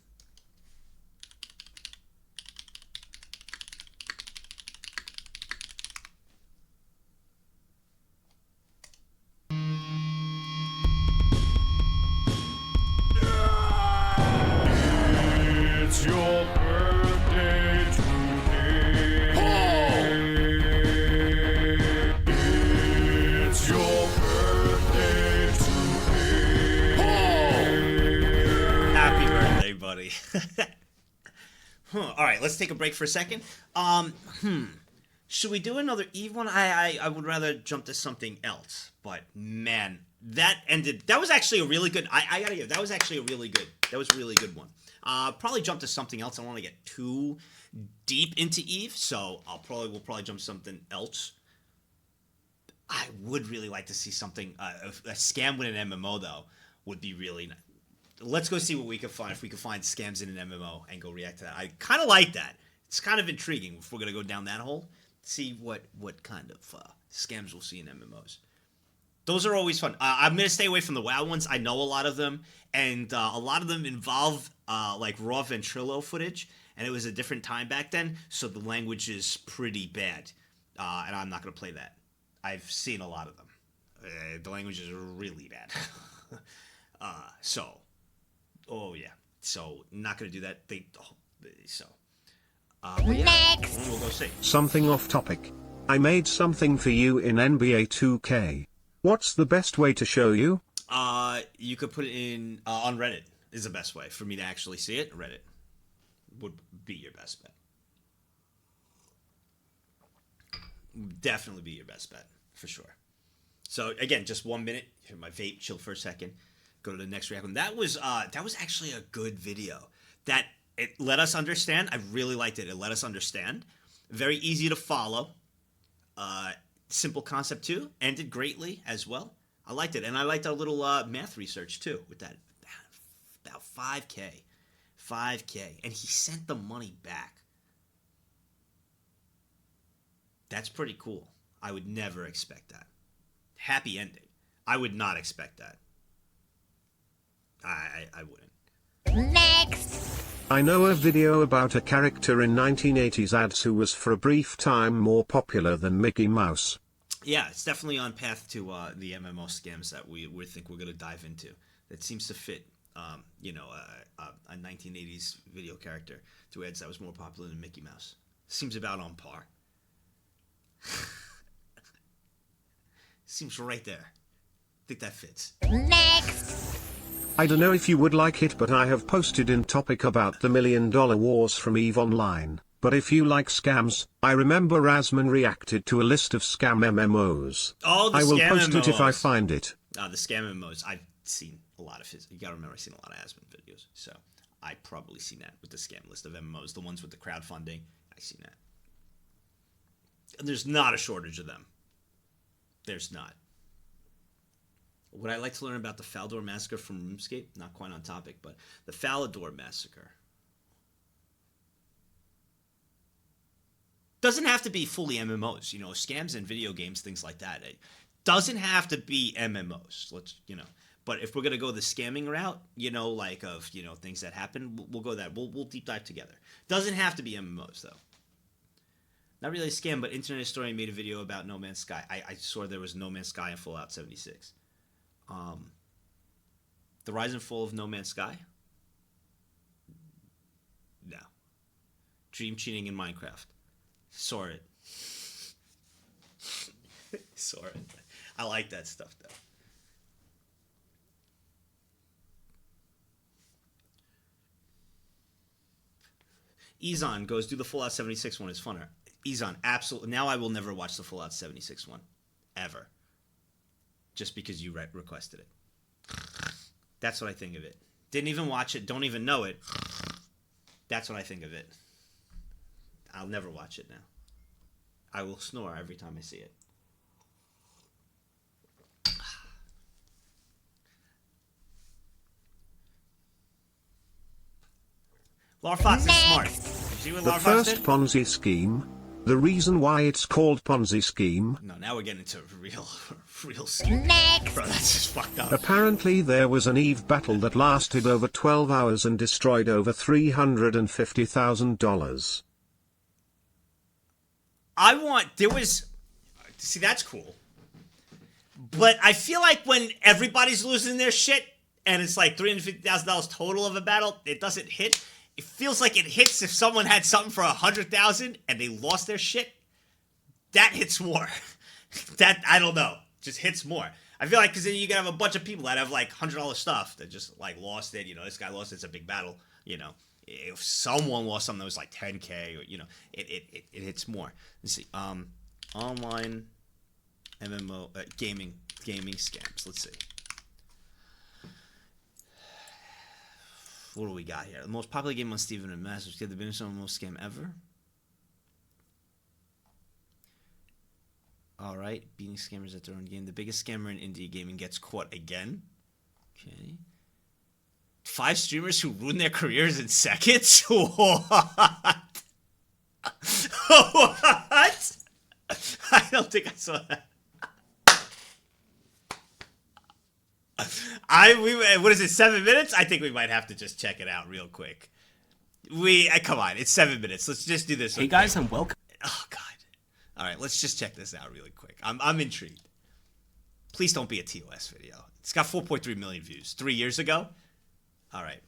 It's your birthday today. It's your birthday today.
Happy birthday, buddy. All right, let's take a break for a second. Should we do another Eve one? I would rather jump to something else. But man, that ended. That was actually a really good. I gotta give. That was actually a really good. That was a really good one. Probably jump to something else. I don't want to get too deep into Eve, so we'll probably jump to something else. I would really like to see something. A scam with an MMO though would be really nice. Let's go see what we can find. If we can find scams in an MMO and go react to that, I kind of like that. It's kind of intriguing. If we're gonna go down that hole, see what kind of scams we'll see in MMOs. Those are always fun. I'm gonna stay away from the WoW ones. I know a lot of them, and a lot of them involve like raw ventrilo footage, and it was a different time back then, so the language is pretty bad, and I'm not gonna play that. I've seen a lot of them. The language is really bad. Oh yeah. So not gonna do that.
Next.
We'll go see.
Something off topic. I made something for you in NBA 2K. What's the best way to show you?
You could put it in on Reddit. Is the best way for me to actually see it. Reddit would be your best bet. Definitely be your best bet for sure. So again, just 1 minute. Hear my vape. Chill for a second. Go to the next reaction. That was actually a good video. That it let us understand. I really liked it. It let us understand. Very easy to follow. Simple concept too. Ended greatly as well. I liked it, and I liked our little math research too with that. About 5K, and he sent the money back. That's pretty cool. I would never expect that. Happy ending. I would not expect that. I wouldn't.
Next.
I know a video about a character in 1980s ads who was for a brief time more popular than Mickey Mouse.
Yeah, it's definitely on path to the MMO scams that we think we're going to dive into. That seems to fit, a 1980s video character to ads that was more popular than Mickey Mouse. Seems about on par. Seems right there. I think that fits.
Next.
I don't know if you would like it, but I have posted in topic about the $1 Million Wars from EVE Online. But if you like scams, I remember Razman reacted to a list of scam MMOs.
Oh, the
I will
scam
post it if I
MMOs.
find it.
The scam MMOs. I've seen a lot of his. You gotta remember, I've seen a lot of Asmund videos. So I probably seen that with the scam list of MMOs. The ones with the crowdfunding. I've seen that. And there's not a shortage of them. There's not. Would I like to learn about the Faldor Massacre from RuneScape? Not quite on topic, but the Falador Massacre. Doesn't have to be fully MMOs, scams in video games, things like that. It doesn't have to be MMOs. But if we're gonna go the scamming route, things that happen, we'll go that. We'll deep dive together. Doesn't have to be MMOs though. Not really a scam, but Internet Historian made a video about No Man's Sky. I saw there was No Man's Sky in Fallout 76. The rise and fall of No Man's Sky? No. Dream cheating in Minecraft. Saw it. Saw it. I like that stuff, though. Ezon goes, do the Fallout 76 one. It's funner. Ezon, absolutely. Now I will never watch the Fallout 76 one. Ever. Just because you requested it. That's what I think of it. Didn't even watch it. Don't even know it. That's what I think of it. I'll never watch it now. I will snore every time I see it. Lar Fox is smart. You see what
The
Lar Fox
first
did?
Ponzi scheme. The reason why it's called Ponzi scheme.
No, now we're getting into real scheme.
Next.
Bro, that's just fucked up.
Apparently there was an EVE battle that lasted over 12 hours and destroyed over $350,000.
See, that's cool. But I feel like when everybody's losing their shit and it's like $350,000 total of a battle, it doesn't hit. It feels like it hits if someone had something for $100,000 and they lost their shit. That hits more. That, I don't know, just hits more. I feel like because then you can have a bunch of people that have like $100 stuff that just like lost it. This guy lost it. It's a big battle. If someone lost something that was like 10K or it hits more. Let's see. Online MMO gaming scams. Let's see. What do we got here? The most popular game on Steven and Masters. Get the business on the most scam ever. All right, beating scammers at their own game. The biggest scammer in indie gaming gets caught again. Okay. 5 streamers who ruin their careers in seconds? What? What? I don't think I saw that. What is it, 7 minutes? I think we might have to just check it out real quick. Come on, it's 7 minutes. Let's just do this.
Hey guys, and welcome.
Oh God. All right, let's just check this out really quick. I'm intrigued. Please don't be a TOS video. It's got 4.3 million views 3 years ago. All right.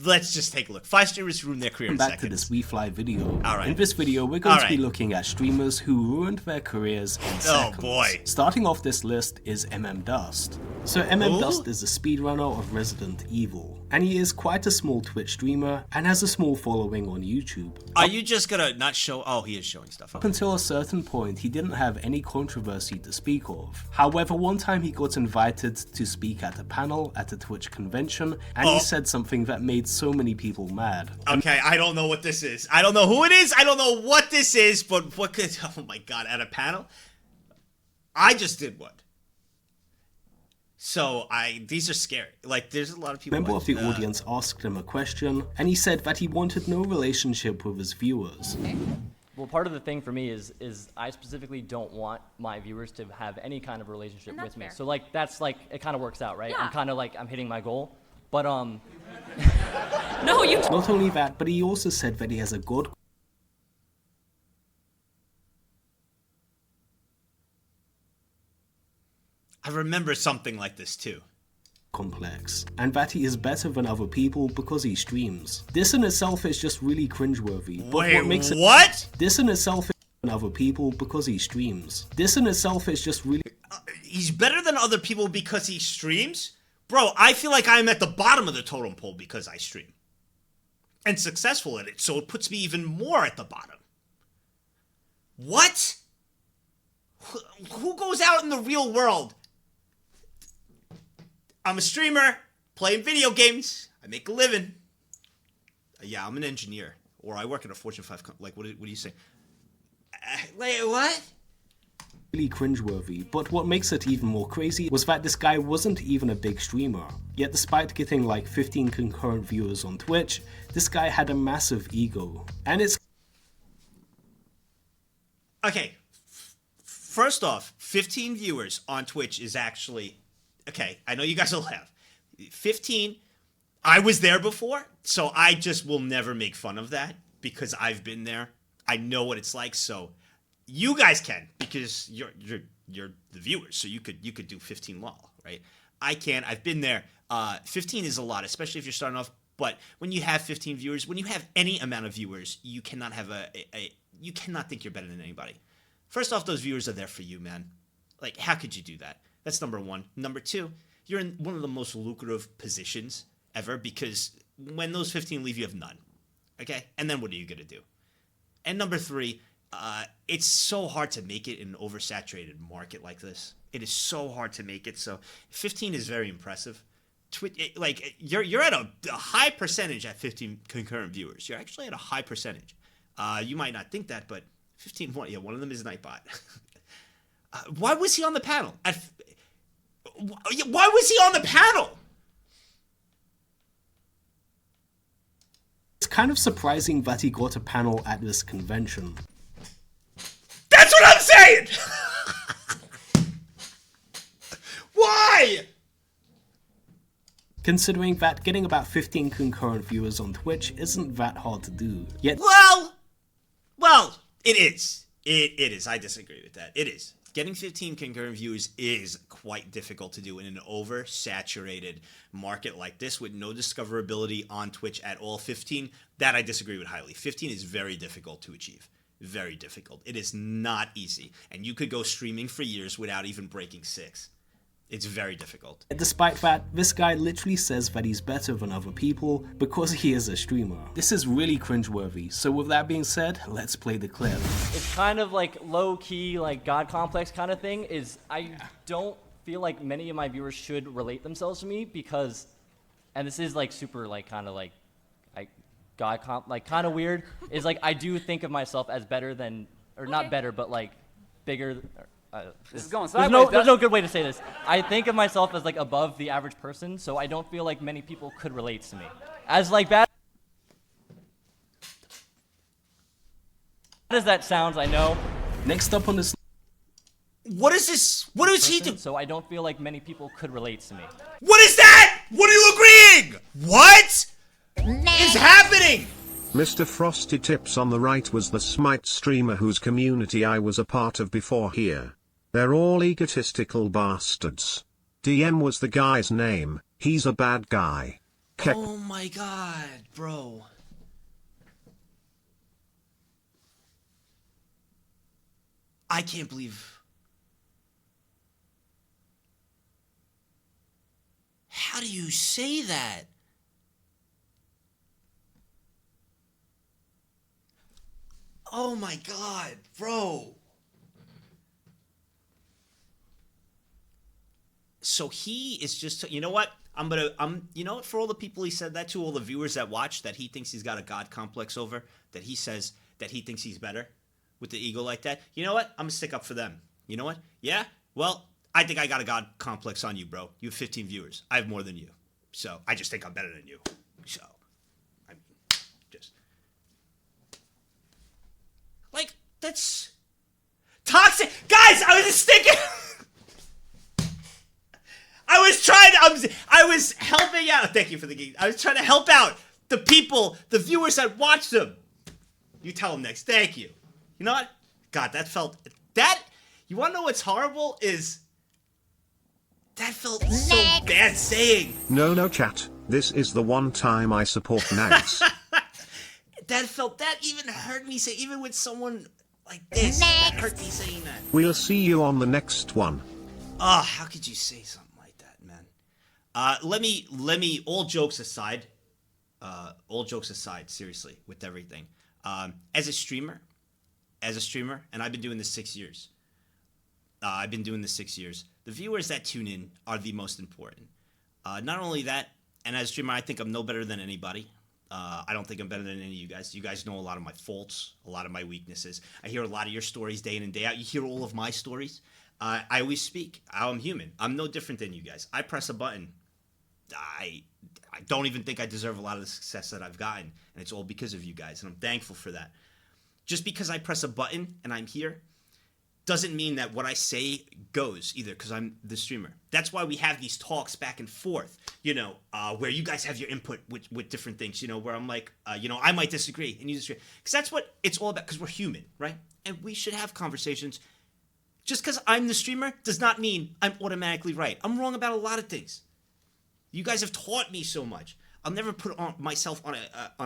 Let's just take a look. 5 streamers who ruined their career in
Back
seconds.
to this WeFly video.
All right.
In this video, we're going
All
to be
right.
looking at streamers who ruined their careers in seconds.
Oh boy.
Starting off this list is Dust. So MM
Who?
Dust is a speedrunner of Resident Evil, and he is quite a small Twitch streamer and has a small following on YouTube.
Are you just gonna not show? Oh, he is showing stuff.
Up until a certain point, he didn't have any controversy to speak of. However, one time he got invited to speak at a panel at a Twitch convention, and he said something that made so many people mad.
Okay, I don't know what this is. I don't know who it is. I don't know what this is, but what could... Oh my God, at a panel? I just did one. So, these are scary. Like, there's a lot of people...
A member
like,
of the audience asked him a question, and he said that he wanted no relationship with his viewers.
Well, part of the thing for me is I specifically don't want my viewers to have any kind of relationship with me. So like that's like it kind of works out, right?
Yeah.
I'm kind of like I'm hitting my goal, but
No, you.
Not only that, but he also said that he has a god
I remember something like this too.
Complex, and that he is better than other people because he streams. This in itself is just really cringeworthy. But
Wait,
what makes it
what?
This in itself is better than other people because he streams. This in itself is just really.
He's better than other people because he streams? Bro, I feel like I'm at the bottom of the totem pole because I stream. And successful at it, so it puts me even more at the bottom. What? Who goes out in the real world? I'm a streamer, playing video games, I make a living. Yeah, I'm an engineer, or I work at a Fortune 5 company. Like, what do you say? Like, what?
Really cringeworthy, but what makes it even more crazy was that this guy wasn't even a big streamer. Yet despite getting like 15 concurrent viewers on Twitch, this guy had a massive ego. And it's...
Okay, first off, 15 viewers on Twitch is actually... Okay, I know you guys will have 15. I was there before, so I just will never make fun of that because I've been there. I know what it's like, so you guys can because you're the viewers, so you could do 15 lol, right? I can't. I've been there. 15 is a lot, especially if you're starting off. But when you have 15 viewers, when you have any amount of viewers, you cannot have you cannot think you're better than anybody. First off, those viewers are there for you, man. Like, how could you do that? That's number one. Number two, you're in one of the most lucrative positions ever because when those 15 leave, you have none. Okay? And then what are you going to do? And number three, it's so hard to make it in an oversaturated market like this. It is so hard to make it. So 15 is very impressive. Like, you're at a high percentage at 15 concurrent viewers. You're actually at a high percentage. You might not think that, but 15, yeah, one of them is Nightbot. Why was he on the panel? Why was he on the panel?
It's kind of surprising that he got a panel at this convention.
That's what I'm saying! Why?
Considering that getting about 15 concurrent viewers on Twitch isn't that hard to do. Yet,
well, it is. It is. I disagree with that. It is. Getting 15 concurrent viewers is quite difficult to do in an oversaturated market like this with no discoverability on Twitch at all. 15, that I disagree with highly. 15 is very difficult to achieve. Very difficult. It is not easy. And you could go streaming for years without even breaking 6. It's very difficult.
despite that, this guy literally says that he's better than other people because he is a streamer. This is really cringeworthy, so with that being said, let's play the clip.
It's kind of like low-key, like God complex kind of thing. I don't feel like many of my viewers should relate themselves to me because, and this is like super like kind of like kind of weird. Is like I do think of myself as better than, or not better, but like bigger.
This is going
There's
sideways.
no good way to say this. I think of myself as like above the average person, so I don't feel like many people could relate to me. As like bad as that sounds, I know.
Next up on this.
What is this? What does he do?
So I don't feel like many people could relate to me.
What is that? What are you agreeing? What is happening?
Mr. Frosty Tips on the right was the Smite streamer whose community I was a part of before here. They're all egotistical bastards. DM was the guy's name. He's a bad guy.
Oh my god, bro. I can't believe. How do you say that? Oh my god, bro. So he is just, you know what? You know what, for all the people he said that to, all the viewers that watch, that he thinks he's got a God complex over, that he says that he thinks he's better with the ego like that. You know what? I'm gonna stick up for them. You know what? Yeah? Well, I think I got a God complex on you, bro. You have 15 viewers. I have more than you. So I just think I'm better than you. So, I mean, just. Like, that's toxic. Guys, I was just thinking. I was helping out. Thank you for the game. I was trying to help out the people, the viewers that watch them. You tell them next. Thank you. You know what? God, that. You want to know what's horrible is That felt so bad saying.
No, chat. This is the one time I support Nags.
That even hurt me say, even with someone like this, that hurt me saying that.
We'll see you on the next one.
Oh, how could you say something like that, man? Let me, all jokes aside, seriously, with everything. As a streamer, and I've been doing this 6 years. The viewers that tune in are the most important. Not only that, and as a streamer, I think I'm no better than anybody. I don't think I'm better than any of you guys. You guys know a lot of my faults, a lot of my weaknesses. I hear a lot of your stories day in and day out. You hear all of my stories. I always speak. I'm human. I'm no different than you guys. I press a button. I don't even think I deserve a lot of the success that I've gotten, and it's all because of you guys, and I'm thankful for that. Just because I press a button and I'm here doesn't mean that what I say goes either, because I'm the streamer. That's why we have these talks back and forth, where you guys have your input with different things, where I'm like, I might disagree and you disagree. Because that's what it's all about, because we're human, right? And we should have conversations. Just because I'm the streamer does not mean I'm automatically right. I'm wrong about a lot of things. You guys have taught me so much. I'll never put myself on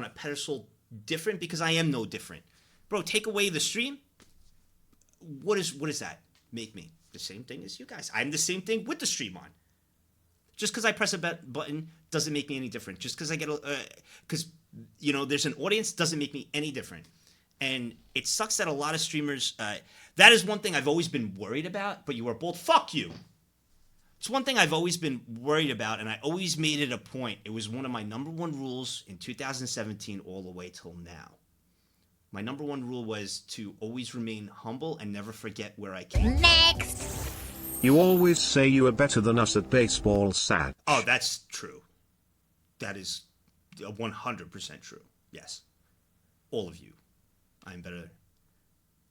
a pedestal different, because I am no different. Bro, take away the stream. What does that make me? The same thing as you guys. I'm the same thing with the stream on. Just because I press a button doesn't make me any different. Just because I get there's an audience doesn't make me any different. And it sucks that a lot of streamers. That is one thing I've always been worried about. But you are both. Fuck you. It's one thing I've always been worried about, and I always made it a point. It was one of my number one rules in 2017 all the way till now. My number one rule was to always remain humble and never forget where I came from.
Next!
You always say you are better than us at baseball, Sad.
Oh, that's true. That is 100% true. Yes. All of you. I am better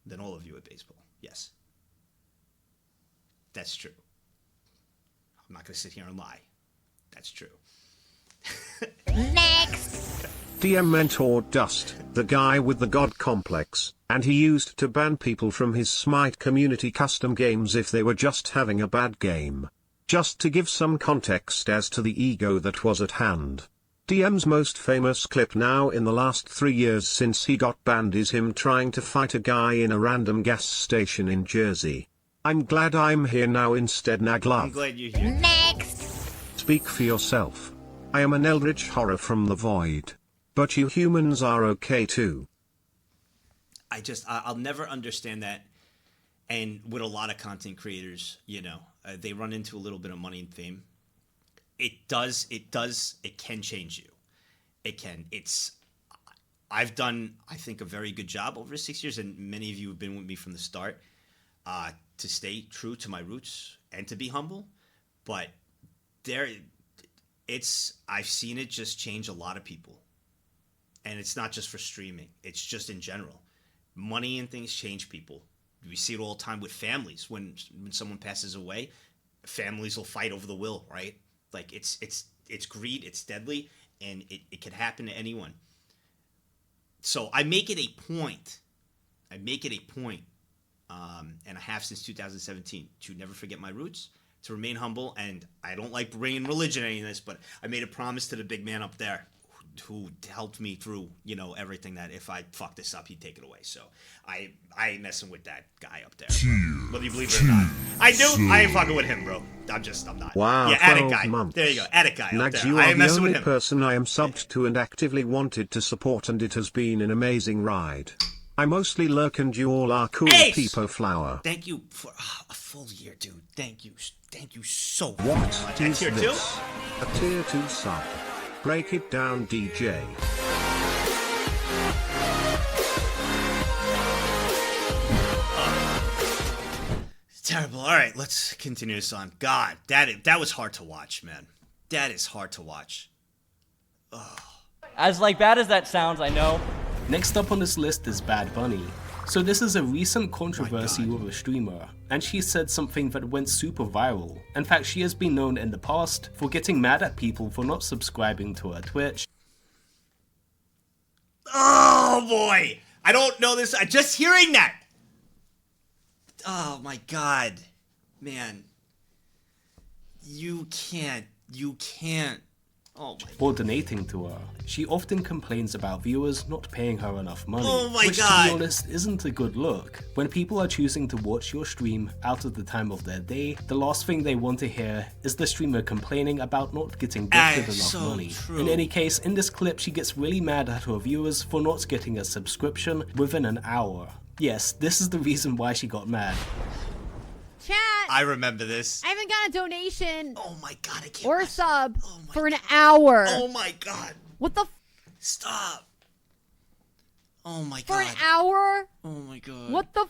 than all of you at baseball. Yes. That's true. I'm not going to sit here and lie. That's true.
Next!
DM mentor Dust, the guy with the god complex, and he used to ban people from his Smite community custom games if they were just having a bad game. Just to give some context as to the ego that was at hand. DM's most famous clip now in the last 3 years since he got banned is him trying to fight a guy in a random gas station in Jersey. I'm glad I'm here now instead, Naglove.
I'm glad you're here.
Next!
Speak for yourself. I am an eldritch horror from the void. But you humans are okay too.
I'll never understand that. And with a lot of content creators, they run into a little bit of money and fame. It can change you. It can. I've done, I think, a very good job over 6 years, and many of you have been with me from the start, to stay true to my roots and to be humble. But I've seen it just change a lot of people. And it's not just for streaming. It's just in general. Money and things change people. We see it all the time with families. When someone passes away, families will fight over the will, right? Like it's greed, it's deadly, and it can happen to anyone. So I make it a point. And I have since 2017 to never forget my roots, to remain humble, and I don't like bringing religion or any of this, but I made a promise to the big man up there who helped me through, everything, that if I fuck this up, he'd take it away. So I ain't messing with that guy up there. Whether you believe it or not. I do. I ain't fucking with him, bro. I'm not.
Wow,
yeah, attic
12
guy.
months.
There you go. Attic guy
Nags,
up there.
you
I
are
ain't
the
messing with
only
him.
person I am subbed to and actively wanted to support, and it has been an amazing ride. I mostly lurk and you all are cool,
Ace!
Peepo Flower.
Thank you for a full year, dude. Thank you so
What
much.
is
Tier
this?
2?
A tier 2 sub. Break it down, DJ.
Terrible. All right, let's continue this on. God, that was hard to watch, man. That is hard to watch. Ugh.
As bad as that sounds, I know.
Next up on this list is Bad Bunny. So this is a recent controversy with a streamer, and she said something that went super viral. In fact, she has been known in the past for getting mad at people for not subscribing to her Twitch.
Oh boy, I don't know this. Just hearing that. Oh my God, man. You can't. Oh my.
or donating to her. She often complains about viewers not paying her enough money,
Oh my
which
God.
to be honest isn't a good look. When people are choosing to watch your stream out of the time of their day, the last thing they want to hear is the streamer complaining about not getting gifted enough
so
money.
true.
In any case, in this clip she gets really mad at her viewers for not getting a subscription within an hour. Yes, this is the reason why she got mad.
Chat.
I remember this.
I haven't got a donation.
Oh my god, I can't.
Or a sub for an hour.
Oh my god.
What the?
Stop. Oh my god.
For an hour?
Oh my god.
What the?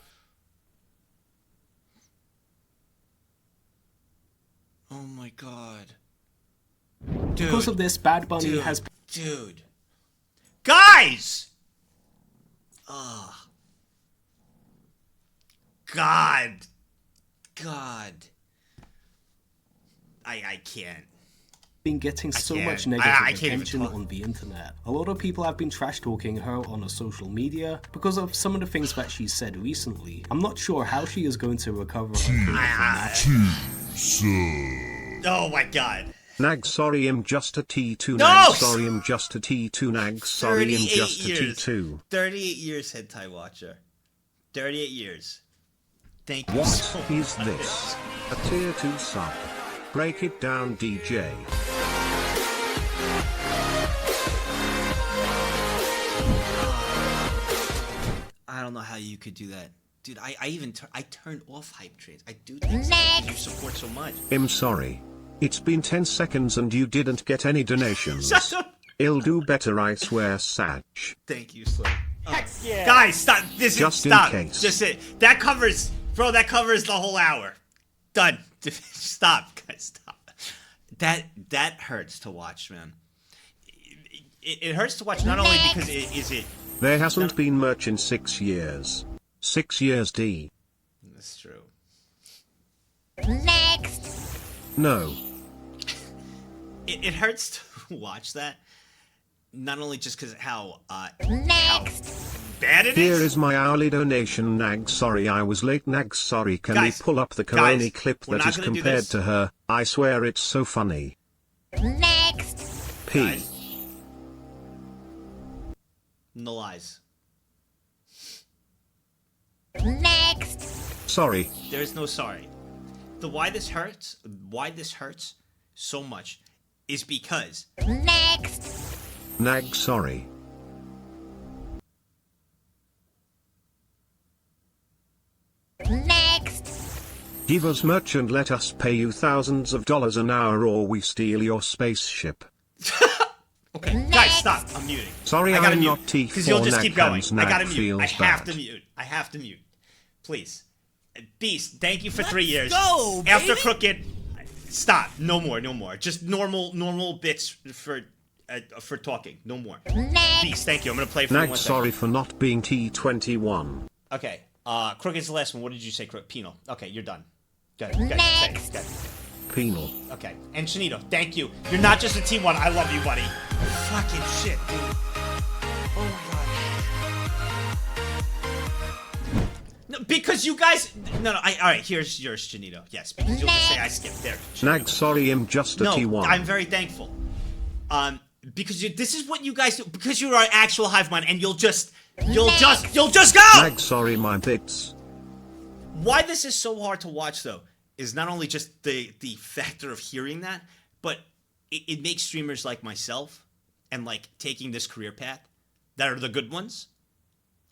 Oh my god.
Because of this, Bad Bunny has...
Dude. Guys! Ugh. God. I can't.
Been getting so much
can't.
negative
I can't even
attention
talk.
on the internet. A lot of people have been trash talking her on her social media because of some of the things that she said recently. I'm not sure how she is going to recover her career from that.
Oh my god.
Nag sorry I'm just a T2
No!
nag sorry I'm just a T2 nag sorry I'm
38
just a
years.
T2.
38 years, hentai watcher. 38 years. Thank you
What
so
is
much.
this? A tier 2 sub. Break it down DJ.
I don't know how you could do that. Dude, I even I turned off hype trades. I do things like that 'cause you support so much.
I'm sorry. It's been 10 seconds and you didn't get any donations.
Shut up.
I'll do better I swear Satch.
Thank you, Slim. Guys, stop. This
Just
is
in
stop.
case.
Just it. That covers, bro. That covers the whole hour. Done. Stop, guys. Stop. That hurts to watch, man. It hurts to watch not only because it.
There hasn't been merch in 6 years. 6 years D.
That's true.
Next.
No.
It hurts to watch that. Not only just because how bad it
Here
is.
is my hourly donation. Nag sorry I was late. Nag sorry can
Guys,
we pull up the
guys,
Coroni clip
we're
that
not
is
gonna do
compared
this.
to her? I swear it's so funny.
Next.
P.
No lies.
Next.
Sorry.
There is no sorry. The why this hurts so much is because
Next.
Nag sorry.
Next.
Give us merch and let us pay you thousands of dollars an hour or we steal your spaceship.
okay, guys, stop. I'm muting.
Sorry
I gotta
I'm
mute,
not T4
because you'll just
Nag
keep going.
Hands,
I
Nag
gotta mute.
feels
I have
bad.
to mute. I have to mute. Please, Beast. Thank you for 3 years.
go,
After
baby.
Crooked, stop. No more. No more. Just normal bits for talking. No more.
Next.
Beast. Thank you. I'm gonna play for you
Nag
one
sorry
second.
for not being T21.
Okay. Crooked's the last one. What did you say, Crooked? Penal. Okay, you're done. Good. Say it. Good.
Penal.
Okay. And Shanito, thank you. You're not just a T1. I love you, buddy. Fucking shit, dude. Oh my god. No, because you guys. No. All right. Here's yours, Shanito. Yes, because you'll just say I skipped there.
Nag sorry I'm just a
No,
T1.
I'm very thankful. Because this is what you guys do. Because you're our actual Hivemind, and you'll just go.
Nag sorry my bits.
Why this is so hard to watch, though, is not only just the factor of hearing that, but it makes streamers like myself and like taking this career path that are the good ones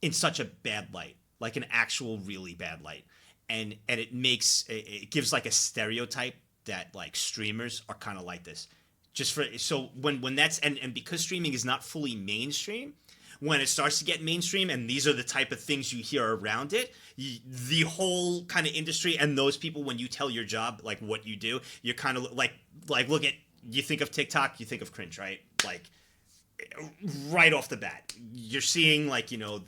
in such a bad light, like an actual really bad light, and it gives like a stereotype that like streamers are kind of like this. Just for so when that's and because streaming is not fully mainstream. When it starts to get mainstream and these are the type of things you hear around it, the whole kind of industry and those people, when you tell your job, like what you do, you're kind of like look at, you think of TikTok, you think of cringe, right? Like right off the bat, you're seeing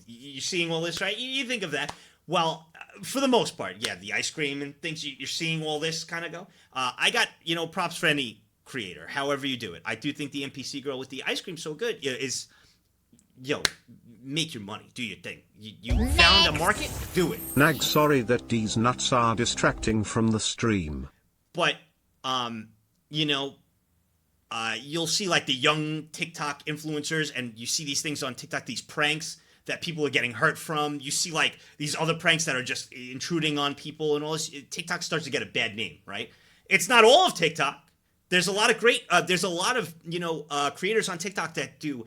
you're seeing all this, right? You think of that. Well, for the most part, yeah, the ice cream and things, you're seeing all this kind of go. I got, props for any creator, however you do it. I do think the NPC girl with the ice cream so good is... Yo, make your money. Do your thing. You found a market? Do it.
Nag sorry that these nuts are distracting from the stream.
But you know, you'll see like the young TikTok influencers, and you see these things on TikTok, these pranks that people are getting hurt from. You see like these other pranks that are just intruding on people and all this. TikTok starts to get a bad name, right? It's not all of TikTok. There's a lot of great, creators on TikTok that do,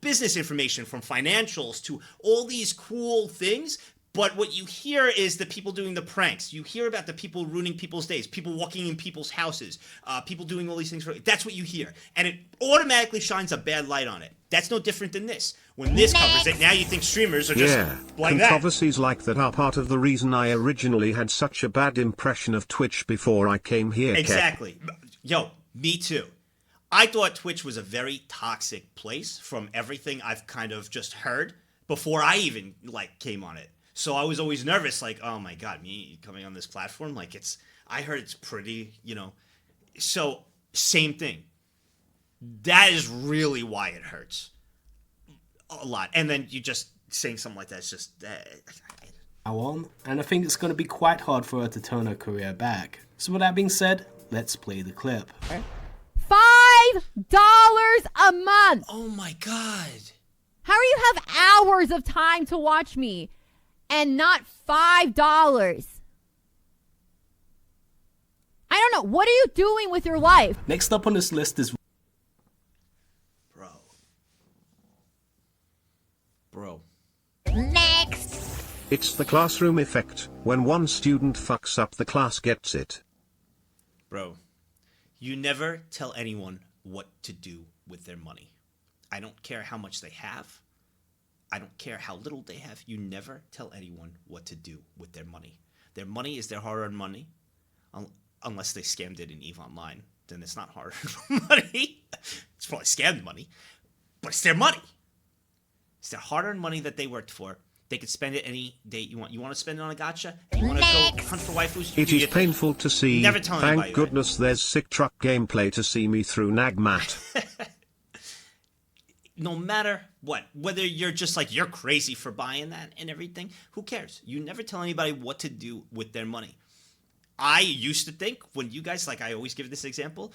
business information from financials to all these cool things. But what you hear is the people doing the pranks. You hear about the people ruining people's days, people walking in people's houses, people doing all these things. That's what you hear. And it automatically shines a bad light on it. That's no different than this. When this covers it, now you think streamers are just like that.
Controversies like that are part of the reason I originally had such a bad impression of Twitch before I came here.
Exactly. Yo, me too. I thought Twitch was a very toxic place from everything I've kind of just heard before I even came on it. So I was always nervous, like, oh my God, me coming on this platform, I heard it's pretty, So same thing. That is really why it hurts a lot. And then you just saying something like that, it's just
on, and I think it's going to be quite hard for her to turn her career back. So with that being said, let's play the clip.
$5 a month.
Oh my God.
How do you have hours of time to watch me and not $5? I don't know. What are you doing with your life?
Next up on this list is...
Bro.
Next.
It's the classroom effect. When one student fucks up, the class gets it.
Bro, you never tell anyone what to do with their money. I don't care how much they have. I don't care how little they have. You never tell anyone what to do with their money. Their money is their hard-earned money, unless they scammed it in EVE Online. Then it's not hard-earned money. It's probably scammed money, but it's their money. It's their hard-earned money that they worked for. They could spend it any day you want. You want to spend it on a gacha? You want to go hunt for waifus?
It is painful to see.
Never tell anybody
Thank goodness there's sick truck gameplay to see me through Nagmat.
No matter what, whether you're just you're crazy for buying that and everything, who cares? You never tell anybody what to do with their money. I used to think when you guys, I always give this example,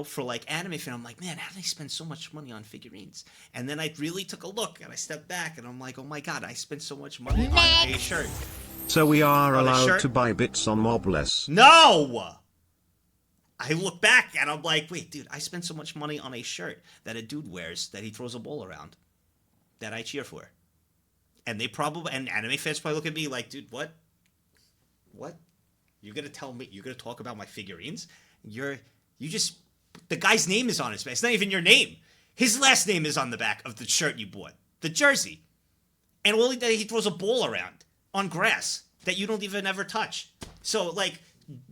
for anime fan, I'm like, man, how do they spend so much money on figurines? And then I really took a look and I stepped back and I'm like, oh my God, I spent so much money on a shirt.
So we are allowed to buy bits on Mobless.
No! I look back and I'm like, wait, dude, I spent so much money on a shirt that a dude wears that he throws a ball around that I cheer for. And and anime fans probably look at me like, dude, what? What? You're going to tell me, you're going to talk about my figurines? The guy's name is on his back. It's not even your name. His last name is on the back of the shirt you bought, the jersey. And all he throws a ball around on grass that you don't even ever touch. So,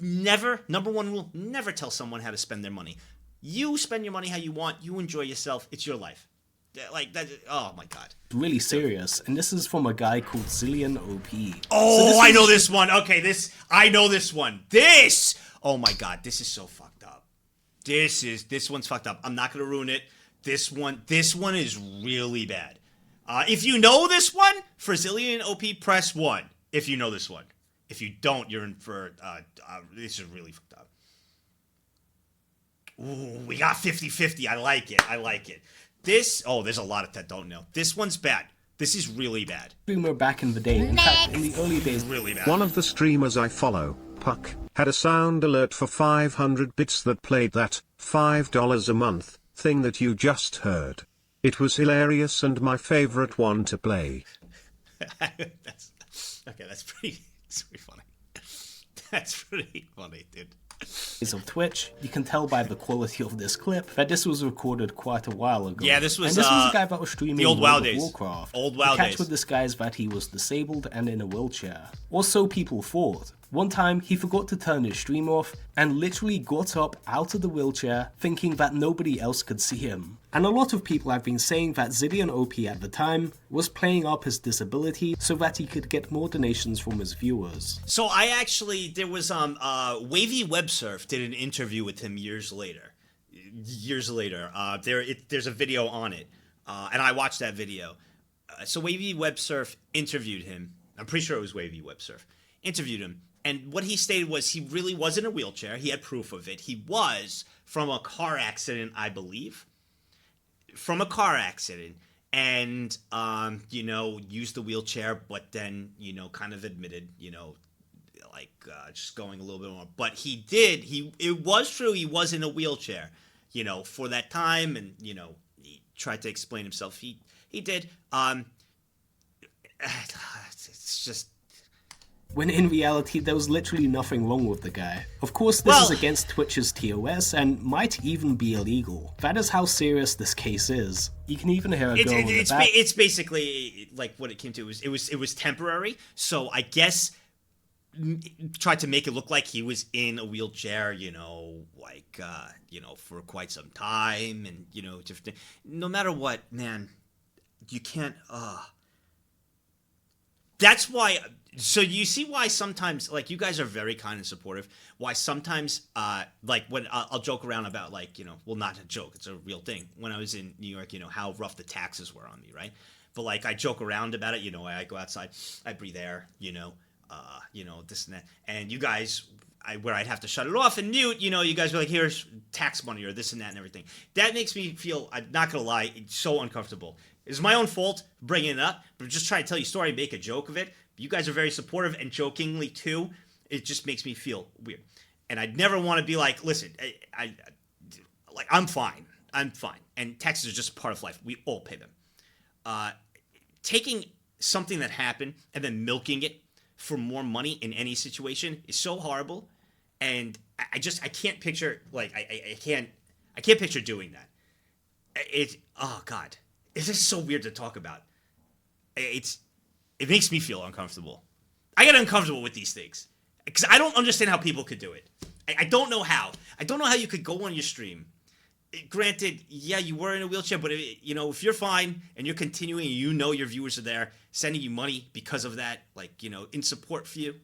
never, number one rule, never tell someone how to spend their money. You spend your money how you want. You enjoy yourself. It's your life. That. Oh my God.
Really serious, and this is from a guy called Zillion OP.
Oh, I know this one. Okay, I know this one. Oh my God, this is so fucked up. This one's fucked up. I'm not gonna ruin it. This one is really bad. If you know this one, for Zillion OP, press 1. If you know this one. If you don't, you're in for, this is really fucked up. Ooh, we got 50-50. I like it. There's a lot that don't know. This one's bad. This is really bad.
Streamer back in the day. In fact, in the early days.
Really bad.
One of the streamers I follow, Puck, had a sound alert for 500 bits that played that $5 a month thing that you just heard. It was hilarious and my favorite one to play.
That's pretty funny. That's pretty funny, dude.
Of Twitch, you can tell by the quality of this clip that this was recorded quite a while ago.
Yeah, this was
a guy that was streaming
the old WoW days.
Warcraft.
Old WoW
the catch
days.
with this guy is that he was disabled and in a wheelchair. Or so people thought. One time, he forgot to turn his stream off and literally got up out of the wheelchair thinking that nobody else could see him. And a lot of people have been saying that Zillion OP at the time was playing up his disability so that he could get more donations from his viewers.
So there was Wavy Websurf did an interview with him years later. There's a video on it, and I watched that video. So Wavy Websurf interviewed him. I'm pretty sure it was Wavy Websurf. Interviewed him, And what he stated was he really was in a wheelchair. He had proof of it. He was from a car accident, I believe. From a car accident. And, used the wheelchair, but then, kind of admitted, just going a little bit more. But it was true he was in a wheelchair, for that time. And, he tried to explain himself. He did. It's just...
When in reality, there was literally nothing wrong with the guy. Of course, this is against Twitch's TOS and might even be illegal. That is how serious this case is. You can even hear a girl in the back.
It's basically like what it came to. It was temporary. So I guess tried to make it look like he was in a wheelchair, for quite some time, and different. No matter what, man, you can't. That's why. So you see why sometimes, you guys are very kind and supportive. Why sometimes, when I'll joke around about, not a joke, it's a real thing. When I was in New York, how rough the taxes were on me, right? But I joke around about it. I go outside, I breathe air, this and that. And you guys, where I'd have to shut it off and mute, you guys were like, here's tax money or this and that and everything. That makes me feel, I'm not gonna lie, it's so uncomfortable. It's my own fault bringing it up, but just try to tell you a story and make a joke of it. You guys are very supportive and jokingly too. It just makes me feel weird. And I'd never want to be like, listen, I'm fine. I'm fine. And taxes are just part of life. We all pay them. Taking something that happened and then milking it for more money in any situation is so horrible. And I can't picture, I can't picture doing that. Oh God. It's just so weird to talk about. It makes me feel uncomfortable. I get uncomfortable with these things because I don't understand how people could do it. I don't know how. I don't know how you could go on your stream. Granted, yeah, you were in a wheelchair, but if you're fine and you're continuing, and your viewers are there sending you money because of that, in support for you,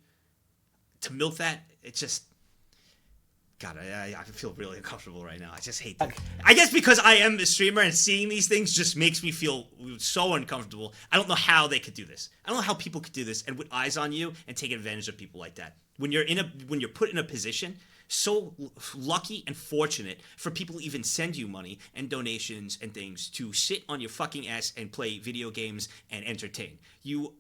to milk that, it's just... God, I feel really uncomfortable right now. I just hate that. I guess because I am a streamer and seeing these things just makes me feel so uncomfortable. I don't know how they could do this. I don't know how people could do this and with eyes on you and take advantage of people like that. When you're put in a position so lucky and fortunate for people to even send you money and donations and things to sit on your fucking ass and play video games and entertain. You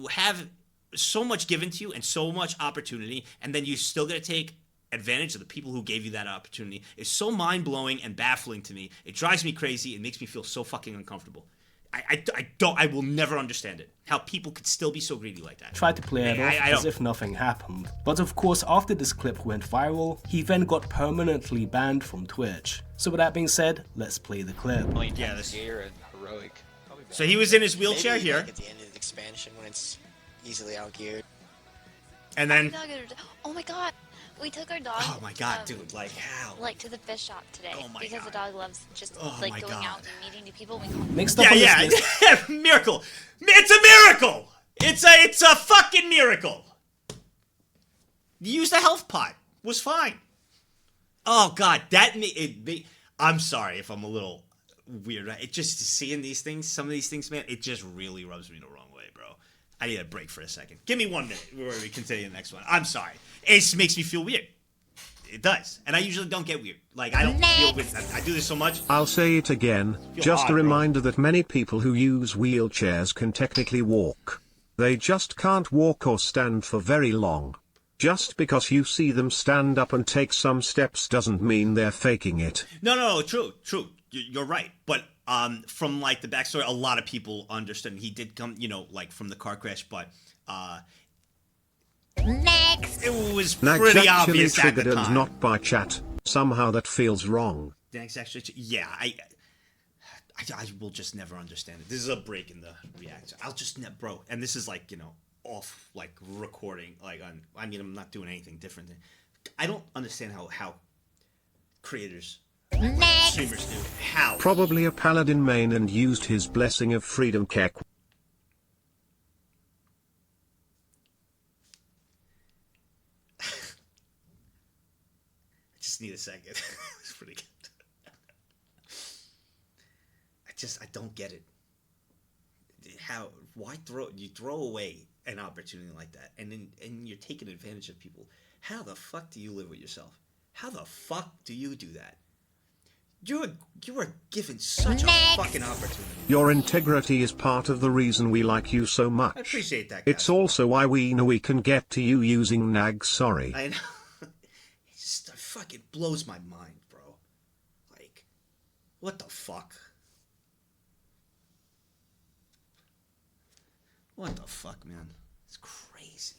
have so much given to you and so much opportunity, and then you still gotta take advantage of the people who gave you that opportunity. Is so mind-blowing and baffling to me. It drives me crazy. It makes me feel so fucking uncomfortable. I will never understand it. How people could still be so greedy like that.
Tried to play it off as if nothing happened. But of course, after this clip went viral, he then got permanently banned from Twitch. So with that being said, let's play the clip.
Yeah, this and heroic. So he was in his wheelchair
Maybe,
here.
at the end of the expansion when it's easily outgeared.
And then...
Oh my god! We took our dog.
Oh my god, dude! How?
To the fish shop today because the dog loves just
my
going
God.
out and meeting new people. We call
Next up on this list.
Miracle! It's a miracle! It's a fucking miracle! You used a health pot. Was fine. Oh god, I'm sorry if I'm a little weird. It just seeing these things, some of these things, man, it just really rubs me the wrong way, bro. I need a break for a second. Give me 1 minute where we continue the next one. I'm sorry. It just makes me feel weird. It does. And I usually don't get weird. I don't feel weird. I do this so much.
I'll say it again, just a reminder that many people who use wheelchairs can technically walk. They just can't walk or stand for very long. Just because you see them stand up and take some steps doesn't mean they're faking it.
No, true. You're right. But from the backstory, a lot of people understood. And he did come, from the car crash, but
Next.
It was
Nags
pretty
actually
obvious at the
triggered and
time.
not by chat. Somehow that feels wrong.
Nags actually, yeah. I will just never understand it. This is a break in the reaction. I'll just bro. And this is off recording. I'm not doing anything different. I don't understand how creators, streamers do. How?
Probably a paladin main and used his blessing of freedom kek.
Just need a second. It's pretty good. I don't get it. Why you throw away an opportunity like that, and you're taking advantage of people. How the fuck do you live with yourself? How the fuck do you do that? You were given such a fucking opportunity.
Your integrity is part of the reason we like you so much.
I appreciate that, guys.
It's also why we know we can get to you using Nag Sorry.
I know. It just fucking blows my mind, bro. Like, what the fuck? What the fuck, man? It's crazy.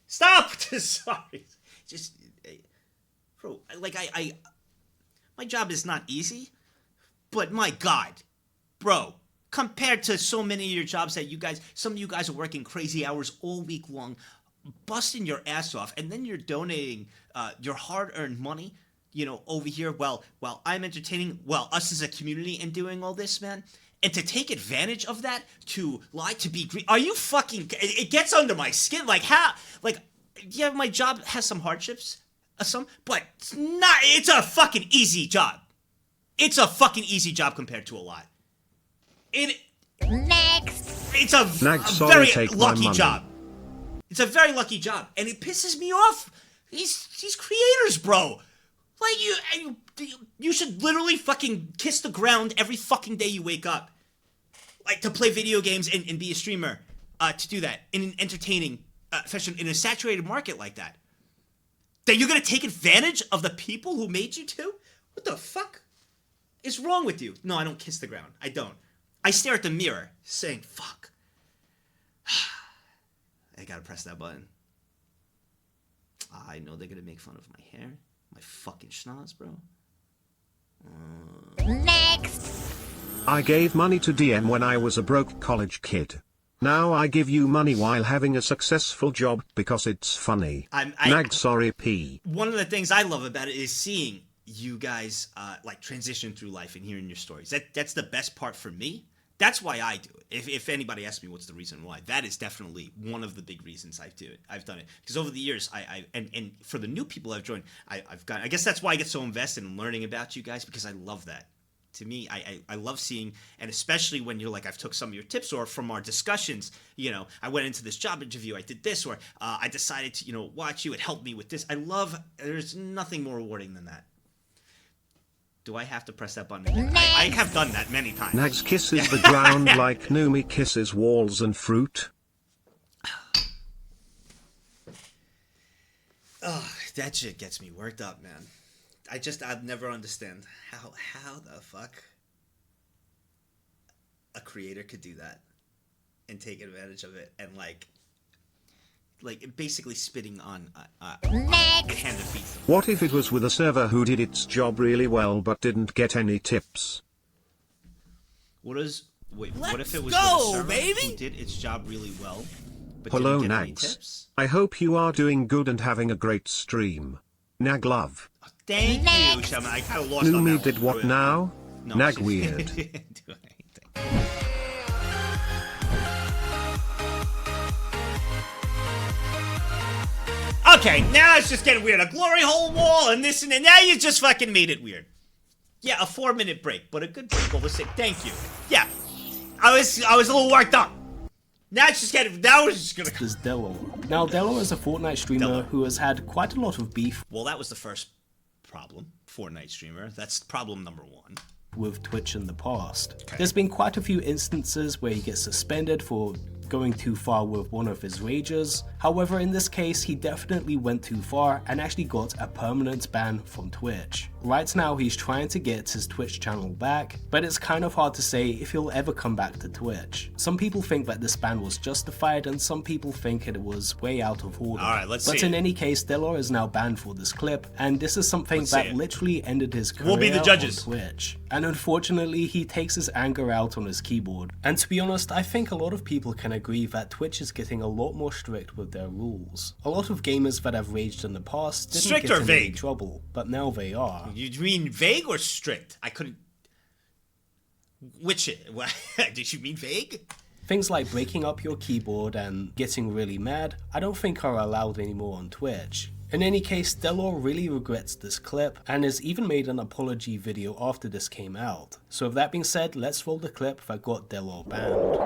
Stop! Sorry. Just, bro, like, my job is not easy, but my God, bro, compared to so many of your jobs that some of you guys are working crazy hours all week long, busting your ass off, and then you're donating your hard-earned money, over here while I'm entertaining, us as a community and doing all this, man. And to take advantage of that, to lie, to be greedy, are you fucking, it gets under my skin, like how, like, yeah, my job has some hardships, but it's a fucking easy job. It's a fucking easy job compared to a lot.
Next.
It's a very lucky job. It's a very lucky job, and it pisses me off. These creators, bro. Like you should literally fucking kiss the ground every fucking day you wake up, like to play video games and be a streamer. To do that in an entertaining fashion in a saturated market like that. That you're gonna take advantage of the people who made you to? What the fuck is wrong with you? No, I don't kiss the ground. I don't. I stare at the mirror, saying, fuck. I gotta press that button. I know they're gonna make fun of my hair. My fucking schnoz, bro.
Next.
I gave money to DM when I was a broke college kid. Now I give you money while having a successful job because it's funny. Nag Sorry P.
One of the things I love about it is seeing you guys like transition through life and hearing your stories. That's the best part for me. That's why I do it. If anybody asks me what's the reason why, that is definitely one of the big reasons I do it. I've done it because over the years, and for the new people I've joined, I've got. I guess that's why I get so invested in learning about you guys because I love that. To me, I love seeing, and especially when you're like, I've took some of your tips or from our discussions, I went into this job interview, I did this, or I decided to, watch you, it helped me with this. There's nothing more rewarding than that. Do I have to press that button again? I have done that many times.
Nags kisses the ground like Numi kisses walls and fruit.
Oh, that shit gets me worked up, man. I'd never understand how the fuck a creator could do that and take advantage of it and like basically spitting on a hand of feet.
What if it was with a server who did its job really well but didn't get any tips?
What if it was with a server who did its job really well but
Hello,
didn't get any
Nags.
tips?
I hope you are doing good and having a great stream. Nag love.
Thank you, Shaman. I kind of lost on
Numi
that
did
one.
what now?
No,
Nag
she
weird.
didn't do anything. Okay, now it's just getting weird. A glory hole wall and this and that. Now you just fucking made it weird. Yeah, a 4-minute break, but a good break over 6. Thank you. Yeah, I was a little worked up. Now it's just getting. Now it's just gonna.
There's Delor. Now Delor is a Fortnite streamer who has had quite a lot of beef.
Well, that was the first problem. Fortnite streamer. That's problem number 1.
With Twitch in the past. Okay. There's been quite a few instances where he gets suspended for going too far with one of his rages. However, in this case, he definitely went too far and actually got a permanent ban from Twitch. Right now, he's trying to get his Twitch channel back, but it's kind of hard to say if he'll ever come back to Twitch. Some people think that this ban was justified, and some people think it was way out of order.
Alright, let's see.
But in any case, Delor is now banned for this clip, and this is something that literally ended his career
We'll be the judges.
on Twitch. And unfortunately, he takes his anger out on his keyboard. And to be honest, I think a lot of people can agree that Twitch is getting a lot more strict with their rules. A lot of gamers that have raged in the past didn't
Strict
get
or
in any
vague?
trouble, but now they are.
You mean vague or strict? I couldn't. Which? Did you mean vague?
Things like breaking up your keyboard and getting really mad, I don't think are allowed anymore on Twitch. In any case, Delor really regrets this clip and has even made an apology video after this came out. So with that being said, let's roll the clip that got Delor banned.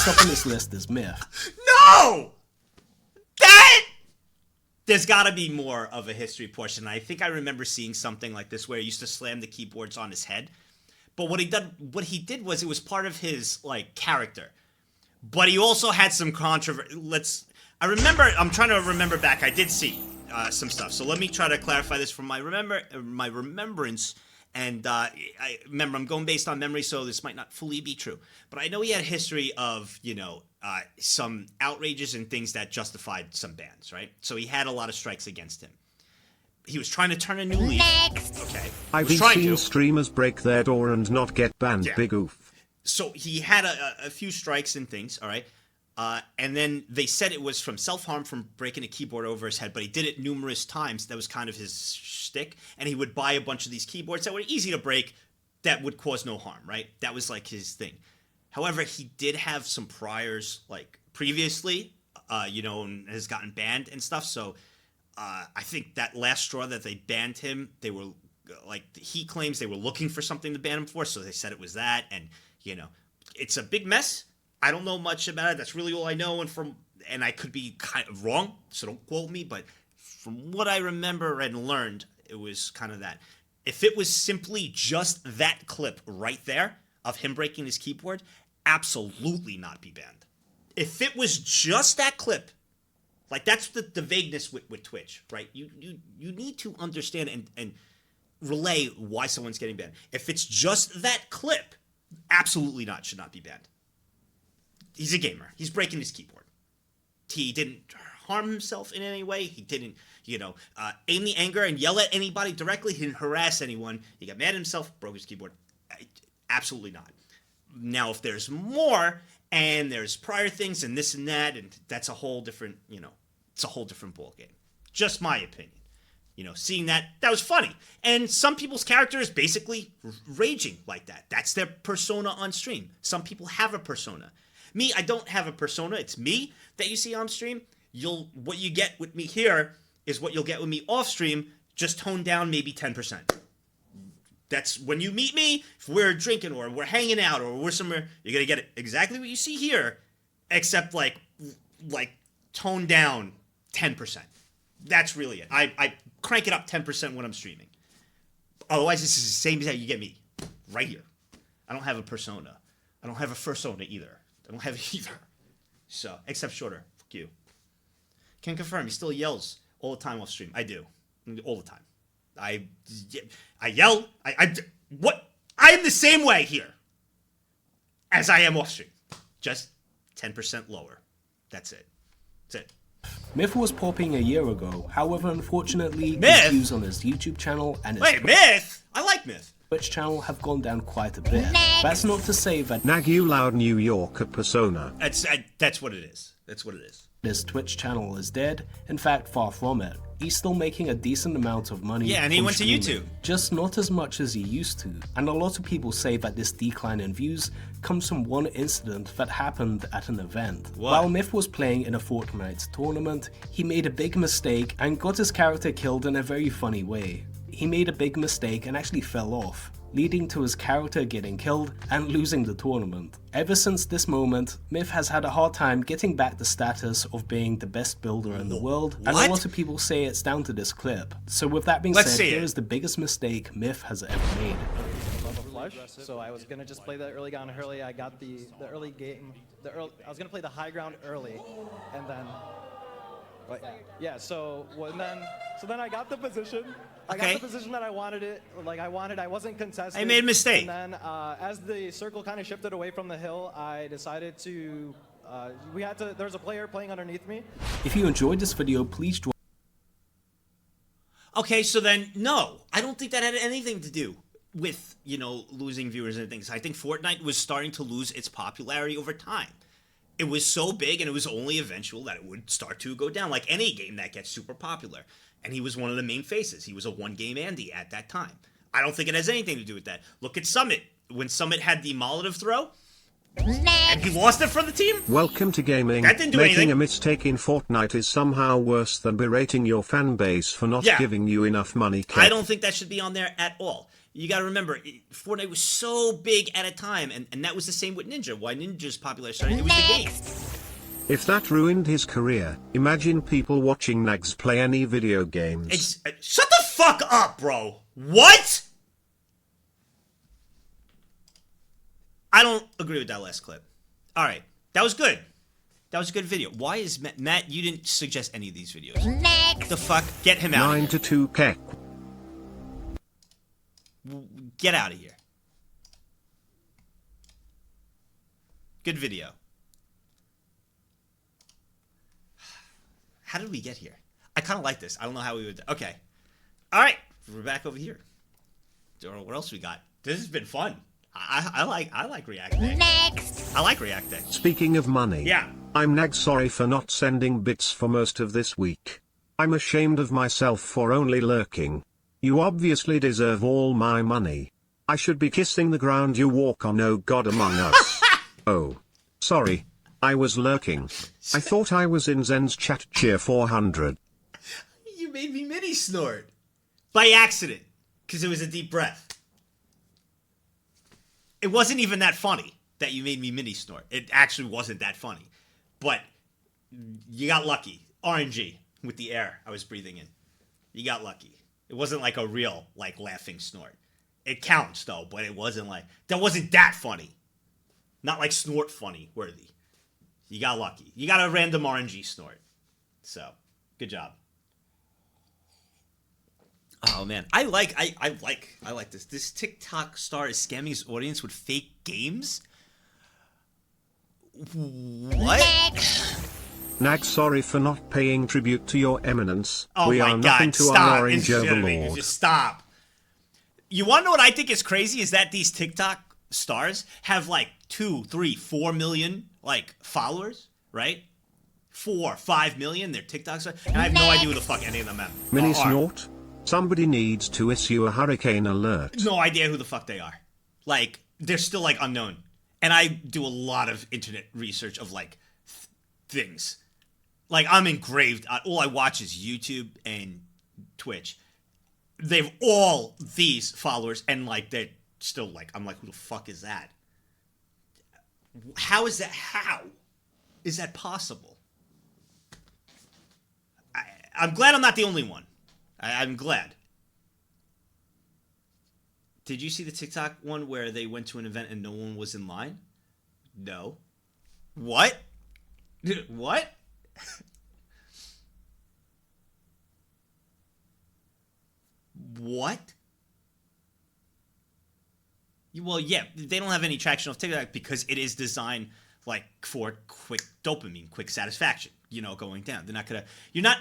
up on this list is Myth.
No! That! There's got to be more of a history portion. I think I remember seeing something like this where he used to slam the keyboards on his head. But what he did was it was part of his like character. But he also had some controversy. I'm trying to remember back. I did see some stuff. So let me try to clarify this from my remembrance. And I remember, I'm going based on memory, so this might not fully be true. But I know he had a history of, some outrages and things that justified some bans, right? So he had a lot of strikes against him. He was trying to turn a new leaf.
Next.
Okay.
I've seen streamers break their door and not get banned.
Yeah.
Big oof.
So he had a few strikes and things, all right? And then they said it was from self-harm from breaking a keyboard over his head, but he did it numerous times. That was kind of his shtick. And he would buy a bunch of these keyboards that were easy to break that would cause no harm, right? That was like his thing. However, he did have some priors, like previously, and has gotten banned and stuff. So I think that last straw that they banned him, they were, he claims they were looking for something to ban him for, so they said it was that. And, it's a big mess. I don't know much about it. That's really all I know. And I could be kind of wrong, so don't quote me. But from what I remember and learned, it was kind of that. If it was simply just that clip right there of him breaking his keyboard, absolutely not be banned. If it was just that clip, like that's the vagueness with Twitch, right? You need to understand and relay why someone's getting banned. If it's just that clip, absolutely not, should not be banned. He's a gamer. He's breaking his keyboard. He didn't harm himself in any way. He didn't, aim the anger and yell at anybody directly. He didn't harass anyone. He got mad at himself, broke his keyboard. Absolutely not. Now, if there's more and there's prior things and this and that, and that's a whole different, it's a whole different ballgame. Just my opinion. Seeing that was funny. And some people's character is basically raging like that. That's their persona on stream. Some people have a persona. Me, I don't have a persona. It's me that you see on stream. What you get with me here is what you'll get with me off stream, just toned down maybe 10%. That's when you meet me, if we're drinking or we're hanging out or we're somewhere, you're going to get exactly what you see here, except like toned down 10%. That's really it. I crank it up 10% when I'm streaming. Otherwise, this is the same as how you get me right here. I don't have a persona. I don't have a fursona either. I don't have it either. So, except Shorter. Fuck you. Can confirm, he still yells all the time off stream. I do. All the time. I yell. What? I am the same way here as I am off stream. Just 10% lower. That's it. That's it.
Myth was popping a year ago. However, unfortunately,
Myth?
his views on his YouTube channel and his
Myth? I like Myth.
Twitch channel have gone down quite a bit. That's not to say that
Nagu Loud New Yorker persona.
That's what it is. That's what it is.
his Twitch channel is dead. In fact, far from it. He's still making a decent amount of money.
Yeah, and he
from
went to
streaming,
YouTube.
just not as much as he used to. And a lot of people say that this decline in views comes from one incident that happened at an event.
What?
While Myth was playing in a Fortnite tournament, he made a big mistake and got his character killed in a very funny way. He made a big mistake and actually fell off, leading to his character getting killed and losing the tournament. Ever since this moment, Myth has had a hard time getting back the status of being the best builder in the world, and a lot of people say it's down to this clip. So with that being said, here is the biggest mistake Myth has ever made.
So I was gonna just play the early ground early. I got the early game. I was gonna play the high ground early, and then. Yeah. So then I got the position. I got the position that I wanted it. I wasn't contested.
I made a mistake.
And then as the circle kind of shifted away from the hill, I decided to. There's a player playing underneath me.
If you enjoyed this video, please join.
Okay, so then, no. I don't think that had anything to do with, losing viewers and things. I think Fortnite was starting to lose its popularity over time. It was so big, and it was only eventual that it would start to go down, like any game that gets super popular. And he was one of the main faces. He was a one-game Andy at that time. I don't think it has anything to do with that. Look at Summit. When Summit had the Molotov throw, and he lost it for the team?
Welcome to gaming.
That didn't do
Making
anything.
a mistake in Fortnite is somehow worse than berating your fan base for not giving you enough money.
I don't think that should be on there at all. You got to remember, Fortnite was so big at a time, and that was the same with Ninja. Why Ninja's popular started, it was the game.
If that ruined his career, imagine people watching Nags play any video games.
Shut the fuck up, bro. What? I don't agree with that last clip. All right, that was good. That was a good video. Why is Matt? You didn't suggest any of these videos. Next. The fuck? Get him out.
9 to 2 Keck.
Get out of here. Good video. How did we get here? I kind of like this. I don't know how we would. Okay. All right. We're back over here. What else we got? This has been fun. I like reacting. Next. I like reacting.
Speaking of money.
Yeah.
I'm Nag sorry for not sending bits for most of this week. I'm ashamed of myself for only lurking. You obviously deserve all my money. I should be kissing the ground you walk on, oh God among us. Oh. Sorry. I was lurking. I thought I was in Zen's chat cheer 400.
You made me mini snort. By accident. Because it was a deep breath. It wasn't even that funny that you made me mini snort. It actually wasn't that funny. But you got lucky. RNG with the air I was breathing in. You got lucky. It wasn't like a real, like, laughing snort. It counts, though, but it wasn't like... That wasn't that funny. Not like snort funny worthy. You got lucky. You got a random RNG snort. So, good job. Oh man, I like this. This TikTok star is scamming his audience with fake games. What?
Nag sorry for not paying tribute to your eminence.
Oh
we
my
are
God!
nothing to
Stop!
our orange
It's legitimate.
overlord.
Just stop. You want to know what I think is crazy? Is that these TikTok stars have like 2, 3, 4 million like followers, right? 4, 5 million. They're TikTok stars, and I have no idea who the fuck any of them are.
Mini snort. Somebody needs to issue a hurricane alert.
No idea who the fuck they are. Like, they're still, like, unknown. And I do a lot of internet research of, like, things. Like, I'm engraved. All I watch is YouTube and Twitch. They've all these followers, and, like, they're still, like, I'm like, who the fuck is that? How is that possible? I'm glad I'm not the only one. I'm glad. Did you see the TikTok one where they went to an event and no one was in line? No. What? What? What? Well, yeah, they don't have any traction off TikTok because it is designed like for quick dopamine, quick satisfaction, you know, going down. They're not gonna, you're not,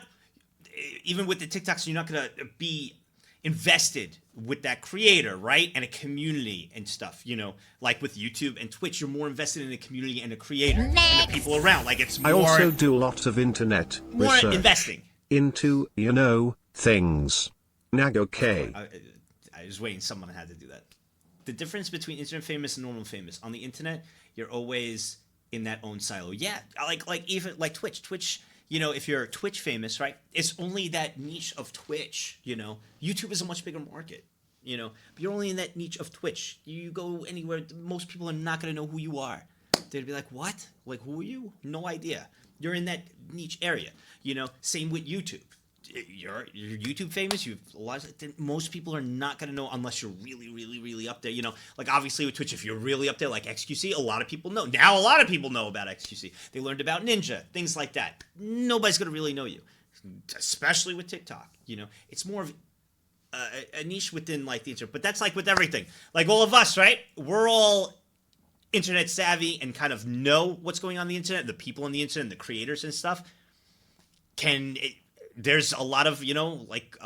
even with the TikToks, you're not gonna be invested with that creator, right? And a community and stuff, you know, like with YouTube and Twitch, you're more invested in the community and the creator and the people around. Like it's more.
I also do lots of internet
more
research
investing
into, you know, things. Nag okay.
I was waiting. Someone had to do that. The difference between internet famous and normal famous. On the internet, you're always in that own silo. Yeah, like even like Twitch. Twitch, you know, if you're Twitch famous, right? It's only that niche of Twitch, you know. YouTube is a much bigger market, you know. But you're only in that niche of Twitch. You go anywhere, most people are not going to know who you are. They'd be like, what? Like, who are you? No idea. You're in that niche area, you know. Same with YouTube. You're YouTube famous. You've a lot of, most people are not going to know unless you're really, really, really up there. You know, like obviously with Twitch, if you're really up there, like XQC, a lot of people know. Now a lot of people know about XQC. They learned about Ninja, things like that. Nobody's going to really know you, especially with TikTok. You know, it's more of a niche within like the internet. But that's like with everything. Like all of us, right? We're all internet savvy and kind of know what's going on the internet. The people on the internet, the creators and stuff. There's a lot of, you know, like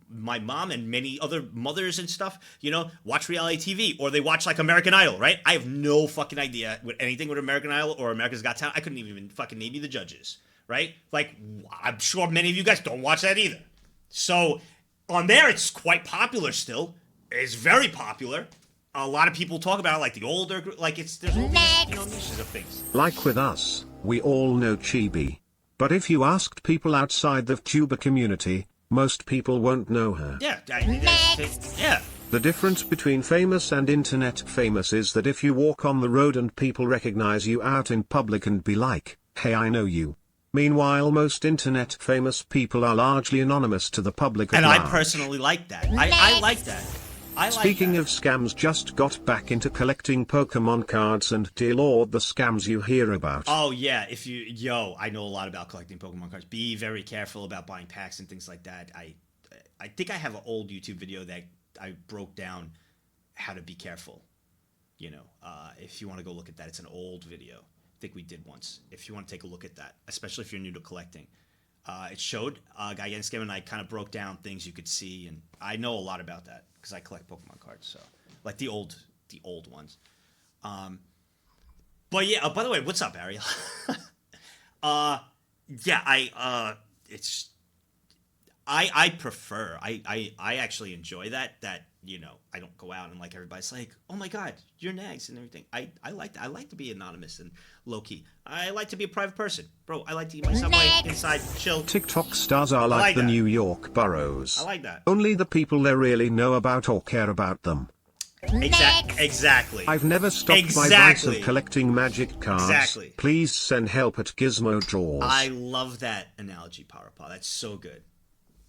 my mom and many other mothers and stuff, you know, watch reality TV or they watch like American Idol, right? I have no fucking idea with anything with American Idol or America's Got Talent. I couldn't even fucking name you the judges, right? Like, I'm sure many of you guys don't watch that either. So on there, it's quite popular still. It's very popular. A lot of people talk about it, like the older, like there's all these, you know, niches of things.
Like with us, we all know Chibi. But if you asked people outside the VTuber community, most people won't know her.
Yeah, yeah.
The difference between famous and internet famous is that if you walk on the road and people recognize you out in public and be like, hey, I know you. Meanwhile, most internet famous people are largely anonymous to the public at
And
large.
I personally like that. I like that.
Speaking of scams, just got back into collecting Pokemon cards, and dear lord, the scams you hear about.
Oh yeah, I know a lot about collecting Pokemon cards. Be very careful about buying packs and things like that. I think I have an old YouTube video that I broke down how to be careful. If you want to go look at that, it's an old video. I think we did once. If you want to take a look at that, especially if you're new to collecting. It showed a guy getting scammed, and I kind of broke down things you could see, and I know a lot about that because I collect Pokemon cards, so like the old ones. But yeah. By the way, what's up, Ariel? I prefer. I actually enjoy that. I don't go out and like everybody's like, oh my god, you're Nags and everything. I like that. I like to be anonymous and low key. I like to be a private person, bro. I like to eat my Subway inside, chill.
TikTok stars are like the New York boroughs.
I like that.
Only the people they really know about or care about them.
Exactly.
I've never stopped my vice of collecting magic cards.
Exactly.
Please send help at Gizmo Draws.
I love that analogy, Powerpaw. That's so good.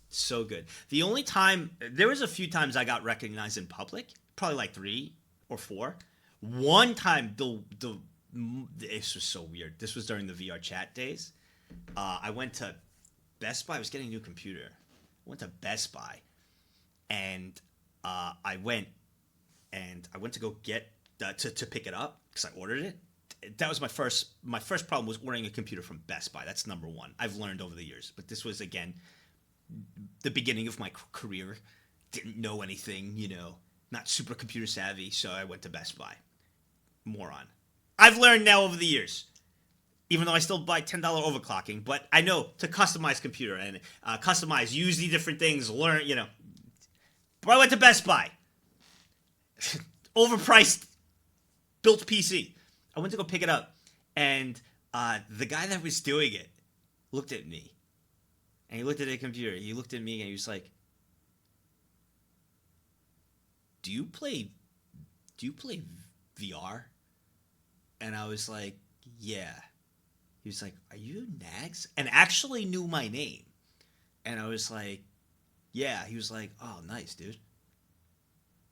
So good. The only time, there was a few times I got recognized in public, probably like 3 or 4. One time, this was so weird. This was during the VR chat days. I went to Best Buy. I was getting a new computer. I went to Best Buy, and I went to go get to pick it up because I ordered it. That was my first problem was ordering a computer from Best Buy. That's number one. I've learned over the years, but this was again the beginning of my career. Didn't know anything, not super computer savvy, so I went to Best Buy. Moron. I've learned now over the years, even though I still buy $10 overclocking, but I know to customize computer and use the different things, learn, But I went to Best Buy. Overpriced built PC. I went to go pick it up, and the guy that was doing it looked at me. And he looked at the computer. He looked at me and he was like, Do you play VR? And I was like, yeah. He was like, are you Nags? And actually knew my name. And I was like, yeah. He was like, oh, nice, dude.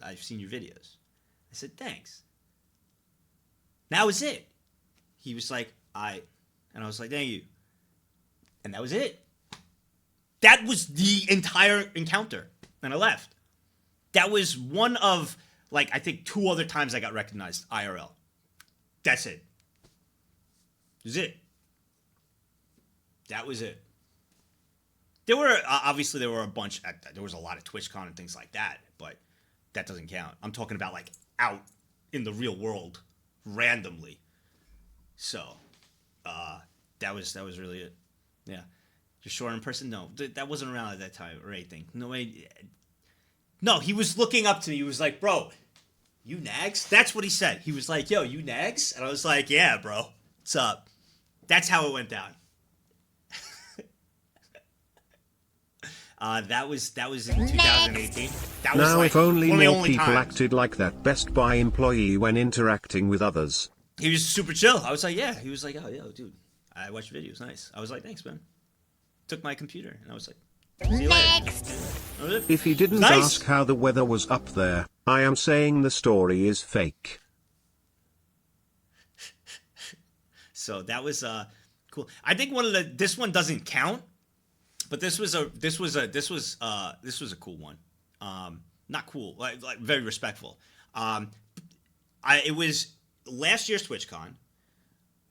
I've seen your videos. I said, thanks. That was it. He was like, and I was like, thank you. And that was it. That was the entire encounter. And I left. That was one of, I think 2 other times I got recognized IRL. That's it. That was it. That was it. There were, obviously there were a bunch, there was a lot of TwitchCon and things like that, but that doesn't count. I'm talking about out in the real world, randomly. So, that was really it. Yeah. You're sure in person? No, that wasn't around at that time or anything. No way. No, he was looking up to me. He was like, bro, you Nags? That's what he said. He was like, yo, you Nags? And I was like, yeah, bro. What's up? That's how it went down. That was in 2018. That was
now, if only
one of the
more
only
people
times.
acted like that Best Buy employee when interacting with others.
He was super chill. I was like, yeah. He was like, oh, yo, dude, I watched videos. Nice. I was like, thanks, man. Took my computer, and I was like, see you later.
If he didn't
Nice.
ask how the weather was up there, I am saying the story is fake.
So that was cool. I think this one doesn't count, but this was a cool one. Not cool, like very respectful. It was last year's TwitchCon.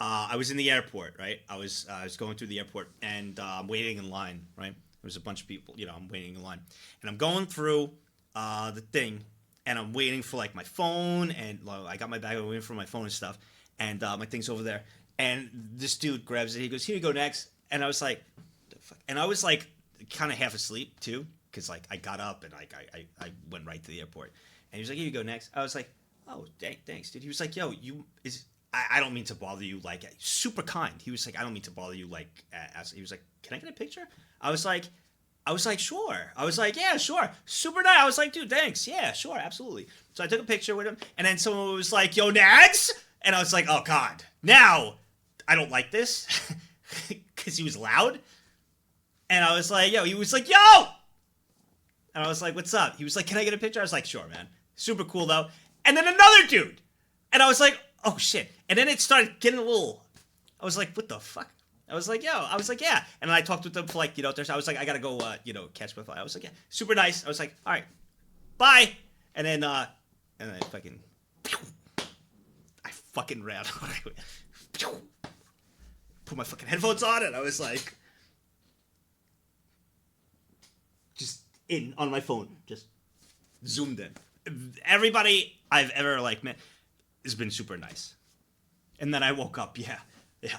I was in the airport, right? I was going through the airport and I'm waiting in line, right? There was a bunch of people, I'm waiting in line, and I'm going through the thing, and I'm waiting for my phone, and I got my bag, I'm waiting for my phone and stuff, and my thing's over there, and this dude grabs it, he goes, here you go, Next, and I was like, the fuck? And I was kind of half asleep too, because I got up and I went right to the airport, and he was like, here you go, Next. I was like, oh, thanks, dude. He was like, yo, I don't mean to bother you, super kind. He was like, I don't mean to bother you, he was like, can I get a picture? I was like, I was like, sure. I was like, yeah, sure. Super nice. I was like, dude, thanks. Yeah, sure, absolutely. So I took a picture with him, and then someone was like, yo, Nags? And I was like, oh, God. Now, I don't like this, because he was loud. And I was like, yo, he was like, yo! And I was like, what's up? He was like, can I get a picture? I was like, sure, man. Super cool, though. And then another dude. And I was like, oh, shit. And then it started getting a little, I was like, what the fuck? I was like, yo, I was like, yeah. And I talked with them for like, I was like, I gotta go, catch my flight. I was like, yeah, super nice. I was like, all right, bye. And then I fucking ran. Put my fucking headphones on and I was like, just in on my phone, just zoomed in. Everybody I've ever like met has been super nice. And then I woke up, yeah, I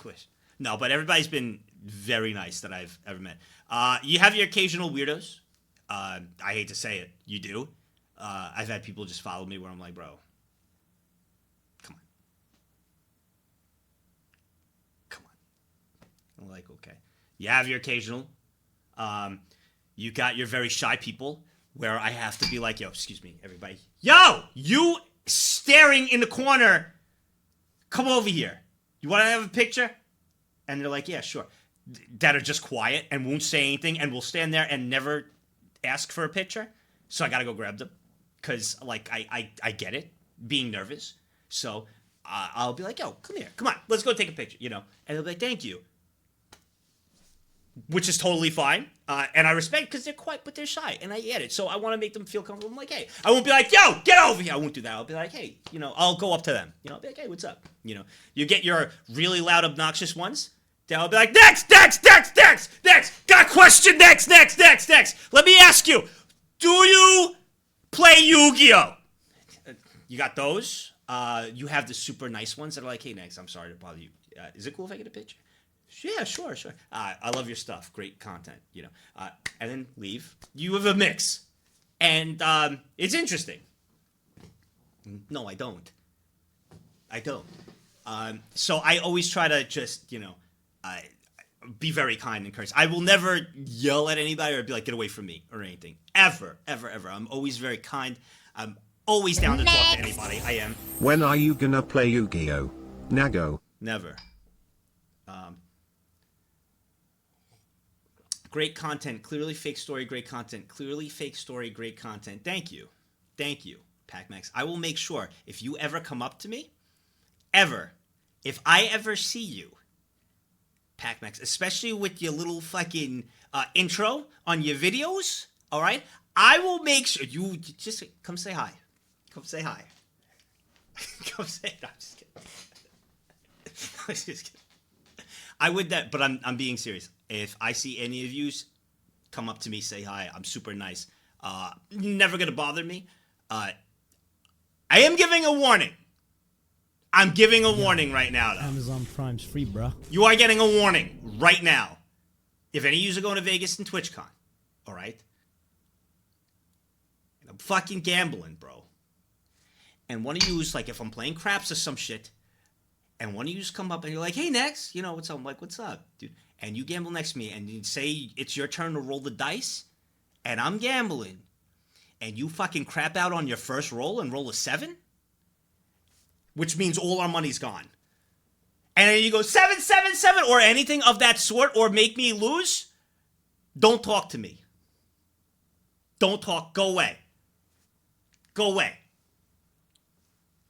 wish. No, but everybody's been very nice that I've ever met. You have your occasional weirdos. I hate to say it, you do. I've had people just follow me where I'm like, bro, come on. I'm like, okay. You have your occasional. You got your very shy people where I have to be like, yo, excuse me, everybody. Yo, you staring in the corner. Come over here. You want to have a picture? And they're like, yeah, sure. That are just quiet and won't say anything and will stand there and never ask for a picture. So I got to go grab them. Because, like, I get it. Being nervous. So I'll be like, yo, come here. Come on. Let's go take a picture, And they'll be like, thank you. Which is totally fine. And I respect because they're quiet, but they're shy. And I get it. So I want to make them feel comfortable. I'm like, hey. I won't be like, yo, get over here. I won't do that. I'll be like, hey, I'll go up to them. I'll be like, hey, what's up? You get your really loud, obnoxious ones. Then I'll be like, next. Got a question, next. Let me ask you, do you play Yu-Gi-Oh? You got those. You have the super nice ones that are like, hey, next, I'm sorry to bother you. Is it cool if I get a picture? Yeah, sure. I love your stuff. Great content, and then leave. You have a mix. And it's interesting. No, I don't. So I always try to just, be very kind and courteous. I will never yell at anybody or be like, get away from me or anything. Ever. I'm always very kind. I'm always down to talk to anybody. I am.
When are you gonna play Yu-Gi-Oh? Nago?
Never. Great content. Clearly fake story, great content. Clearly fake story, great content. Thank you, Pac-Max. I will make sure if you ever come up to me, if I ever see you, Pac-Max, especially with your little fucking intro on your videos, all right? I will make sure you just come say hi. Come say hi. Come say hi. I'm just kidding. I would that, but I'm being serious. If I see any of you come up to me, say hi. I'm super nice. Never gonna bother me. I am giving a warning. I'm giving a warning right now, though.
Amazon Prime's free, bro.
You are getting a warning right now. If any of you are going to Vegas and TwitchCon, all right? And I'm fucking gambling, bro. And one of you's like, if I'm playing craps or some shit, and one of you's come up and you're like, hey, Nex, what's up? I'm like, what's up, dude? And you gamble next to me, and you say it's your turn to roll the dice, and I'm gambling, and you fucking crap out on your first roll and roll a 7? Which means all our money's gone. And then you go 7, 7, 7, or anything of that sort, or make me lose. Don't talk to me. Don't talk. Go away. Go away.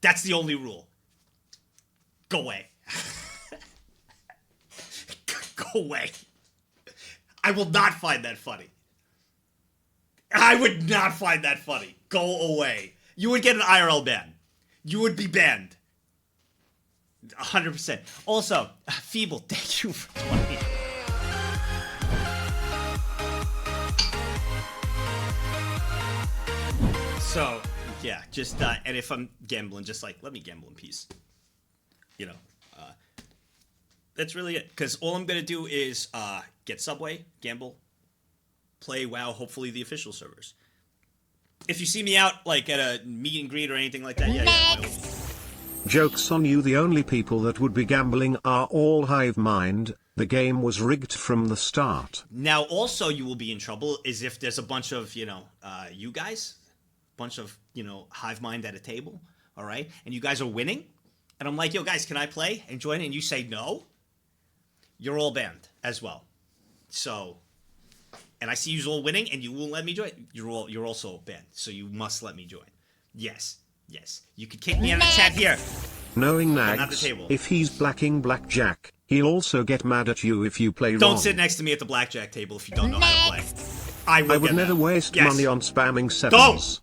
That's the only rule. Go away. Go away. I will not find that funny. I would not find that funny. Go away. You would get an IRL ban. You would be banned. 100%. Also, Feeble, thank you for 20. So, yeah, just, and if I'm gambling, just like, let me gamble in peace. That's really it. Because all I'm going to do is get Subway, gamble, play WoW, hopefully the official servers. If you see me out, like, at a meet and greet or anything like that, yeah.
Joke's on you, the only people that would be gambling are all Hivemind. The game was rigged from the start.
Now, also, you will be in trouble is if there's a bunch of, you guys, bunch of, Hivemind at a table, all right? And you guys are winning. And I'm like, yo, guys, can I play and join? And you say no. You're all banned as well. So, and I see you all winning and you won't let me join. You're also banned. So you must let me join. Yes. You could kick me out of the chat here.
Knowing
Not the
Nags,
table.
if he's blacking blackjack, he'll also get mad at you if you play wrong.
Don't sit next to me at the blackjack table if you don't know how to play. I
would
get
never
mad.
waste
Yes.
money on spamming sevens.
Don't!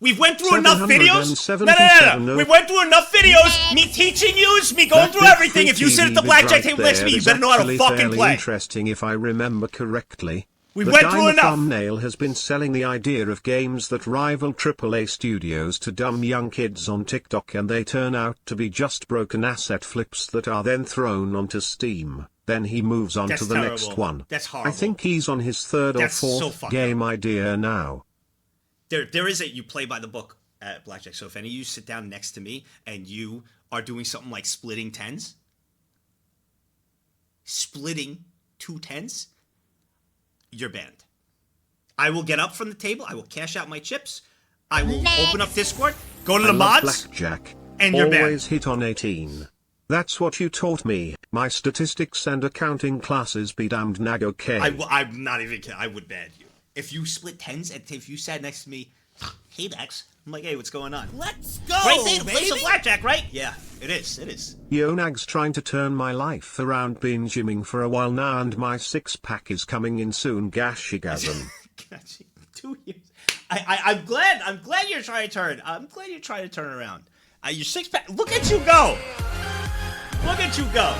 We've went through enough videos.
777
No. We went through enough videos. Me teaching yous, me going through everything. If you sit at the blackjack table next to me, you better know how to fucking
fairly
play.
Interesting, if I remember correctly.
We
the
went
guy
through
in the
enough.
thumbnail has been selling the idea of games that rival AAA studios to dumb young kids on TikTok, and they turn out to be just broken asset flips that are then thrown onto Steam. Then he moves on
That's
to the
terrible.
next one.
That's horrible.
I think he's on his third or
That's so
fourth
fucked
game idea now.
There is you play by the book at blackjack. So if any of you sit down next to me and you are doing something like splitting tens, splitting 2 tens, you're banned. I will get up from the table. I will cash out my chips. I will open up Discord, go to the
I love
mods,
blackjack.
and you're banned.
Always hit on 18. That's what you taught me. My statistics and accounting classes be damned, Nag. Okay.
I'm not even kidding. I would ban you. If you split tens, and if you sat next to me, hey Max, I'm like, hey, what's going on?
Let's go,
Right there, play
baby.
some blackjack, right? Yeah, it is.
Yo, Nag's trying to turn my life around. Been gymming for a while now, and my six-pack is coming in soon. Gashigasm.
2 years. I'm glad you're trying to turn. I'm glad you're trying to turn around. Your 6-pack. Look at you go. Look at you go.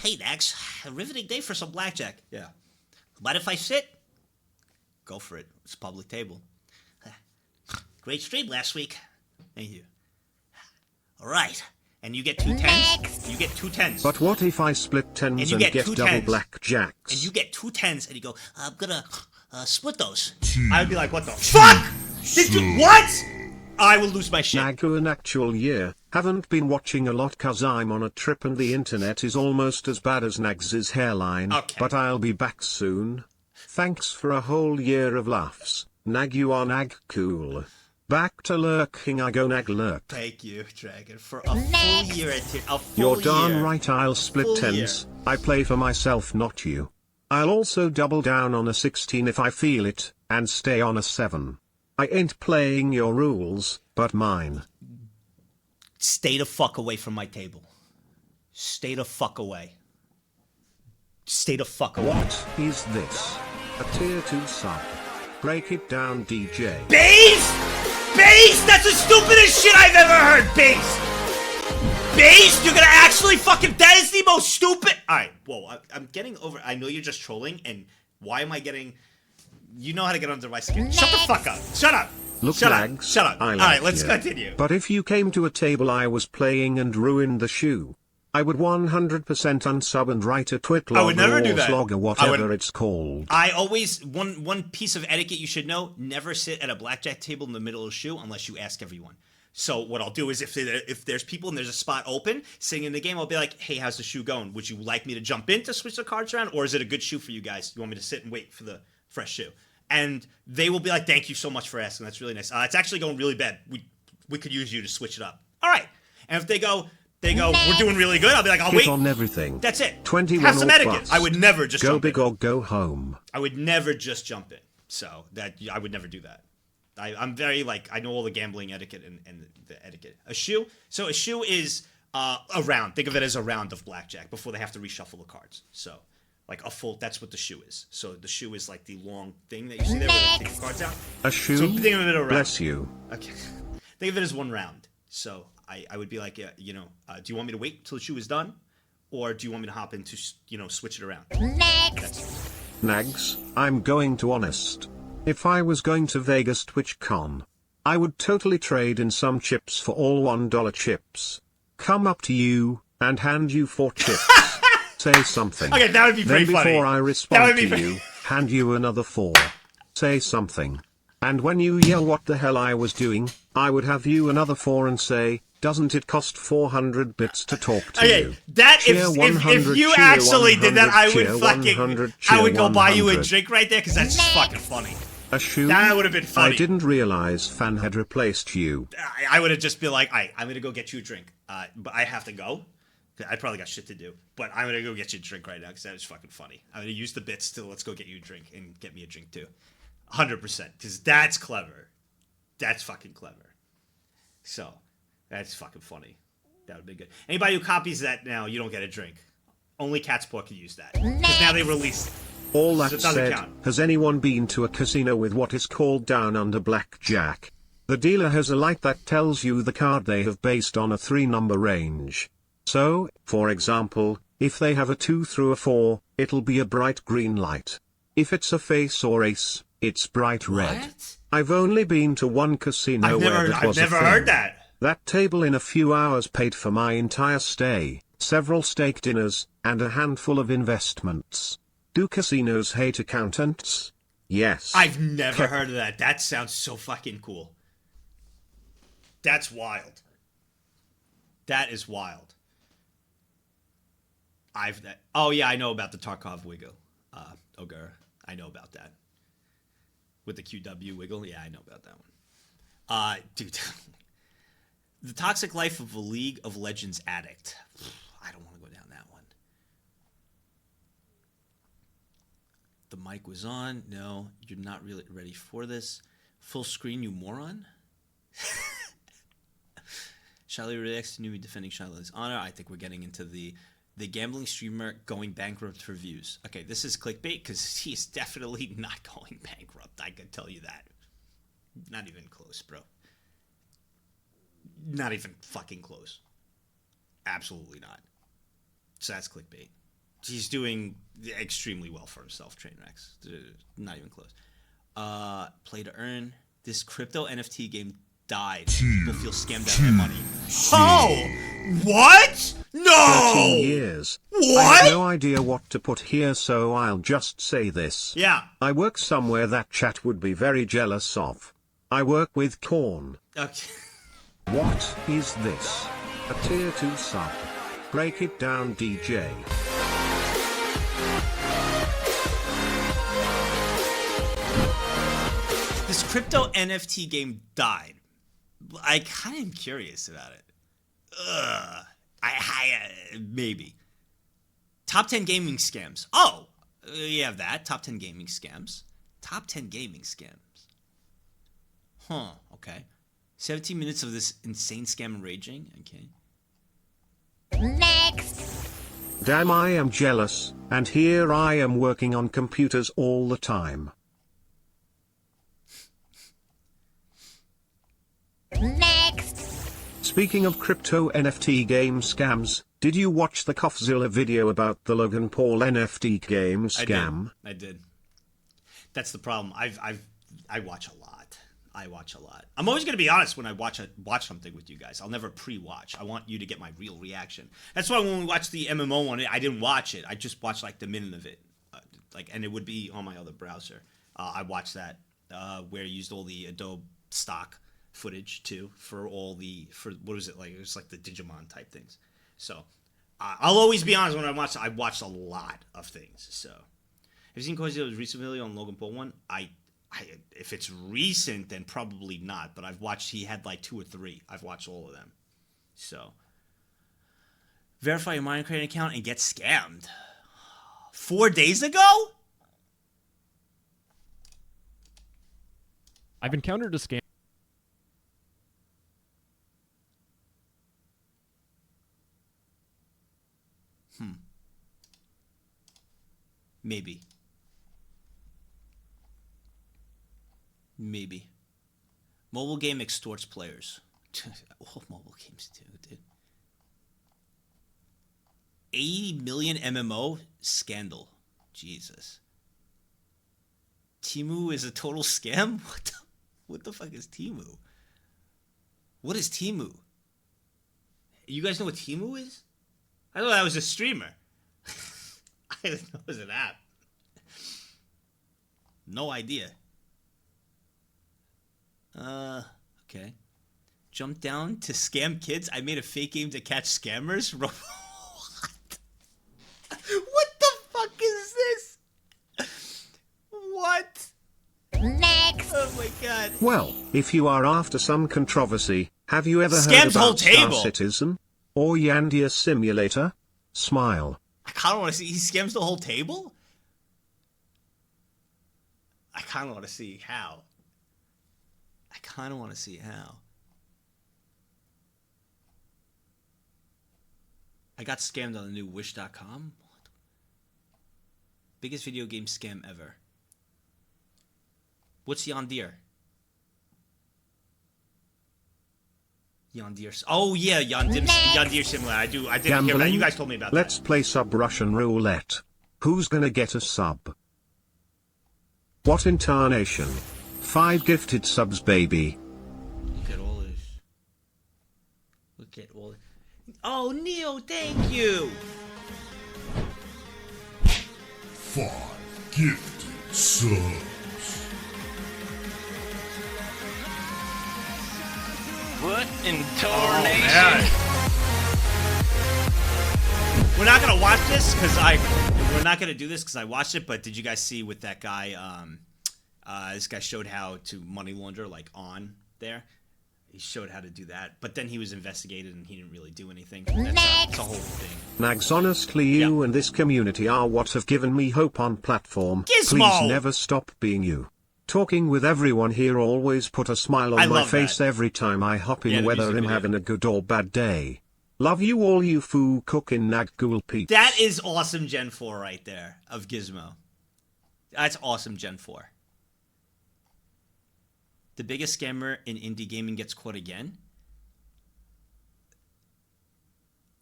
Hey, Dax. A riveting day for some blackjack. Yeah. But if I sit, go for it. It's a public table. Great stream last week. Thank you. All right. And you get 2 tens. You get 2 tens.
But what if I split tens
And you
and
get
get
2
double
tens.
blackjacks?
And you get 2 tens, and you go, I'm gonna split those. I would be like, what the fuck? Did you what? I will lose my shit.
Nagu, an actual year. Haven't been watching a lot cause I'm on a trip and the internet is almost as bad as Nags's hairline.
Okay.
But I'll be back soon. Thanks for a whole year of laughs. Nag, you are Nag cool. Back to lurking, I go Nag lurk.
Thank you, Dragon, for a full year at it. A full
You're darn
year.
right, I'll split
Full
tens. I play for myself, not you. I'll also double down on a 16 if I feel it, and stay on a 7. I ain't playing your rules, but mine.
Stay the fuck away from my table. Stay the fuck away. Stay the fuck away.
What is this? A tier 2 sub. Break it down, DJ.
Base? Base? That's the stupidest shit I've ever heard, Base! Base? You're gonna actually fucking... That is the most stupid... Alright, whoa, I'm getting over... I know you're just trolling, and why am I getting... You know how to get under my skin. Shut the fuck up. Shut up.
Look,
Shut
Nags,
up. Shut up.
I like
Alright, let's
you.
continue.
But if you came to a table I was playing and ruined the shoe, I would 100% unsub and write a twit log
I would never do
or
that.
slog or
I
whatever
would-
it's called.
I always... One piece of etiquette you should know, never sit at a blackjack table in the middle of the shoe unless you ask everyone. So what I'll do is if there's people and there's a spot open sitting in the game, I'll be like, hey, how's the shoe going? Would you like me to jump in to switch the cards around? Or is it a good shoe for you guys? You want me to sit and wait for the fresh shoe? And they will be like, thank you so much for asking. That's really nice. It's actually going really bad. We could use you to switch it up. All right. And if they go, we're doing really good. I'll be like, I'll
Hit
wait.
on everything.
That's it.
21
Have some
or
etiquette.
bust.
I would never just
go
jump
big
in.
or go home.
I would never just jump in. So I would never do that. I'm very I know all the gambling etiquette and the etiquette. A shoe is a round. Think of it as a round of blackjack before they have to reshuffle the cards. So a full, that's what the shoe is. So the shoe is like the long thing that you see there where they take the cards out.
A shoe?
So think of it as a round.
Bless you.
Okay. Think of it as one round. So I would be like, do you want me to wait till the shoe is done? Or do you want me to hop in to, switch it around? Next.
Nags, I'm going to honest. If I was going to Vegas TwitchCon, I would totally trade in some chips for all $1 chips. Come up to you, and hand you 4 chips. Say something.
Okay, that would be pretty
then
funny.
before I
That
respond
would be
to
pretty-
you, hand you another 4. Say something. And when you yell what the hell I was doing, I would have you another 4 and say, doesn't it cost 400 bits to talk to
Okay,
you?
that
Cheer
if
100,
you
cheer
actually did that,
100,
I would
cheer
fucking
100,
I would
cheer
go buy you a
100.
drink right there because that's just fucking funny.
A shoe?
That would have been funny.
I didn't realize Fan had replaced you.
I would have just been like, I'm gonna go get you a drink, but I have to go. I probably got shit to do, but I'm gonna go get you a drink right now because that is fucking funny. I'm gonna use the bits to let's go get you a drink and get me a drink too, 100%, because that's clever. That's fucking clever. So that's fucking funny. That would be good. Anybody who copies that now, you don't get a drink. Only Catsport can use that because now they released.
All
So
that
it doesn't
said,
count.
has anyone been to a casino with what is called down under blackjack? The dealer has a light that tells you the card they have based on a 3-number range. So, for example, if they have a 2 through a 4, it'll be a bright green light. If it's a face or ace, it's bright red. I've only been to one casino where that was
I've never
a thing.
heard that.
That table in a few hours paid for my entire stay, several steak dinners, and a handful of investments. Do casinos hate accountants? Yes.
I've never heard of that. That sounds so fucking cool. That's wild. That is wild. Oh yeah, I know about the Tarkov wiggle. Ogre. I know about that. With the QW wiggle, yeah, I know about that one. Dude. The Toxic Life of a League of Legends Addict. I don't want to go down that one. The mic was on. No, you're not really ready for this. Full screen, you moron. Charlie Rex knew me defending Charlie's honor. I think we're getting into the gambling streamer going bankrupt for views. Okay, this is clickbait because he's definitely not going bankrupt. I can tell you that. Not even close, bro. Not even fucking close. Absolutely not. So that's clickbait. He's doing extremely well for himself, Trainwrecks. Not even close. Play to earn. This crypto NFT game died. People feel scammed out of their money. Oh! What? No!
13 years.
What?
I have no idea what to put here, so I'll just say this.
Yeah.
I work somewhere that chat would be very jealous of. I work with Korn.
Okay.
What is this? A tier 2 sub. Break it down, DJ.
This crypto NFT game died. I kind of am curious about it. Maybe. Top 10 gaming scams. Oh, you have that. Top 10 gaming scams. Top 10 gaming scams. Huh, okay. 17 minutes of this insane scam and raging. Okay.
Next.
Damn, I am jealous, and here I am working on computers all the time.
Next.
Speaking of crypto NFT game scams, did you watch the Coffzilla video about the Logan Paul NFT game scam?
I did. That's the problem. I watch a lot. I'm always gonna be honest when I watch something with you guys. I'll never pre-watch. I want you to get my real reaction. That's why when we watched the MMO one, I didn't watch it. I just watched like the minute of it, and it would be on my other browser. I watched that where I used all the Adobe stock footage too for what was it like? It was like the Digimon type things. So I'll always be honest when I watched a lot of things. So have you seen Cozy recently on Logan Paul one? If it's recent, then probably not. But he had like 2 or 3. I've watched all of them. So verify your Minecraft account and get scammed. 4 days ago?
I've encountered a scam.
Maybe. Mobile game extorts players. All mobile games do, dude. 80 million MMO scandal. Jesus. Temu is a total scam? What the fuck is Temu? What is Temu? You guys know what Temu is? I thought that was a streamer. I didn't know it was an app. No idea. Okay. Jump down to scam kids. I made a fake game to catch scammers. What? What the fuck is this? What?
Next.
Oh my god.
Well, if you are after some controversy, have you ever
Scam's
heard
whole
about Star
table.
Citizen? Or Yandia Simulator? Smile.
I kind of want to see. He scams the whole table? I kind of want to see how. I kind of want to see how. I got scammed on the new Wish.com. What? Biggest video game scam ever. What's Yondir? Yondir. Oh yeah, Yondir Simulator. I didn't hear that. You guys told me about that.
Let's play sub-Russian roulette. Who's gonna get a sub? What intonation? 5 gifted subs, baby.
Look at all this. Look at all this. Oh, Neo, thank you.
5 gifted subs.
What in
Oh,
tarnation?
man. We're not gonna watch this because we're not gonna do this because I watched it. But did you guys see with that guy? This guy showed how to money launder like on there. He showed how to do that, but then he was investigated and he didn't really do anything. That's a whole thing.
Nags, honestly, you and this community are what have given me hope on platform.
Gizmo!
Please never stop being you. Talking with everyone here always put a smile on
I
my
love
face
that.
every time I hop in,
Yeah, the
whether
music
I'm
video.
having a good or bad day. Love you all, you foo cooking nag ghoul peeps.
That is awesome Gen 4 right there of Gizmo. That's awesome Gen 4. The biggest scammer in indie gaming gets caught again.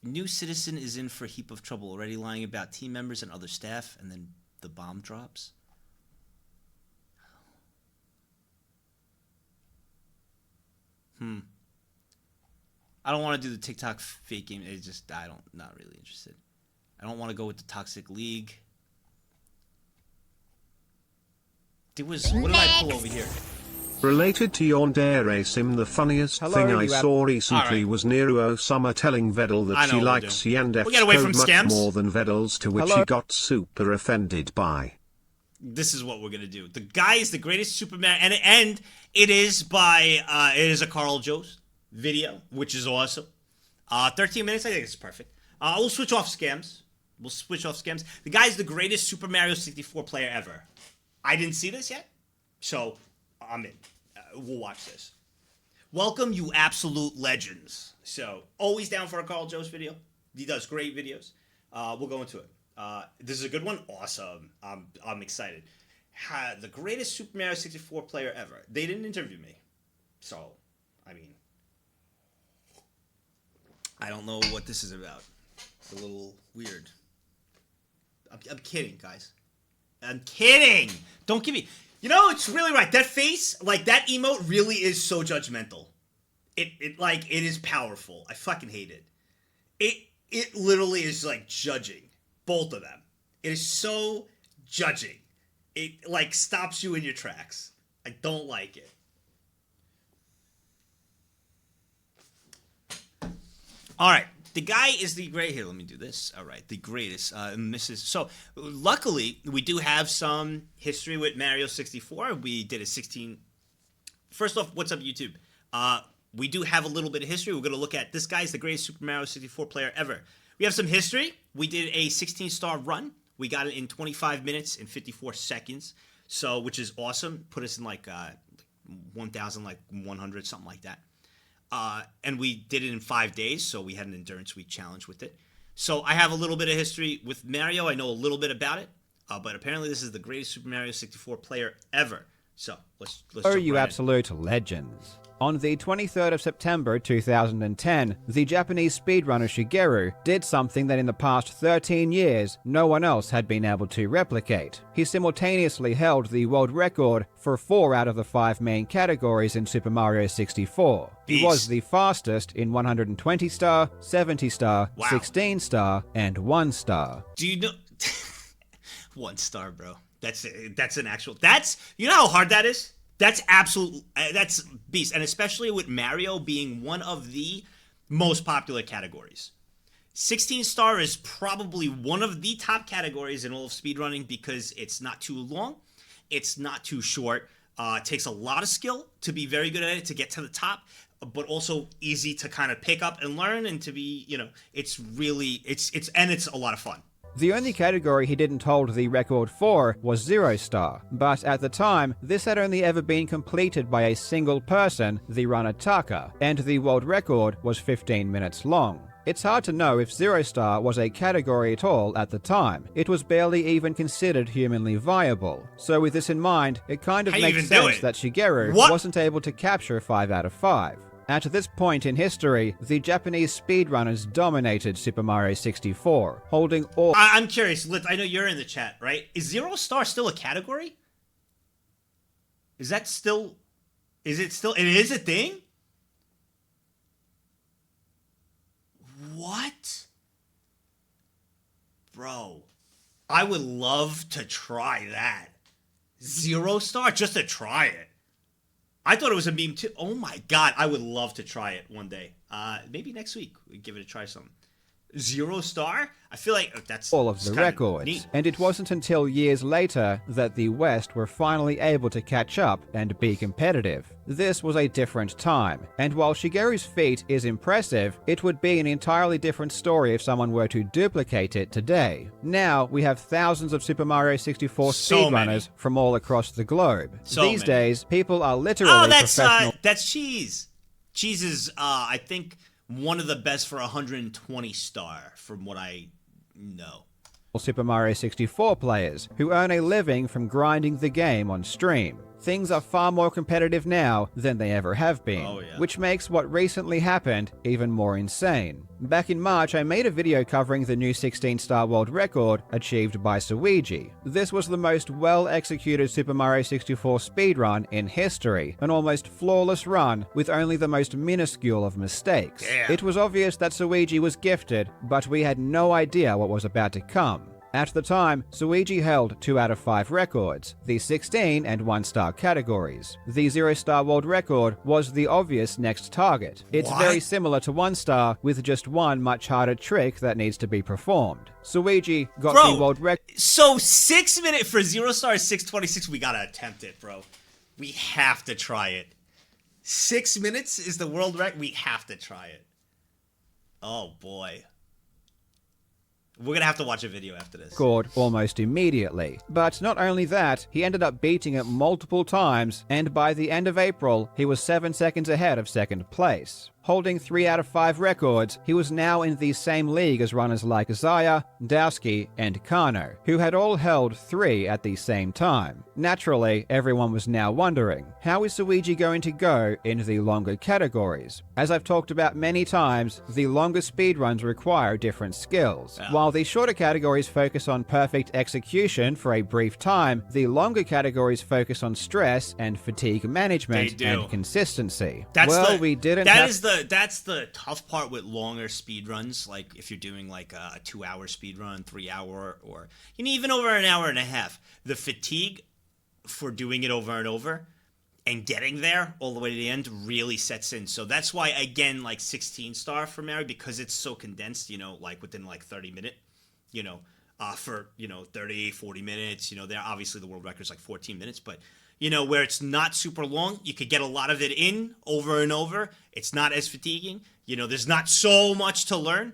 New citizen is in for a heap of trouble, already lying about team members and other staff, and then the bomb drops. I don't want to do the TikTok fake game. It's just, not really interested. I don't want to go with the Toxic League. What did I pull over here?
Related to Yandere Sim, the funniest
Hello,
thing I
you
saw recently
Alright.
was Neru Osama telling Vedal that
I know
she
what we'll
likes
do.
Yandef's
We get away
code
from
much
scams?
more than Vedal's, to which
Hello?
he got super offended by.
This is what we're gonna do. The guy is the greatest Superman, and it is by it is a Carl Joe's video, which is awesome. 13 minutes, I think it's perfect. We'll switch off scams. The guy's the greatest Super Mario 64 player ever. I didn't see this yet, so I'm in. We'll watch this. Welcome, you absolute legends. So always down for a Carl Joe's video. He does great videos. We'll go into it. This is a good one. Awesome. I'm excited. The greatest Super Mario 64 player ever. They didn't interview me. So, I mean, I don't know what this is about. It's a little weird. I'm kidding, guys. I'm kidding. Don't give me... You know, it's really right. That face, like, that emote really is so judgmental. It is powerful. I fucking hate it. It literally is, like, judging. Both of them. It is so judging. It, like, stops you in your tracks. I don't like it. All right. The guy is the great. Here, let me do this. All right. The greatest. So, luckily, we do have some history with Mario 64. We did a 16. First off, what's up, YouTube? We do have a little bit of history. We're going to look at this guy's the greatest Super Mario 64 player ever. We have some history. We did a 16-star run. We got it in 25 minutes and 54 seconds. So, which is awesome. Put us in like 1,100, something like that. And we did it in 5 days, so we had an endurance week challenge with it. So I have a little bit of history with Mario. I know a little bit about it, but apparently this is the greatest Super Mario 64 player ever. So let's
Oh,
jump
you
right in.
absolute legends. On the 23rd of September 2010, the Japanese speedrunner Shigeru did something that in the past 13 years no one else had been able to replicate. He simultaneously held the world record for 4 out of the 5 main categories in Super Mario 64. He was the fastest in 120-star, 70-star, 16-star, and 1-star.
Do you know 1 star, bro? That's an actual. You know how hard that is? That's beast. And especially with Mario being one of the most popular categories. 16 star is probably one of the top categories in all of speedrunning because it's not too long. It's not too short. It takes a lot of skill to be very good at it to get to the top, but also easy to kind of pick up and learn and to be, it's really, it's a lot of fun.
The only category he didn't hold the record for was 0 star, but at the time, this had only ever been completed by a single person, the runner Taka, and the world record was 15 minutes long. It's hard to know if 0 star was a category at all at the time. It was barely even considered humanly viable. So with this in mind, it kind of makes sense that Shigeru wasn't able to capture 5 out of 5. At this point in history, the Japanese speedrunners dominated Super Mario 64, holding all—
I'm curious, Lit, I know you're in the chat, right? Is 0 star still a category? Is it still it is a thing? What? Bro, I would love to try that. 0 star? Just to try it. I thought it was a meme too. Oh my god, I would love to try it one day. Maybe next week we give it a try something. 0 star? I feel like that's
all of the records.
Neat.
And it wasn't until years later that the West were finally able to catch up and be competitive. This was a different time, and while Shigeru's feat is impressive, it would be an entirely different story if someone were to duplicate it today. Now, we have thousands of Super Mario 64 speedrunners from all across the globe. These days, people are literally professional—
that's Cheese. Cheese is, I think, one of the best for 120 star, from what I know.
Super Mario 64 players who earn a living from grinding the game on stream. Things are far more competitive now than they ever have been, which makes what recently happened even more insane. Back in March, I made a video covering the new 16-star world record achieved by Suigi. This was the most well-executed Super Mario 64 speedrun in history, an almost flawless run with only the most minuscule of mistakes. It was obvious that Suigi was gifted, but we had no idea what was about to come. At the time, Suigi held 2 out of 5 records, the 16 and 1-star categories. The 0-star world record was the obvious next target. It's very similar to 1-star, with just one much harder trick that needs to be performed. Suigi got the world record.
So 6 minutes for 0 star is 6:26. We gotta attempt it, bro. We have to try it. 6 minutes is the world record. We have to try it. Oh boy. We're going to have to watch a video after this.
Scored almost immediately. But not only that, he ended up beating it multiple times, and by the end of April, he was 7 seconds ahead of second place. Holding 3 out of 5 records, he was now in the same league as runners like Zaya, Dowski, and Kano, who had all held 3 at the same time. Naturally, everyone was now wondering, how is Suigi going to go in the longer categories? As I've talked about many times, the longer speedruns require different skills. While the shorter categories focus on perfect execution for a brief time, the longer categories focus on stress and fatigue management and consistency.
That's the tough part with longer speedruns. Like if you're doing like a 2-hour speedrun, 3-hour, or even over an hour and a half, the fatigue for doing it over and over and getting there all the way to the end really sets in. So that's why, again, like 16-star for Mario, because it's so condensed, like within like 30 minutes, for 30, 40 minutes, there obviously the world record's like 14 minutes, but where it's not super long, you could get a lot of it in over and over. It's not as fatiguing. There's not so much to learn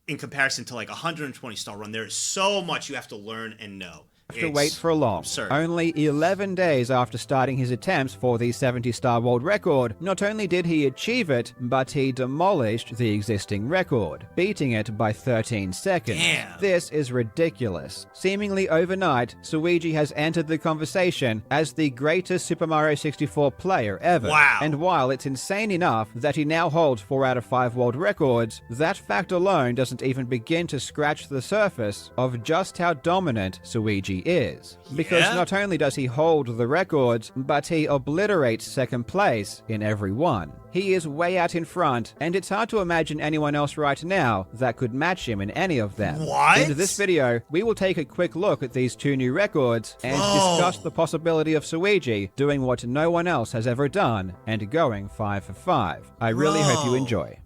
in comparison to like a 120-star run. There is so much you have to learn and know.
To wait for long.
Absurd.
Only 11 days after starting his attempts for the 70-star world record, not only did he achieve it, but he demolished the existing record, beating it by 13 seconds.
Damn.
This is ridiculous. Seemingly overnight, Suigi has entered the conversation as the greatest Super Mario 64 player ever.
Wow.
And while it's insane enough that he now holds 4 out of 5 world records, that fact alone doesn't even begin to scratch the surface of just how dominant Suigi Suigi is. Because
Yeah?
not only does he hold the records, but he obliterates second place in every one. He is way out in front, and it's hard to imagine anyone else right now that could match him in any of them.
What?
In this video, we will take a quick look at these two new records and
Whoa.
discuss the possibility of Suigi doing what no one else has ever done and going 5 for 5. I really hope you
Bro.
enjoy.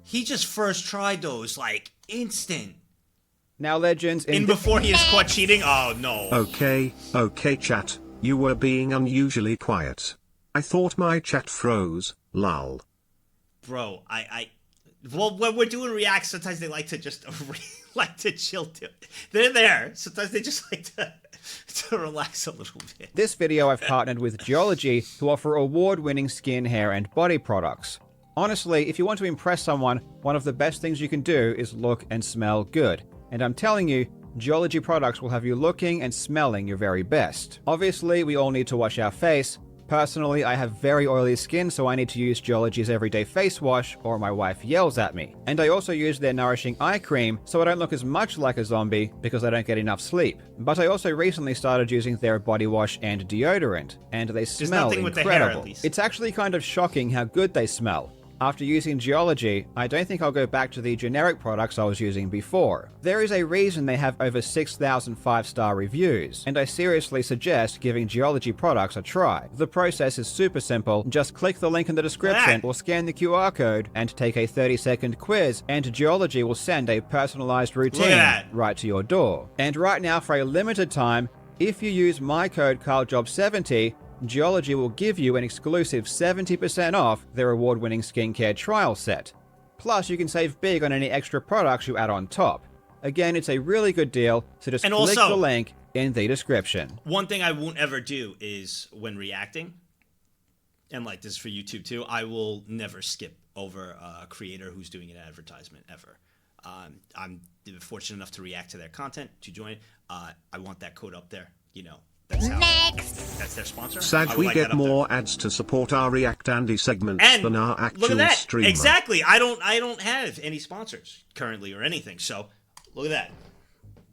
He just first tried those, like, instant.
Now, legends,
In before he is caught cheating? Oh, no.
Okay, chat, you were being unusually quiet. I thought my chat froze, lol.
Bro, well, when we're doing reacts, sometimes they like to just, like to chill too. They're there. Sometimes they just like to relax a little bit.
This video I've partnered with Geology, who offer award-winning skin, hair, and body products. Honestly, if you want to impress someone, one of the best things you can do is look and smell good. And I'm telling you, Geology products will have you looking and smelling your very best. Obviously, we all need to wash our face. Personally, I have very oily skin, so I need to use Geology's everyday face wash, or my wife yells at me. And I also use their nourishing eye cream, so I don't look as much like a zombie because I don't get enough sleep. But I also recently started using their body wash and deodorant, and they smell
nothing with the hair,
incredible.
at least.
It's actually kind of shocking how good they smell. After using Geology, I don't think I'll go back to the generic products I was using before. There is a reason they have over 6,000 5-star reviews, and I seriously suggest giving Geology products a try. The process is super simple. Just click the link in the description or scan the QR code and take a 30-second quiz, and Geology will send a personalized routine right to your door. And right now, for a limited time, if you use my code CarlJob70, Geology will give you an exclusive 70% off their award-winning skincare trial set. Plus, you can save big on any extra products you add on top. Again, it's a really good deal, so just
And
click
also,
the link in the description.
One thing I won't ever do is when reacting, and like this is for YouTube too, I will never skip over a creator who's doing an advertisement ever. I'm fortunate enough to react to their content, to join it. I want that code up there, you know. That's how, that's their sponsor.
Sad we get more ads to support our React Andy segments
And
than our
look
actual
at that.
streamer.
Exactly. I don't have any sponsors currently or anything. So look at that.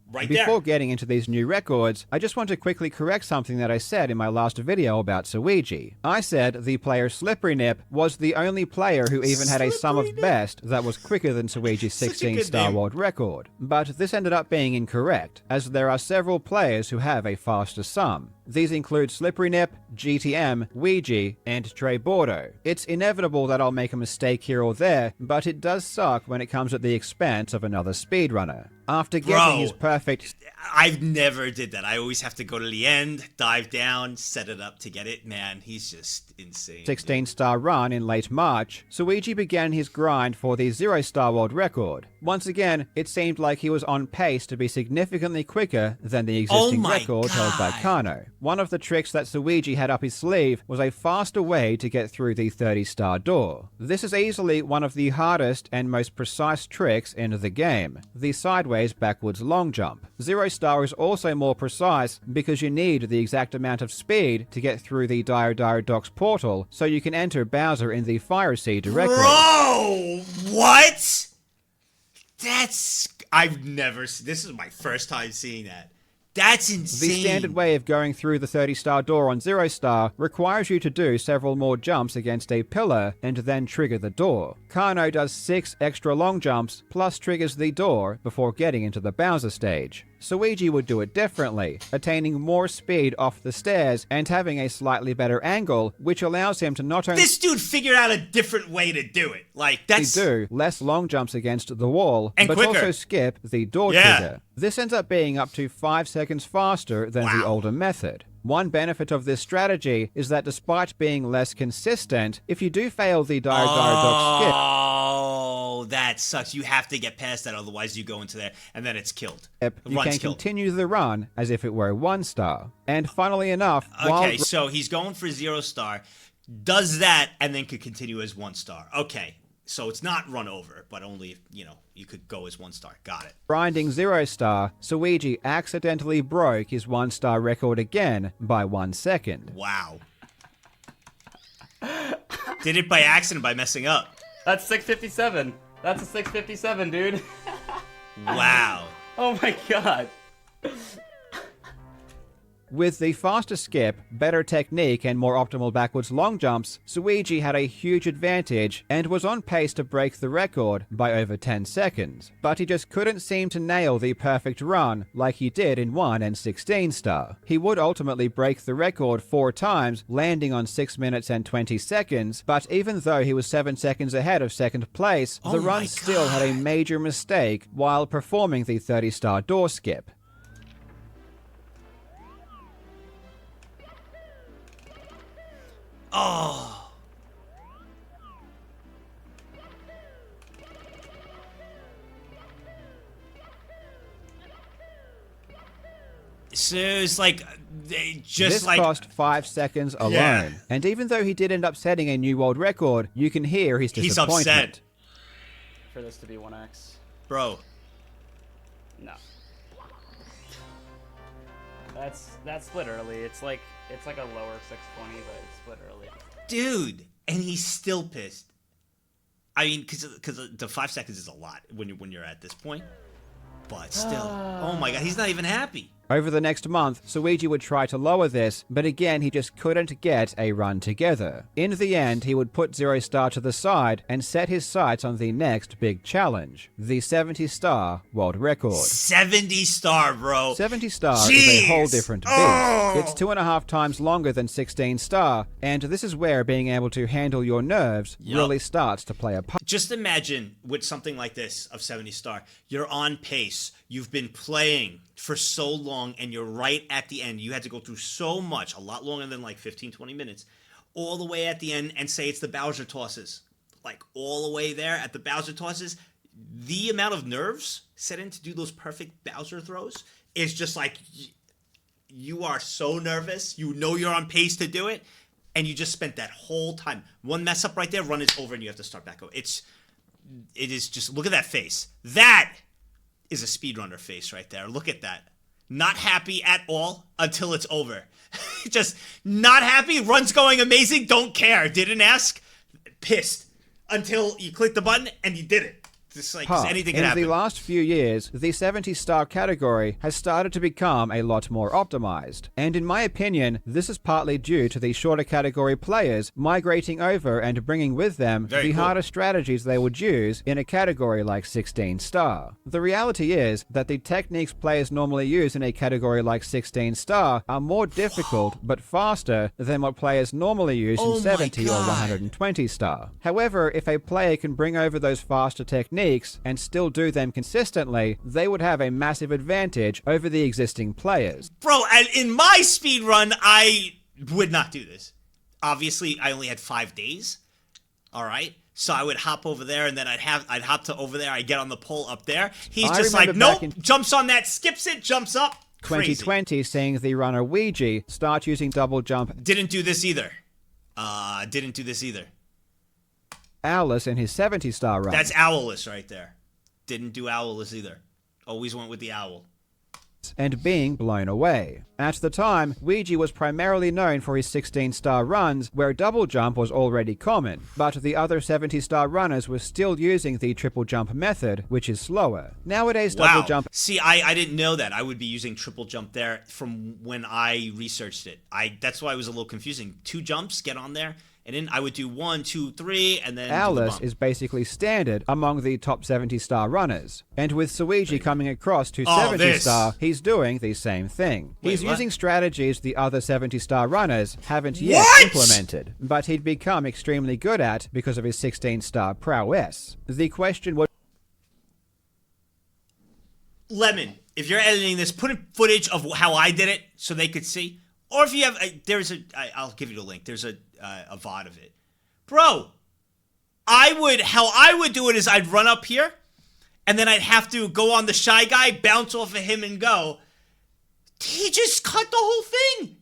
Right there.
Before getting into these new records, I just want to quickly correct something that I said in my last video about Suigi. I said the player Slippery Nip was the only player who even had a sum of best that was quicker than Suigi's 16-star world record. But this ended up being incorrect, as there are several players who have a faster sum. These include Slippery Nip, GTM, Ouija, and Trey Bordeaux. It's inevitable that I'll make a mistake here or there, but it does suck when it comes at the expense of another speedrunner. After getting his perfect...
I've never did that. I always have to go to the end, dive down, set it up to get it. Man, he's just insane.
16-star run in late March, Suigi began his grind for the 0-star world record. Once again, it seemed like he was on pace to be significantly quicker than the existing record held by Kano. One of the tricks that Suigi had up his sleeve was a faster way to get through the 30-star door. This is easily one of the hardest and most precise tricks in the game, the sideways backwards long jump. 0-star is also more precise because you need the exact amount of speed to get through the Dire Docks portal so you can enter Bowser in the Fire Sea directly.
Bro, what? I've never, this is my first time seeing that. That's insane.
The standard way of going through the 30-star door on 0-star requires you to do several more jumps against a pillar and then trigger the door. Kano does 6 extra long jumps plus triggers the door before getting into the Bowser stage. Suigi would do it differently, attaining more speed off the stairs and having a slightly better angle, which allows him to not only
This dude figured out a different way to do it. Like, that's...
do less long jumps against the wall,
And
but
quicker.
also skip the door trigger. This ends up being up to 5 seconds faster than the older method. One benefit of this strategy is that despite being less consistent, if you do fail the Dire Dog skip,
Oh, that sucks. You have to get past that, otherwise you go into there, and then it's killed.
you can continue the run as if it were 1-star. And funnily enough,
Okay, so he's going for 0-star, does that, and then could continue as 1-star. Okay, so it's not run over, but only if, you know, you could go as 1-star. Got it.
grinding 0-star, Suigi accidentally broke his 1-star record again by 1 second.
Wow. Did it by accident, by messing up.
That's 657. That's a 657, dude.
Wow.
Oh my god.
With the faster skip, better technique, and more optimal backwards long jumps, Suigi had a huge advantage and was on pace to break the record by over 10 seconds. But he just couldn't seem to nail the perfect run like he did in 1 and 16 star. He would ultimately break the record 4 times, landing on 6 minutes and 20 seconds, but even though he was 7 seconds ahead of second place, the run still had a major mistake while performing the 30-star door skip.
Oh. So it's like they just
this cost 5 seconds alone.
Yeah.
And even though he did end up setting a new world record, you can hear his disappointment.
He's upset.
For this to be 1x.
Bro.
No. That's split early. It's like a lower 620, but it's split early.
Dude, and he's still pissed. I mean, because the 5 seconds is a lot when you're at this point. But still, oh my god, he's not even happy.
Over the next month, Suigi would try to lower this, but again he just couldn't get a run together. In the end, he would put 0 star to the side and set his sights on the next big challenge, the 70-star world record.
70 star, bro.
70 star
Jeez.
is a whole different beast. It's 2.5 times longer than 16 star, and this is where being able to handle your nerves really starts to play a part.
Just imagine with something like this of 70 star, you're on pace. You've been playing for so long and you're right at the end. You had to go through so much, a lot longer than like 15, 20 minutes, all the way at the end, and say it's the Bowser tosses. Like all the way there at the Bowser tosses, the amount of nerves set in to do those perfect Bowser throws is just like, you are so nervous. You know you're on pace to do it, and you just spent that whole time. One mess up right there, run is over and you have to start back over. It is just, look at that face. That is a speedrunner face right there. Look at that. Not happy at all until it's over. Just not happy. Run's going amazing. Don't care. Didn't ask. Pissed. Until you click the button and you did it. Just like, 'cause anything can happen.
In the last few years, the 70-star category has started to become a lot more optimized. And in my opinion, this is partly due to the shorter category players migrating over and bringing with them the harder strategies they would use in a category like 16-star. The reality is that the techniques players normally use in a category like 16-star are more difficult but faster than what players normally use in 70 or 120-star. However, if a player can bring over those faster techniques and still do them consistently, they would have a massive advantage over the existing players.
Bro, and in my speed run, I would not do this. Obviously, I only had 5 days. All right. So I would hop over there, and then I'd hop to over there. I get on the pole up there. He's just like, nope, jumps on that, skips it, jumps up.
2020, seeing the runner Ouija start using double jump.
Didn't do this either. Didn't do this either.
Owless in his 70-star run.
That's Owless right there. Didn't do Owless either. Always went with the owl.
And being blown away. At the time, Ouija was primarily known for his 16-star runs, where double jump was already common, but the other 70-star runners were still using the triple jump method, which is slower. Nowadays, double jump...
See, I didn't know that. I would be using triple jump there from when I researched it. That's why it was a little confusing. 2 jumps, get on there, and then I would do 1, 2, 3, and then
Owless is basically standard among the top 70-star runners. And with Suigi coming across to 70-star, he's doing the same thing. He's using strategies the other 70-star runners haven't yet implemented, but he'd become extremely good at because of his 16-star prowess. The question would...
Lemon, if you're editing this, put in footage of how I did it so they could see. Or if you have, I'll give you the link. There's a VOD of it. Bro, how I would do it is I'd run up here, and then I'd have to go on the Shy Guy, bounce off of him, and go. He just cut the whole thing.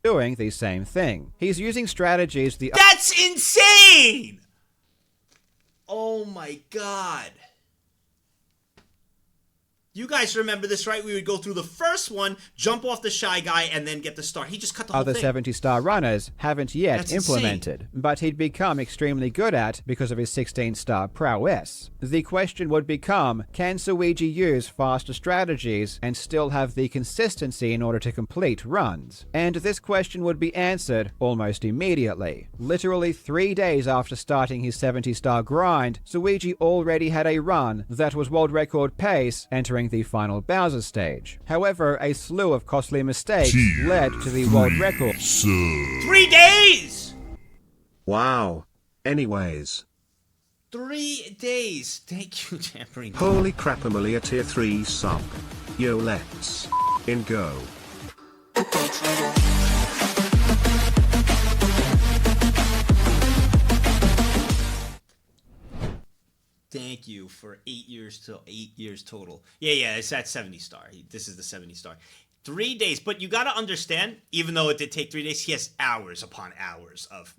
Doing the same thing. He's using strategies the...
That's insane! Oh my god. You guys remember this, right? We would go through the first one, jump off the Shy Guy, and then get the star. He just cut the whole
Other
thing.
70-star runners haven't yet
That's
implemented, but he'd become extremely good at because of his 16-star prowess. The question would become, can Suigi use faster strategies and still have the consistency in order to complete runs? And this question would be answered almost immediately. Literally 3 days after starting his 70-star grind, Suigi already had a run that was world record pace entering the final Bowser stage. However, a slew of costly mistakes led to the world record.
3 days!
Wow. Anyways.
3 days. Thank you, Tambourine.
Holy crap, Amelia tier 3 sub. Yo, let's in go.
Thank you for 8 years till 8 years total. Yeah, it's that 70-star. This is the 70-star. 3 days, but you got to understand, even though it did take 3 days, he has hours upon hours of,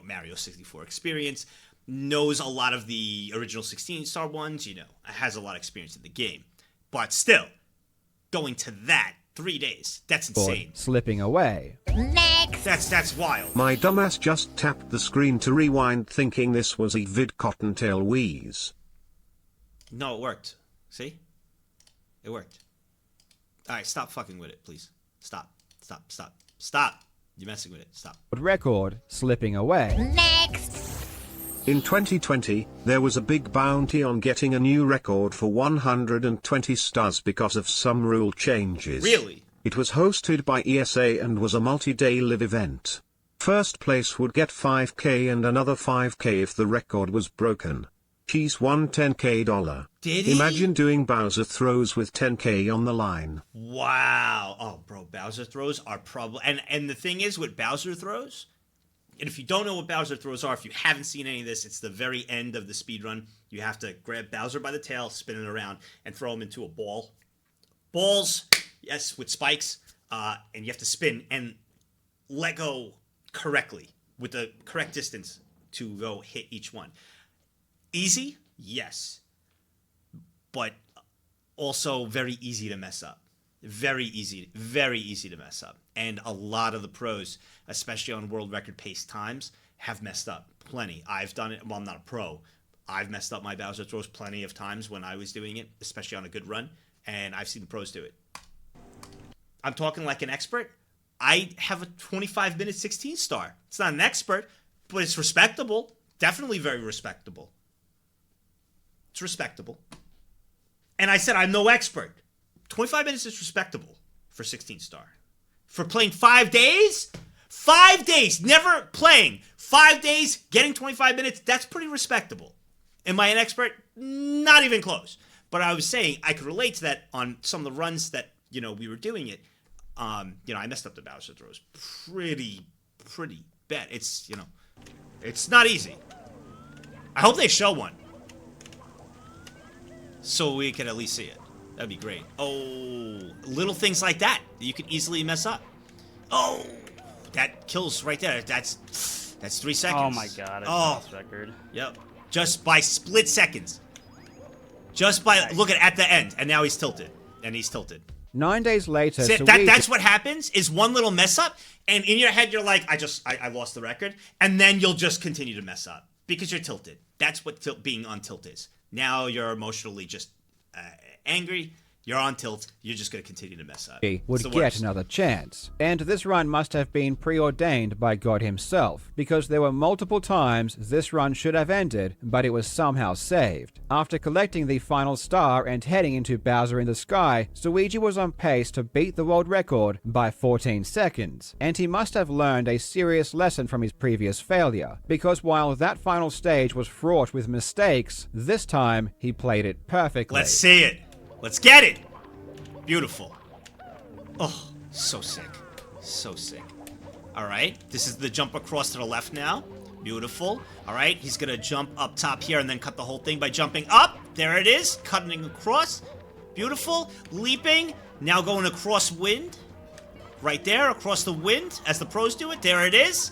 Mario 64 experience, knows a lot of the original 16-star ones, has a lot of experience in the game. But still, going to that, 3 days, that's insane.
Slipping away.
Next! That's wild.
My dumbass just tapped the screen to rewind thinking this was a vid Cottontail wheeze.
No, it worked. See? It worked. Alright, stop fucking with it, please. Stop. You're messing with it. Stop.
Record slipping away.
Next!
In 2020, there was a big bounty on getting a new record for 120 stars because of some rule changes.
Really?
It was hosted by ESA and was a multi-day live event. First place would get 5k and another 5k if the record was broken. Cheese won $10k.
Did he?
Imagine doing Bowser throws with 10k on the line.
Wow. Oh, bro, Bowser throws are probably... And the thing is, with Bowser throws... And if you don't know what Bowser throws are, if you haven't seen any of this, it's the very end of the speedrun. You have to grab Bowser by the tail, spin it around, and throw him into a ball. Balls, yes, with spikes. And you have to spin and let go correctly with the correct distance to go hit each one. Easy? Yes. But also very easy to mess up. Very easy to mess up. And a lot of the pros, especially on world record pace times, have messed up plenty. I've done it. Well, I'm not a pro. I've messed up my Bowser throws plenty of times when I was doing it, especially on a good run. And I've seen the pros do it. I'm talking like an expert. I have a 25-minute 16-star. It's not an expert, but it's respectable. Definitely very respectable. It's respectable. And I said I'm no expert. 25 minutes is respectable for 16-star. For playing 5 days? 5 days, never playing. 5 days, getting 25 minutes, that's pretty respectable. Am I an expert? Not even close. But I was saying I could relate to that on some of the runs that, we were doing it. I messed up the Bowser throws pretty bad. It's, it's not easy. I hope they show one. So we can at least see it. That'd be great. Oh, little things like that you can easily mess up. Oh, that kills right there. That's 3 seconds.
Oh my god, I lost record.
Yep. Just by split seconds. Just by look at the end, and now he's tilted.
9 days later,
See, that's what happens is one little mess up, and in your head you're like, I lost the record, and then you'll just continue to mess up because you're tilted. That's what being on tilt is. Now you're emotionally just angry, you're on tilt, you're just going to continue to mess up.
Would get another chance. And this run must have been preordained by God himself, because there were multiple times this run should have ended, but it was somehow saved. After collecting the final star and heading into Bowser in the Sky, Suigi was on pace to beat the world record by 14 seconds. And he must have learned a serious lesson from his previous failure, because while that final stage was fraught with mistakes, this time he played it perfectly.
Let's see it. Let's get it! Beautiful. Oh, so sick. So sick. Alright, this is the jump across to the left now. Beautiful. Alright, he's gonna jump up top here and then cut the whole thing by jumping up. There it is. Cutting across. Beautiful. Leaping. Now going across wind. Right there, across the wind, as the pros do it. There it is.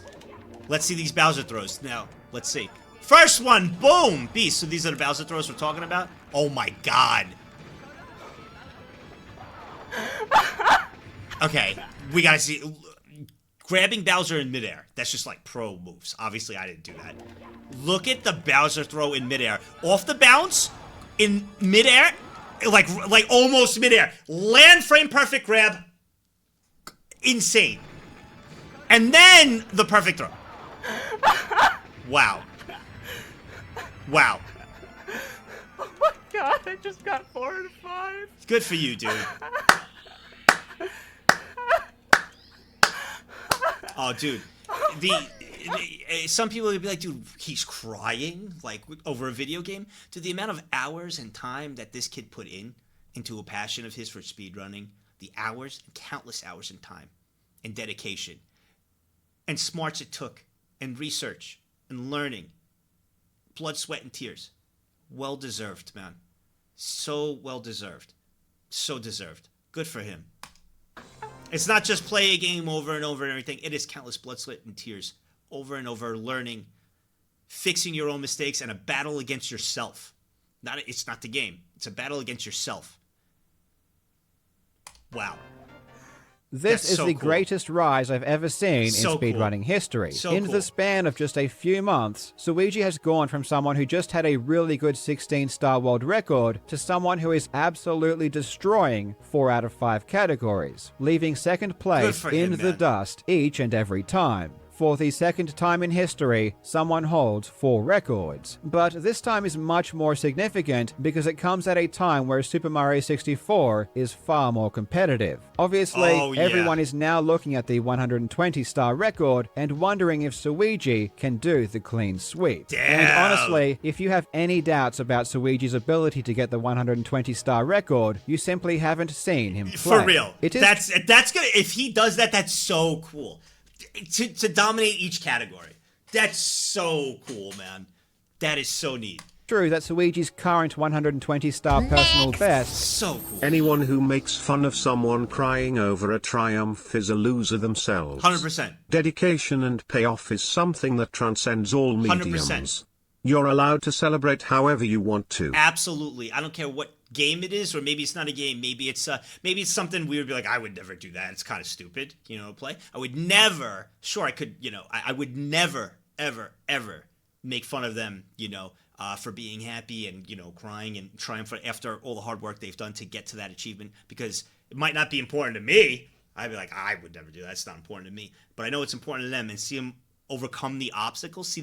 Let's see these Bowser throws. Now, let's see. First one, boom! Beast. So these are the Bowser throws we're talking about? Oh my god. Okay, we gotta see. Grabbing Bowser in midair. That's just like pro moves. Obviously, I didn't do that. Look at the Bowser throw in midair. Off the bounce, in midair, like almost midair. Land frame perfect grab. Insane. And then the perfect throw. Wow. Wow.
Oh my god, I just got 4 and 5.
Good for you, dude. Oh, dude. Some people would be like, dude, he's crying like over a video game. Dude, the amount of hours and time that this kid put into a passion of his for speedrunning, the hours, countless hours and time and dedication and smarts it took and research and learning, blood, sweat, and tears. Well deserved, man. So well deserved. So deserved. Good for him. It's not just play a game over and over and everything. It is countless blood, sweat, and tears over and over, learning, fixing your own mistakes, and a battle against yourself. It's not the game. It's a battle against yourself. Wow.
This is the greatest rise I've ever seen in speedrunning history. In the span of just a few months, Suigi has gone from someone who just had a really good 16-star world record to someone who is absolutely destroying 4 out of 5 categories, leaving second place in the dust each and every time. For the second time in history, someone holds 4 records. But this time is much more significant because it comes at a time where Super Mario 64 is far more competitive. Obviously, everyone is now looking at the 120-star record and wondering if Suigi can do the clean sweep.
Damn.
And honestly, if you have any doubts about Suigi's ability to get the 120-star record, you simply haven't seen him play.
For real. That's gonna, if he does that, that's so cool. To dominate each category. That's so cool, man. That is so neat.
True that Suigi's current 120-star personal best.
So cool.
Anyone who makes fun of someone crying over a triumph is a loser themselves.
100%.
Dedication and payoff is something that transcends all mediums.
100%.
You're allowed to celebrate however you want to.
Absolutely. I don't care what game it is, or maybe it's not a game. Maybe it's something we would be like, I would never do that. It's kind of stupid, play. I would never. Sure, I could. I would never, ever, ever make fun of them. For being happy and crying and triumphant after all the hard work they've done to get to that achievement, because it might not be important to me. I'd be like, I would never do that. It's not important to me. But I know it's important to them, and see them overcome the obstacles,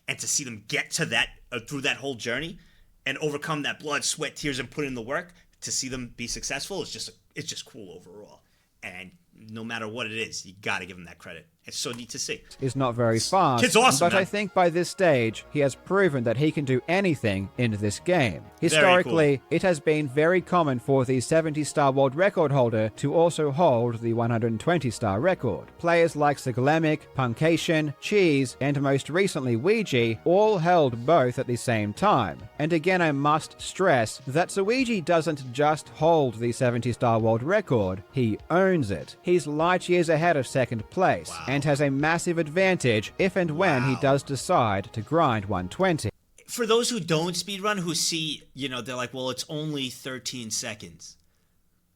and to see them get to that through that whole journey and overcome that blood, sweat, tears, and put in the work to see them be successful. It's just cool overall. And no matter what it is, you got to give them that credit. It's so neat to see.
Is not very fast,
Kid's awesome,
but
man.
I think by this stage, he has proven that he can do anything in this game. Historically, it has been very common for the 70-star world record holder to also hold the 120-star record. Players like Siglemic, Punkation, Cheese, and most recently Ouija all held both at the same time. And again, I must stress that Suigi doesn't just hold the 70-star world record, he owns it. He's light years ahead of second place, and has a massive advantage if and when he does decide to grind 120.
For those who don't speedrun, who see, they're like, well, it's only 13 seconds.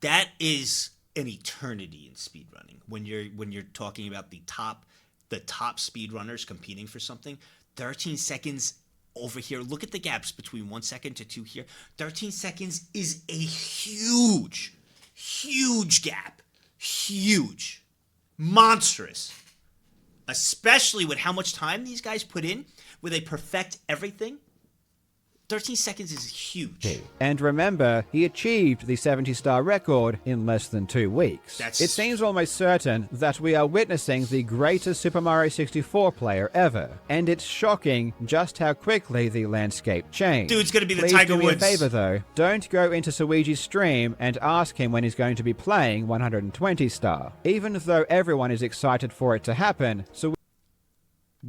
That is an eternity in speedrunning. When you're talking about the top speedrunners competing for something, 13 seconds over here. Look at the gaps between 1 second to 2 here. 13 seconds is a huge gap. Huge. Monstrous. Especially with how much time these guys put in, where they perfect everything. 13 seconds is huge.
And remember, he achieved the 70-star record in less than 2 weeks. It seems almost certain that we are witnessing the greatest Super Mario 64 player ever. And it's shocking just how quickly the landscape changed.
Dude's gonna be the
Please
Tiger
do me
Woods.
a favor though, don't go into Suigi's stream and ask him when he's going to be playing 120-star. Even though everyone is excited for it to happen,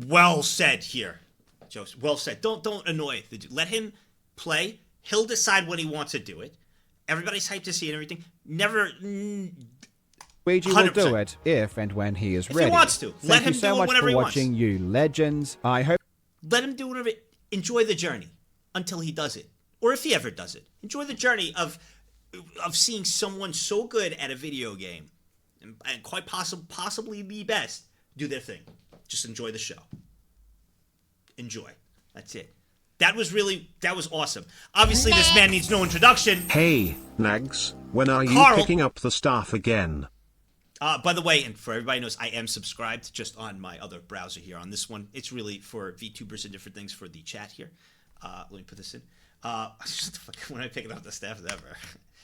Well said here, Joseph. Well said. Don't annoy the dude. Let him play. He'll decide when he wants to do it. Everybody's hyped to see it and everything. Never.
Luigi will do it if and when he is ready.
If he wants to.
Thank
Let him
you so
do it
much
whenever
for
he wants.
watching, you legends. I hope.
Let him do whatever. Enjoy the journey until he does it, or if he ever does it. Enjoy the journey of of seeing someone so good at a video game, and quite possibly the best, do their thing. Just enjoy the show. Enjoy. That's it. That was awesome. Obviously, this man needs no introduction.
Hey, Nags, when are you
Carl.
picking up the staff again?
By the way, and for everybody knows, I am subscribed just on my other browser here. On this one, it's really for VTubers and different things for the chat here. Let me put this in. When I pick up the staff ever,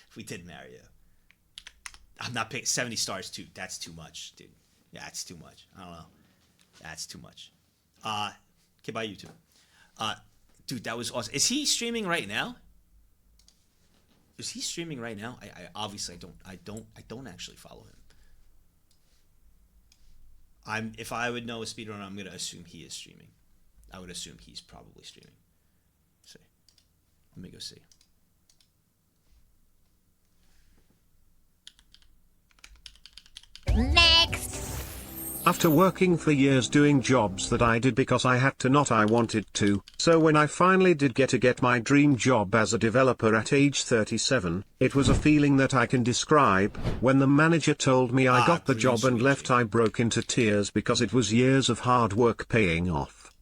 if we did Mario, I'm not picking 70 stars too. That's too much, dude. Yeah, that's too much. I don't know. That's too much. Okay, bye YouTube. Dude, that was awesome. Is he streaming right now? Is he streaming right now? I obviously I don't actually follow him. If I would know a speedrunner, I'm gonna assume he is streaming. I would assume he's probably streaming. Let's see. Let me go see.
Next.
After working for years doing jobs that I did because I had to, not I wanted to, so when I finally did get my dream job as a developer at age 37, it was a feeling that I can describe. When the manager told me I got the job and left, I broke into tears because it was years of hard work paying off.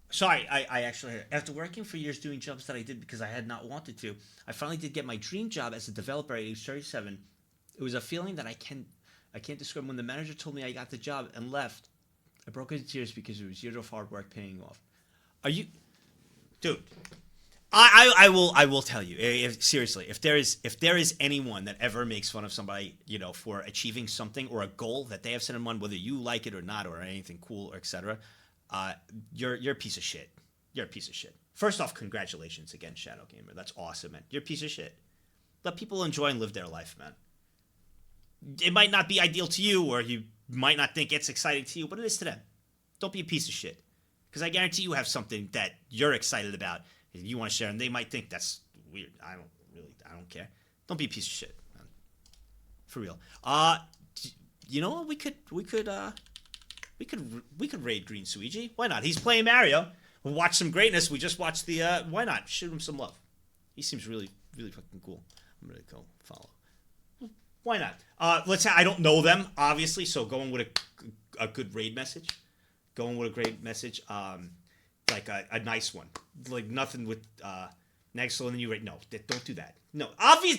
Sorry, I actually, after working for years doing jobs that I did because I had not wanted to, I finally did get my dream job as a developer at age 37. It was a feeling that I can't describe. When the manager told me I got the job and left, I broke into tears because it was years of hard work paying off. Are you, dude? I will tell you, seriously, if there is anyone that ever makes fun of somebody, for achieving something or a goal that they have set in mind, whether you like it or not, or anything cool or etc., you're a piece of shit. You're a piece of shit. First off, congratulations again, Shadow Gamer. That's awesome, man. You're a piece of shit. Let people enjoy and live their life, man. It might not be ideal to you, or you might not think it's exciting to you, but it is to them. Don't be a piece of shit. Because I guarantee you have something that you're excited about and you want to share, and they might think that's weird. I don't care. Don't be a piece of shit, man. For real. You know what? We could raid Green Suigi. Why not? He's playing Mario. We'll watch some greatness. We just watched the why not? Shoot him some love. He seems really, really fucking cool. I'm gonna go follow. Why not? Let's say I don't know them, obviously, so going with a good raid message. Going with a great message, like a nice one. Like nothing with next slower than you. Right? No, don't do that. No,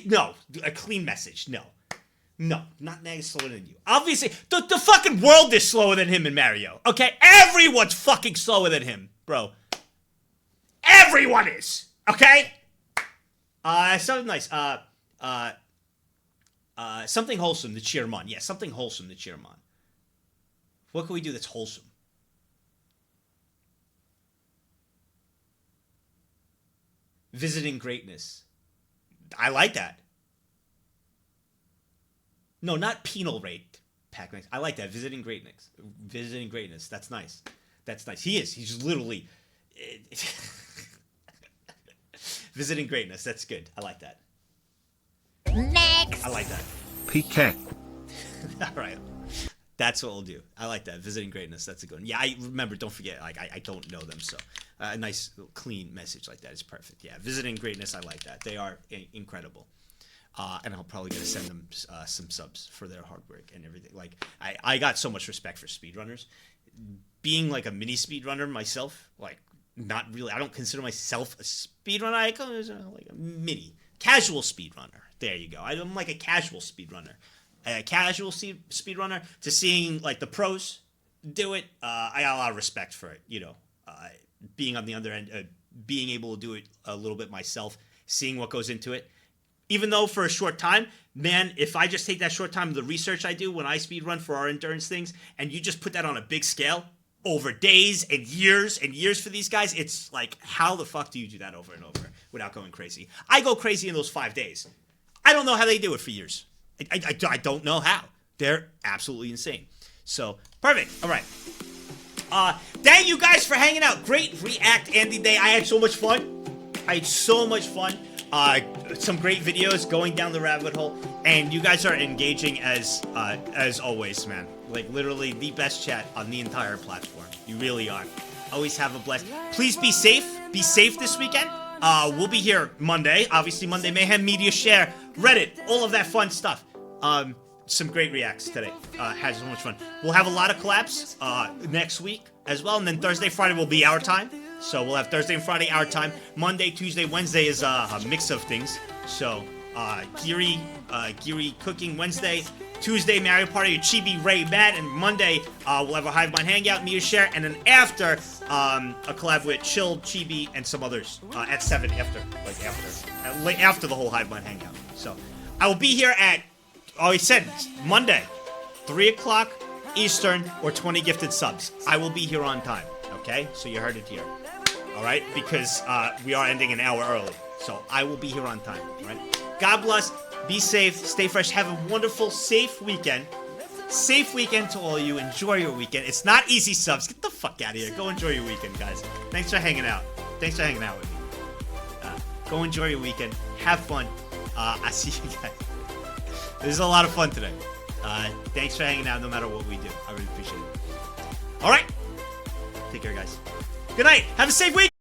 no, a clean message. No, not next slower than you. Obviously, the fucking world is slower than him in Mario. Okay, everyone's fucking slower than him, bro. Everyone is. Okay. Something nice. Something wholesome to cheer him on. Yeah, something wholesome to cheer him on. What can we do that's wholesome? Visiting greatness. I like that. No, not penal rate. Pac-Man. I like that. Visiting greatness. Visiting greatness. That's nice. That's nice. He is. He's literally visiting greatness. That's good. I like that.
Next.
I like that.
PK.
All right. That's what we'll do. I like that. Visiting greatness. That's a good one. Yeah, I remember. Don't forget. Like, I don't know them, so a nice, clean message like that is perfect. Yeah, visiting greatness. I like that. They are incredible. And I'll probably gonna send them some subs for their hard work and everything. Like, I got so much respect for speedrunners. Being like a mini speedrunner myself, like not really. I don't consider myself a speedrunner. I call myself like a mini casual speedrunner. There you go. I'm like a casual speedrunner. A casual speedrunner to seeing like the pros do it. I got a lot of respect for it. Being on the other end, being able to do it a little bit myself, seeing what goes into it. Even though for a short time, man, if I just take that short time, the research I do when I speedrun for our endurance things, and you just put that on a big scale over days and years for these guys, it's like, how the fuck do you do that over and over without going crazy? I go crazy in those 5 days. I don't know how they do it for years. I don't know how. They're absolutely insane. So, perfect. All right. Thank you guys for hanging out. Great React Andy Day. I had so much fun. Some great videos going down the rabbit hole, and you guys are engaging as always, man. Like literally the best chat on the entire platform. You really are. Always have a blast. Please be safe. Be safe this weekend. We'll be here Monday. Obviously, Monday Mayhem, Media Share, Reddit, all of that fun stuff. Some great reacts today. Had so much fun. We'll have a lot of collabs next week as well. And then Thursday, Friday will be our time. So we'll have Thursday and Friday our time. Monday, Tuesday, Wednesday is a mix of things. So Geary Cooking Wednesday. Tuesday, Mario Party, Chibi, Ray, Matt, and Monday, we'll have a Hivemind Hangout, Media Share, and then after, a collab with Chill, Chibi, and some others at 7 after the whole Hivemind Hangout. So, I will be here at, he said, Monday, 3 o'clock Eastern, or 20 gifted subs. I will be here on time, okay? So you heard it here, all right? Because we are ending an hour early. So, I will be here on time, all right? God bless. Be safe, stay fresh, have a wonderful, safe weekend. Safe weekend to all of you. Enjoy your weekend. It's not easy, subs. Get the fuck out of here. Go enjoy your weekend, guys. Thanks for hanging out. Thanks for hanging out with me. Go enjoy your weekend. Have fun. I see you guys. This is a lot of fun today. Thanks for hanging out no matter what we do. I really appreciate it. All right. Take care, guys. Good night. Have a safe week.